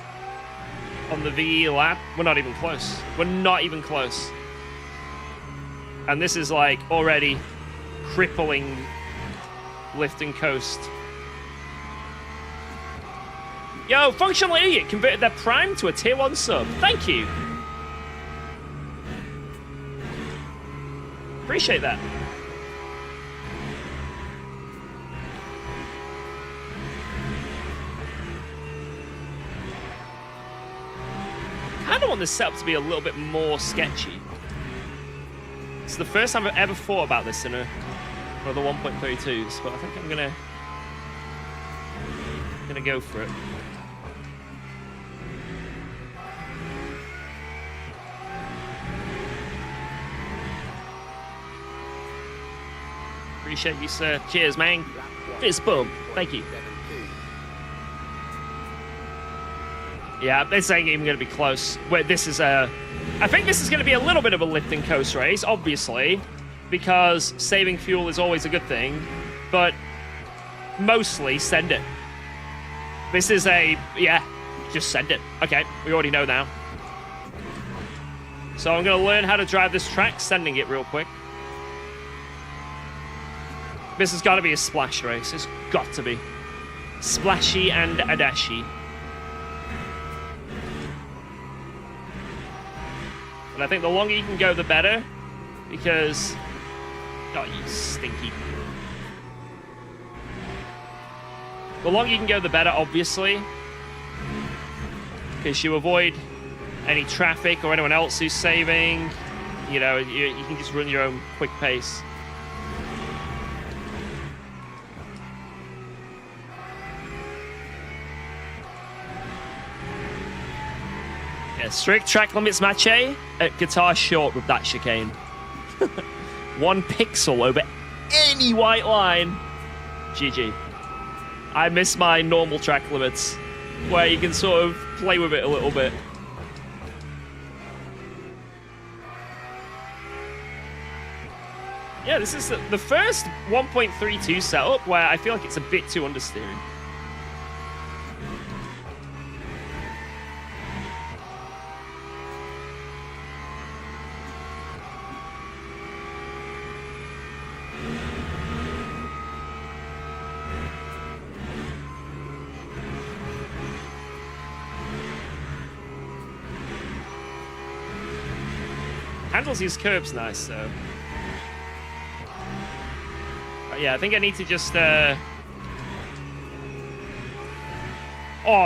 on the VE lap, we're not even close. We're not even close. And this is like already crippling lift and coast. Yo, Functional Idiot converted their Prime to a Tier 1 sub. Thank you. Appreciate that. I kind of want this setup to be a little bit more sketchy. It's the first time I've ever thought about this in one of the 1.32s, but I think I'm gonna go for it. Appreciate you, sir. Cheers, man. Fist bump. Thank you. Yeah, this ain't even going to be close. Where this is I think this is going to be a little bit of a lift and coast race, obviously, because saving fuel is always a good thing, but mostly send it. This is yeah, just send it. Okay, we already know now. So I'm going to learn how to drive this track, sending it real quick. This has got to be a splash race. It's got to be. Splashy and a dashy. And I think the longer you can go, the better. Because... oh, you stinky. The longer you can go, the better, obviously. Because you avoid any traffic or anyone else who's saving. You know, you can just run your own quick pace. Yeah, strict track limits, Mache. Guitar short with that chicane. 1 pixel over any white line. GG. I miss my normal track limits, where you can sort of play with it a little bit. Yeah, this is the first 1.32 setup where I feel like it's a bit too understeering. Handles these curbs nice, so... yeah, I think I need to just, oh,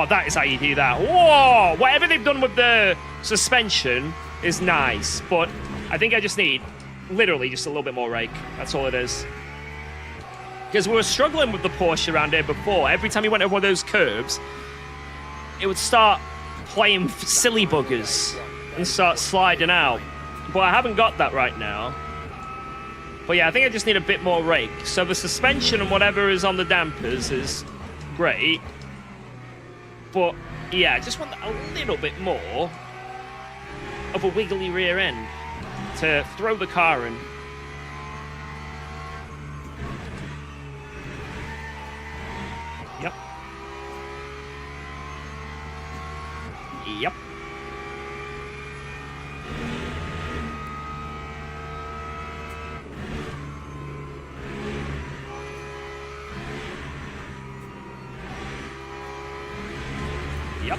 that is how you do that. Whoa! Whatever they've done with the suspension is nice, but I think I just need, literally, just a little bit more rake. That's all it is. Because we were struggling with the Porsche around here before. Every time you went over one of those curves, it would start playing silly buggers and start sliding out. But I haven't got that right now. But yeah, I think I just need a bit more rake. So the suspension and whatever is on the dampers is great. But yeah, I just want a little bit more of a wiggly rear end to throw the car in. Yep. Yep. Yep.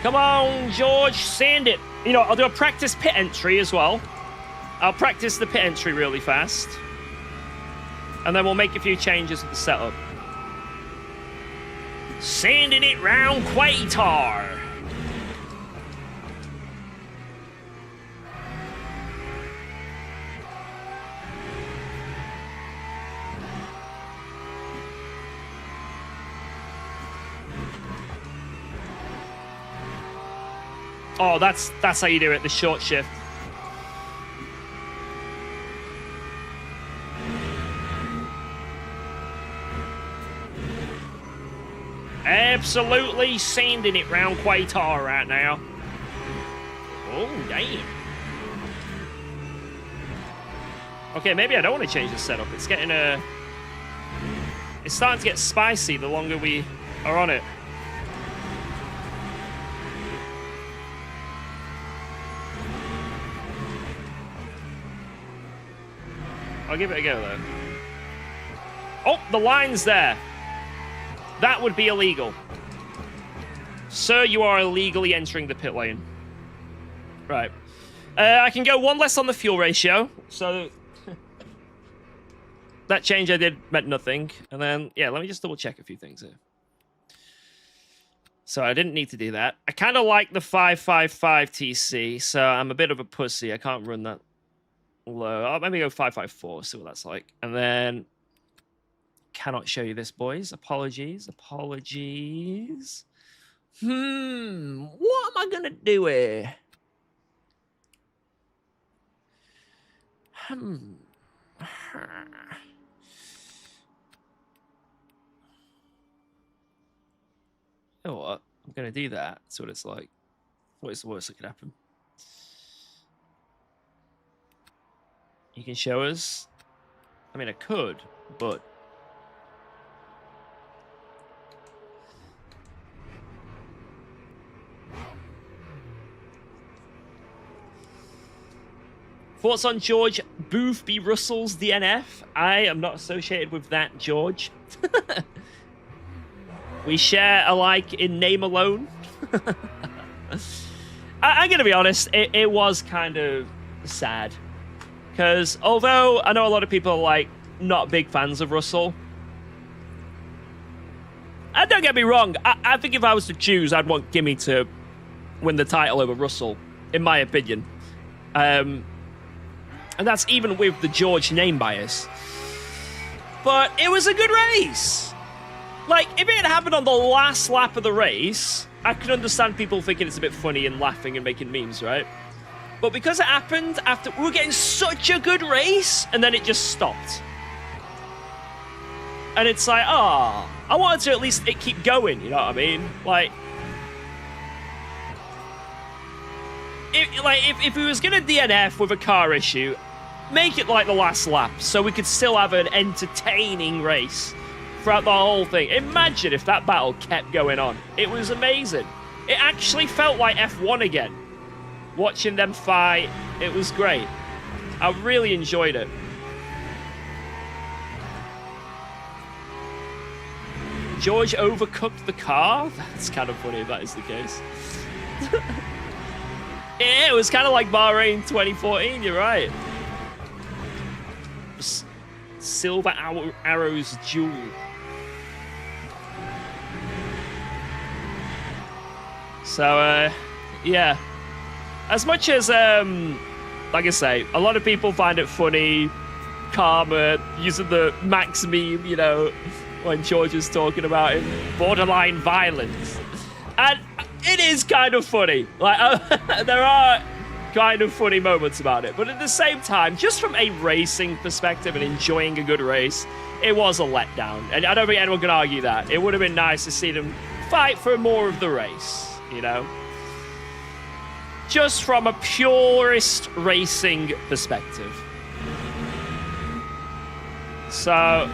Come on, George, sand it. You know, I'll do a practice pit entry as well. I'll practice the pit entry really fast. And then we'll make a few changes with the setup. Sanding it round Quatar. Oh, that's how you do it, the short shift. Absolutely sanding it round Quatar right now. Oh, damn. Okay, maybe I don't want to change the setup. It's getting it's starting to get spicy the longer we are on it. I'll give it a go, though. Oh, the line's there. That would be illegal. Sir, you are illegally entering the pit lane. Right. I can go one less on the fuel ratio. So that change I did meant nothing. And then, yeah, let me just double check a few things here. So I didn't need to do that. I kind of like the 555 TC, so I'm a bit of a pussy. I can't run that low. I'll maybe go 554, see what that's like. And then cannot show you this, boys. Apologies. Apologies. What am I gonna do here? You know what? I'm gonna do that. That's what it's like. What is the worst that could happen? You can show us. I mean, I could, but thoughts on George Booth B. Russell's DNF? I am not associated with that, George. We share alike in name alone. I'm going to be honest, it was kind of sad. Because although I know a lot of people are like not big fans of Russell, and don't get me wrong, I think if I was to choose, I'd want Gimme to win the title over Russell, in my opinion. And that's even with the George name bias. But it was a good race. Like, if it had happened on the last lap of the race, I could understand people thinking it's a bit funny and laughing and making memes, right? But because it happened after we were getting such a good race, and then it just stopped. And it's like, oh, I wanted to at least it keep going, you know what I mean? Like, if we was gonna DNF with a car issue, make it like the last lap, so we could still have an entertaining race throughout the whole thing. Imagine if that battle kept going on. It was amazing. It actually felt like F1 again. Watching them fight, it was great. I really enjoyed it. George overcooked the car? That's kind of funny if that is the case. Yeah, it was kind of like Bahrain 2014, you're right. Silver Arrows Jewel. So, yeah. As much as, like I say, a lot of people find it funny, Karma using the Max meme, you know, when George is talking about it, borderline violence. And it is kind of funny. Like, there are kind of funny moments about it. But at the same time, just from a racing perspective and enjoying a good race, it was a letdown. And I don't think anyone can argue that. It would have been nice to see them fight for more of the race, you know? Just from a purist racing perspective. So,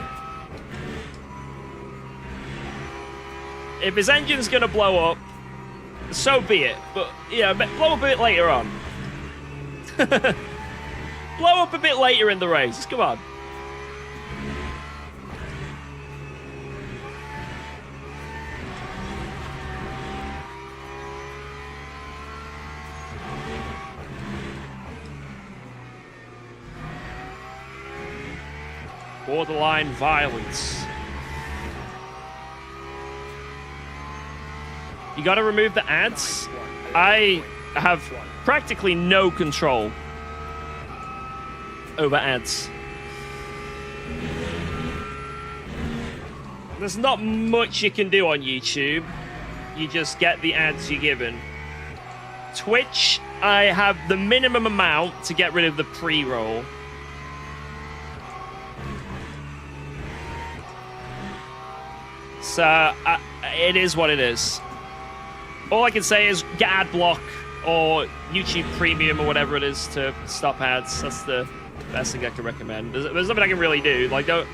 if his engine's gonna blow up, so be it. But, yeah, blow up a bit later on. Blow up a bit later in the race. Come on. Borderline violence. You gotta remove the ads. I have practically no control over ads. There's not much you can do on YouTube. You just get the ads you're given. Twitch, I have the minimum amount to get rid of the pre-roll. So, it is what it is. All I can say is get ad block or YouTube Premium or whatever it is to stop ads. That's the best thing I can recommend. There's nothing I can really do. Like, don't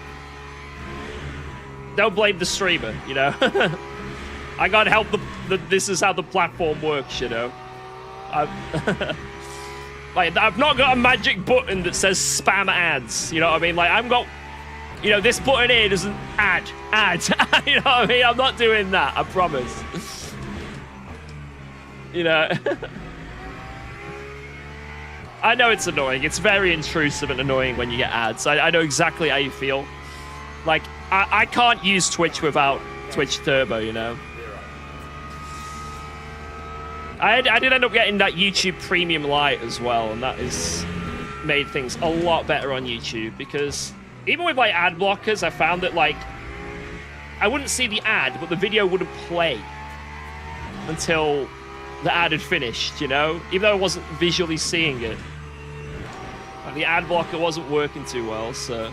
blame the streamer, you know? I gotta help this is how the platform works, you know? Like, I've not got a magic button that says spam ads, you know what I mean? Like, I've got... You know, this button here doesn't add. You know what I mean? I'm not doing that, I promise. You know? I know it's annoying. It's very intrusive and annoying when you get ads. I know exactly how you feel. Like, I can't use Twitch without Twitch Turbo, you know? I did end up getting that YouTube Premium Lite as well, and that has made things a lot better on YouTube, because... Even with, like, ad blockers, I found that, like, I wouldn't see the ad, but the video wouldn't play until the ad had finished, you know? Even though I wasn't visually seeing it. Like, the ad blocker wasn't working too well, so...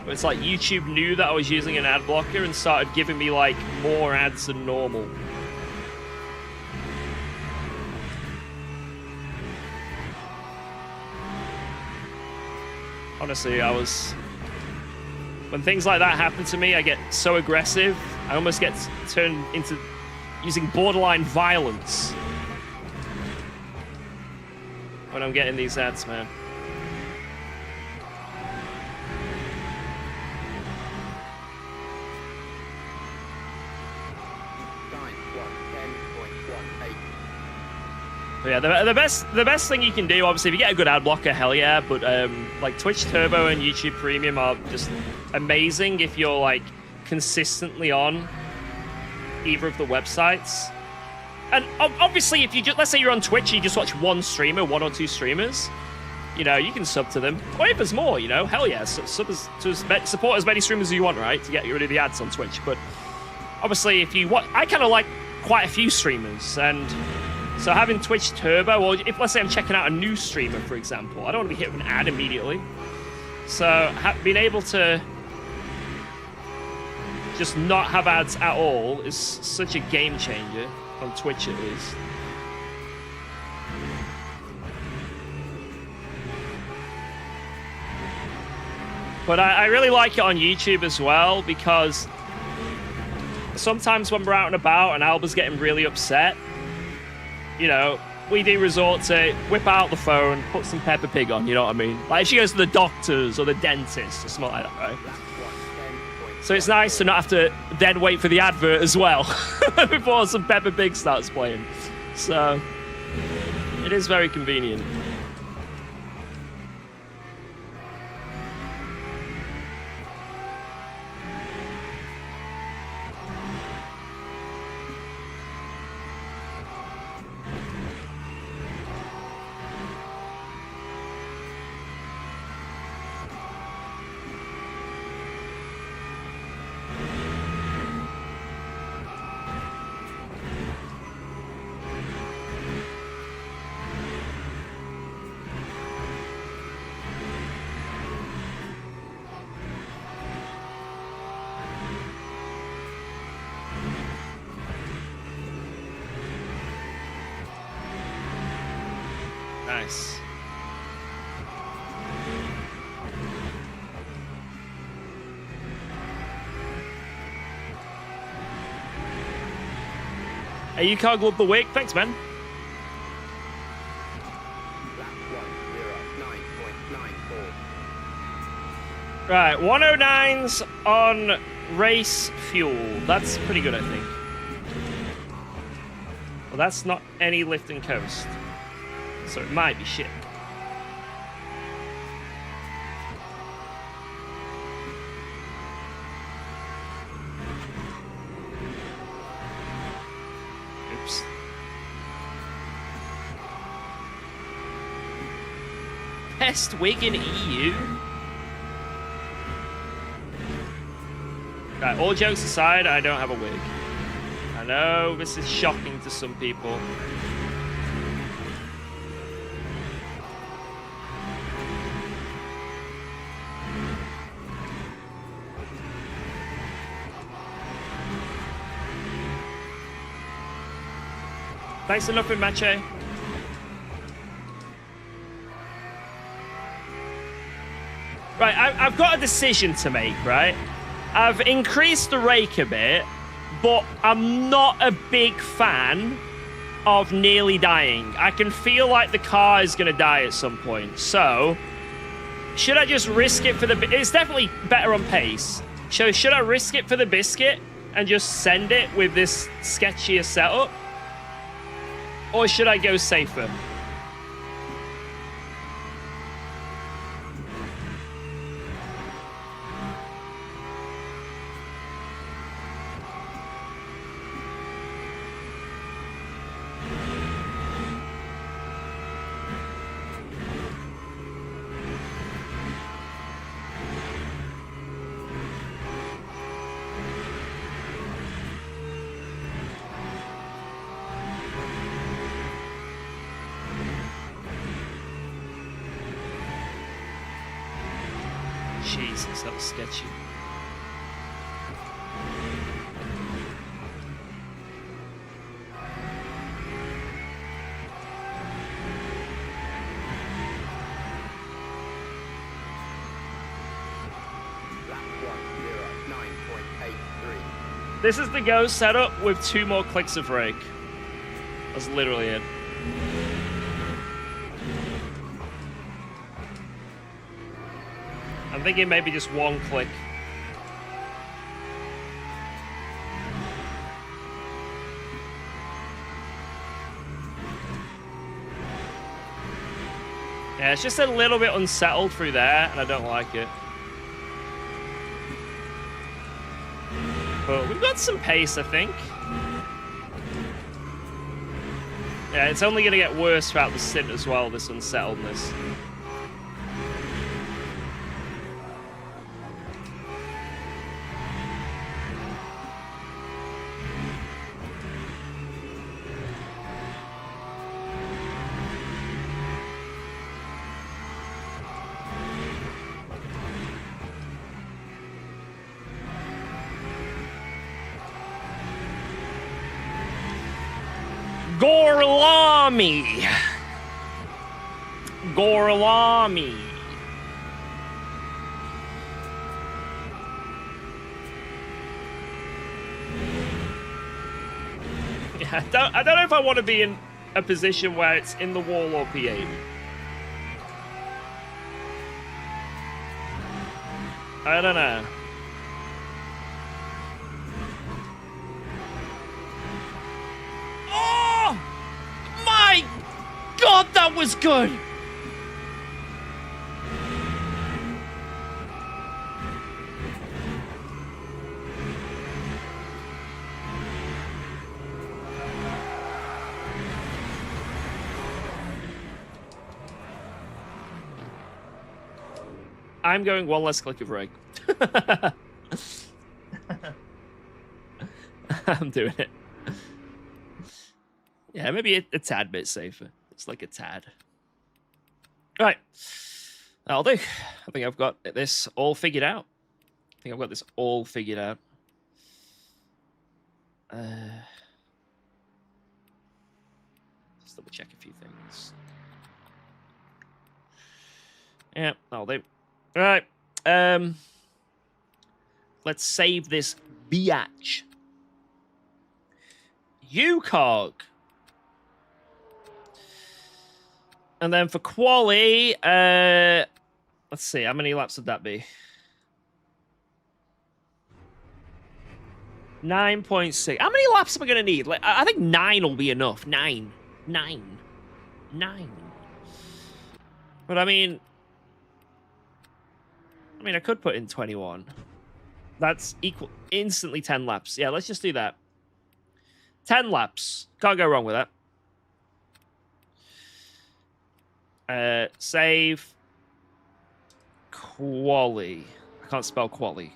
It's like YouTube knew that I was using an ad blocker and started giving me, like, more ads than normal. Honestly, when things like that happen to me, I get so aggressive, I almost get turned into using borderline violence when I'm getting these ads, man. But yeah, the best thing you can do, obviously, if you get a good ad blocker, hell yeah. But like Twitch Turbo and YouTube Premium are just amazing if you're like consistently on either of the websites. And obviously, if you just, let's say you're on Twitch and you just watch one streamer, one or two streamers, you know, you can sub to them. Or if there's more, you know, hell yeah, support as many streamers as you want, right, to get rid of the ads on Twitch. But obviously, if you want, I kind of like quite a few streamers, and so having Twitch Turbo, or if, let's say I'm checking out a new streamer, for example, I don't want to be hit with an ad immediately. So being able to just not have ads at all is such a game changer, on Twitch at least. But I really like it on YouTube as well, because sometimes when we're out and about and Alba's getting really upset, you know, we do resort to whip out the phone, put some Peppa Pig on, you know what I mean? Like if she goes to the doctors or the dentist or something like that, right? So it's nice to not have to then wait for the advert as well before some Peppa Pig starts playing. So, it is very convenient. Nice. Hey, UKOG, love the wig. Thanks, man. Right, 109s on race fuel. That's pretty good, I think. Well, that's not any lift and coast. So it might be shit. Oops. Best wig in EU? Right, all jokes aside, I don't have a wig. I know this is shocking to some people. Thanks for nothing, Mache. Right, I've got a decision to make, right? I've increased the rake a bit, but I'm not a big fan of nearly dying. I can feel like the car is going to die at some point. So, should I just risk it for the... It's definitely better on pace. So, should I risk it for the biscuit and just send it with this sketchier setup? Or should I go safer? Jesus, that was sketchy. This is the go setup with 2 more clicks of rake. That's literally it. I'm thinking maybe just 1 click. Yeah, it's just a little bit unsettled through there, and I don't like it. But we've got some pace, I think. Yeah, it's only going to get worse throughout the stint as well, this unsettledness. Gorlami. Gorlami. Yeah, I don't know if I want to be in a position where it's in the wall or P8. I don't know. That was good. I'm going one less click of rake. I'm doing it. Yeah, maybe a tad bit safer. It's like a tad. All right. That'll do. I think I've got this all figured out. Just double check a few things. Yeah, that'll do. All right. Let's save this biatch. UKOG. And then for quali, let's see, how many laps would that be? 9.6. How many laps am I going to need? Like, I think 9 will be enough. 9. But I mean, I could put in 21. That's equal, instantly 10 laps. Yeah, let's just do that. 10 laps. Can't go wrong with that. Save. Quali. I can't spell quali.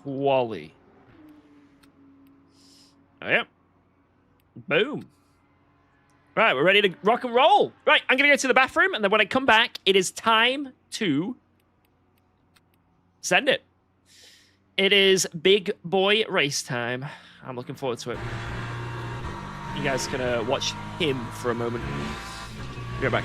Quali. Oh, yeah. Boom. Right, we're ready to rock and roll. Right, I'm going to go to the bathroom, and then when I come back, it is time to send it. It is big boy race time. I'm looking forward to it. You guys can watch him for a moment. Be right back.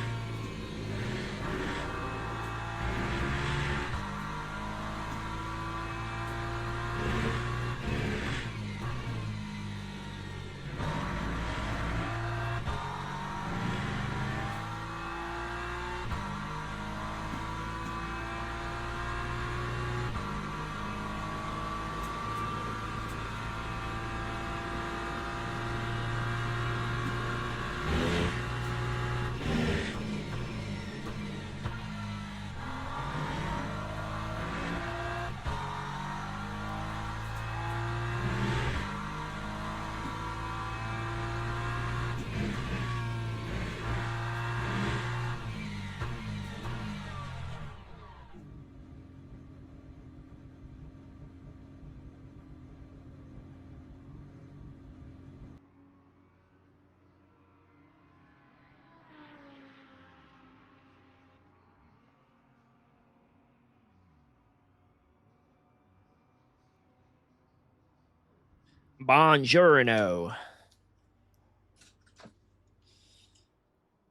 Buongiorno.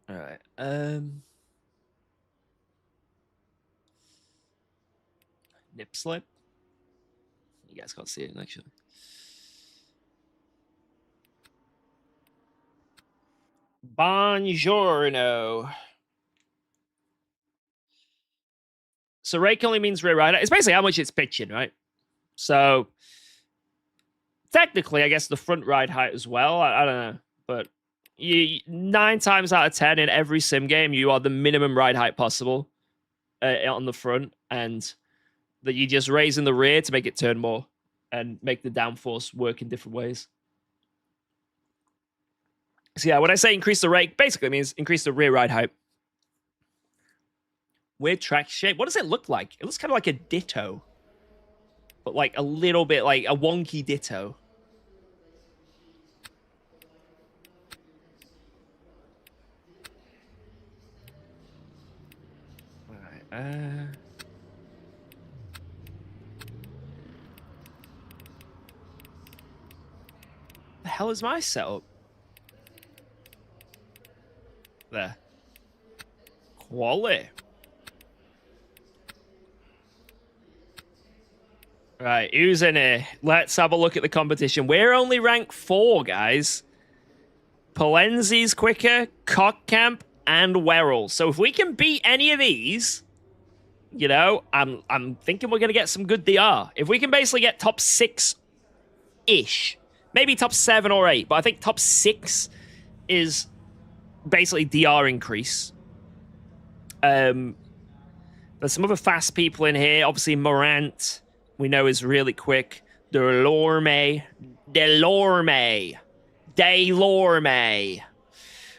All right. Nip slip. You guys can't see it actually. Buongiorno. So rake only means rear rider. It's basically how much it's pitching, right? So technically, I guess the front ride height as well. I don't know, but 9 times out of 10 in every sim game, you are the minimum ride height possible on the front, and that you just raise in the rear to make it turn more and make the downforce work in different ways. So yeah, when I say increase the rake, basically it means increase the rear ride height. Weird track shape. What does it look like? It looks kind of like a ditto, but like a little bit like a wonky ditto. All right. The hell is my setup? There. Quality. Right, who's in here? Let's have a look at the competition. We're only rank 4, guys. Palenzi's quicker, Cockcamp, and Werrell. So if we can beat any of these, you know, I'm thinking we're going to get some good DR. If we can basically get top 6-ish, maybe top 7 or 8, but I think top 6 is basically DR increase. There's some other fast people in here. Obviously, Morant, we know, is really quick. Delorme.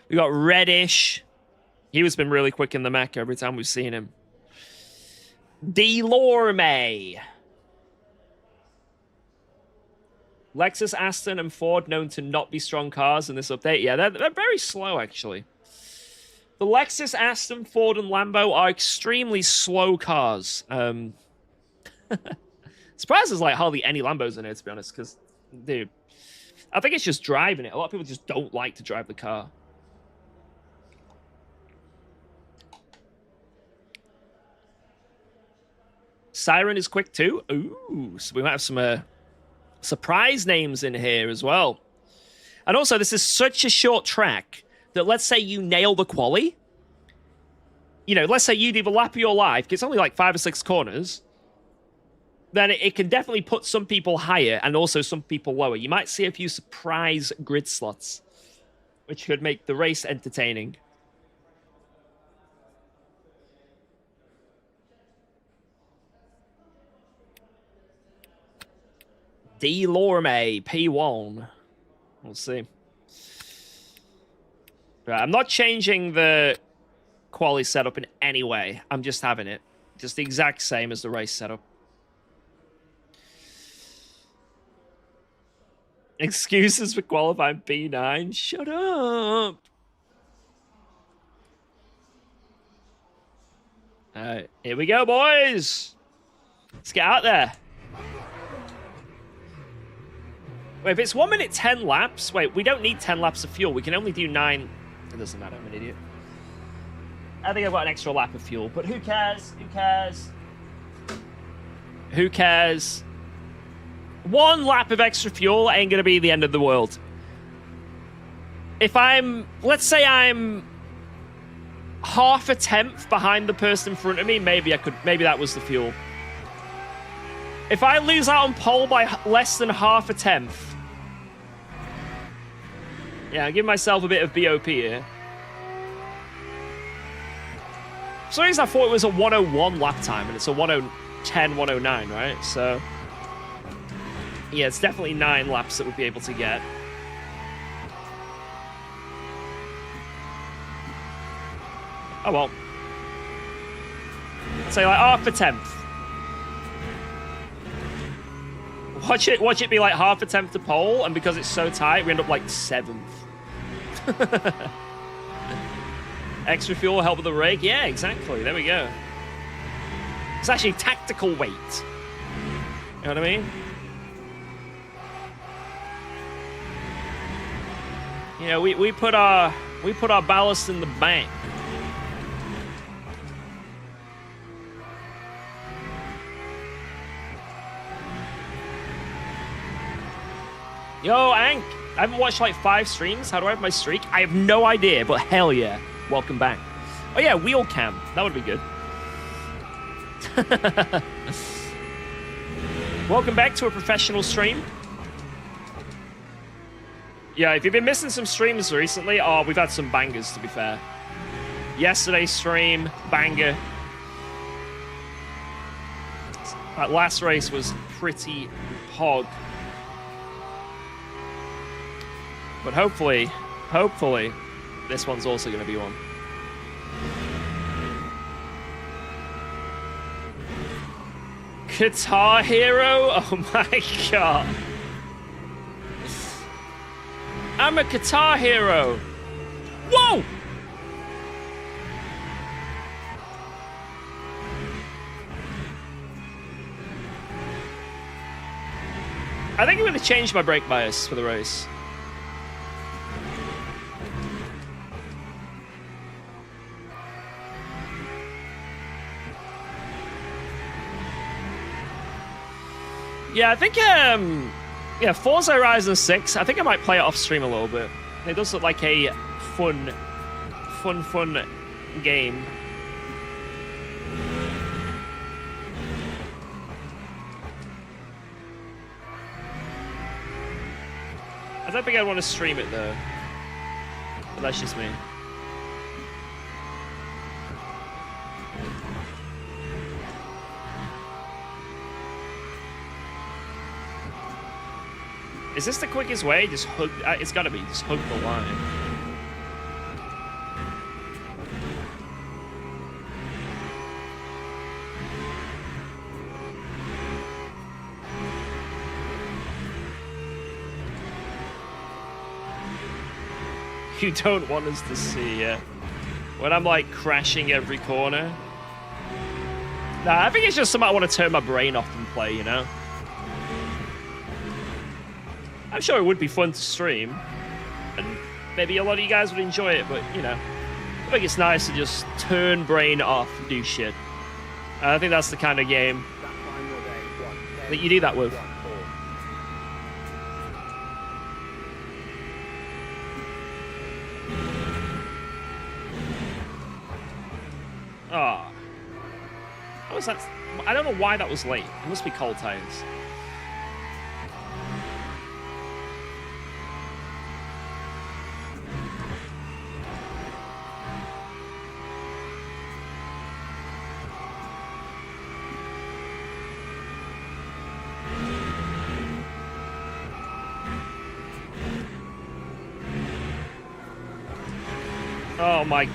We got Reddish. He has been really quick in the mech every time we've seen him. Delorme. Lexus, Aston, and Ford known to not be strong cars in this update. Yeah, they're very slow, actually. The Lexus, Aston, Ford, and Lambo are extremely slow cars. Surprised there's like hardly any Lambos in here, to be honest, because, dude, I think it's just driving it. A lot of people just don't like to drive the car. Siren is quick too. Ooh, so we might have some surprise names in here as well. And also, this is such a short track that let's say you nail the quali. You know, let's say you do the lap of your life, it's only like 5 or 6 corners. Then it can definitely put some people higher and also some people lower. You might see a few surprise grid slots, which could make the race entertaining. Delorme, P1. We'll see. Right, I'm not changing the quali setup in any way. I'm just having it. Just the exact same as the race setup. Excuses for qualifying P9? Shut up! Alright, here we go, boys! Let's get out there. Wait, if it's 1 minute 10 laps... Wait, we don't need 10 laps of fuel. We can only do 9... It doesn't matter, I'm an idiot. I think I've got an extra lap of fuel, but who cares? Who cares? Who cares? 1 lap of extra fuel ain't gonna be the end of the world. If I'm... Let's say I'm... half a tenth behind the person in front of me, maybe I could... Maybe that was the fuel. If I lose out on pole by less than half a tenth... Yeah, I'll give myself a bit of BOP here. For some reason I thought it was a 101 lap time, and it's a 110, 109, right? So... Yeah, it's definitely 9 laps that we'll be able to get. Oh, well. I'd say like half a tenth. Watch it be like half a tenth to pole, and because it's so tight, we end up like 7th. Extra fuel help with the rig? Yeah, exactly. There we go. It's actually tactical weight. You know what I mean? You know, we put our ballast in the bank. Yo, Ank, I haven't watched like 5 streams. How do I have my streak? I have no idea, but hell yeah. Welcome back. Oh yeah, wheel cam. That would be good. Welcome back to a professional stream. Yeah, if you've been missing some streams recently, oh, we've had some bangers, to be fair. Yesterday's stream, banger. That last race was pretty pog. But hopefully, this one's also going to be one. Guitar Hero? Oh my god. I'm a Guitar Hero. Whoa! I think I'm going to change my brake bias for the race. Yeah, I think, yeah, Forza Horizon 6, I think I might play it off stream a little bit. It does look like a fun game. I don't think I'd want to stream it, though. But that's just me. Is this the quickest way? Just hug. It's got to be. Just hug the line. You don't want us to see when I'm like crashing every corner. Nah, I think it's just something I want to turn my brain off and play, you know? I'm sure it would be fun to stream, and maybe a lot of you guys would enjoy it, but, you know, I think it's nice to just turn brain off and do shit. And I think that's the kind of game that you do that with. Oh. What was that? I don't know why that was late. It must be cold tires. Oh my.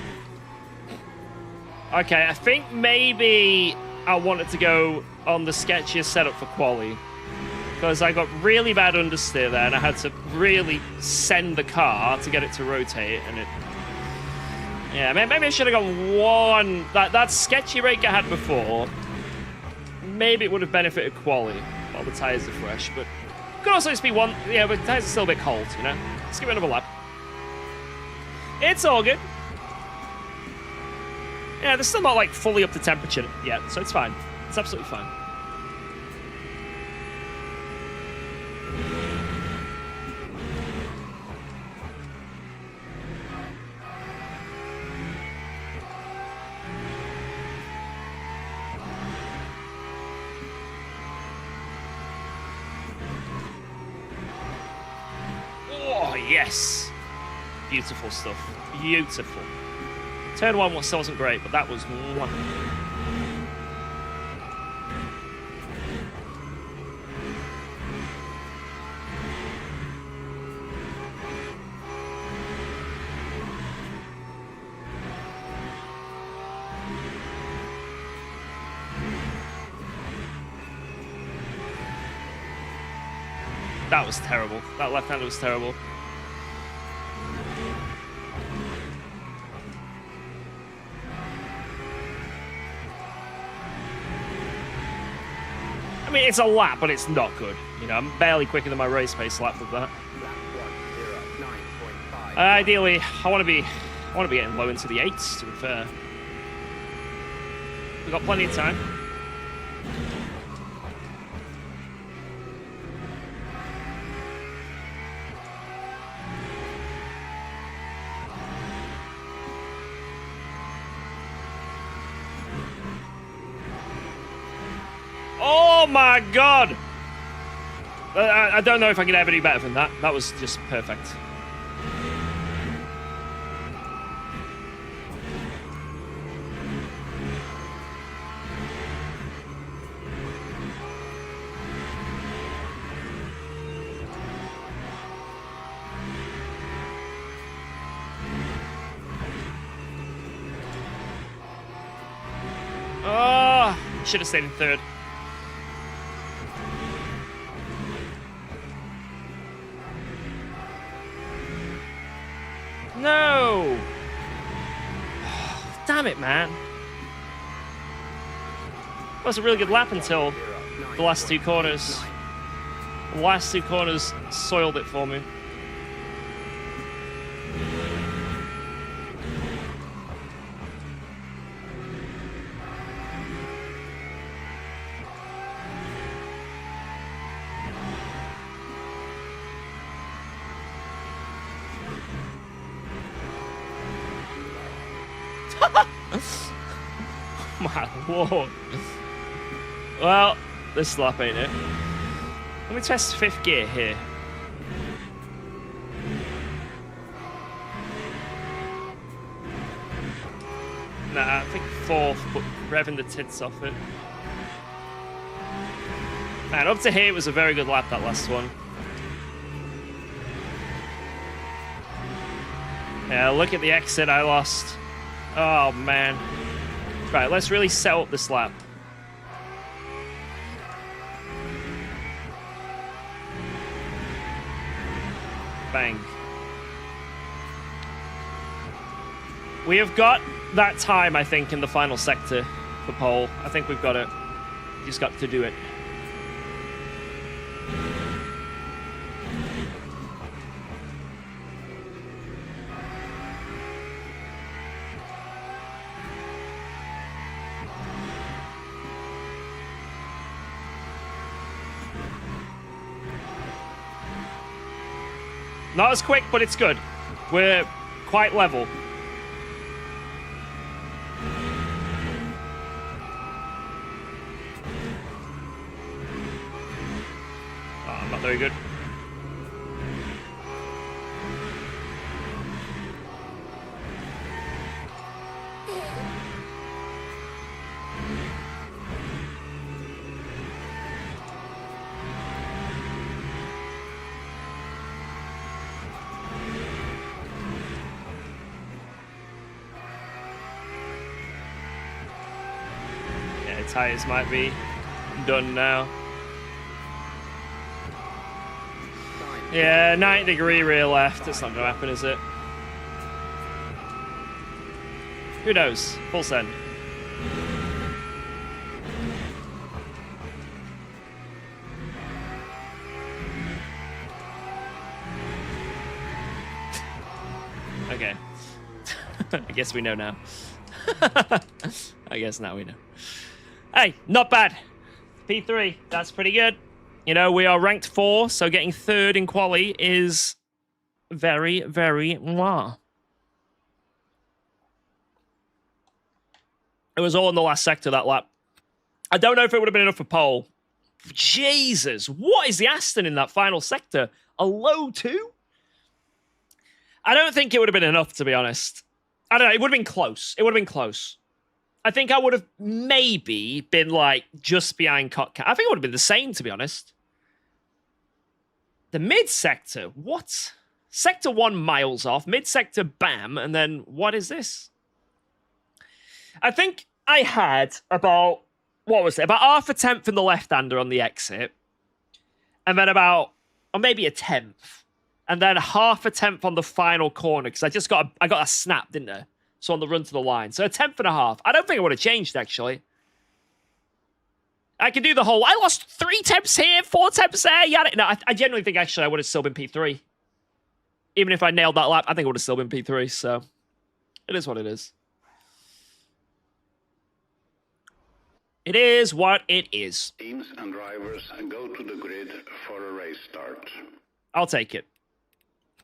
Okay, I think maybe I wanted to go on the sketchiest setup for quali, because I got really bad understeer there, and I had to really send the car to get it to rotate, and it... Yeah, maybe I should have gone one... That sketchy rake I had before, maybe it would have benefited quali while the tyres are fresh, but... Could also just be one... Yeah, but the tyres are still a bit cold, you know? Let's give it another lap. It's all good. Yeah, they're still not, like, fully up to temperature yet, so it's fine. It's absolutely fine. Oh, yes! Beautiful stuff. Beautiful. Turn one still wasn't great, but that was one. That was terrible. That left-hander was terrible. I mean, it's a lap, but it's not good. You know, I'm barely quicker than my race pace lap with that. Ideally, I want to be getting low into the 8s, to be fair. We've got plenty of time. Oh my god! I don't know if I can have any better than that. That was just perfect. Oh, should have stayed in third. No! Damn it, man. That was a really good lap until the last two corners. The last two corners soiled it for me. My lord. Well, this lap ain't it. Let me test fifth gear here. Nah, I think fourth, but revving the tits off it. Man, up to here was a very good lap, that last one. Yeah, look at the exit I lost. Oh, man. Right, let's really set up this lap. Bang. We have got that time, I think, in the final sector for pole. I think we've got it. Just got to do it. Not as quick, but it's good. We're quite level. Oh, not very good. Tires might be done now. Yeah, 90-degree rear left. It's not going to happen, is it? Who knows? Full send. Okay. I guess we know now. I guess now we know. Hey, not bad. P3, that's pretty good. You know, we are ranked 4, so getting 3rd in quali is very, very mwah. It was all in the last sector, that lap. I don't know if it would have been enough for pole. Jesus, what is the Aston in that final sector? A low 2? I don't think it would have been enough, to be honest. I don't know, it would have been close. It would have been close. I think I would have maybe been, like, just behind Kotkat. I think it would have been the same, to be honest. The mid-sector, what? Sector 1 miles off, mid-sector, bam, and then what is this? I think I had about, what was it? About half a tenth in the left-hander on the exit, and then about, or maybe a tenth, and then half a tenth on the final corner, because I got a snap, didn't I? So on the run to the line. So a tenth and a half. I don't think it would have changed, actually. I can do the whole, I lost 3 temps here, 4 temps there. Yada. No, I genuinely think, actually, I would have still been P3. Even if I nailed that lap, I think it would have still been P3. So it is what it is. It is what it is. Teams and drivers go to the grid for a race start. I'll take it.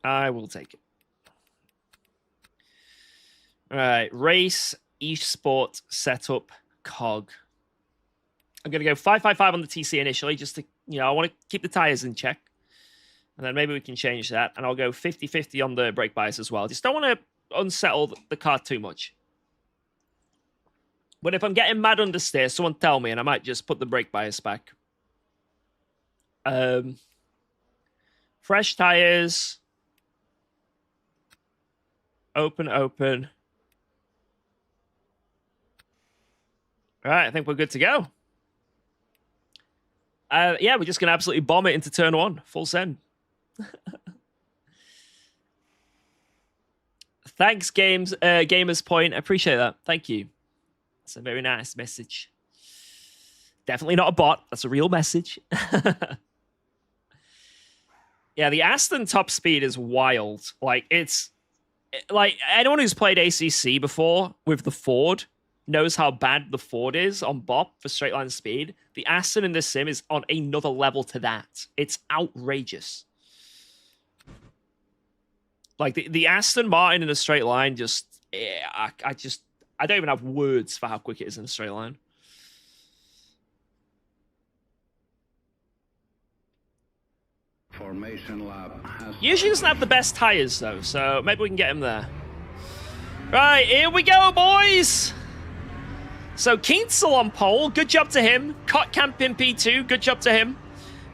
I will take it. All right, race, eSport, setup, COG. I'm going to go 555 on the TC initially, just to, you know, I want to keep the tires in check. And then maybe we can change that. And I'll go 50-50 on the brake bias as well. Just don't want to unsettle the car too much. But if I'm getting mad understeer, someone tell me, and I might just put the brake bias back. Fresh tires. Open. All right, I think we're good to go. Yeah, we're just going to absolutely bomb it into turn 1. Full send. Thanks, Gamers Point. I appreciate that. Thank you. That's a very nice message. Definitely not a bot. That's a real message. Yeah, the Aston top speed is wild. Like, it's... Like, anyone who's played ACC before with the Ford knows how bad the Ford is on BOP for straight line speed. The Aston in this sim is on another level to that. It's outrageous. Like, the Aston Martin in a straight line just... Yeah, I don't even have words for how quick it is in a straight line. Formation lap has... Usually doesn't have the best tires, though, so maybe we can get him there. Right, here we go, boys! So, Kientzel on pole, good job to him. Kotkamp in P2, good job to him.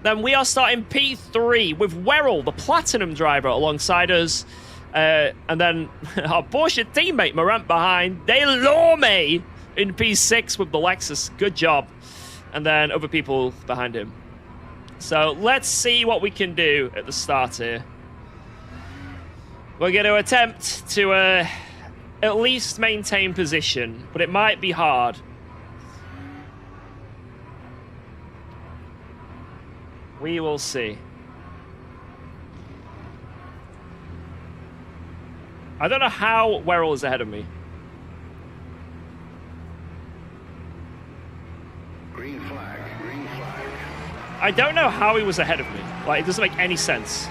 Then we are starting P3 with Werrell, the Platinum driver, alongside us. And then our Porsche teammate Morant behind. They lure me in P6 with the Lexus. Good job. And then other people behind him. So let's see what we can do at the start here. We're going to attempt to at least maintain position, but it might be hard. We will see. I don't know how Werrell is ahead of me. Green flag, green flag. I don't know how he was ahead of me. Like, it doesn't make any sense.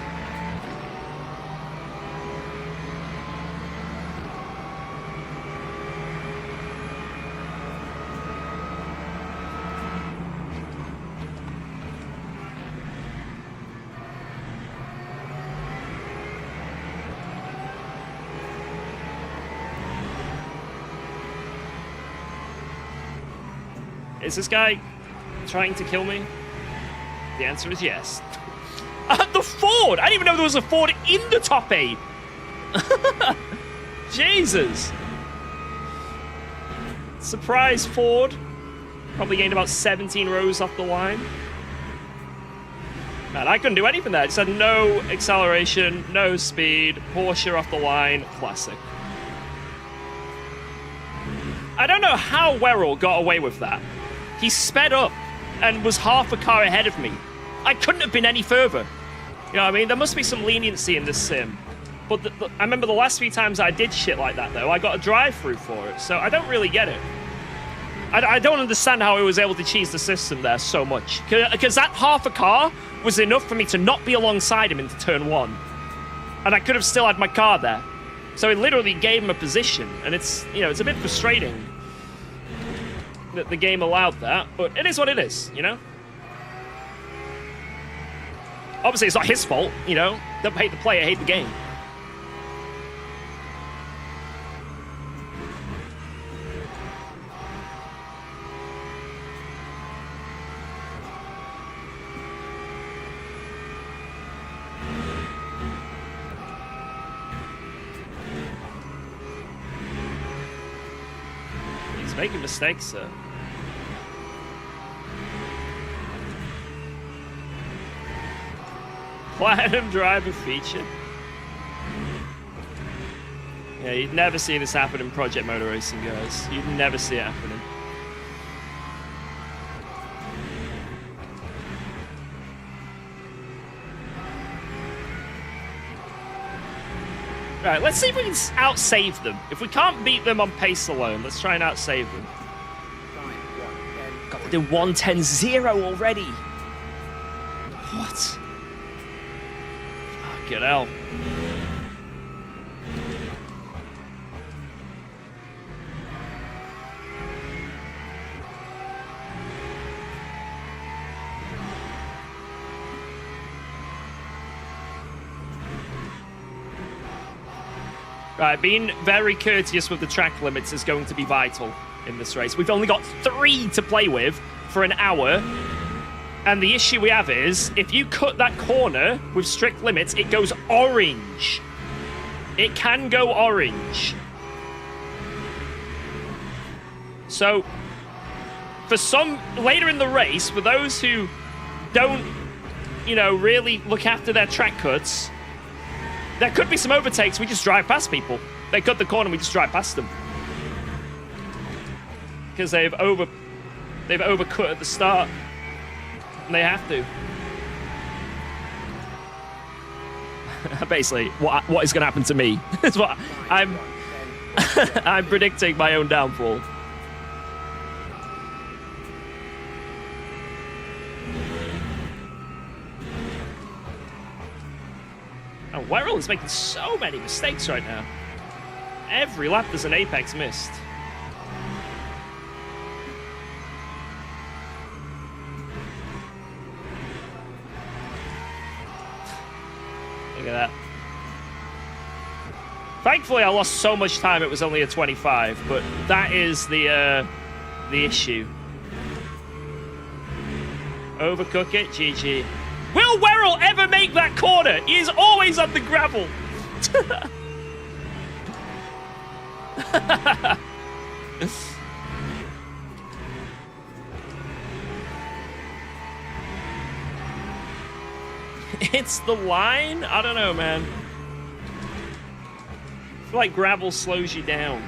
Is this guy trying to kill me? The answer is yes. The Ford! I didn't even know there was a Ford in the top 8. Jesus. Surprise Ford. Probably gained about 17 rows off the line. Man, I couldn't do anything there. I just had no acceleration, no speed. Porsche off the line. Classic. I don't know how Werrell got away with that. He sped up and was half a car ahead of me. I couldn't have been any further. You know what I mean? There must be some leniency in this sim. But I remember the last few times I did shit like that, though, I got a drive-through for it. So I don't really get it. I don't understand how he was able to cheese the system there so much. Because that half a car was enough for me to not be alongside him into turn 1. And I could have still had my car there. So it literally gave him a position. And it's, you know, it's a bit frustrating that the game allowed that, but it is what it is, you know? Obviously, it's not his fault, you know? Don't hate the player, hate the game. He's making mistakes, sir. Platinum driver feature. Yeah, you'd never see this happen in Project Motor Racing, guys. You'd never see it happening. Right, let's see if we can outsave them. If we can't beat them on pace alone, let's try and outsave them. Got to do 1:10.0 already. What? Fucking hell. Right, being very courteous with the track limits is going to be vital in this race. We've only got 3 to play with for an hour. And the issue we have is, if you cut that corner with strict limits, it goes orange. It can go orange. So, for some, later in the race, for those who don't, you know, really look after their track cuts, there could be some overtakes. We just drive past people. They cut the corner, we just drive past them. Because they've overcut at the start. And they have to. Basically, what is going to happen to me? That's what I'm I'm predicting my own downfall. And Werrell is making so many mistakes right now. Every lap there's an apex missed. Look at that. Thankfully, I lost so much time, it was only a 25, but that is the issue. Overcook it, GG. Will Werrell ever make that corner? He is always on the gravel. It's the line? I don't know, man. I feel like gravel slows you down.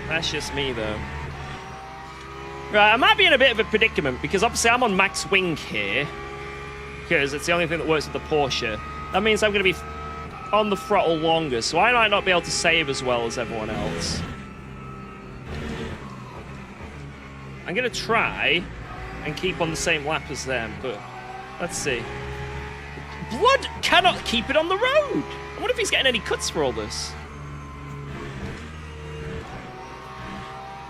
That's just me, though. Right, I might be in a bit of a predicament because obviously I'm on max wing here because it's the only thing that works with the Porsche. That means I'm going to be on the throttle longer, so I might not be able to save as well as everyone else. I'm going to try and keep on the same lap as them, but let's see. Blood cannot keep it on the road. I wonder if he's getting any cuts for all this.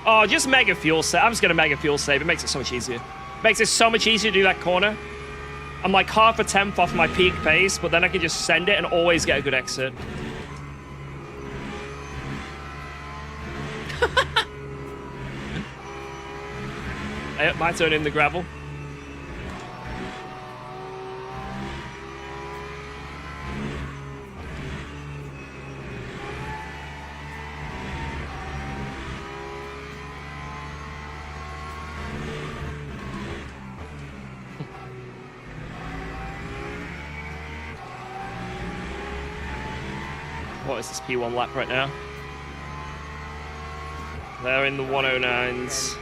Oh, just mega fuel save. I'm just going to mega fuel save. It makes it so much easier. It makes it so much easier to do that corner. I'm like half a tenth off my peak pace, but then I can just send it and always get a good exit. My turn in the gravel. What is this P1 lap right now? They're in the 109s.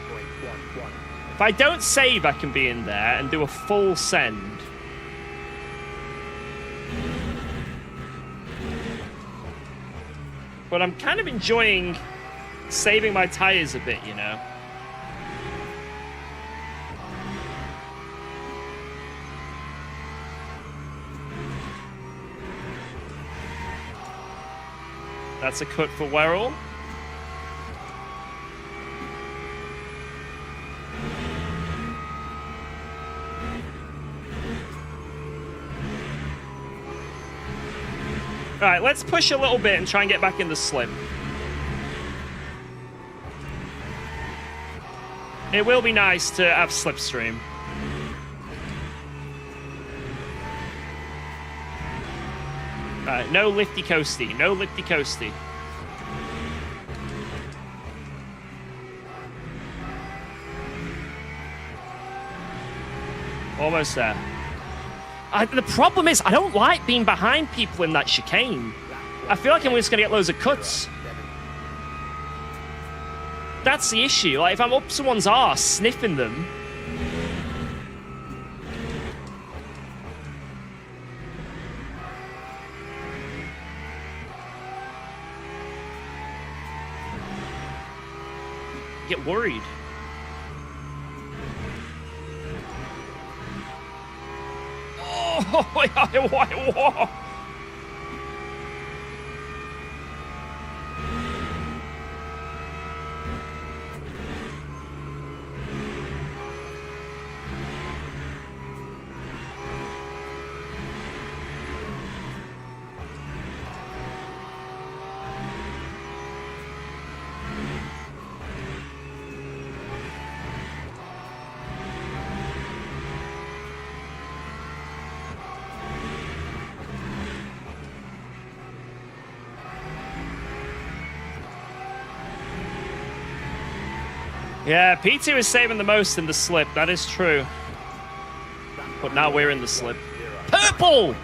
If I don't save, I can be in there and do a full send. But I'm kind of enjoying saving my tires a bit, you know? That's a cut for Werrell. Alright, let's push a little bit and try and get back in the slip. It will be nice to have slipstream. Alright, no lifty coasty. No lifty coasty. Almost there. The problem is, I don't like being behind people in that chicane. I feel like I'm just going to get loads of cuts. That's the issue. Like, if I'm up someone's arse, sniffing them... I get worried. Oh, whoa. Yeah, P2 is saving the most in the slip. That is true. But now we're in the slip. Purple!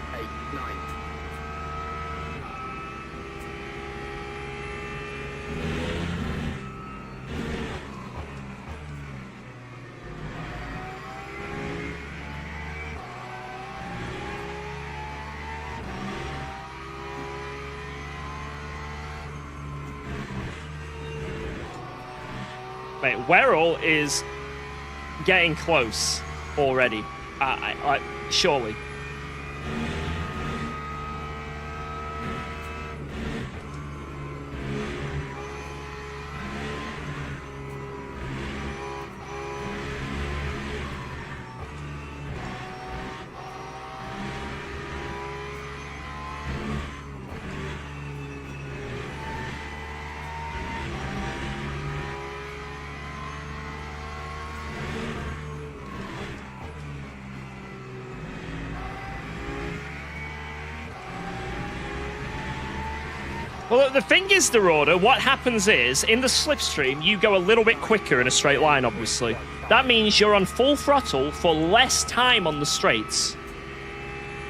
Wait, Werrell is getting close already. Surely. Well, the thing is, Dorada, what happens is, in the slipstream, you go a little bit quicker in a straight line, obviously. That means you're on full throttle for less time on the straights.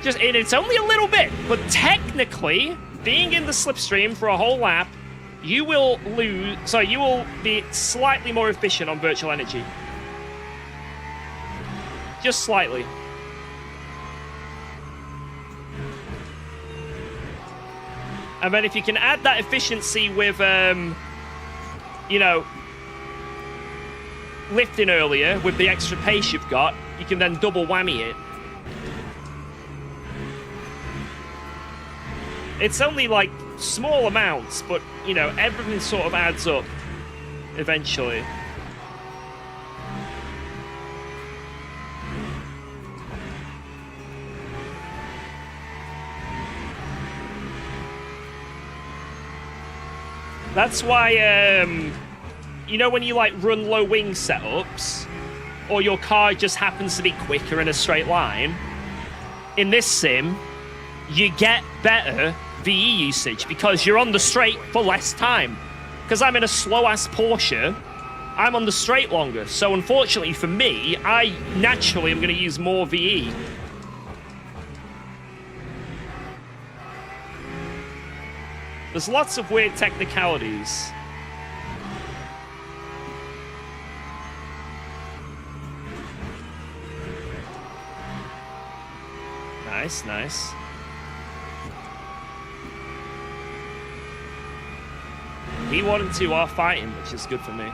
And it's only a little bit, but technically, being in the slipstream for a whole lap, you will be slightly more efficient on virtual energy. Just slightly. And then if you can add that efficiency with, you know, lifting earlier with the extra pace you've got, you can then double whammy it. It's only like small amounts, but, you know, everything sort of adds up eventually. That's why, you know, when you like run low wing setups, or your car just happens to be quicker in a straight line, in this sim, you get better VE usage because you're on the straight for less time. Because I'm in a slow-ass Porsche, I'm on the straight longer. So unfortunately for me, I naturally am going to use more VE. There's lots of weird technicalities. Nice, nice. P1 and 2 are fighting, which is good for me.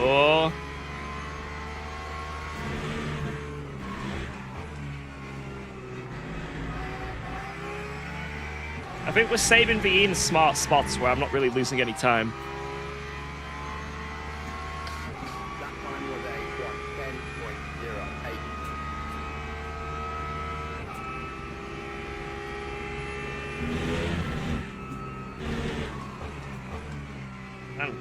Oh. I think we're saving VE in smart spots where I'm not really losing any time. That time was a 1:10.08. And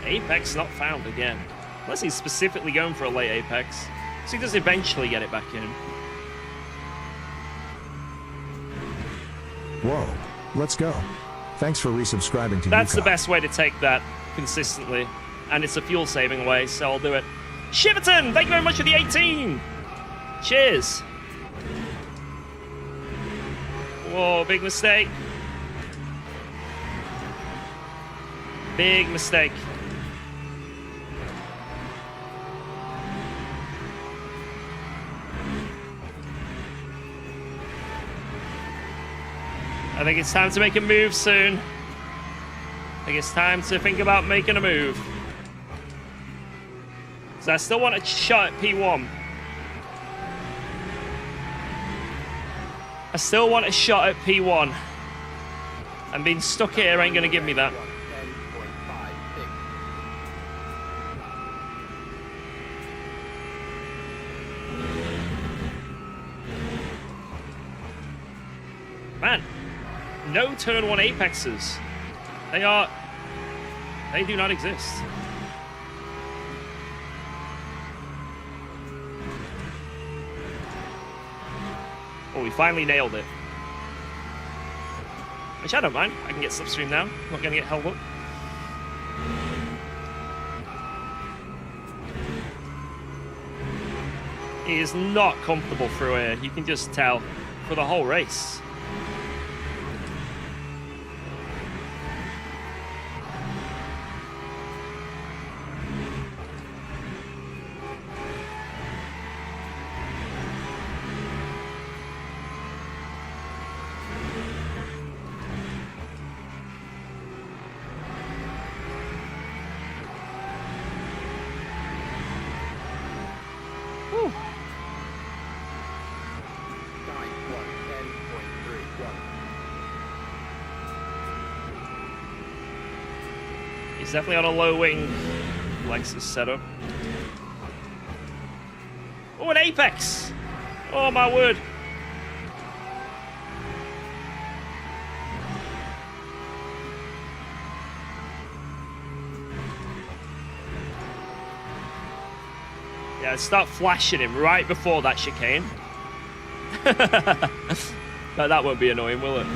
Apex not found again. Unless he's specifically going for a late Apex. So he does eventually get it back in. Whoa, let's go. Thanks for resubscribing to That's the UKOG. best way to take that consistently. And it's a fuel-saving way, so I'll do it. Shiverton, thank you very much for the 18! Cheers. Whoa, big mistake. Big mistake. I think it's time to make a move soon. I think it's time to think about making a move. So I still want a shot at P1. I still want a shot at P1. And being stuck here ain't gonna give me that. Man, no turn 1 apexes. They do not exist. Oh, we finally nailed it. Which I don't mind. I can get slipstream now. I'm not gonna get held up. He is not comfortable through here. You can just tell for the whole race. He's definitely on a low wing Lexus setup. Oh, an Apex! Oh my word! and start flashing him right before that chicane. That won't be annoying, will it?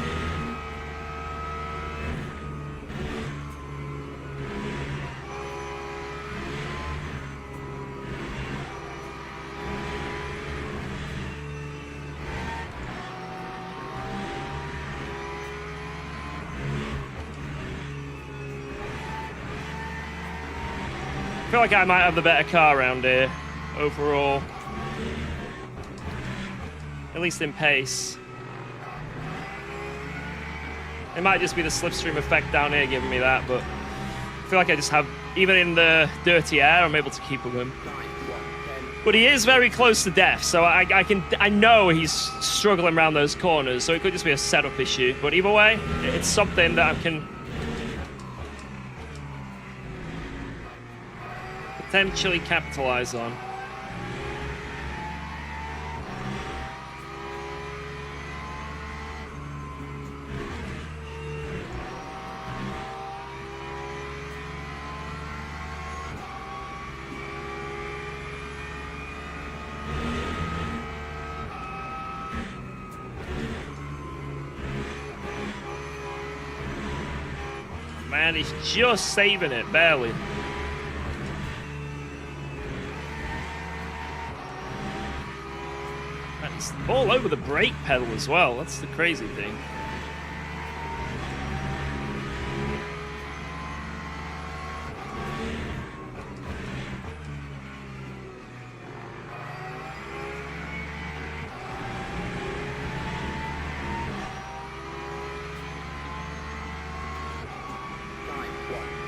I feel like I might have the better car around here, overall. At least in pace. It might just be the slipstream effect down here giving me that, but I feel like I just have, even in the dirty air, I'm able to keep with him. But he is very close to death, so I know he's struggling around those corners, so it could just be a setup issue. But either way, it's something that I can potentially capitalize on. Man, he's just saving it, barely. Man, he's all over the brake pedal as well. That's the crazy thing.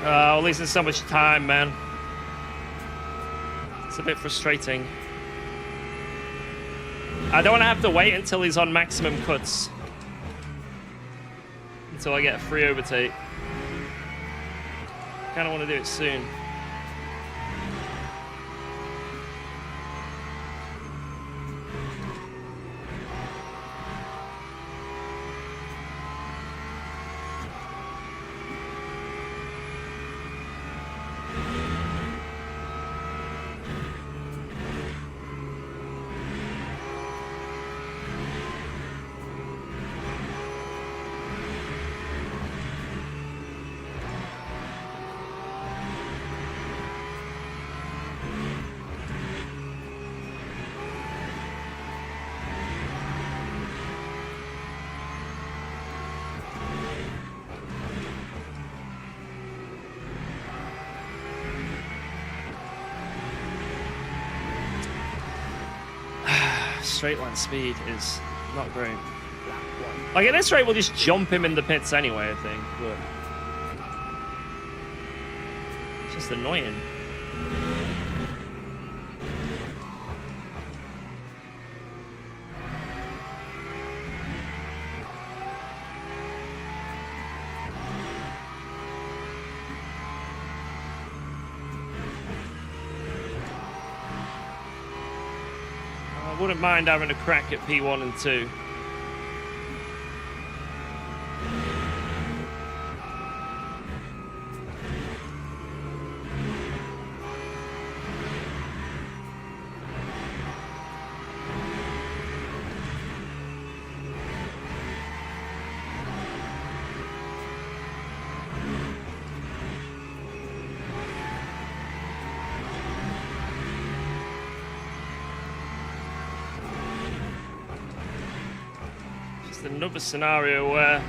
At least there's so much time, man. It's a bit frustrating. I don't want to have to wait until he's on maximum cuts. Until I get a free overtake. Kind of want to do it soon. Straight line speed is not great. Like at this rate, we'll just jump him in the pits anyway, I think. But it's just annoying. I wouldn't mind having a crack at P1 and 2. Another scenario where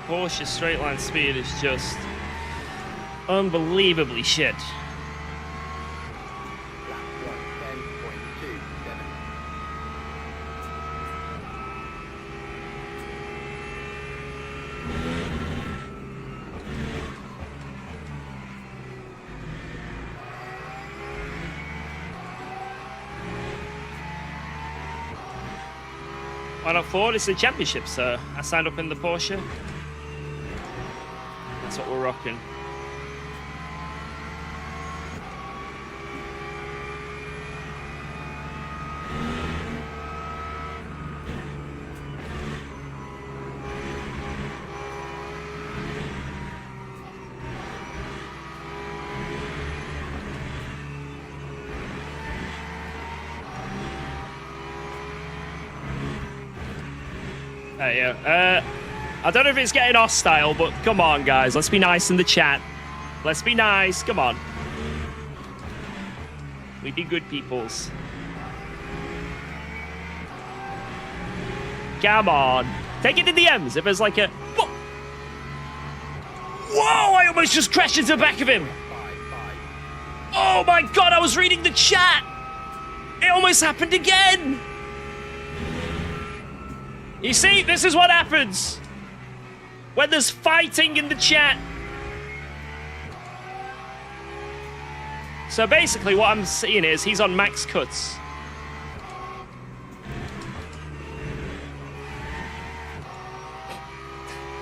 Porsche's straight line speed is just unbelievably shit. Why not Ford? It's the championship, sir. I signed up in the Porsche. That's what we're rocking. Yeah. I don't know if it's getting hostile, but come on, guys. Let's be nice in the chat. Let's be nice. Come on. We be good peoples. Come on. Take it in the M's. If there's like a... Whoa! Whoa! I almost just crashed into the back of him. Oh my god, I was reading the chat. It almost happened again. You see, this is what happens when there's fighting in the chat. So basically what I'm seeing is he's on max cuts.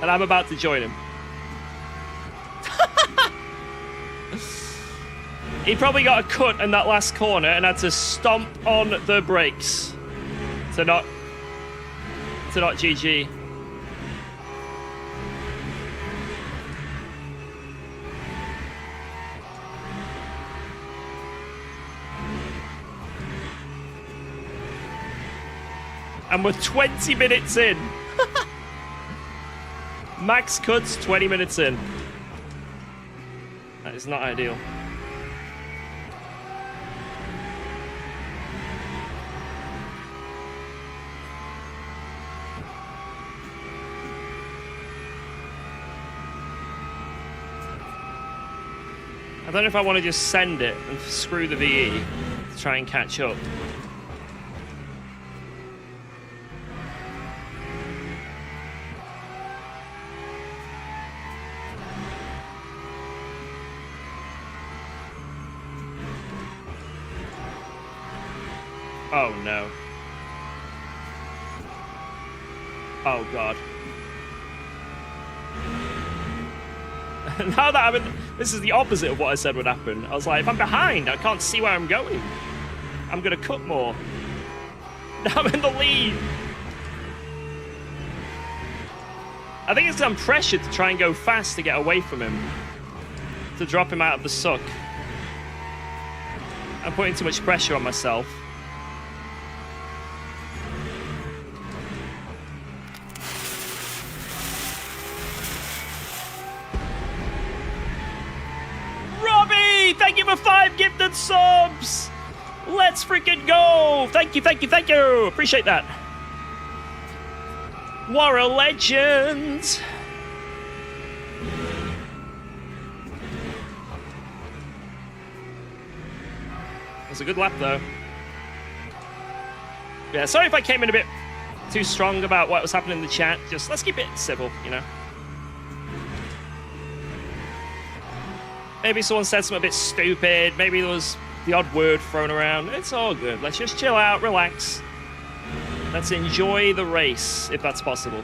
And I'm about to join him. He probably got a cut in that last corner and had to stomp on the brakes to not GG. And we're 20 minutes in. Max cuts 20 minutes in. That is not ideal. I don't know if I want to just send it and screw the VE to try and catch up. Oh no. Oh god. Now that I'm in, this is the opposite of what I said would happen. I was like, if I'm behind, I can't see where I'm going. I'm gonna cut more. Now I'm in the lead. I think it's 'cause I'm pressured to try and go fast to get away from him. To drop him out of the suck. I'm putting too much pressure on myself. Thank you for 5 gifted subs! Let's freaking go! Thank you, thank you, thank you! Appreciate that. What a legend! It was a good lap, though. Yeah, sorry if I came in a bit too strong about what was happening in the chat. Just let's keep it civil, you know? Maybe someone said something a bit stupid. Maybe there was the odd word thrown around. It's all good. Let's just chill out, relax. Let's enjoy the race, if that's possible.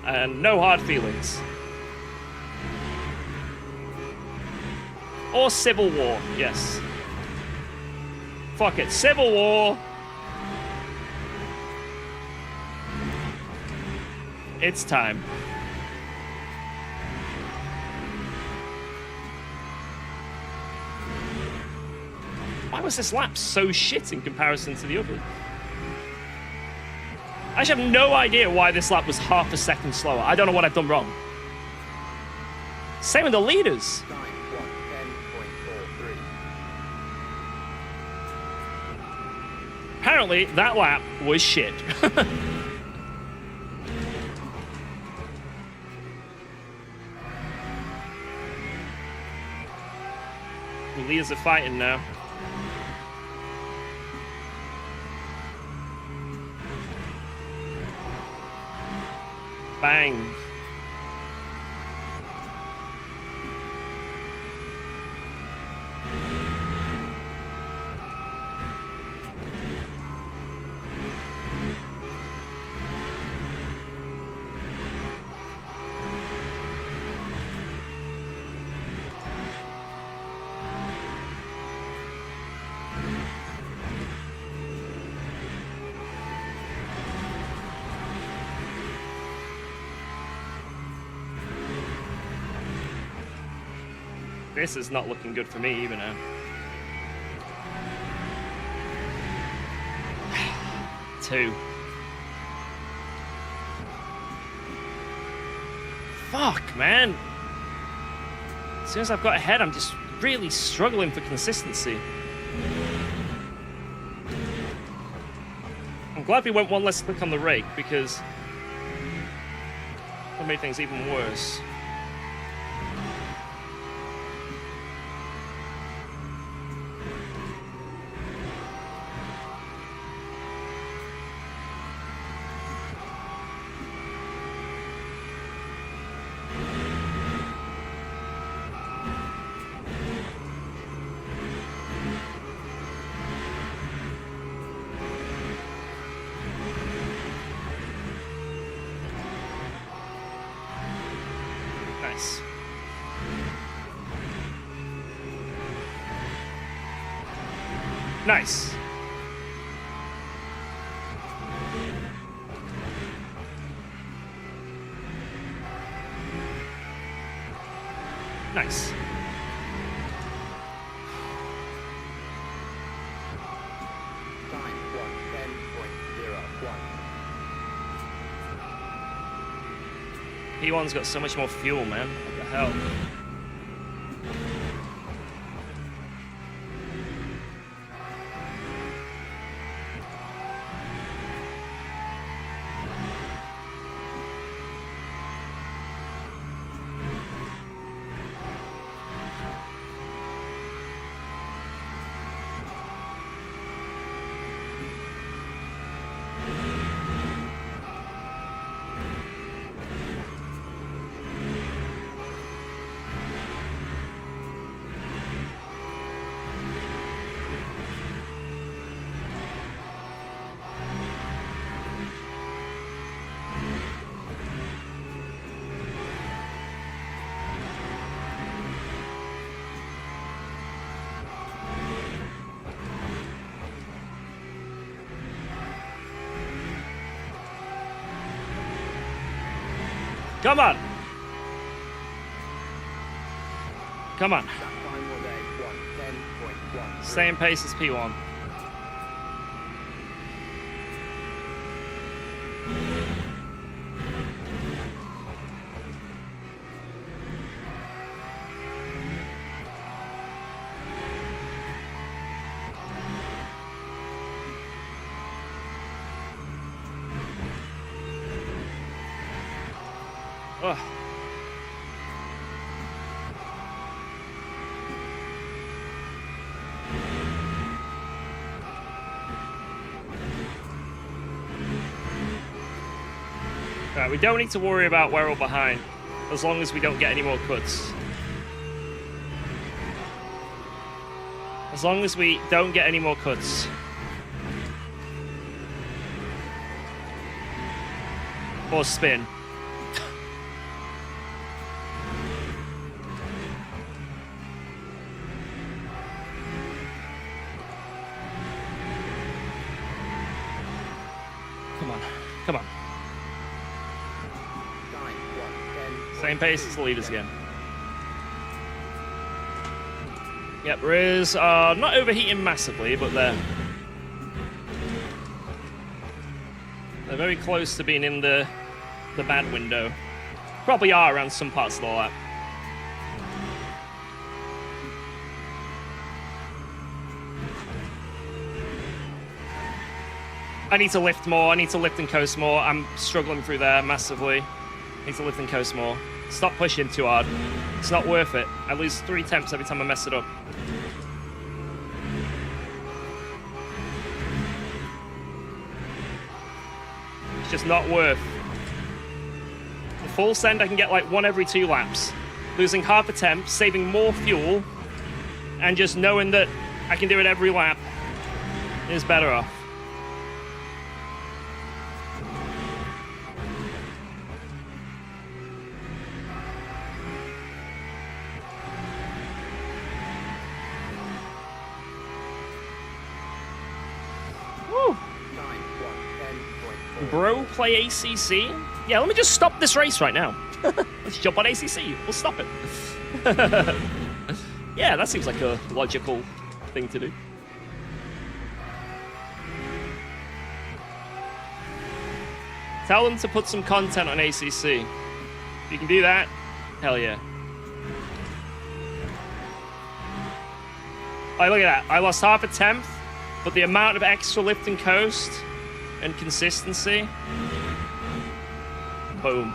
And no hard feelings. Or civil war, yes. Fuck it, civil war. It's time. Why was this lap so shit in comparison to the other? I actually have no idea why this lap was half a second slower. I don't know what I've done wrong. Same with the leaders. Apparently, that lap was shit. The leaders are fighting now. Bang. This is not looking good for me either now. 2. Fuck, man. As soon as I've got ahead, I'm just really struggling for consistency. I'm glad we went one less click on the rake because that made things even worse. Nice. Nice. Nice. Time 1:10.01. P1's got so much more fuel, man. What the hell? Come on! Come on. That time was a 1:10.1. Same pace as P1. Ugh. Right, we don't need to worry about where we're behind, as long as we don't get any more cuts. As long as we don't get any more cuts. Or spin. Come on, come on. Time 1:10. Same pace as the leaders again. Yep, Riz are not overheating massively, but they're very close to being in the bad window. Probably are around some parts of the lap. I need to lift more. I need to lift and coast more. I'm struggling through there massively. I need to lift and coast more. Stop pushing too hard. It's not worth it. I lose 3 temps every time I mess it up. It's just not worth. The full send, I can get like 1 every 2 laps. Losing half a temp, saving more fuel, and just knowing that I can do it every lap is better off. Woo. Time 1:10.4. Bro, play ACC? Yeah, let me just stop this race right now. Let's jump on ACC. We'll stop it. Yeah, that seems like a logical thing to do. Tell them to put some content on ACC. If you can do that, hell yeah. Oh, look at that. I lost half a tenth, but the amount of extra lift and coast and consistency. Boom.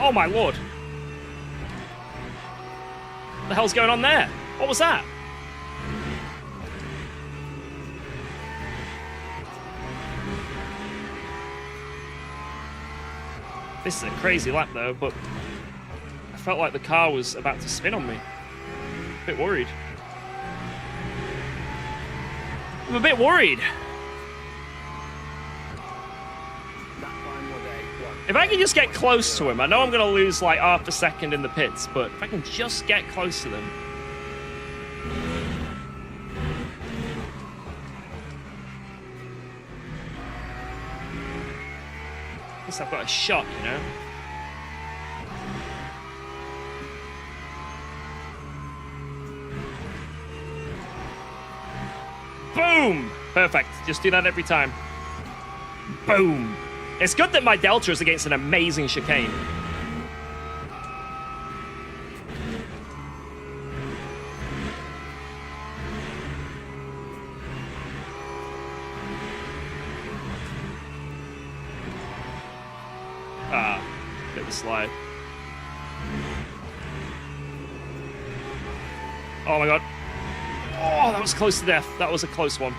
Oh my lord. What the hell's going on there? What was that? This is a crazy lap though, but I felt like the car was about to spin on me. A bit worried. I'm a bit worried. If I can just get close to him, I know I'm going to lose like half a second in the pits, but if I can just get close to them. At least I've got a shot, you know? Boom! Perfect. Just do that every time. Boom! It's good that my delta is against an amazing chicane. Ah, bit of a slide. Oh my god. Oh, that was close to death. That was a close one.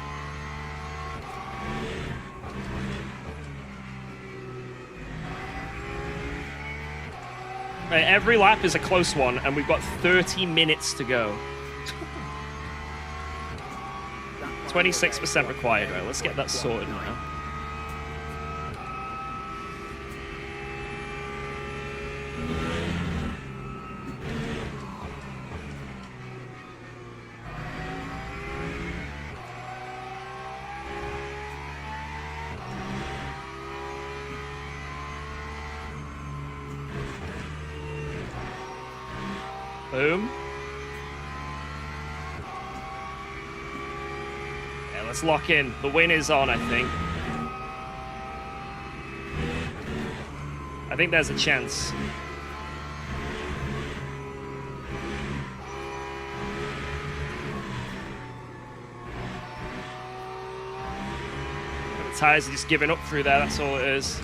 Right, every lap is a close one, and we've got 30 minutes to go. 26% required. Right, let's get that sorted now. Boom. Yeah, let's lock in. The win is on, I think. I think there's a chance. The tires are just giving up through there, that's all it is.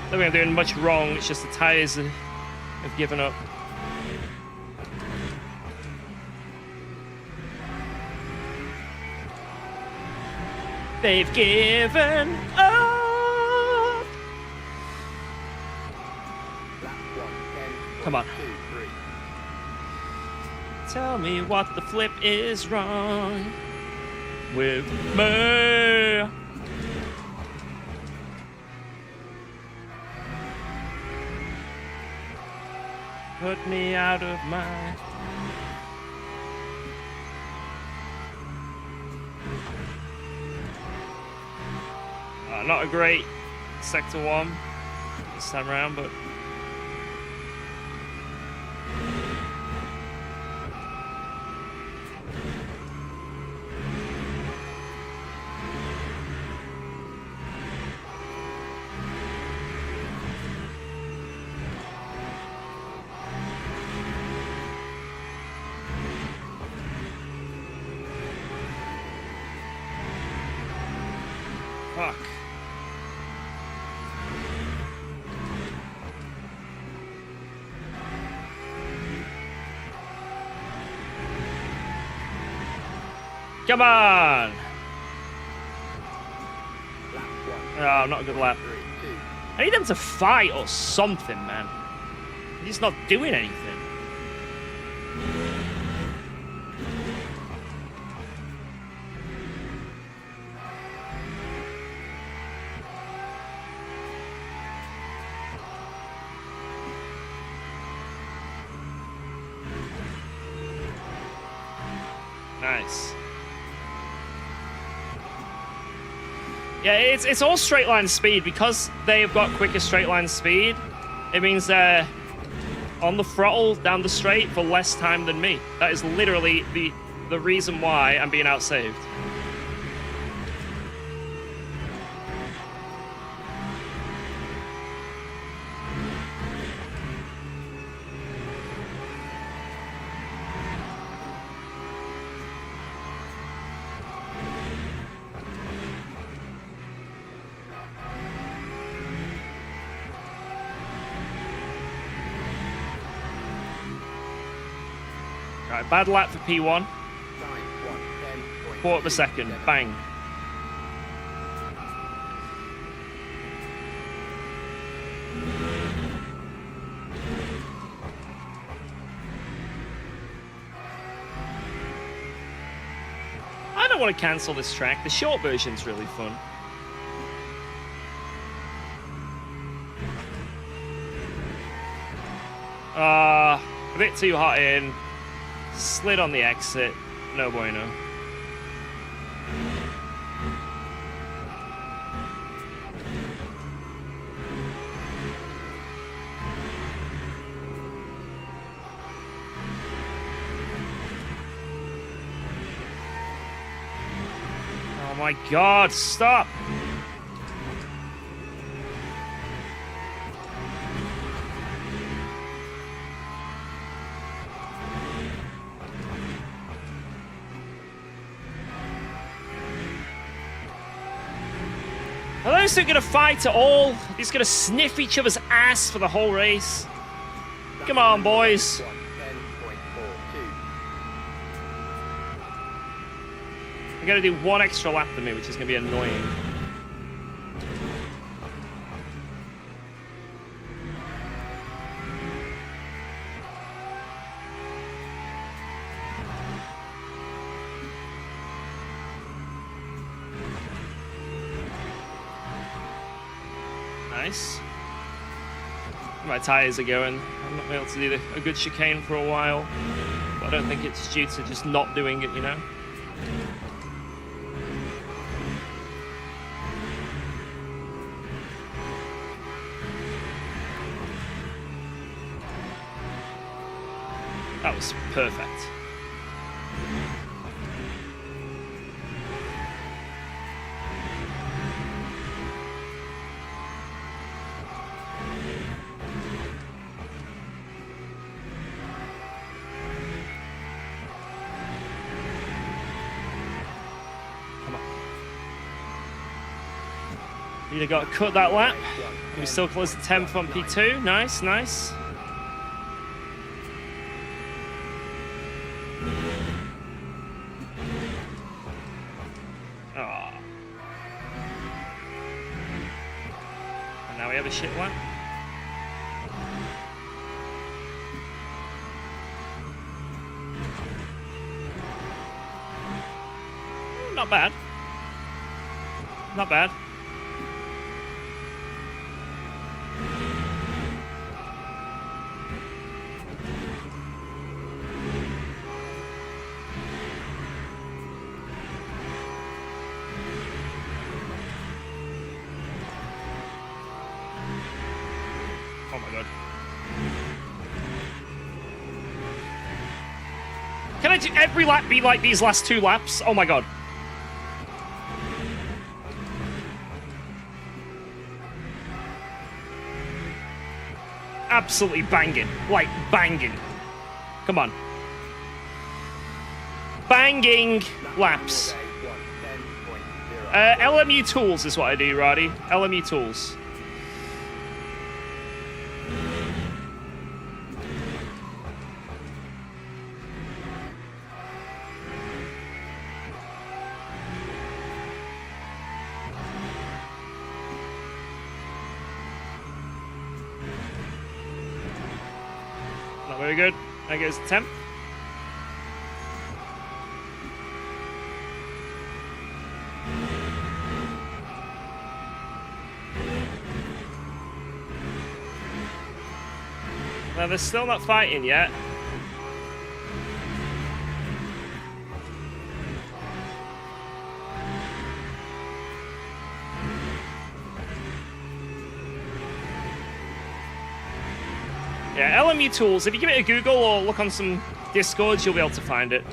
I don't think I'm doing much wrong, it's just the tyres have given up. They've given up! Come on. Tell me what the flip is wrong with me. Put me out of my... not a great sector one this time around, but... Fuck. Come on! Oh, not a good lap. I need them to fight or something, man. He's not doing anything. Nice. Yeah, it's all straight line speed because they've got quicker straight line speed. It means they're on the throttle down the straight for less time than me. That is literally the reason why I'm being outsaved. Right, bad lap for P1. Time 1:10.2. Quarter of a second. Bang. I don't want to cancel this track. The short version's really fun. A bit too hot in. Slid on the exit. No bueno. Oh my god, stop! Are those two gonna fight at all? He's gonna sniff each other's ass for the whole race. Come on, boys. 1:10.42. I'm gonna do one extra lap than me, which is gonna be annoying. Nice. My tyres are going. I'm not able to do a good chicane for a while. But I don't think it's due to just not doing it, you know? That was perfect. You got to cut that lap. We still close to 10th on P2. Nice, nice. Oh. And now we have a shit lap. Not bad. Not bad. Oh my god. Can I do every lap be like these last two laps? Oh my god. Absolutely banging. Like, banging. Come on. Banging laps. LMU tools is what I do, Roddy. LMU tools. Not very good. There goes the 10th. Now they're still not fighting yet. Yeah, LMU tools. If you give it a Google or look on some Discords, you'll be able to find it.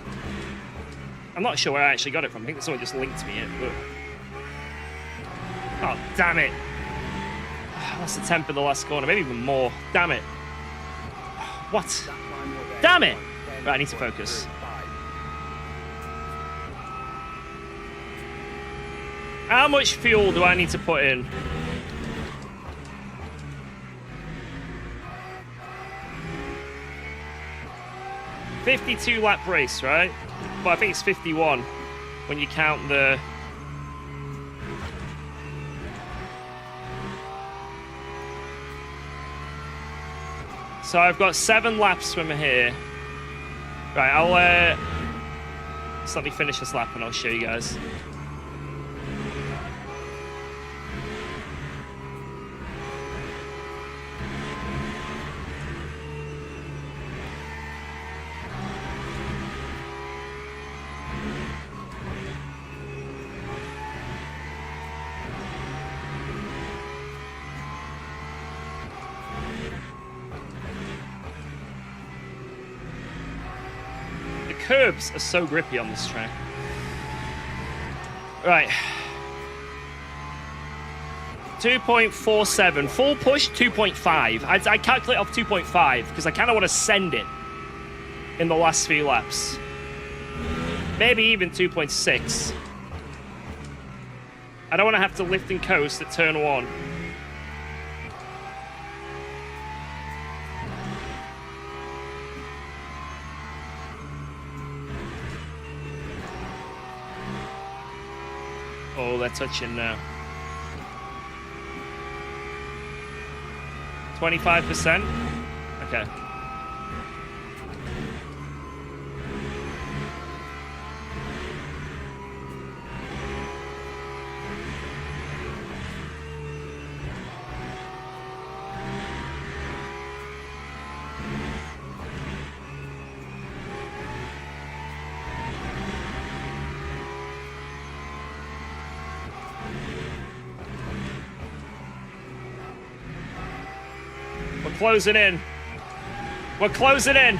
I'm not sure where I actually got it from. I think someone just linked me it, but... Oh, damn it. That's a 10th in the last corner, maybe even more. Damn it. What? Damn it! Right, I need to focus. How much fuel do I need to put in? $52 lap race, right? But I think it's 51 when you count the... So I've got 7 laps from here. Right, I'll just let me finish this lap and I'll show you guys. Curbs are so grippy on this track. Right. 2.47. Full push, 2.5. I calculate off 2.5 because I kind of want to send it in the last few laps. Maybe even 2.6. I don't want to have to lift and coast at turn 1. Oh, they're touching now. 25%? Okay. Closing in. We're closing in.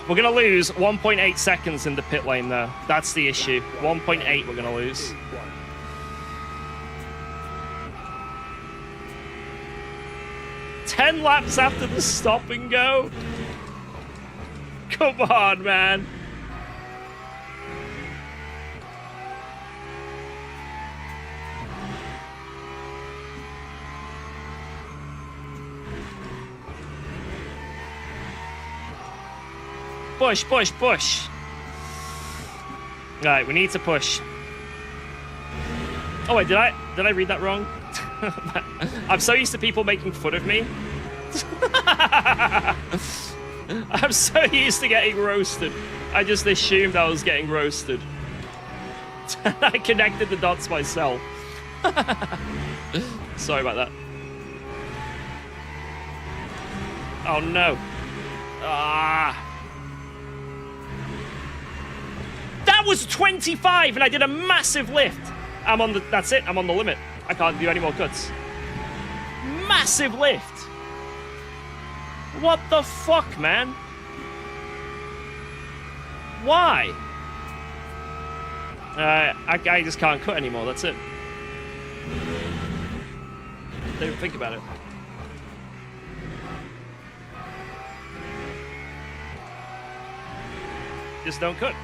We're going to lose 1.8 seconds in the pit lane, though. That's the issue. 1.8 we're going to lose. Ten laps after the stop and go. Come on, man. Push, push, push. Right, we need to push. Oh wait, did I read that wrong? I'm so used to people making fun of me. I'm so used to getting roasted. I just assumed I was getting roasted. I connected the dots myself. Sorry about that. Oh no. Ah. That was 25 and I did a massive lift. That's it, I'm on the limit. I can't do any more cuts. Massive lift. What the fuck, man? Why? I just can't cut anymore, that's it. Don't even think about it. Just don't cut.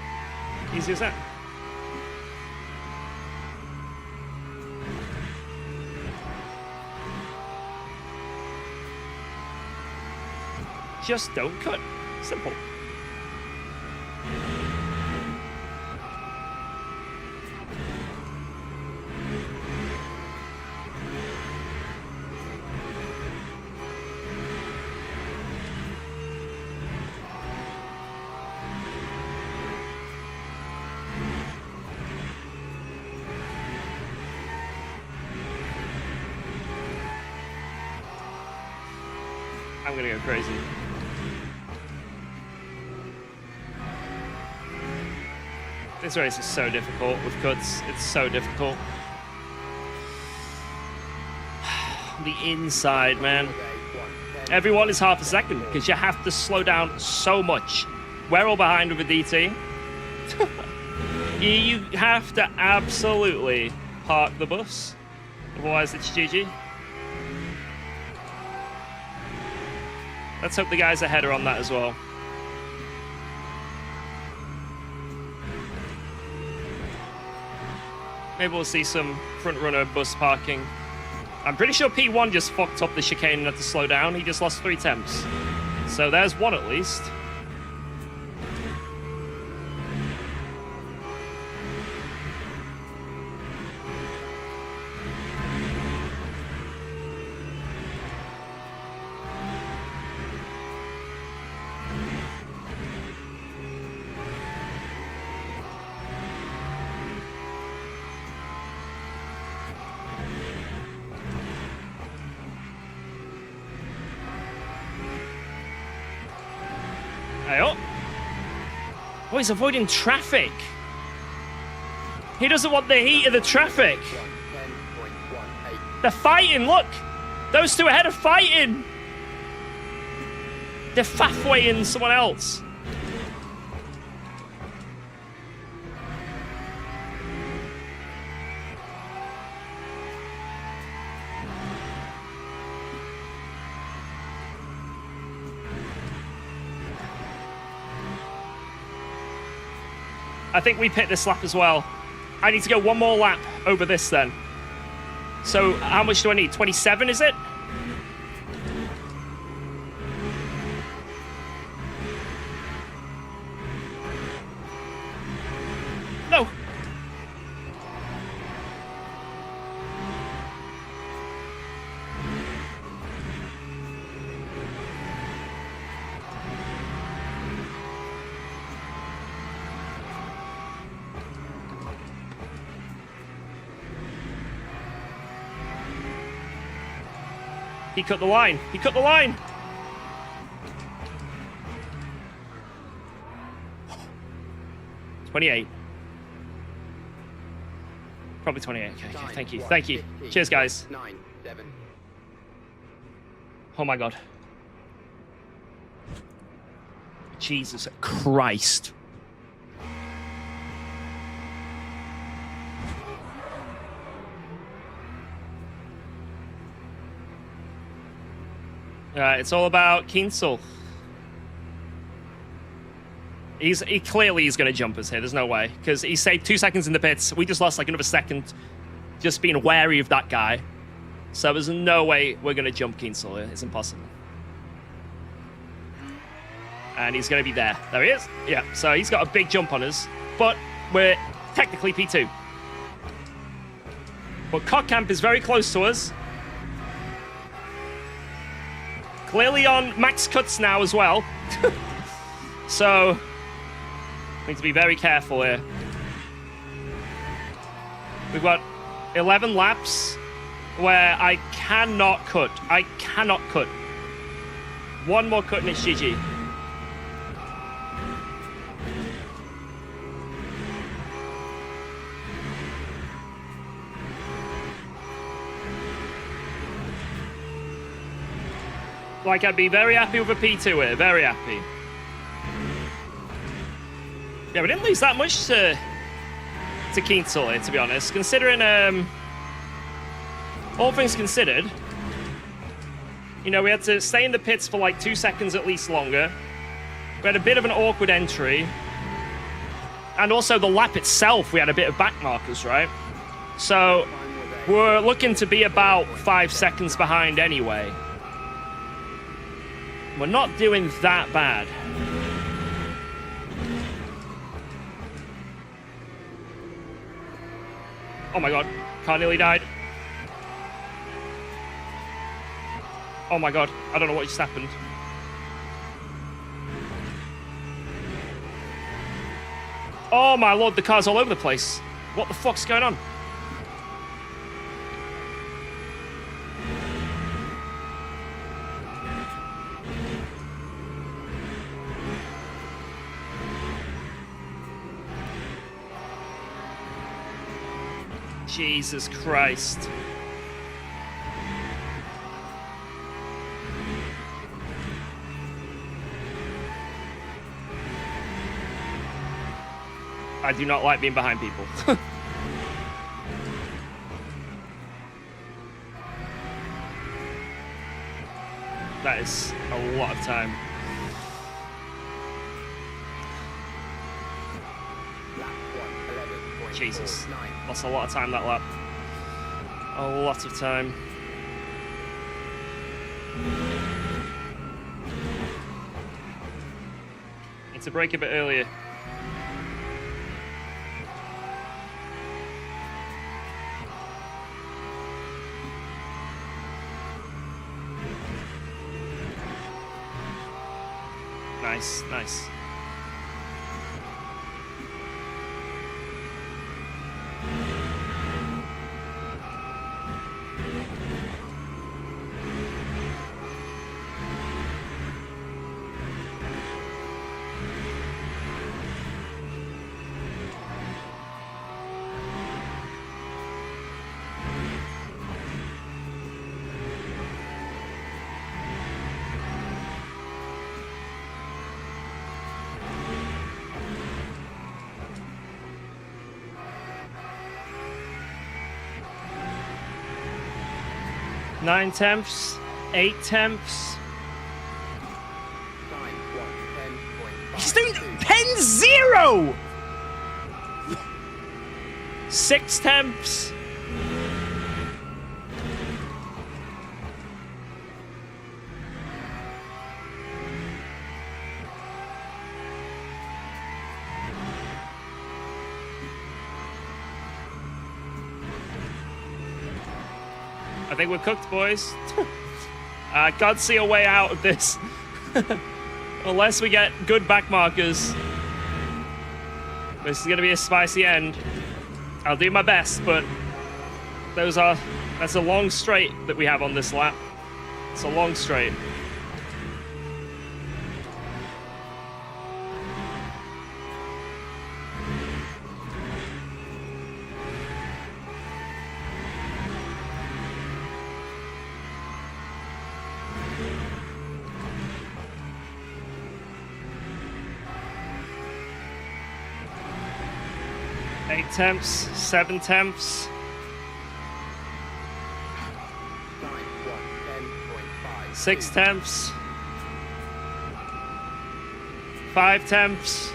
Easy as that. Just don't cut. Simple. I'm gonna go crazy. This race is so difficult with cuts. It's so difficult. The inside, man. Everyone is half a second because you have to slow down so much. We're all behind with a DT. You have to absolutely park the bus. Otherwise, it's GG. Let's hope the guys ahead are on that as well. Maybe we'll see some front runner bus parking. I'm pretty sure P1 just fucked up the chicane and had to slow down. He just lost 3 temps. So there's one at least. Oh, he's avoiding traffic. He doesn't want the heat of the traffic. 10.18. They're fighting, look. Those two ahead are fighting. They're faffwaying someone else. I think we pit this lap as well. I need to go one more lap over this then. So how much do I need? 27, is it? No. He cut the line. He cut the line. $28. Probably 28. Okay. Thank you. Thank you. Cheers, guys. 9, 7. Oh my god. Jesus Christ. It's all about Kinsel. He clearly is going to jump us here. There's no way. Because he saved 2 seconds in the pits. We just lost like another second just being wary of that guy. So there's no way we're going to jump Kinsel here. It's impossible. And he's going to be there. There he is. Yeah, so he's got a big jump on us. But we're technically P2. But Cockcamp is very close to us. Clearly on max cuts now as well. So, need to be very careful here. We've got 11 laps where I cannot cut. I cannot cut. One more cut and it's GG. Like, I'd be very happy with a P2 here. Very happy. Yeah, we didn't lose that much to Kinsel here, to be honest. Considering, all things considered, you know, we had to stay in the pits for like 2 seconds at least longer. We had a bit of an awkward entry. And also the lap itself, we had a bit of back markers, right? So, we're looking to be about 5 seconds behind anyway. We're not doing that bad. Oh my god. Car nearly died. Oh my god. I don't know what just happened. Oh my lord, the car's all over the place. What the fuck's going on? Jesus Christ. I do not like being behind people. That is a lot of time. Lap 1, 11.49. Jesus. Lost a lot of time that lap. A lot of time. Need to brake a bit earlier. Nice, nice. Nine tenths, 8 tenths. Time 1, 10.5. He's doing pen 0! 6 tenths. I think we're cooked, boys. I can't see a way out of this. Unless we get good back markers. This is going to be a spicy end. I'll do my best, but that's a long straight that we have on this lap. It's a long straight. Eight tenths, 7 tenths. Time 1, 10.5. 6 tenths. 5 tenths.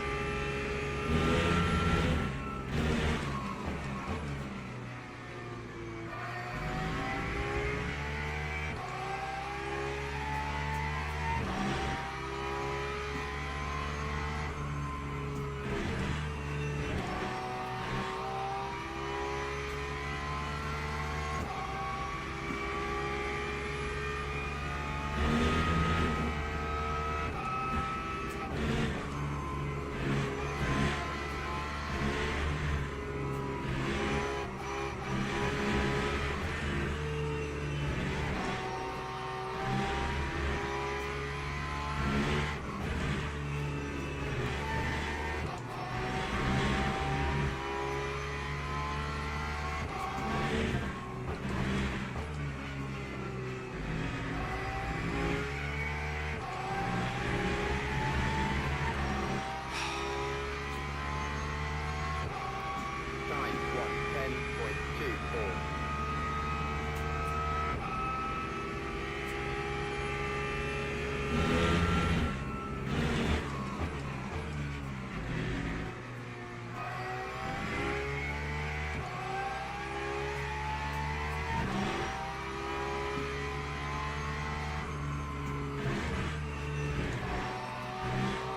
Time 1, 10.24.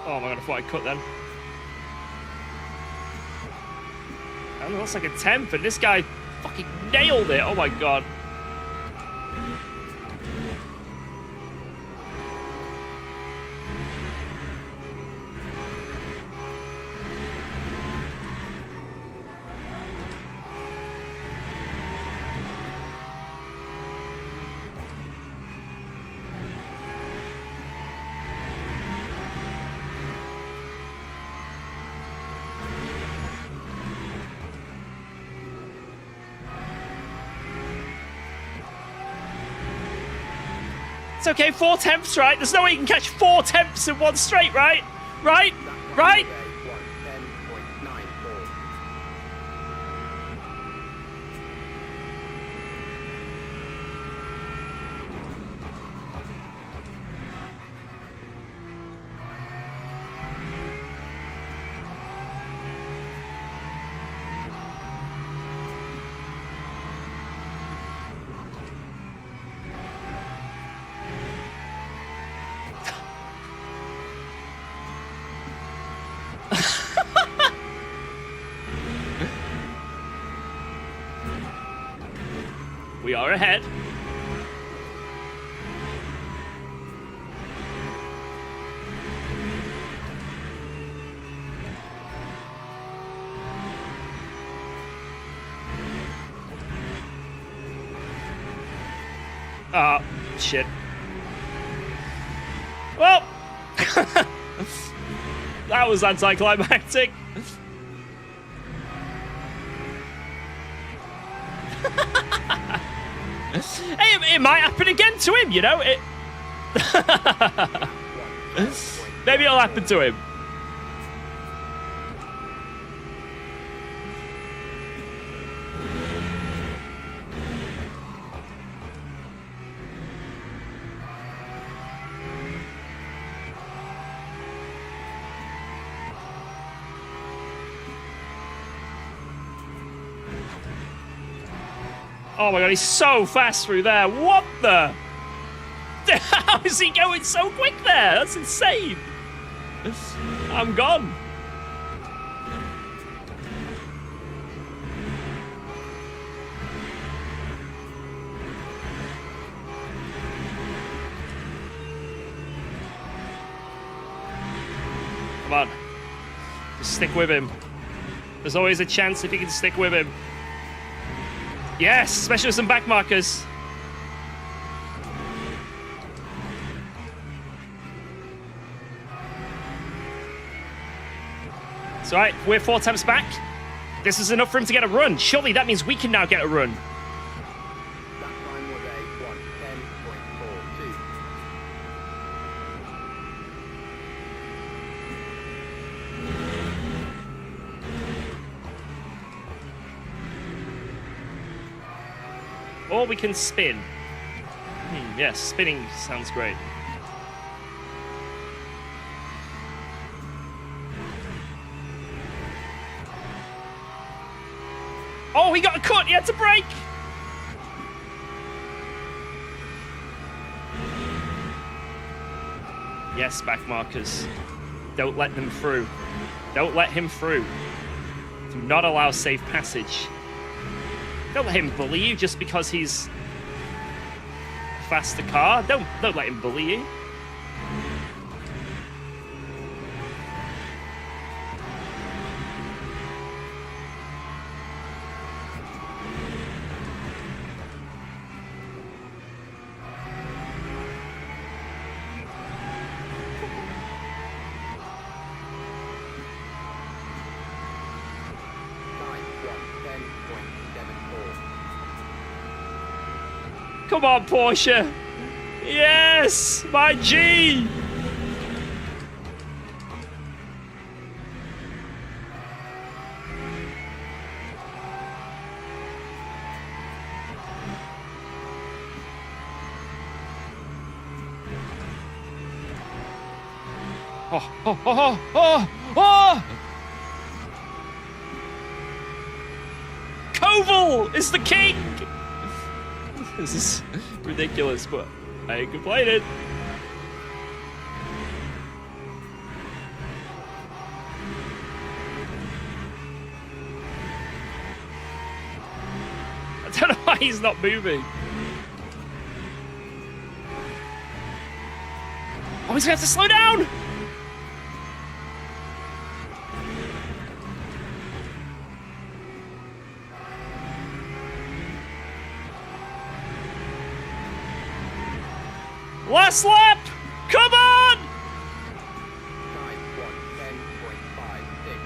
Oh my god, I thought I cut then. That looks like a 10th, and this guy fucking nailed it. Oh my god. It's okay, 4 tenths, right? There's no way you can catch 4 tenths in one straight, right? Right? Right? 1, 10.94. We are ahead. Oh, shit. Well, that was anticlimactic. Hey, it might happen again to him, you know? Maybe it'll happen to him. Oh my god, he's so fast through there. What the? How is he going so quick there? That's insane. I'm gone. Come on. Just stick with him. There's always a chance if you can stick with him. Yes, especially with some back markers. It's alright, we're 4 times back. This is enough for him to get a run. Surely that means we can now get a run. That time was a 1:10.42. Or we can spin. Yes, spinning sounds great. Oh, he got a cut! He had to brake! Yes, back markers. Don't let them through. Don't let him through. Do not allow safe passage. Don't let him bully you just because he's a faster car. Don't let him bully you. Time 1:10.74. Come on, Porsche. Yes, my G. Oh. Koval is the king. This is ridiculous, but I ain't complaining. I don't know why he's not moving. Oh, he's gonna have to slow down! Last lap! Come on! Time 1:10.56.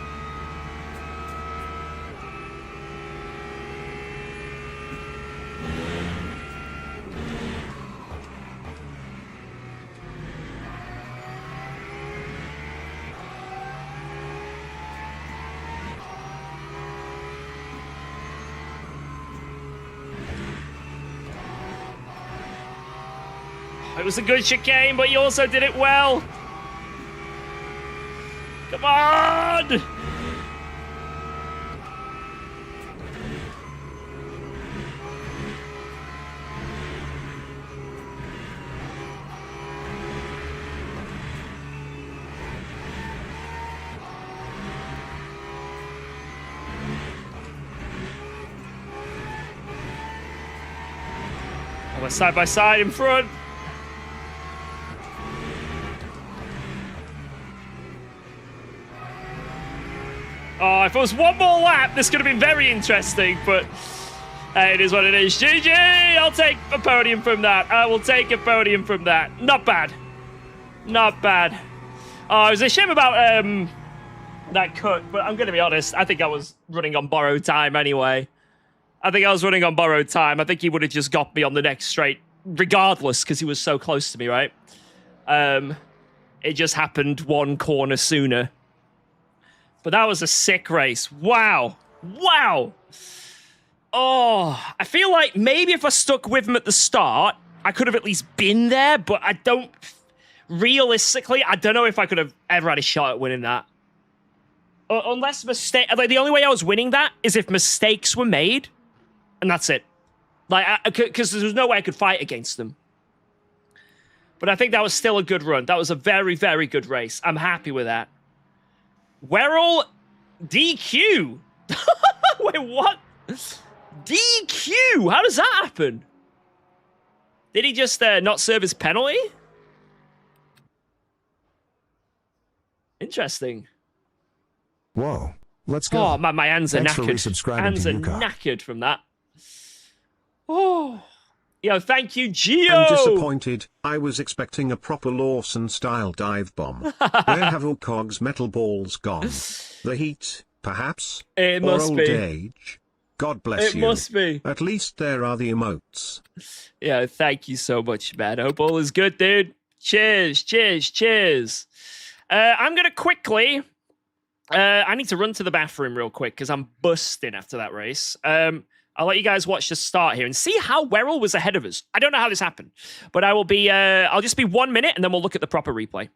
It was a good chicane, but you also did it well. Come on! side by side in front. Oh, if it was one more lap, this could have been very interesting, but it is what it is. GG! I'll take a podium from that. I will take a podium from that. Not bad. Not bad. Oh, it was a shame about that cut, but I'm going to be honest. I think I was running on borrowed time anyway. I think he would have just got me on the next straight regardless because he was so close to me, right? It just happened one corner sooner. But that was a sick race. Wow. Wow. Oh, I feel like maybe if I stuck with him at the start, I could have at least been there, but I don't... Realistically, I don't know if I could have ever had a shot at winning that. Unless mistake... Like, the only way I was winning that is if mistakes were made, and that's it. Like, because there was no way I could fight against them. But I think that was still a good run. That was a very, very good race. I'm happy with that. Werrell DQ. Wait, what? DQ? How does that happen? Did he just not serve his penalty? Interesting. Whoa. Let's go. Oh, my hands are Thanks knackered. for resubscribing Hands to are UKOG. knackered from that. Oh. Yo, thank you, Gio. I'm disappointed. I was expecting a proper Lawson-style dive bomb. Where have UKOG's metal balls gone? The heat, perhaps? It or must old be. age? God bless It you. must be. At least there are the emotes. Yeah, thank you so much, man. Hope all is good, dude. Cheers, cheers, cheers. I'm going to quickly... I need to run to the bathroom real quick because I'm busting after that race. I'll let you guys watch the start here and see how Werrell was ahead of us. I don't know how this happened, but I will be... I'll just be 1 minute and then we'll look at the proper replay.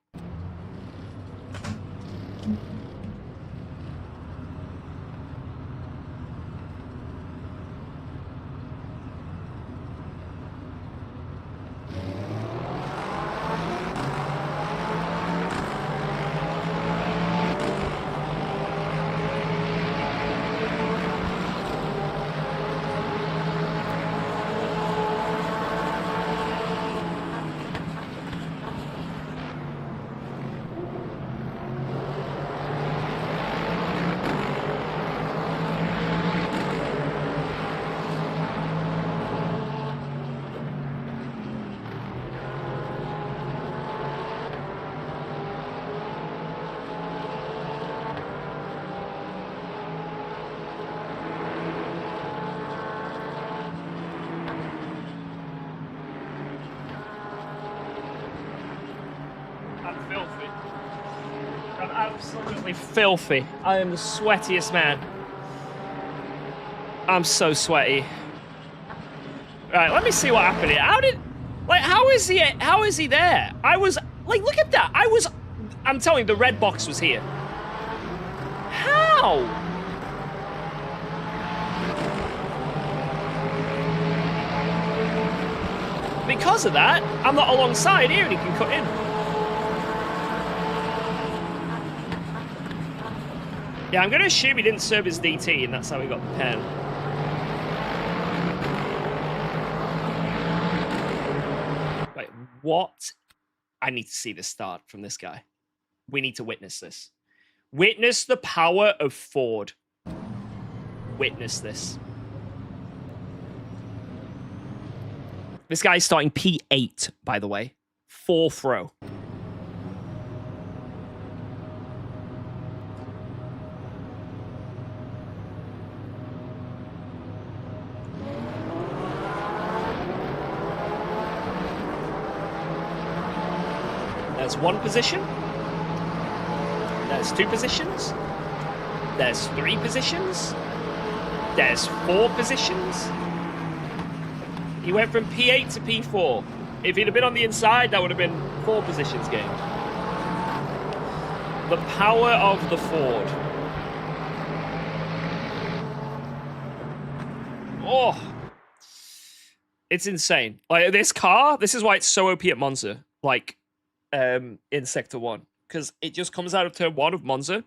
Absolutely filthy. I am the sweatiest man. I'm so sweaty. Right, let me see what happened here. How is he there? I was, like, look at that. I'm telling you, the red box was here. How? Because of that, I'm not alongside here and he can cut in. Yeah, I'm going to assume he didn't serve his DT, and that's how he got the pen. Wait, what? I need to see this start from this guy. We need to witness this. Witness the power of Ford. Witness this. This guy's starting P8, by the way. 4th row. There's 1 position. There's 2 positions. There's 3 positions. There's 4 positions. He went from P8 to P4. If he'd have been on the inside, that would have been 4 positions gained. The power of the Ford. Oh. It's insane. Like, this car, this is why it's so OP at Monza. Like, in Sector 1. Because it just comes out of Turn 1 of Monza,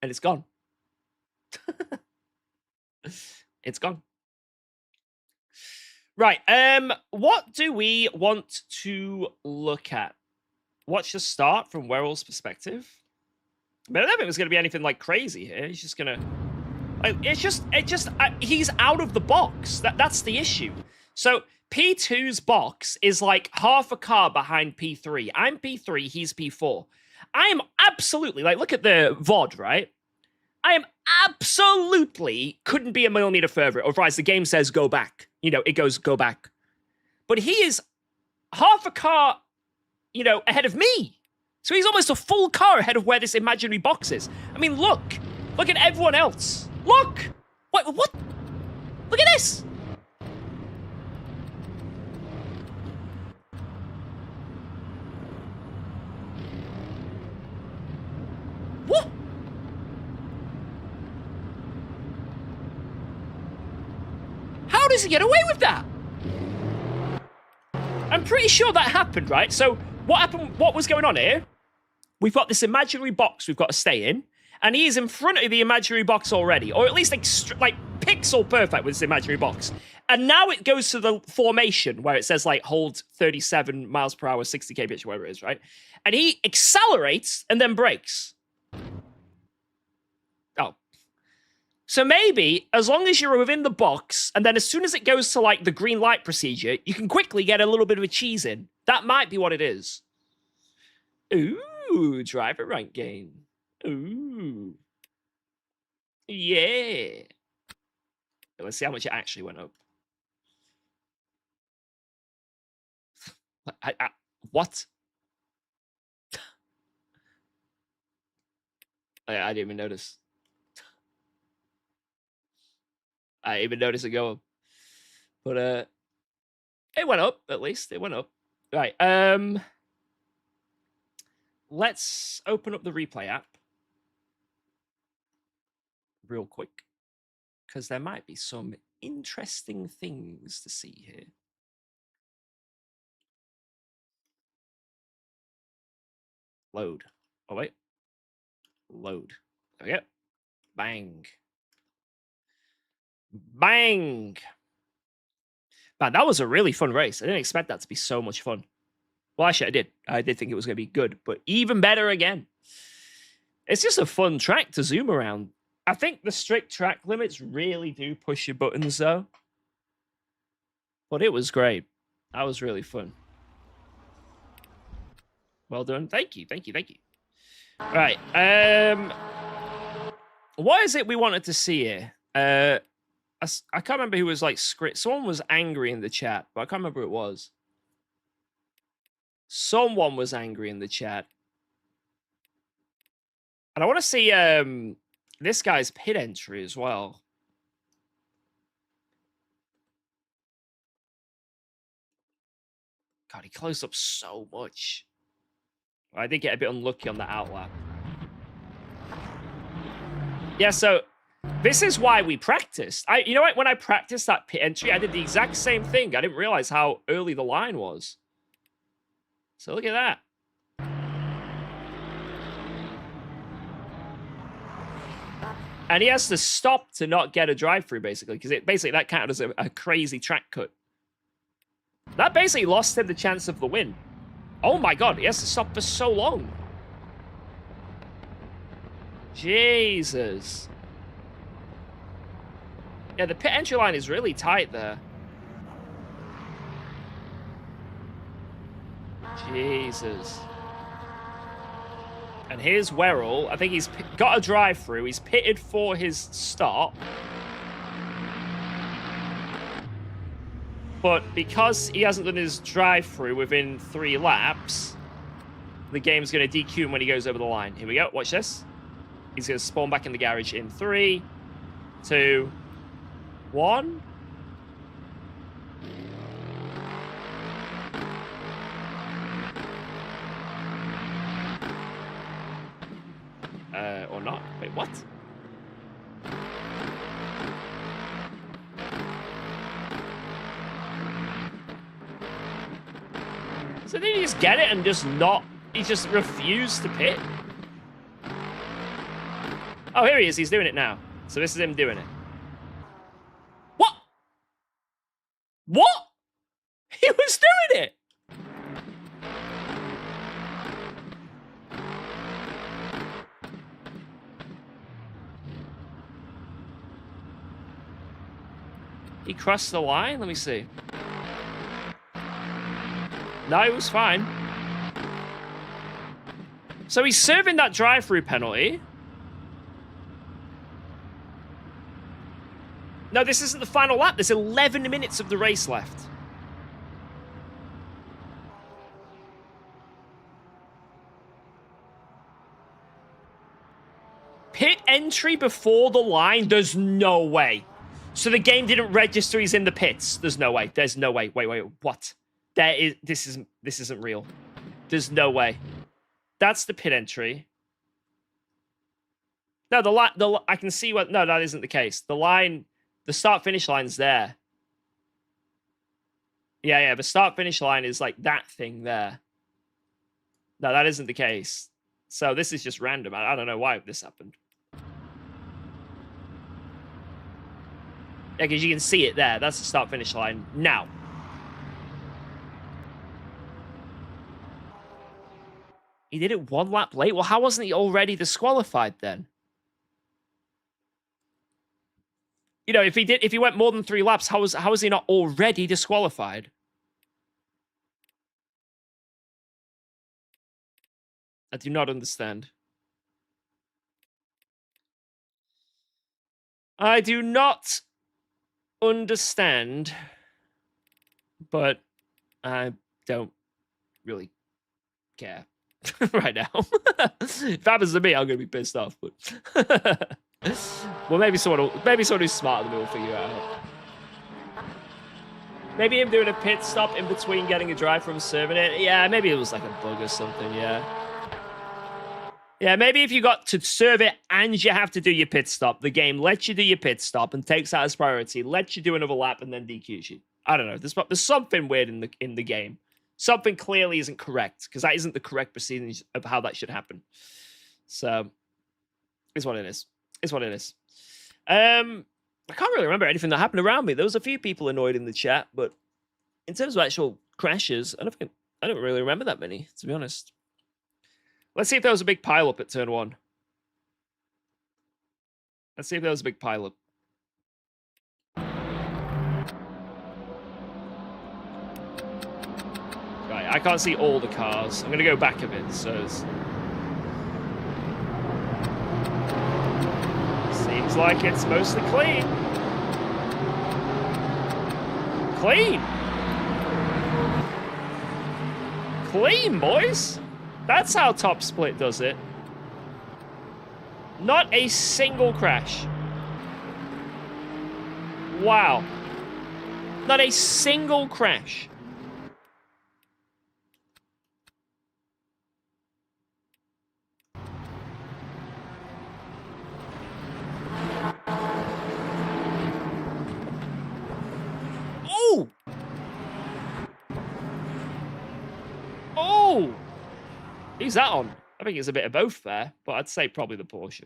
and it's gone. It's gone. Right. What do we want to look at? Watch the start from Werrell's perspective. But I don't think there's going to be anything like crazy here. He's just going to... Like, he's out of the box. That's the issue. So P2's box is like half a car behind P3. I'm P3, he's P4. I am absolutely, like, look at the VOD, right? I am absolutely couldn't be a millimeter further. Otherwise, the game says go back. You know, it goes go back. But he is half a car, you know, ahead of me. So he's almost a full car ahead of where this imaginary box is. I mean, look. Look at everyone else. Look. What? Look at this. What? How does he get away with that? I'm pretty sure that happened, right? So what happened? What was going on here? We've got this imaginary box we've got to stay in, and he is in front of the imaginary box already, or at least like pixel perfect with this imaginary box. And now it goes to the formation where it says like hold 37 miles per hour, 60 kph, whatever it is, right? And he accelerates and then brakes. Oh. So maybe, as long as you're within the box, and then as soon as it goes to, like, the green light procedure, you can quickly get a little bit of a cheese in. That might be what it is. Ooh, driver rank gain. Ooh. Yeah. Let's see how much it actually went up. What? I didn't even notice. I didn't even notice it go up. But it went up, at least. It went up. Right. Let's open up the replay app real quick, because there might be some interesting things to see here. Load. Oh, wait. Load. There we go. Bang. Bang! Man, that was a really fun race. I didn't expect that to be so much fun. Well, actually, I did. I did think it was going to be good, but even better again. It's just a fun track to zoom around. I think the strict track limits really do push your buttons, though. But it was great. That was really fun. Well done. Thank you. Thank you. Thank you. All right. What is it we wanted to see here? I can't remember who was like script. Someone was angry in the chat, but I can't remember who it was. Someone was angry in the chat. And I want to see this guy's pit entry as well. God, he closed up so much. I did get a bit unlucky on the outlap. Yeah, so this is why we practiced. You know what? When I practiced that pit entry, I did the exact same thing. I didn't realize how early the line was. So look at that. And he has to stop to not get a drive-through, basically, because basically that counted as a crazy track cut. That basically lost him the chance of the win. Oh my god, he has to stop for so long. Jesus. Yeah, the pit entry line is really tight there. Jesus. And here's Werrell. I think he's got a drive-through. He's pitted for his stop. But because he hasn't done his drive-through within 3 laps, the game's going to DQ him when he goes over the line. Here we go. Watch this. He's going to spawn back in the garage in 3, 2, 1. Or not. Wait, what? So did he just get it and just not... He just refused to pit? Oh, here he is. He's doing it now. So this is him doing it. What? What? He crossed the line? Let me see. No, it was fine. So he's serving that drive-through penalty. No, this isn't the final lap. There's 11 minutes of the race left. Pit entry before the line? There's no way. So the game didn't register he's in the pits. There's no way. There's no way. Wait, what? This isn't real. There's no way. That's the pit entry. No, I can see what. No, that isn't the case. The line, the start-finish line's there. Yeah, the start-finish line is like that thing there. No, that isn't the case. So this is just random. I don't know why this happened. Yeah, because you can see it there. That's the start-finish line now. He did it 1 lap late? Well, how wasn't he already disqualified then? You know, if he went more than 3 laps, how was he not already disqualified? I do not understand. I do not understand, but I don't really care right now. If it happens to me, I'm gonna be pissed off. But well, maybe someone who's smarter than me will figure it out. Maybe him doing a pit stop in between getting a drive from serving it. Yeah, maybe it was like a bug or something. Yeah, maybe if you got to serve it and you have to do your pit stop, the game lets you do your pit stop and takes that as priority, lets you do another lap and then DQs you. I don't know. There's something weird in the game. Something clearly isn't correct, because that isn't the correct proceedings of how that should happen. So, it's what it is. It's what it is. I can't really remember anything that happened around me. There was a few people annoyed in the chat, but in terms of actual crashes, I don't really remember that many, to be honest. Let's see if there was a big pileup at turn 1. Let's see if there was a big pileup. Right, I can't see all the cars. I'm going to go back a bit, so seems like it's mostly clean. Clean! Clean, boys! That's how Top Split does it. Not a single crash. Wow. Not a single crash. Oh! Oh! Who's that on? I think it's a bit of both there, but I'd say probably the Porsche.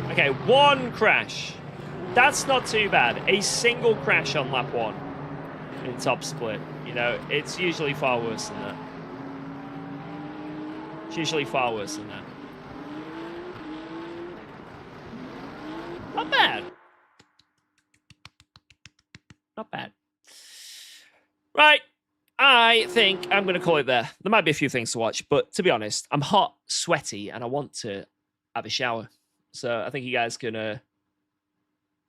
Okay, 1 crash. That's not too bad. A single crash on lap 1 in Top Split. You know, it's usually far worse than that. It's usually far worse than that. Not bad. Not bad. Right. I think I'm going to call it there. There might be a few things to watch, but to be honest, I'm hot, sweaty, and I want to have a shower. So I think you guys can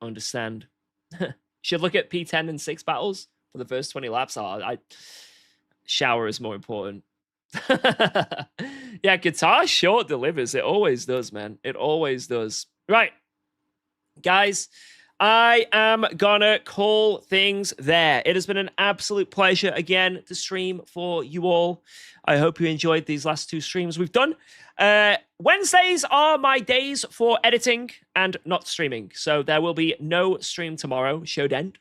understand. Should look at P10 and 6 battles for the first 20 laps. Shower is more important. Yeah, Guitar Short delivers. It always does, man. It always does. Right. Guys, I am gonna call things there. It has been an absolute pleasure again to stream for you all. I hope you enjoyed these last 2 streams we've done. Wednesdays are my days for editing and not streaming. So there will be no stream tomorrow. Showed end.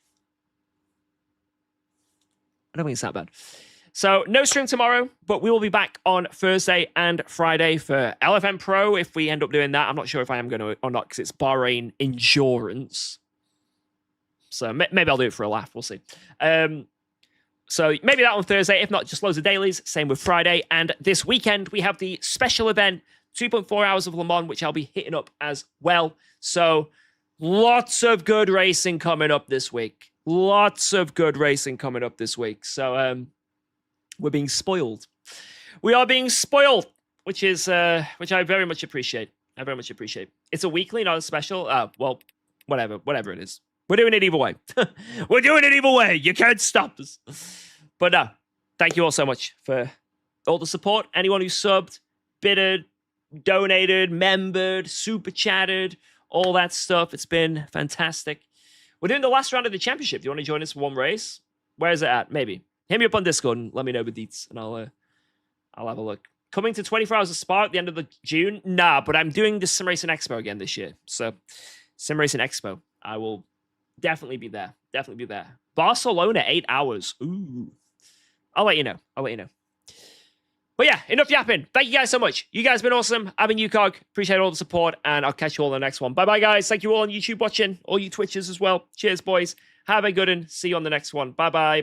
I don't think it's that bad. So no stream tomorrow, but we will be back on Thursday and Friday for LFM Pro if we end up doing that. I'm not sure if I am going to or not because it's Bahrain Endurance. So maybe I'll do it for a laugh. We'll see. So maybe that on Thursday. If not, just loads of dailies. Same with Friday. And this weekend, we have the special event, 2.4 hours of Le Mans, which I'll be hitting up as well. So Lots of good racing coming up this week. Lots of good racing coming up this week. So we're being spoiled. We are being spoiled, which I very much appreciate. I very much appreciate. It's a weekly, not a special. Well, whatever it is. We're doing it either way. We're doing it either way. You can't stop us. But no, thank you all so much for all the support. Anyone who subbed, bitted, donated, membered, super chatted, all that stuff. It's been fantastic. We're doing the last round of the championship. Do you want to join us for one race? Where is it at? Maybe. Hit me up on Discord and let me know the deets, and I'll have a look. Coming to 24 Hours of Spa at the end of June? Nah, but I'm doing the Sim Racing Expo again this year. So, Sim Racing Expo. I will definitely be there. Definitely be there. Barcelona, 8 hours. Ooh. I'll let you know. But yeah, enough yapping. Thank you guys so much. You guys have been awesome. I've been UKOG. Appreciate all the support, and I'll catch you all in the next one. Bye-bye, guys. Thank you all on YouTube watching, all you Twitchers as well. Cheers, boys. Have a good one. See you on the next one. Bye-bye.